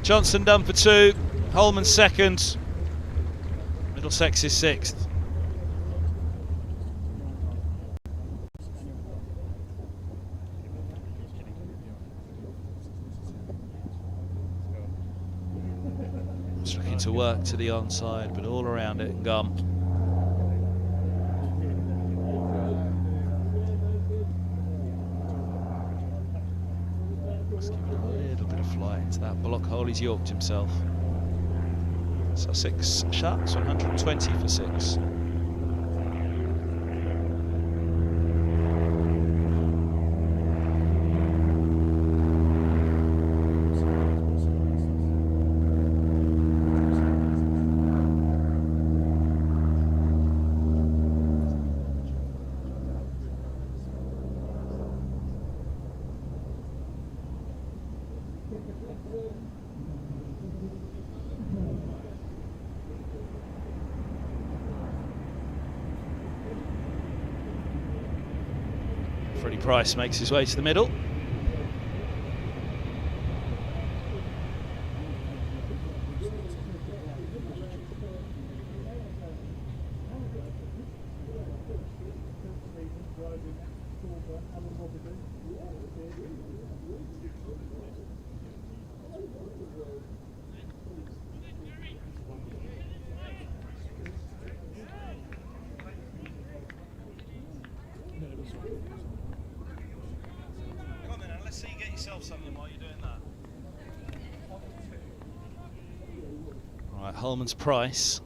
Speaker 1: Johnson done for 2. Holman second. Middlesex is 6th. Just looking to work to the onside, but all around it and gone. That block hole, he's yorked himself. Sussex Sharks 120 for 6. Freddie Price makes his way to the middle.
Speaker 3: See you get yourself something while you're doing that.
Speaker 1: Right, Holman's Price.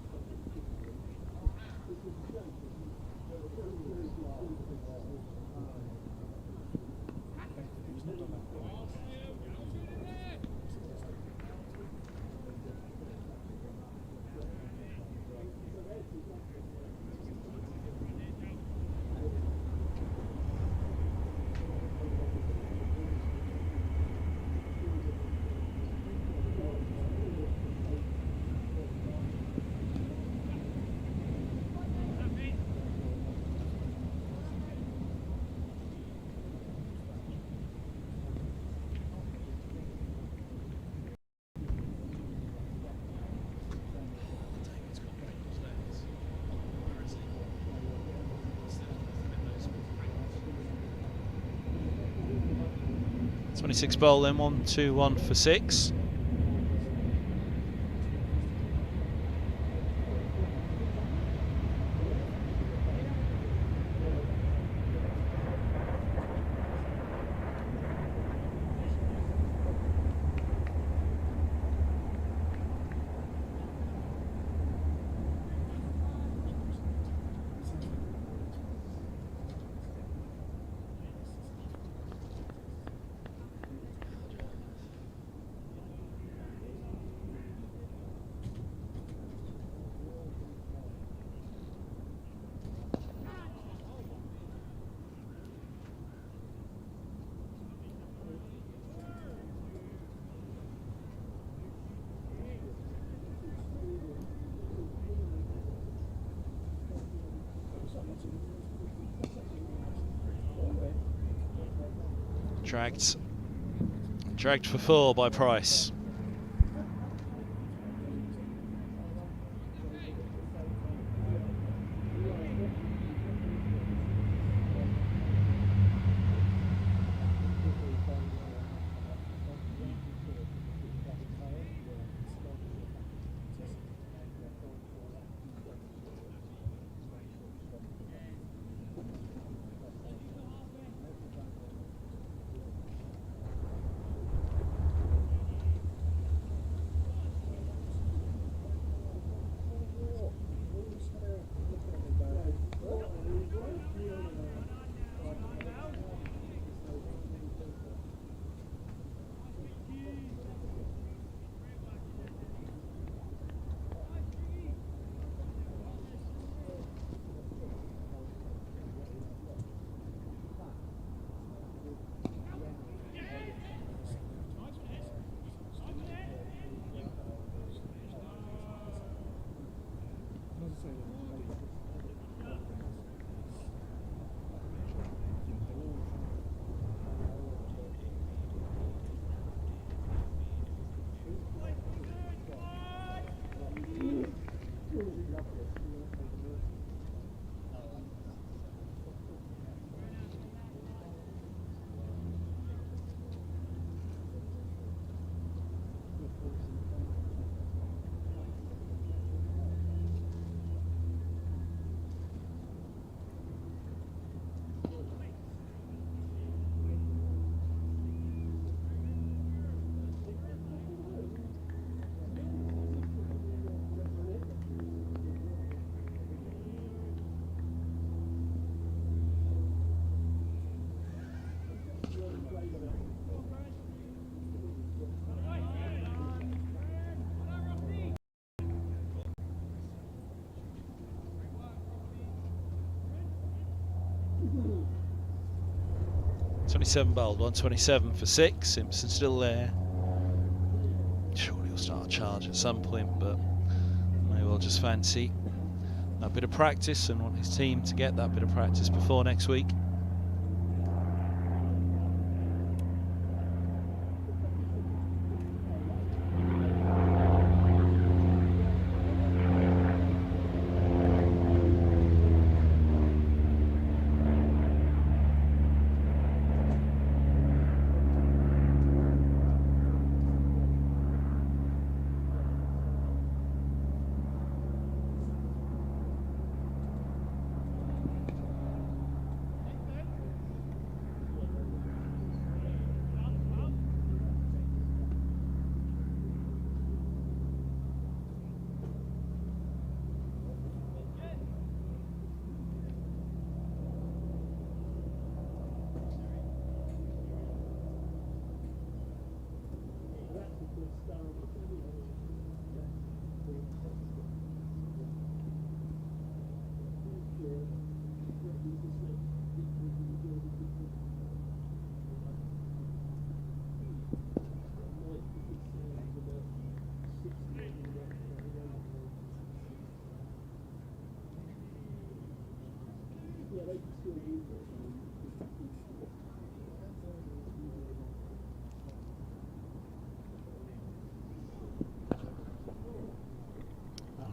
Speaker 1: .26 bowl then, 1-2-1 for 6. Dragged for 4 by Price. .27 bowled, 127 for 6. Simpson still there. Surely he'll start a charge at some point, but may well just fancy a bit of practice and want his team to get that bit of practice before next week.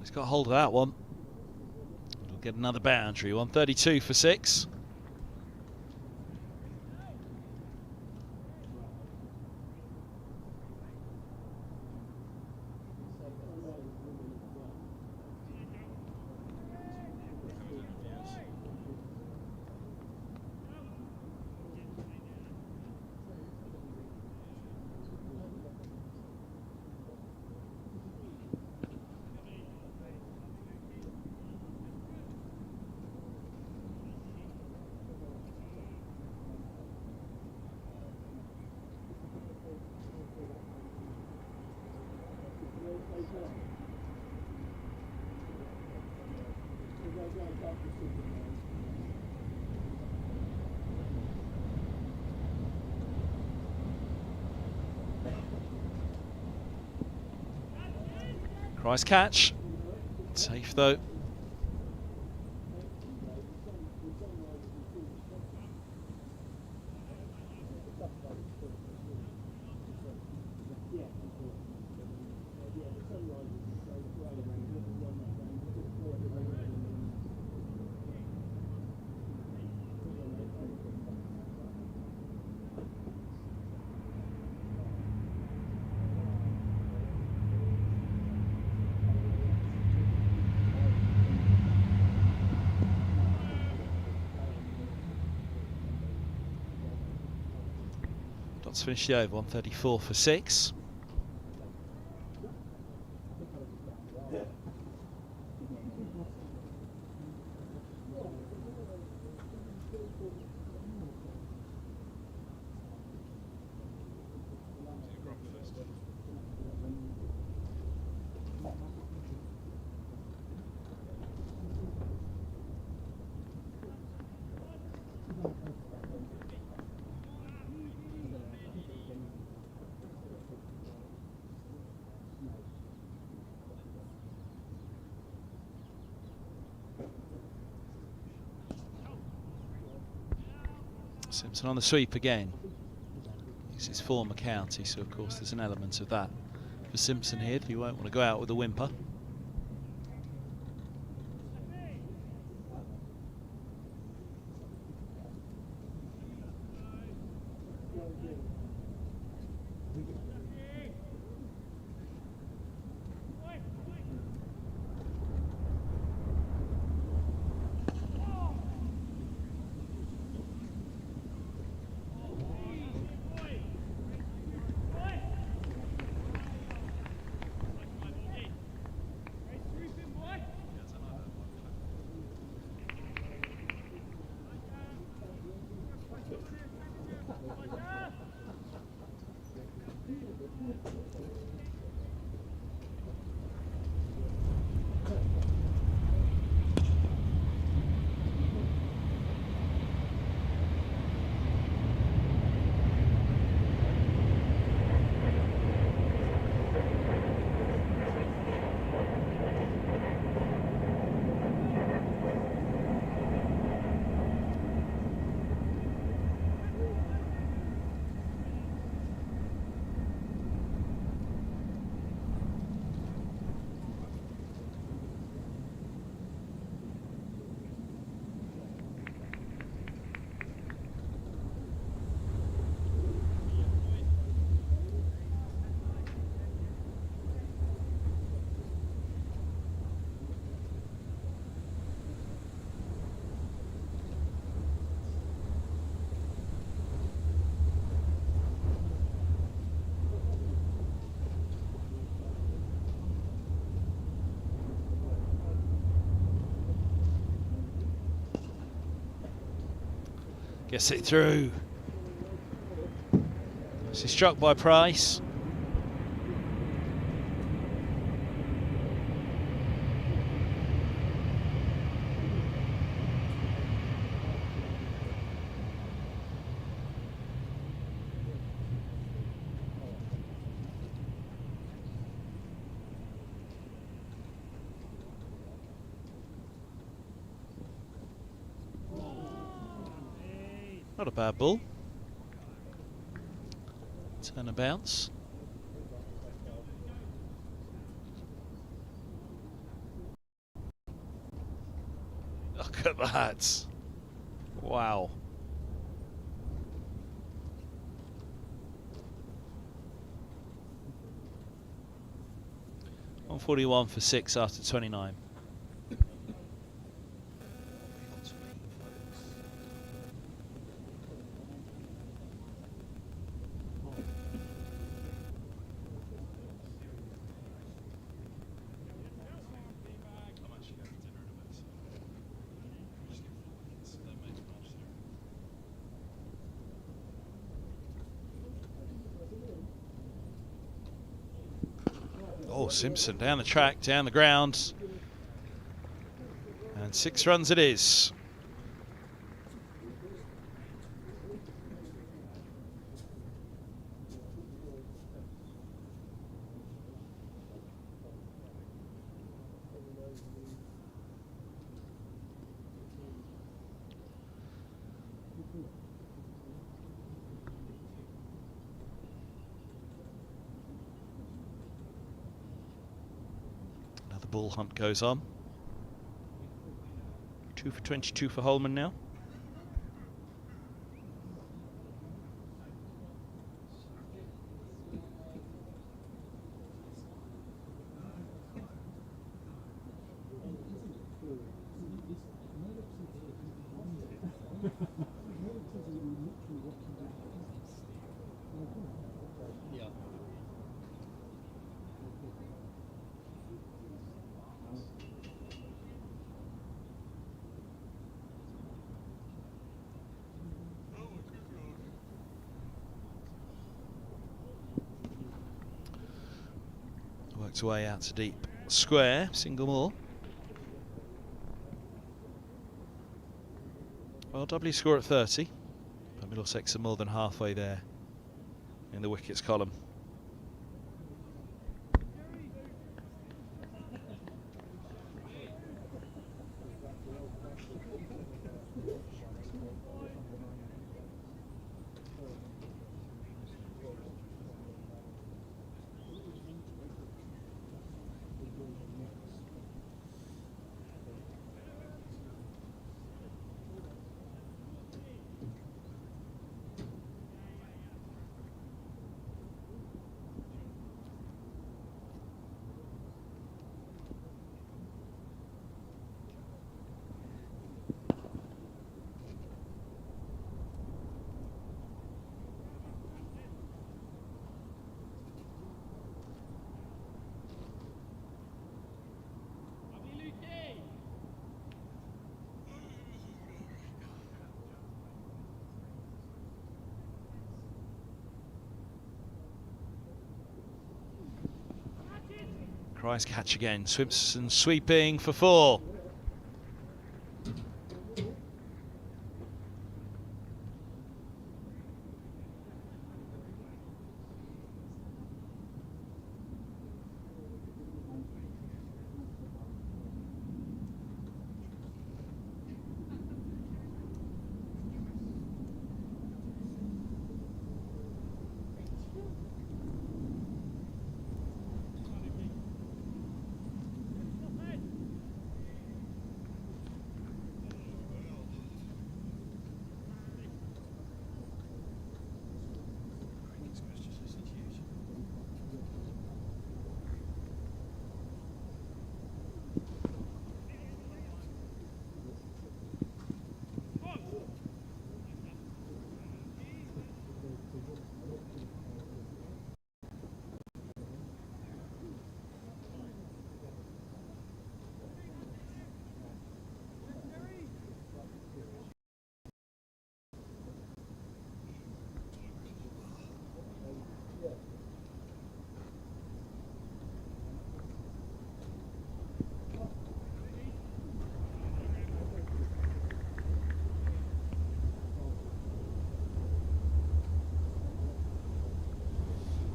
Speaker 1: He's got hold of that one. He'll get another boundary. 132 for 6. Price catch. Safe though. shots finished the over, 134 for 6. Simpson on the sweep again. It's his former county, so of course there's an element of that for Simpson here. He won't want to go out with a whimper. Gets it through. She's struck by Price. Not a bad ball. Turn and bounce. Look at that. Wow. 141 for 6 after 29. Oh, Simpson down the track, down the ground. And 6 runs it is. Ball hunt goes on. 2 for 22 for Holman now. Worked away out to deep square, single more. Well, W score at 30, but Middlesex are more than halfway there in the wickets column. Price catch again. Swipson sweeping for 4.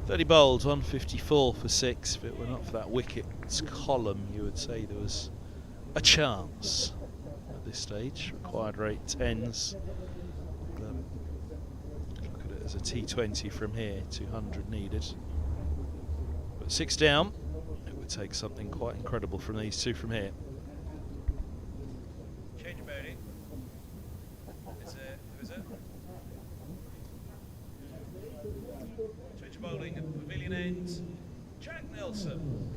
Speaker 1: Thirty bowled, 154 for 6. If it were not for that wickets column, you would say there was a chance at this stage. Required rate 10s. Look at it as a T20 from here, 200 needed. But 6 down, it would take something quite incredible from these two from here.
Speaker 3: Change of bowling. Who is it? Change of bowling at the pavilion end. Jack Nelson.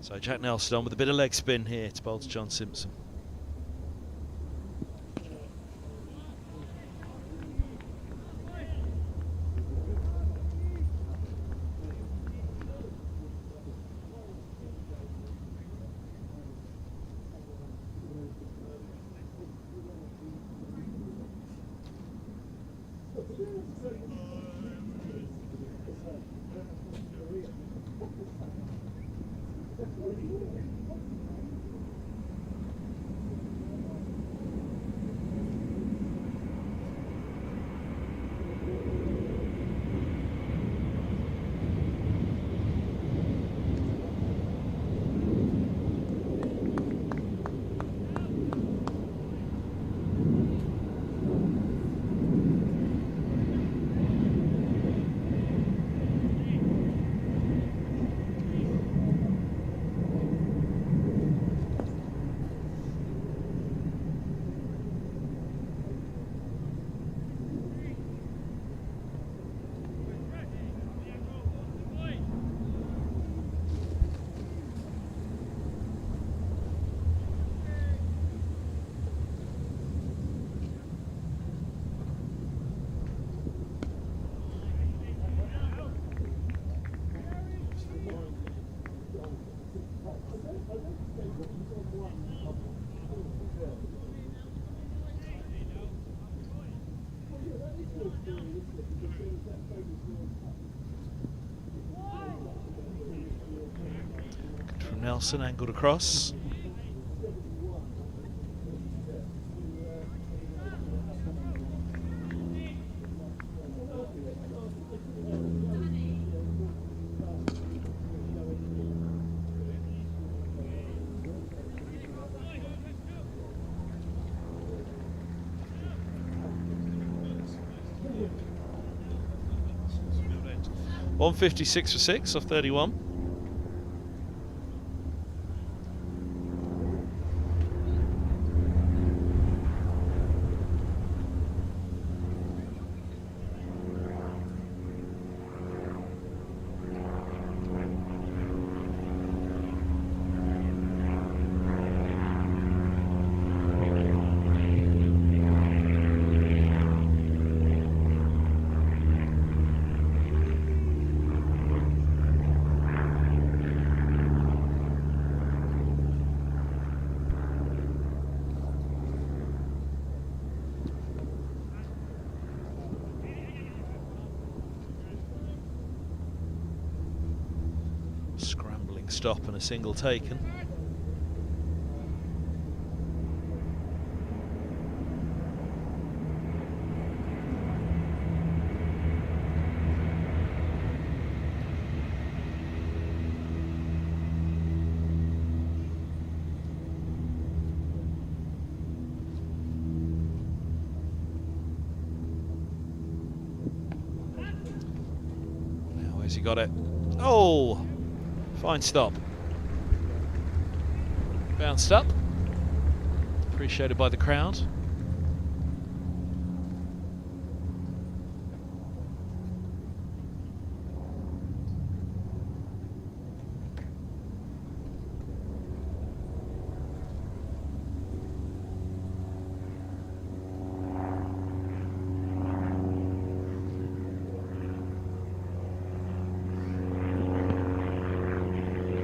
Speaker 1: So Jack Nelson on with a bit of leg spin here to bowl to John Simpson. Good from Nelson, angled across.
Speaker 3: Field end.
Speaker 1: 156 for 6 off 31. Scrambling stop and a single taken. Now where's he got it? Oh! Fine stop. Bounced up. Appreciated by the crowd.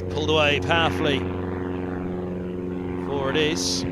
Speaker 1: Pulled away powerfully. 4 it is.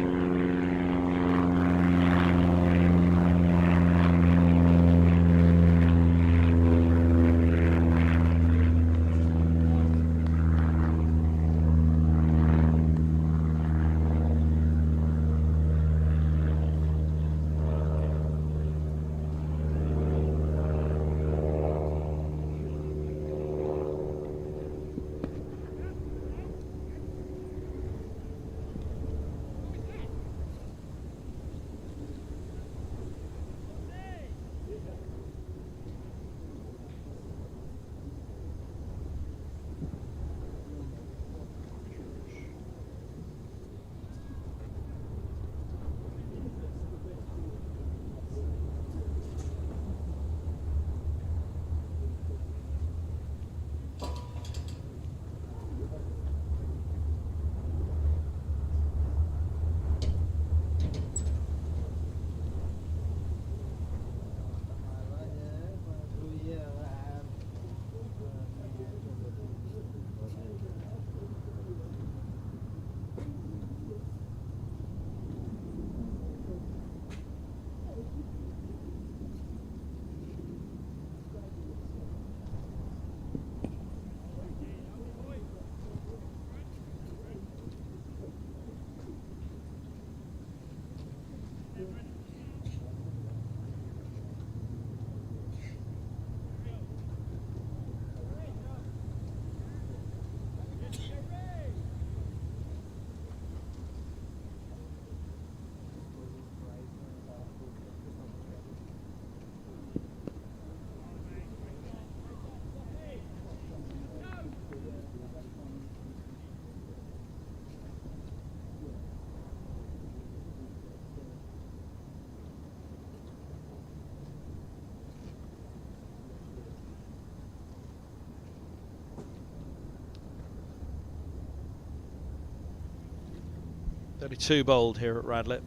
Speaker 1: .32 bowled here at Radlett.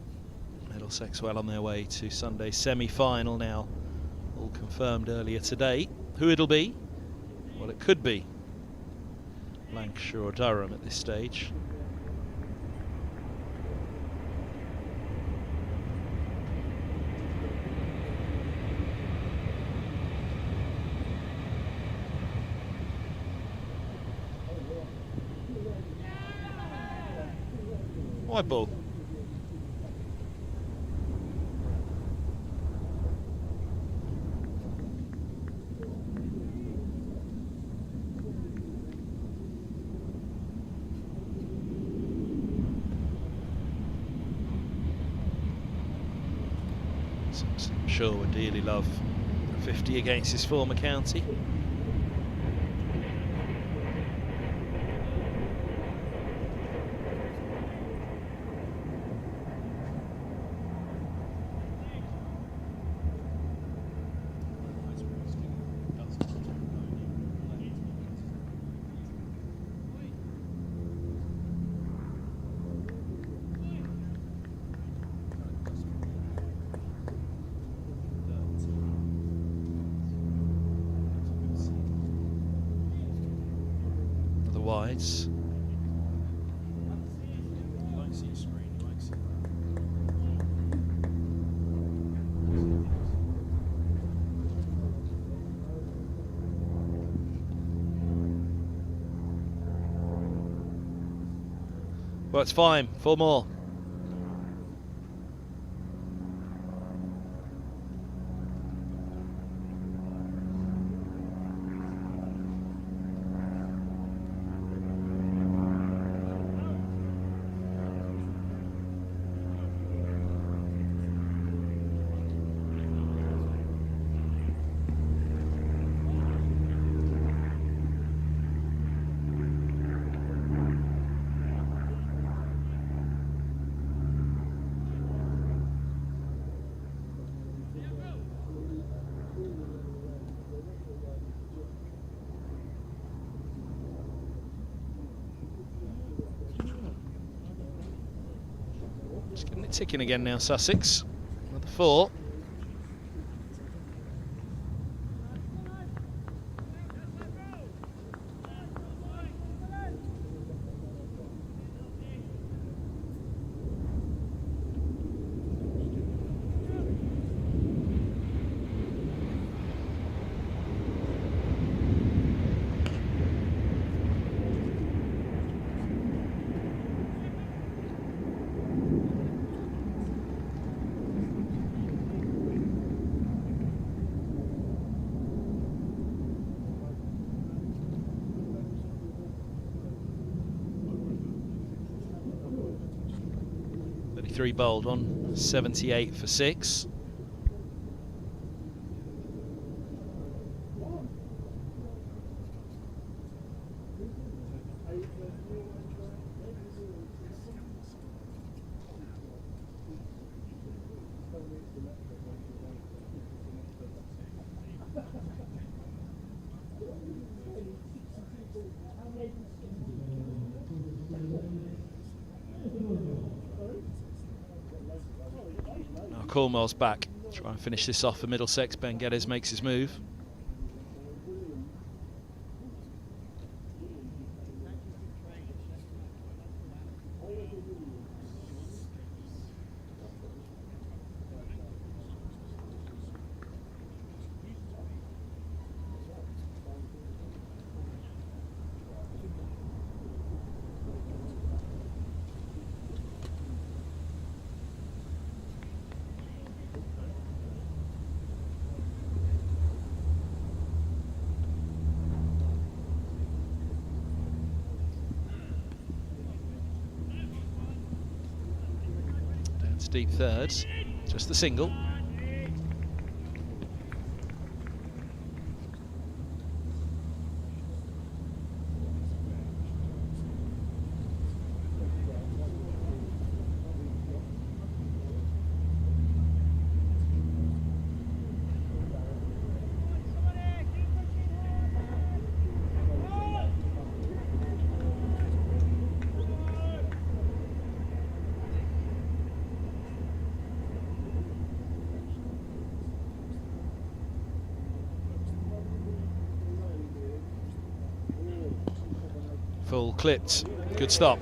Speaker 1: Middlesex well on their way to Sunday's semi-final now. All confirmed earlier today. Who it'll be? Well, it could be Lancashire or Durham at this stage. Wide ball. I'm sure would dearly love a 50 against his former county. Wides. Well, it's fine. 4 more. Just getting it ticking again now, Sussex. Another 4. Three bowled on, 78 for 6. Cornwell's back. Try and finish this off for Middlesex. Ben Geddes makes his move. Deep thirds, just the single. Full clipped, good stop.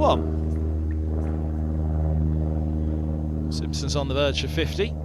Speaker 1: 51. Simpson's on the verge of 50.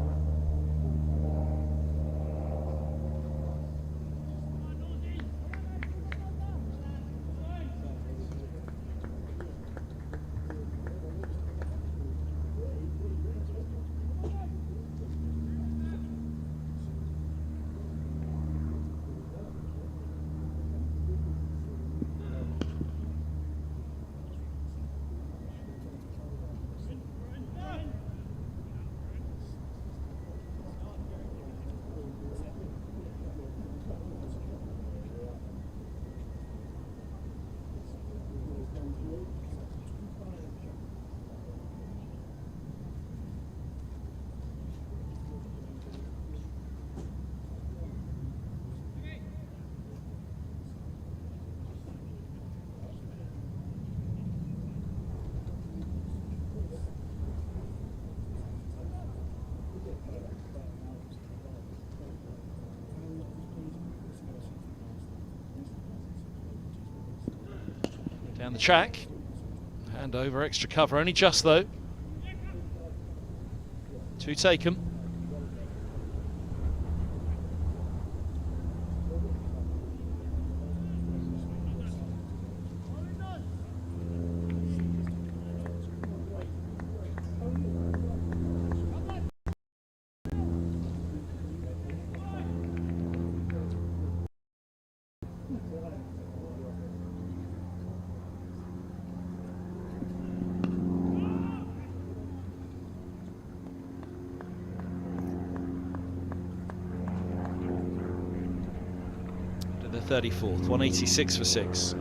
Speaker 1: Down the track, hand over, extra cover, only just though. 2 taken. The 34th, 186 for 6.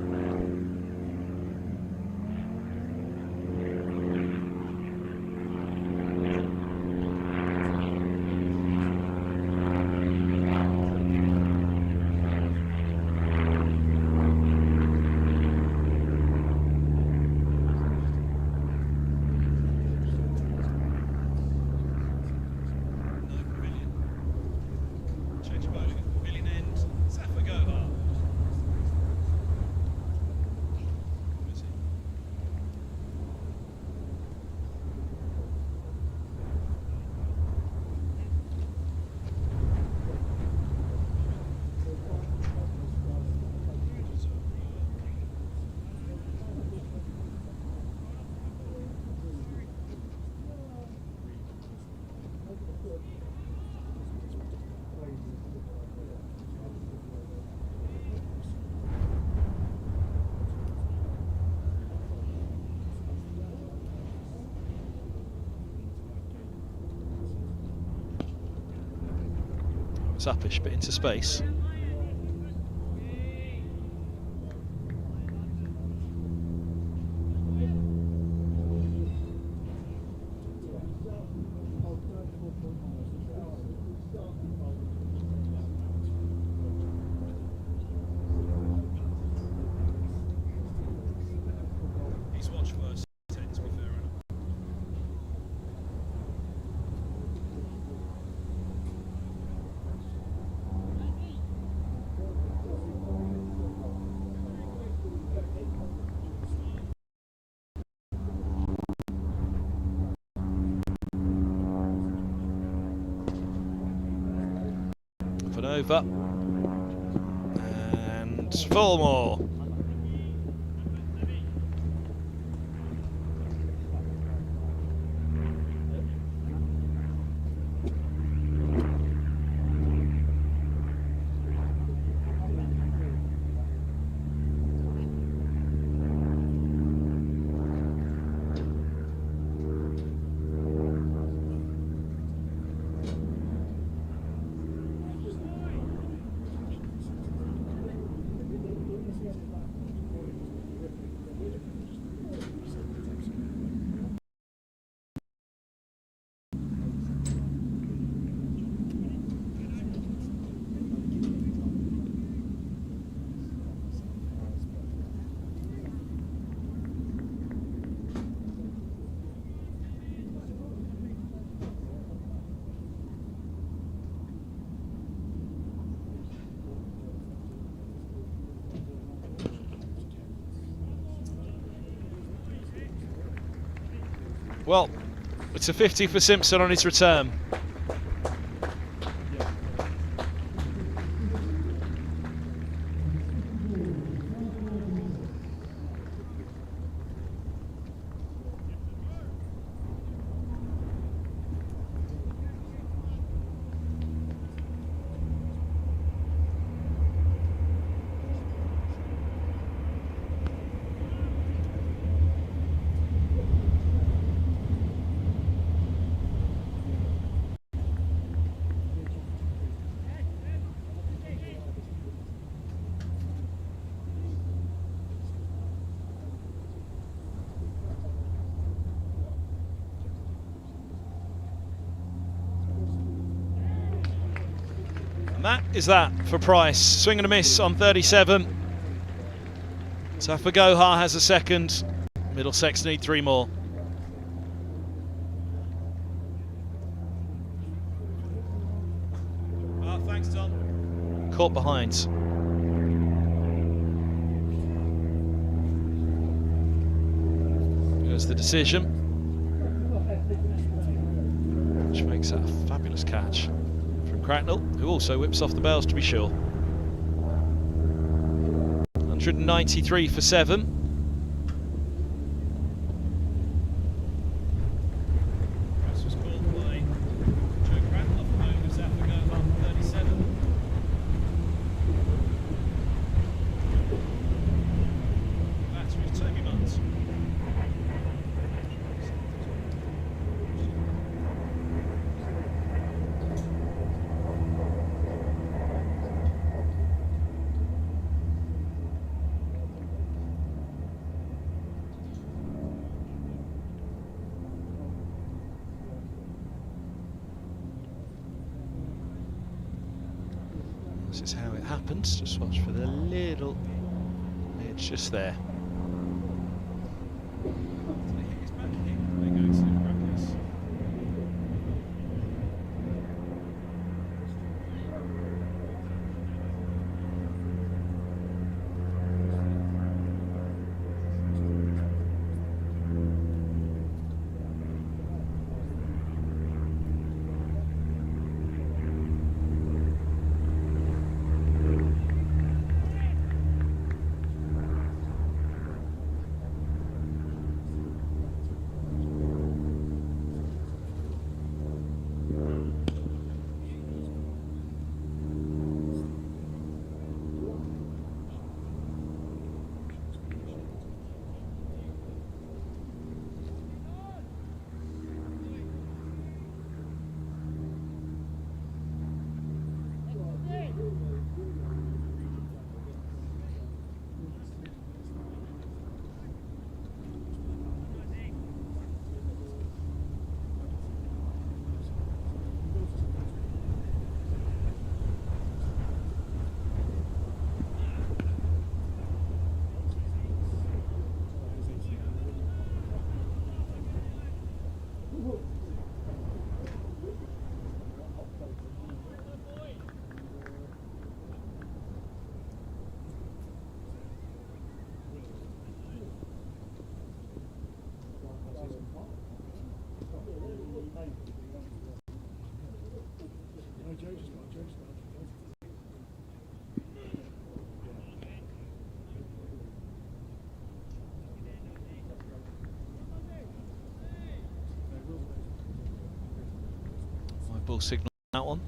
Speaker 1: It's uppish, but into space.
Speaker 3: He's watched worse, to be fair.
Speaker 1: Over and Fulmore. Well, it's a 50 for Simpson on his return. And that is that for Price. Swing and a miss on 37. Safagoha has a second. Middlesex need 3 more.
Speaker 3: Thanks, Tom.
Speaker 1: Caught behind. There's the decision, which makes that a fabulous catch from Cracknell, who also whips off the bails to be sure. 193 for 7.
Speaker 3: Press was called by Joe Cracknell off the boat of Safagoha on 37. Battery of Toby Muntz.
Speaker 1: This is how it happens. Just watch for the little edge just there.
Speaker 3: Did he hit his back kick? They go to practice.
Speaker 1: My ball signal on that one.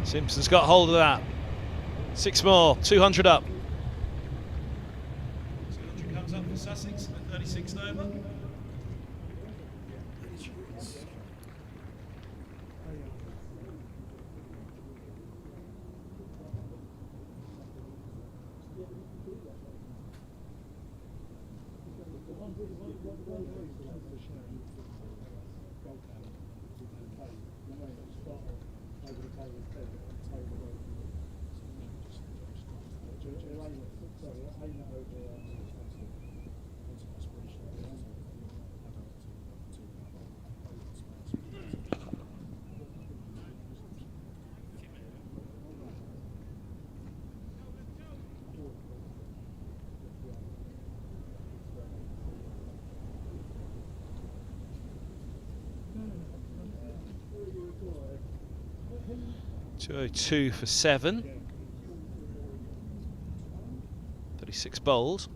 Speaker 1: Simpson's got hold of that. 6 more, 200 up.
Speaker 3: 200 comes up for Sussex, the 36th over.
Speaker 1: .202 for 7. 36 bowls.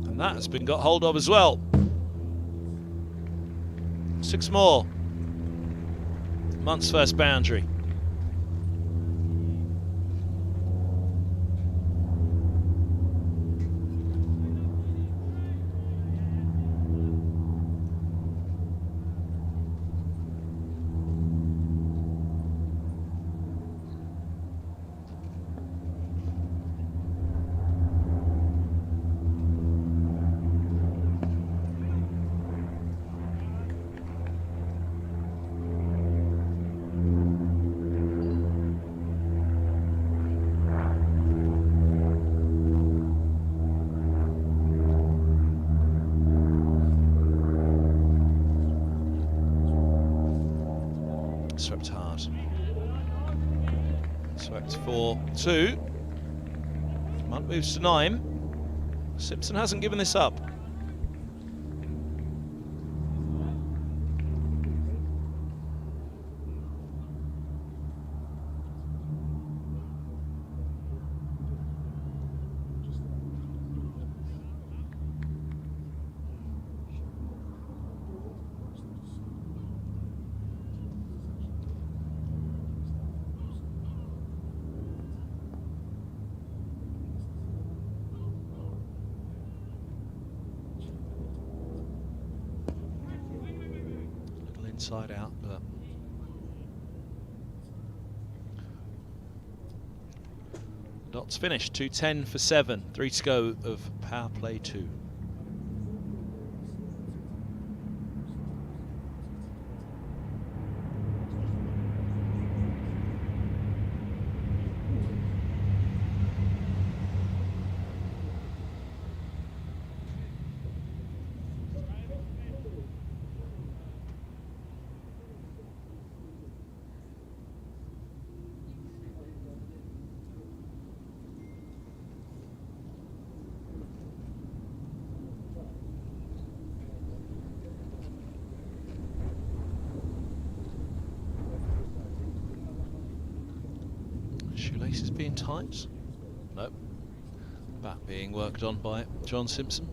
Speaker 1: And that has been got hold of as well. 6 more. Month's first boundary. Swept hard. Swept 4-2. Munt moves to 9. Simpson hasn't given this up. Inside out, but Dots finished. 210 for 7. 3 to go of power play 2. Shoelaces being tight? Nope. Back being worked on by John Simpson.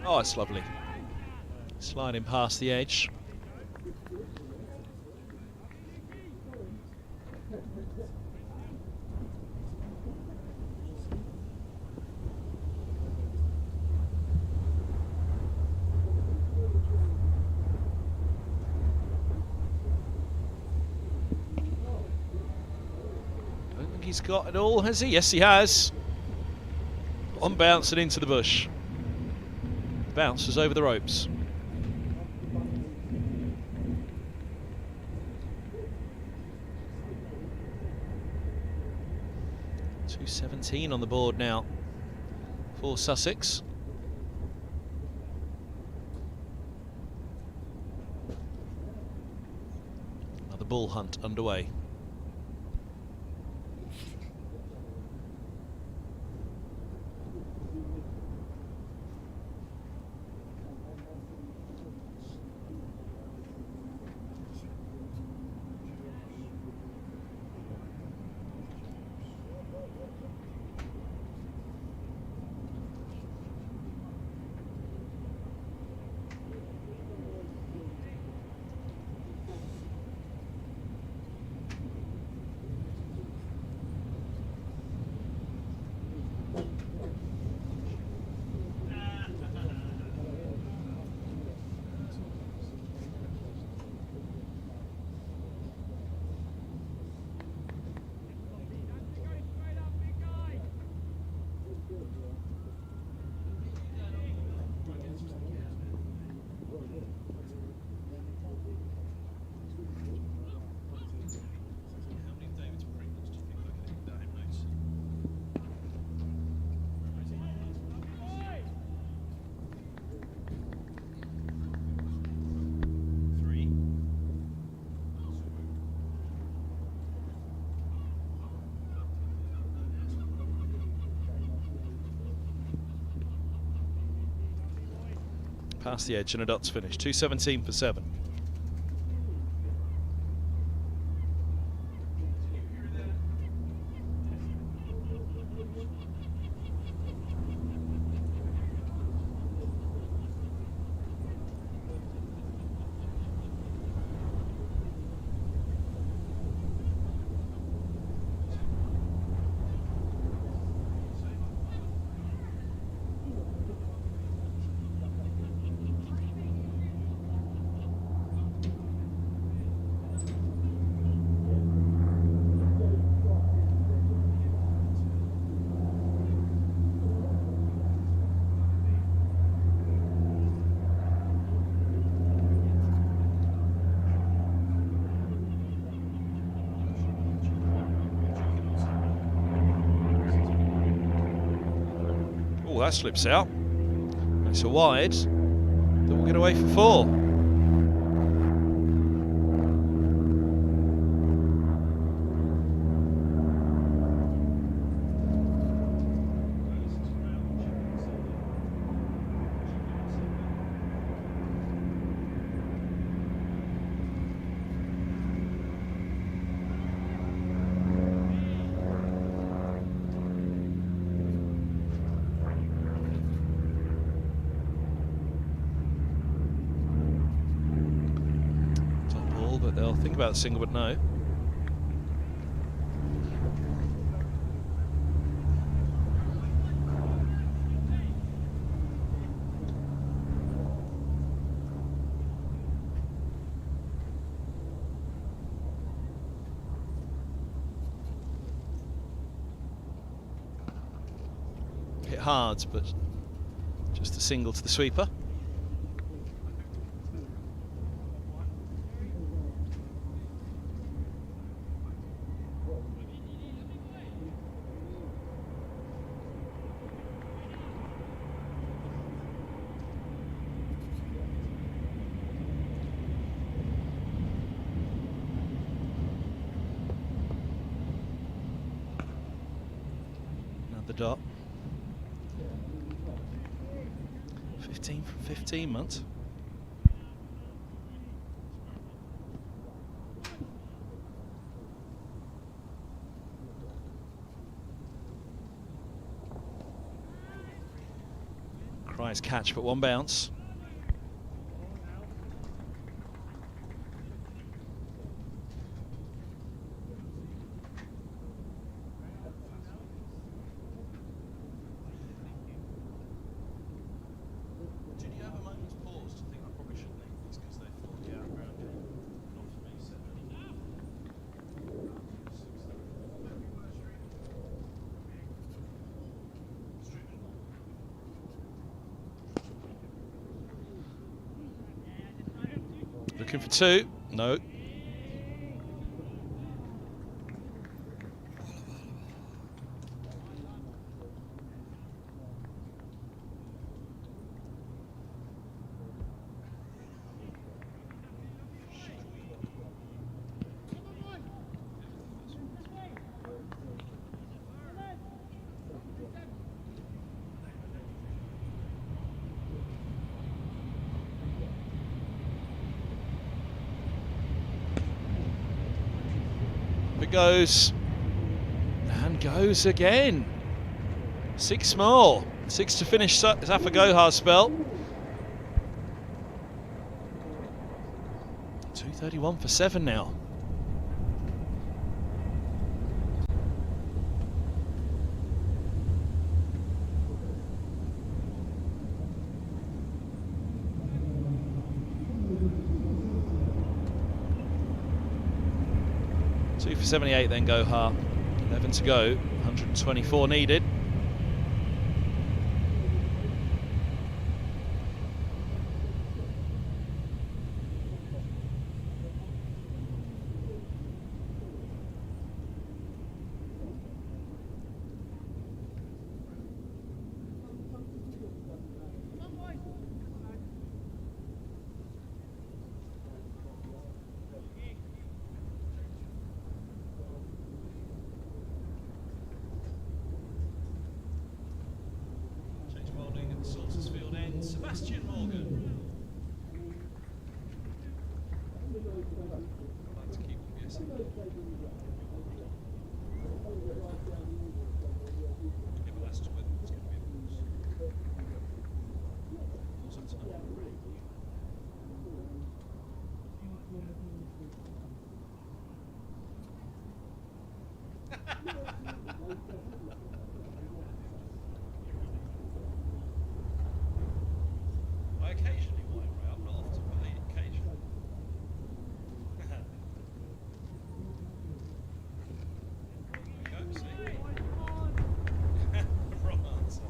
Speaker 1: Oh, it's lovely. Sliding past the edge. I don't think he's got it all, has he? Yes, he has. On bounce and into the bush. Bounce was over the ropes. .217 on the board now for Sussex. Another bull hunt underway. Past the edge and a dot's finish. 217 for 7. That slips out. It's a wide that will get away for 4. think about the single, but no. Hit hard, but just a single to the sweeper. Another dot. 15 from 15 months. Cries catch, but one bounce. Looking for two. No. It goes and goes again. 6 more. 6 to finish Zafagohar's spell. 231 for 7 now. For 78 then Gohar, 11 to go, 124 needed.
Speaker 3: Sebastian Morgan. I'd like to keep them guessing. Yeah, but that's whether it's going to be a pause. Pause up tonight. I occasionally wipe right up, not often, but occasionally. There we go, see? Wrong answer.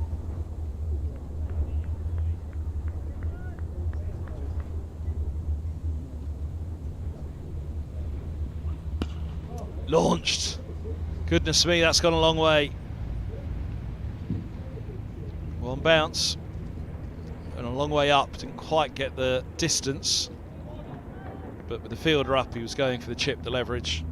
Speaker 1: Launched. Goodness me, that's gone a long way. One bounce. And a long way up, didn't quite get the distance. But with the fielder up, he was going for the chip, the leverage.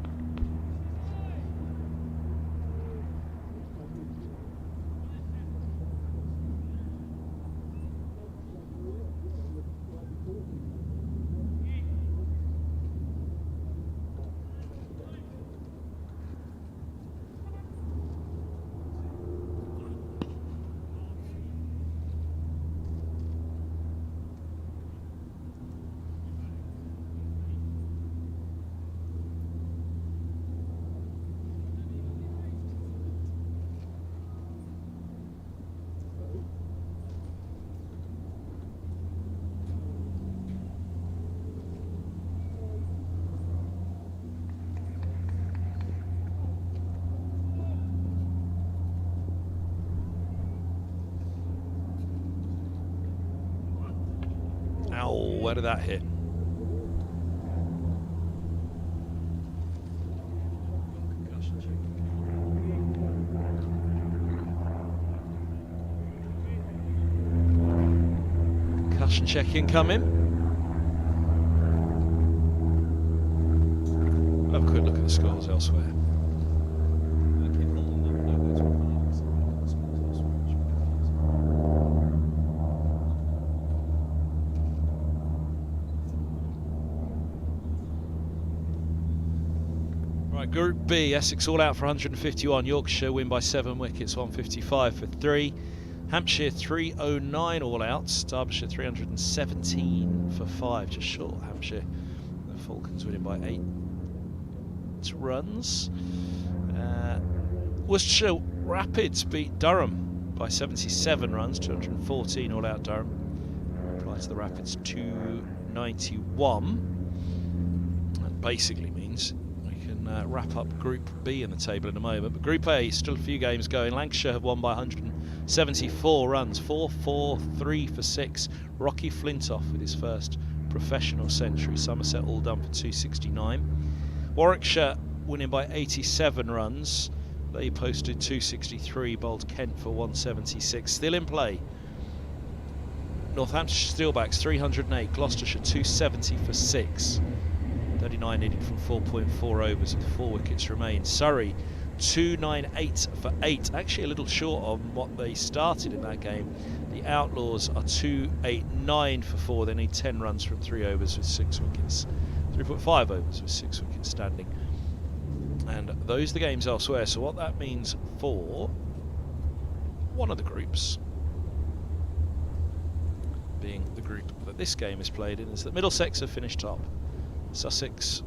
Speaker 1: Oh, where did that hit? Concussion check-in coming. We'll have a quick look at the scores elsewhere. Right, Group B, Essex all out for 151. Yorkshire win by 7 wickets, 155 for 3. Hampshire 309 all outs. Derbyshire 317 for 5, just short. Hampshire. The Falcons winning by 8 runs. Worcestershire Rapids beat Durham by 77 runs, 214 all out Durham. Prior to the Rapids 291. That basically means we can wrap up Group B in the table in a moment. But Group A, still a few games going. Lancashire have won by 174 runs, 4-4-3 for 6. Rocky Flintoff with his first professional century. Somerset all done for 269. Warwickshire winning by 87 runs. They posted 263, bowled Kent for 176. Still in play. Northamptonshire Steelbacks 308, Gloucestershire 270 for 6. 39 needed from 4.4 overs with 4 wickets remain. Surrey 298 for 8, actually a little short on what they started in that game. The Outlaws are 289 for 4. They need 10 runs from 3 overs with 6 wickets. 3.5 overs with 6 wickets standing. And those are the games elsewhere. So what that means for one of the groups, being the group that this game is played in, is that Middlesex have finished top. Sussex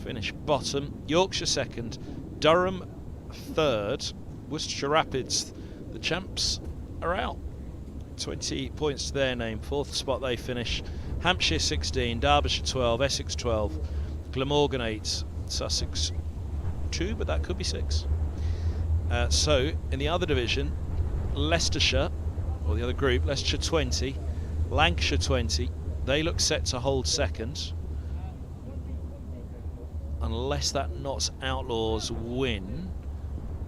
Speaker 1: finish bottom. Yorkshire second. Durham third. Worcestershire Rapids, the champs, are out. 20 points to their name. 4th spot they finish. Hampshire 16, Derbyshire 12, Essex 12, Glamorgan 8, Sussex 2, but that could be 6. So in the other division, Leicestershire, or the other group, Leicestershire 20, Lancashire 20. They look set to hold second, unless that Notts Outlaws win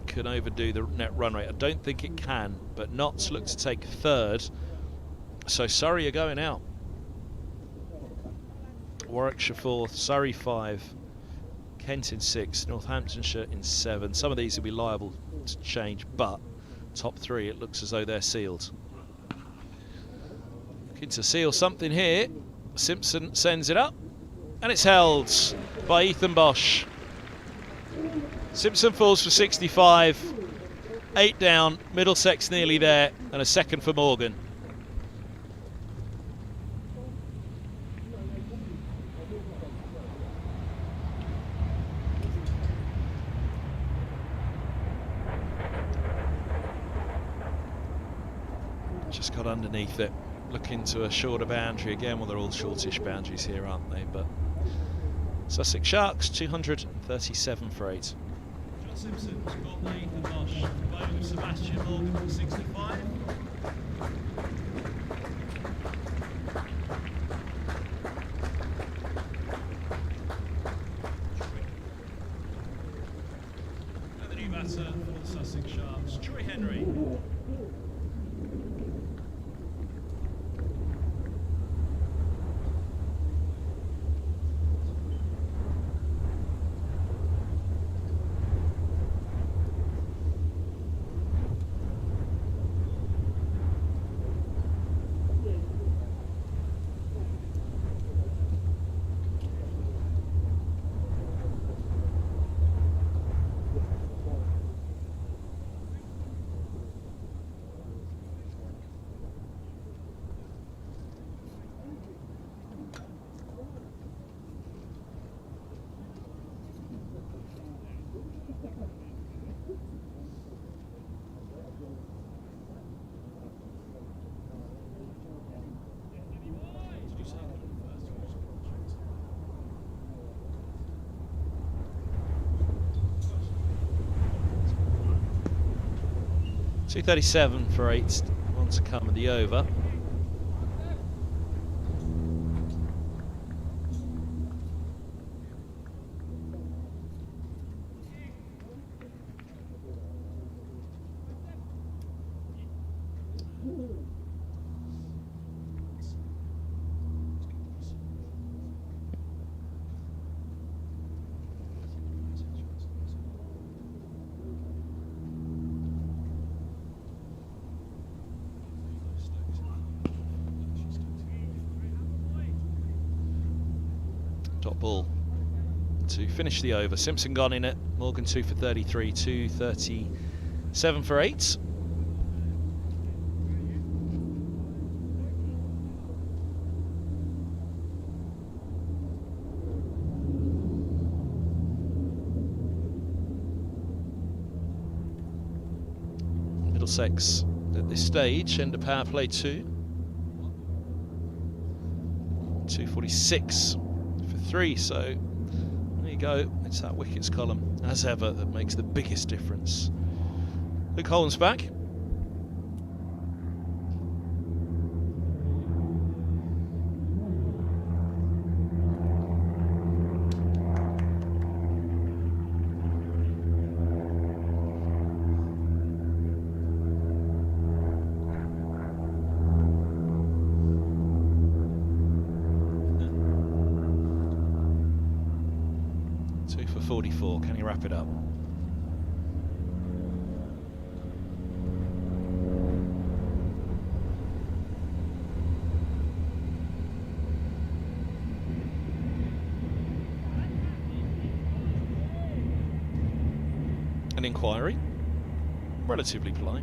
Speaker 1: can overdo the net run rate. I don't think it can, but Notts look to take third. So Surrey are going out. Warwickshire 4th, Surrey 5, Kent in 6, Northamptonshire in 7. Some of these will be liable to change, but top 3, it looks as though they're sealed. Looking to seal something here. Simpson sends it up, and it's held by Ethan Bosch. Simpson falls for 65, 8 down, Middlesex nearly there, and a second for Morgan. Just got underneath it, looking to a shorter boundary again. Well, they're all shortish boundaries here, aren't they? But Sussex Sharks 237 for 8.
Speaker 3: John Simpson scored by Ethan Bosch, bowling with Sebastian Morgan for 65. And the new batter for the Sussex Sharks, Troy Henry. .237 for 8,
Speaker 1: to come at the over. Dot ball to finish the over. Simpson gone in it. Morgan 2 for 33, 237 for 8. Middlesex at this stage, end of power play 2. 246 for 3, so there you go. It's that wickets column, as ever, that makes the biggest difference. Luke Holland's back. For 44, can he wrap it up? An inquiry, relatively polite.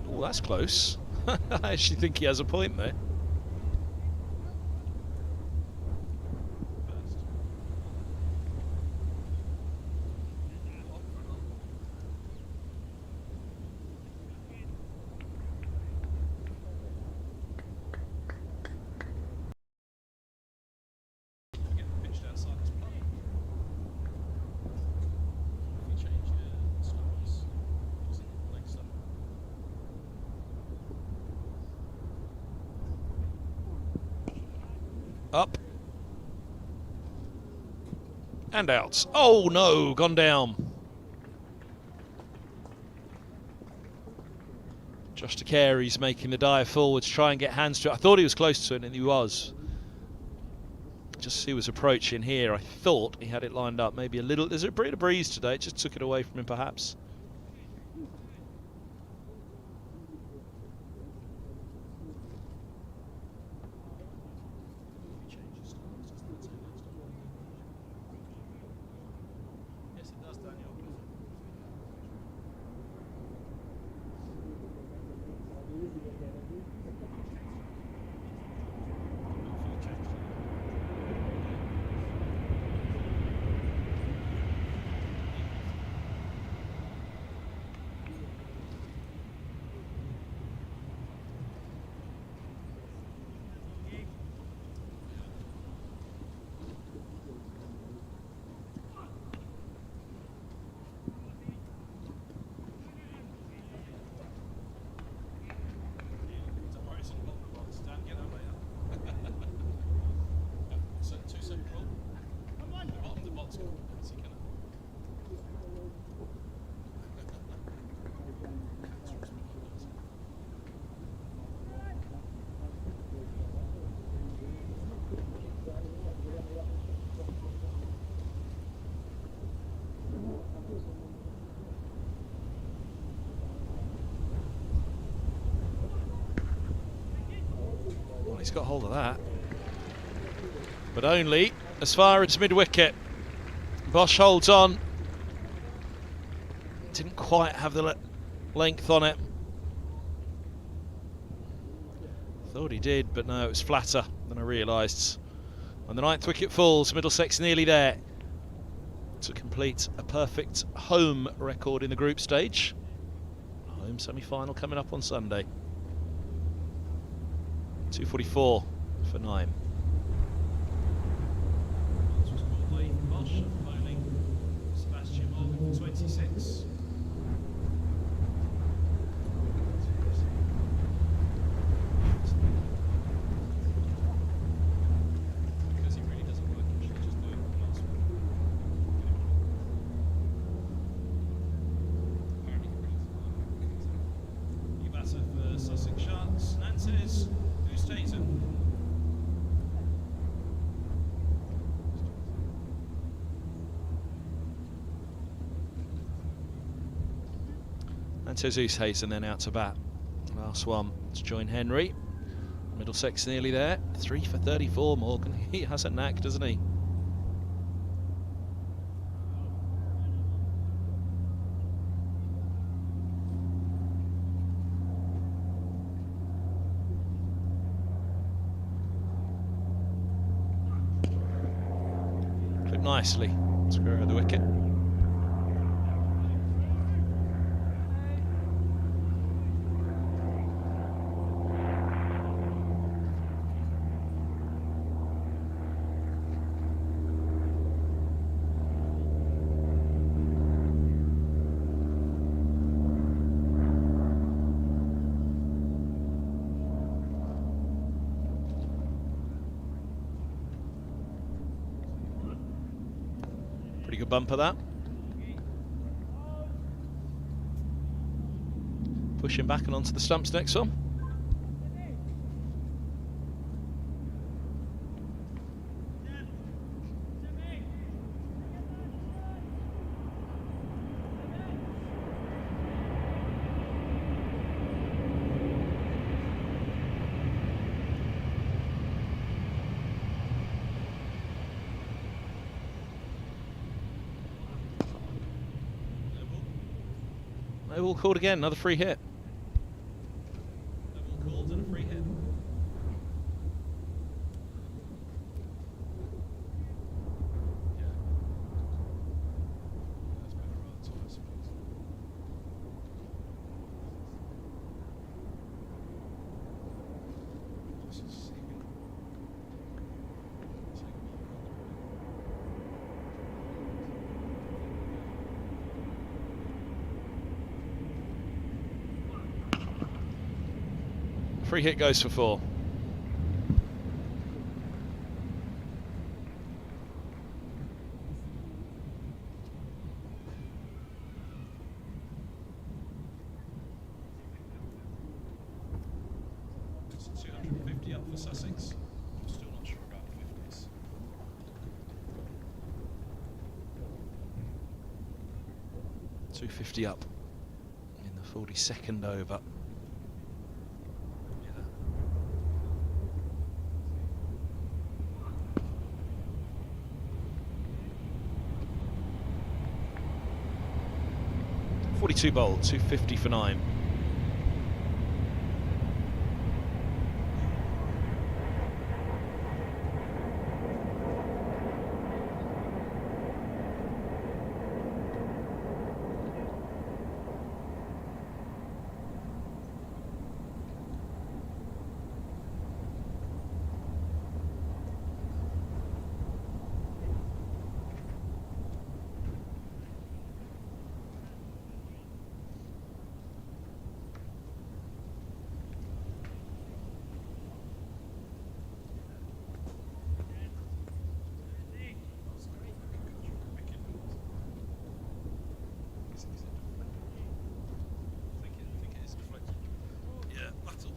Speaker 1: Oh, that's close. I actually think he has a point there. Up. And out. Oh no, gone down. Josh Carey's making the dive forwards, try and get hands to it. I thought he was close to it, and he was. Just as he was approaching here, I thought he had it lined up. Maybe a little. There's a bit of breeze today, it just took it away from him perhaps. He's got hold of that. But only as far as mid-wicket. Bosch holds on. Didn't quite have the length on it. Thought he did, but no, it was flatter than I realised. When the 9th wicket falls, Middlesex nearly there to complete a perfect home record in the group stage. Home semi-final coming up on Sunday. 2:44 for 9.
Speaker 3: This was called late from Bosch, bowling Sebastian Morgan for 26. Because he really doesn't work, he should just do it last one. Apparently he really doesn't work. New batter for Sussex Sharks, Nantes, who stays in.
Speaker 1: And Jesus Hazen then out to bat. Last one to join Henry. Middlesex nearly there. 3 for 34, Morgan. He has a knack, doesn't he? Clipped nicely. Square of the wicket. Pretty good bumper that. Pushing back and onto the stumps next one. No ball called again, another free hit.
Speaker 3: No ball called and a free hit. Yeah. That's better answer, I suppose. This is second.
Speaker 1: Free hit goes for 4.
Speaker 3: It's 250 up for Sussex. I'm still not sure about the 50s.
Speaker 1: .250 up in the 42nd over.
Speaker 3: Yeah.
Speaker 1: 42 bowled, 250 for 9.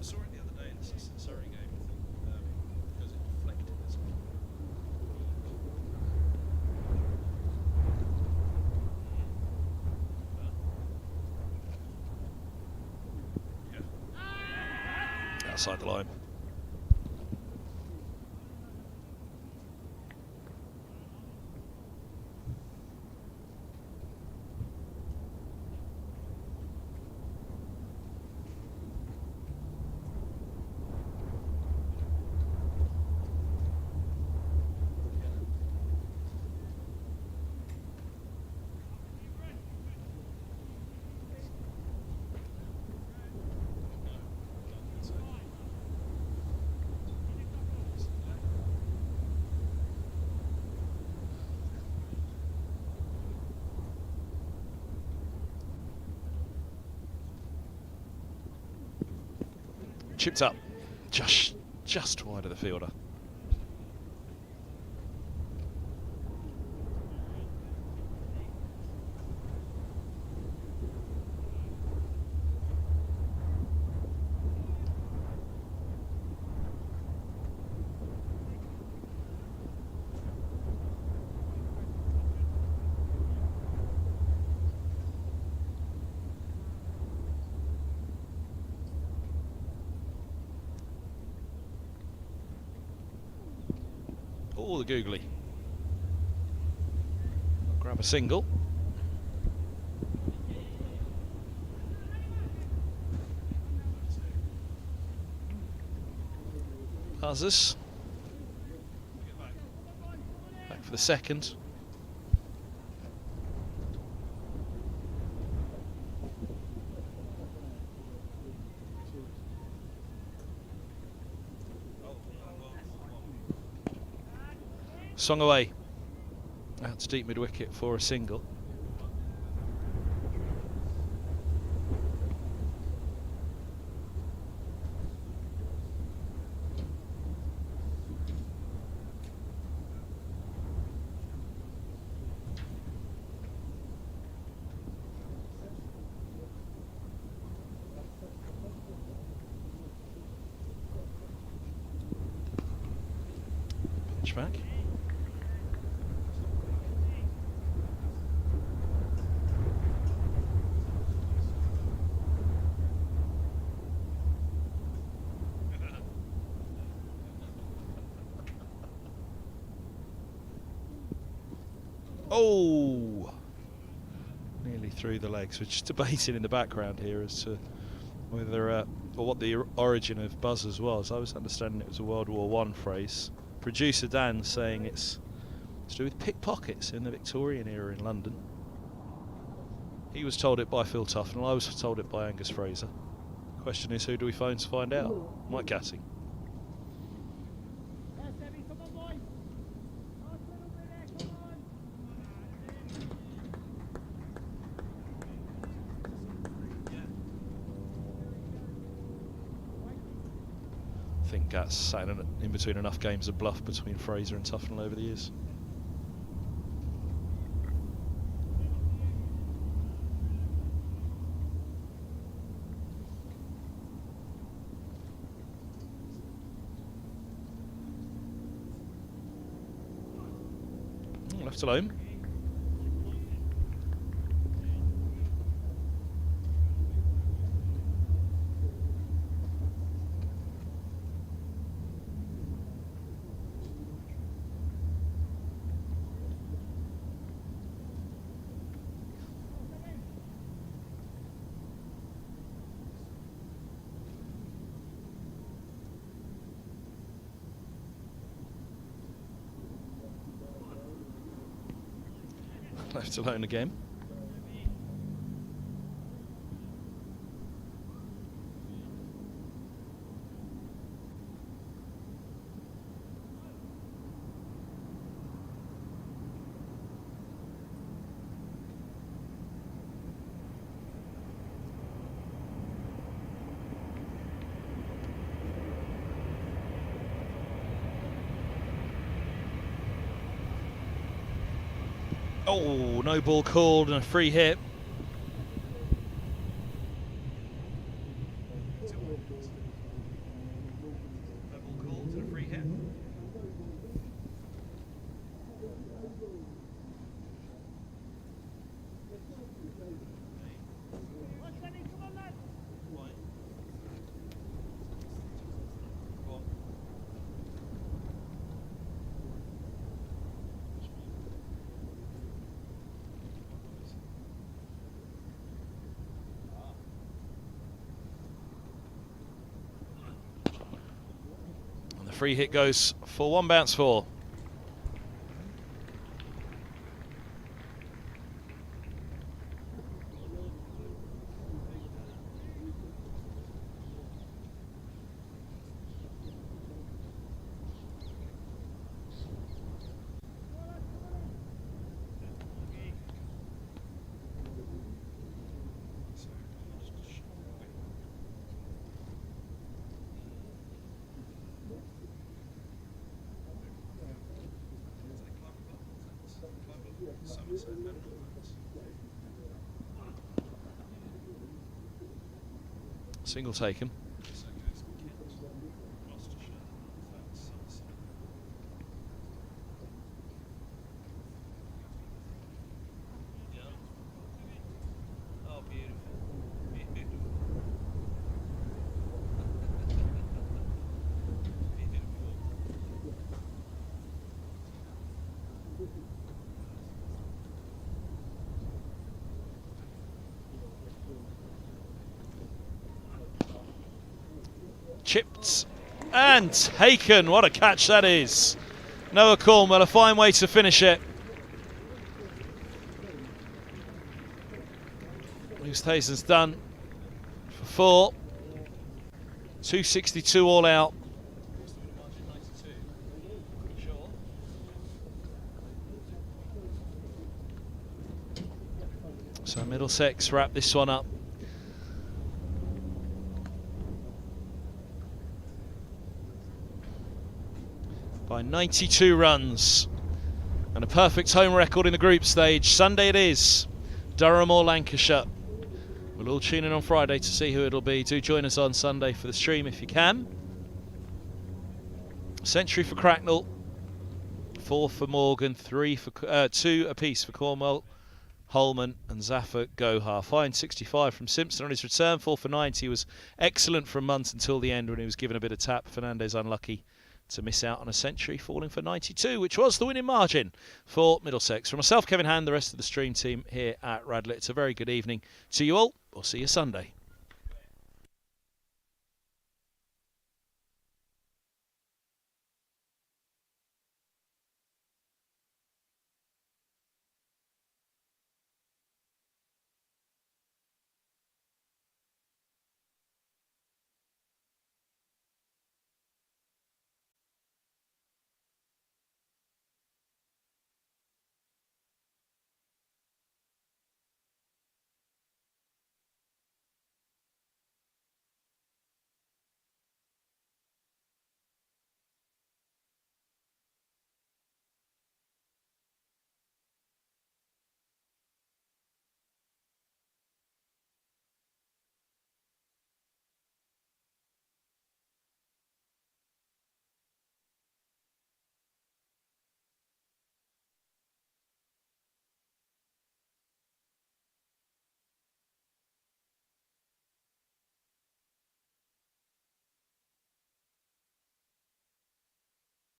Speaker 3: Saw it the other day in the Surrey game, I think, because it deflected as well. Yeah.
Speaker 1: Outside the line. Chipped up, just wide of the fielder. Oh, the googly. Grab a single. Buzzers. Back for the second. Song away. Out to deep mid-wicket for a single. Pitch back. Oh! Nearly through the legs. We're just debating in the background here as to whether, or what the origin of buzzers was. I was understanding it was a World War I phrase. Producer Dan saying it's to do with pickpockets in the Victorian era in London. He was told it by Phil Tufnell, I was told it by Angus Fraser. Question is, who do we phone to find out? Mike Gatting. I think Gat's sat in between enough games of bluff between Fraser and Tufnell over the years. Left alone. Left alone again. Oh, no ball called and a free hit.
Speaker 3: No ball called and a free hit.
Speaker 1: Free hit goes for one bounce four.
Speaker 3: Somerset Medical Works.
Speaker 1: Single taken.
Speaker 3: So goes Kent, Gloucestershire, that's Somerset. Yeah. Oh, beautiful. Beautiful.
Speaker 1: Chipped and taken. What a catch that is. Noah Cornwell, a fine way to finish it. Oosthuizen's done for 4. 262 all out. So Middlesex wrap this one up. By 92 runs. And a perfect home record in the group stage. Sunday it is. Durham or Lancashire. We'll all tune in on Friday to see who it'll be. Do join us on Sunday for the stream if you can. Century for Cracknell. 4 for Morgan. 2 apiece for Cornwell, Holman and Zafar Gohar. Fine 65 from Simpson on his return. 4 for 90 was excellent from Munt until the end when he was given a bit of tap. Fernandez unlucky to miss out on a century, falling for 92, which was the winning margin for Middlesex. From myself, Kevin Hand, the rest of the stream team here at Radlett, it's a very good evening to you all. We'll see you Sunday.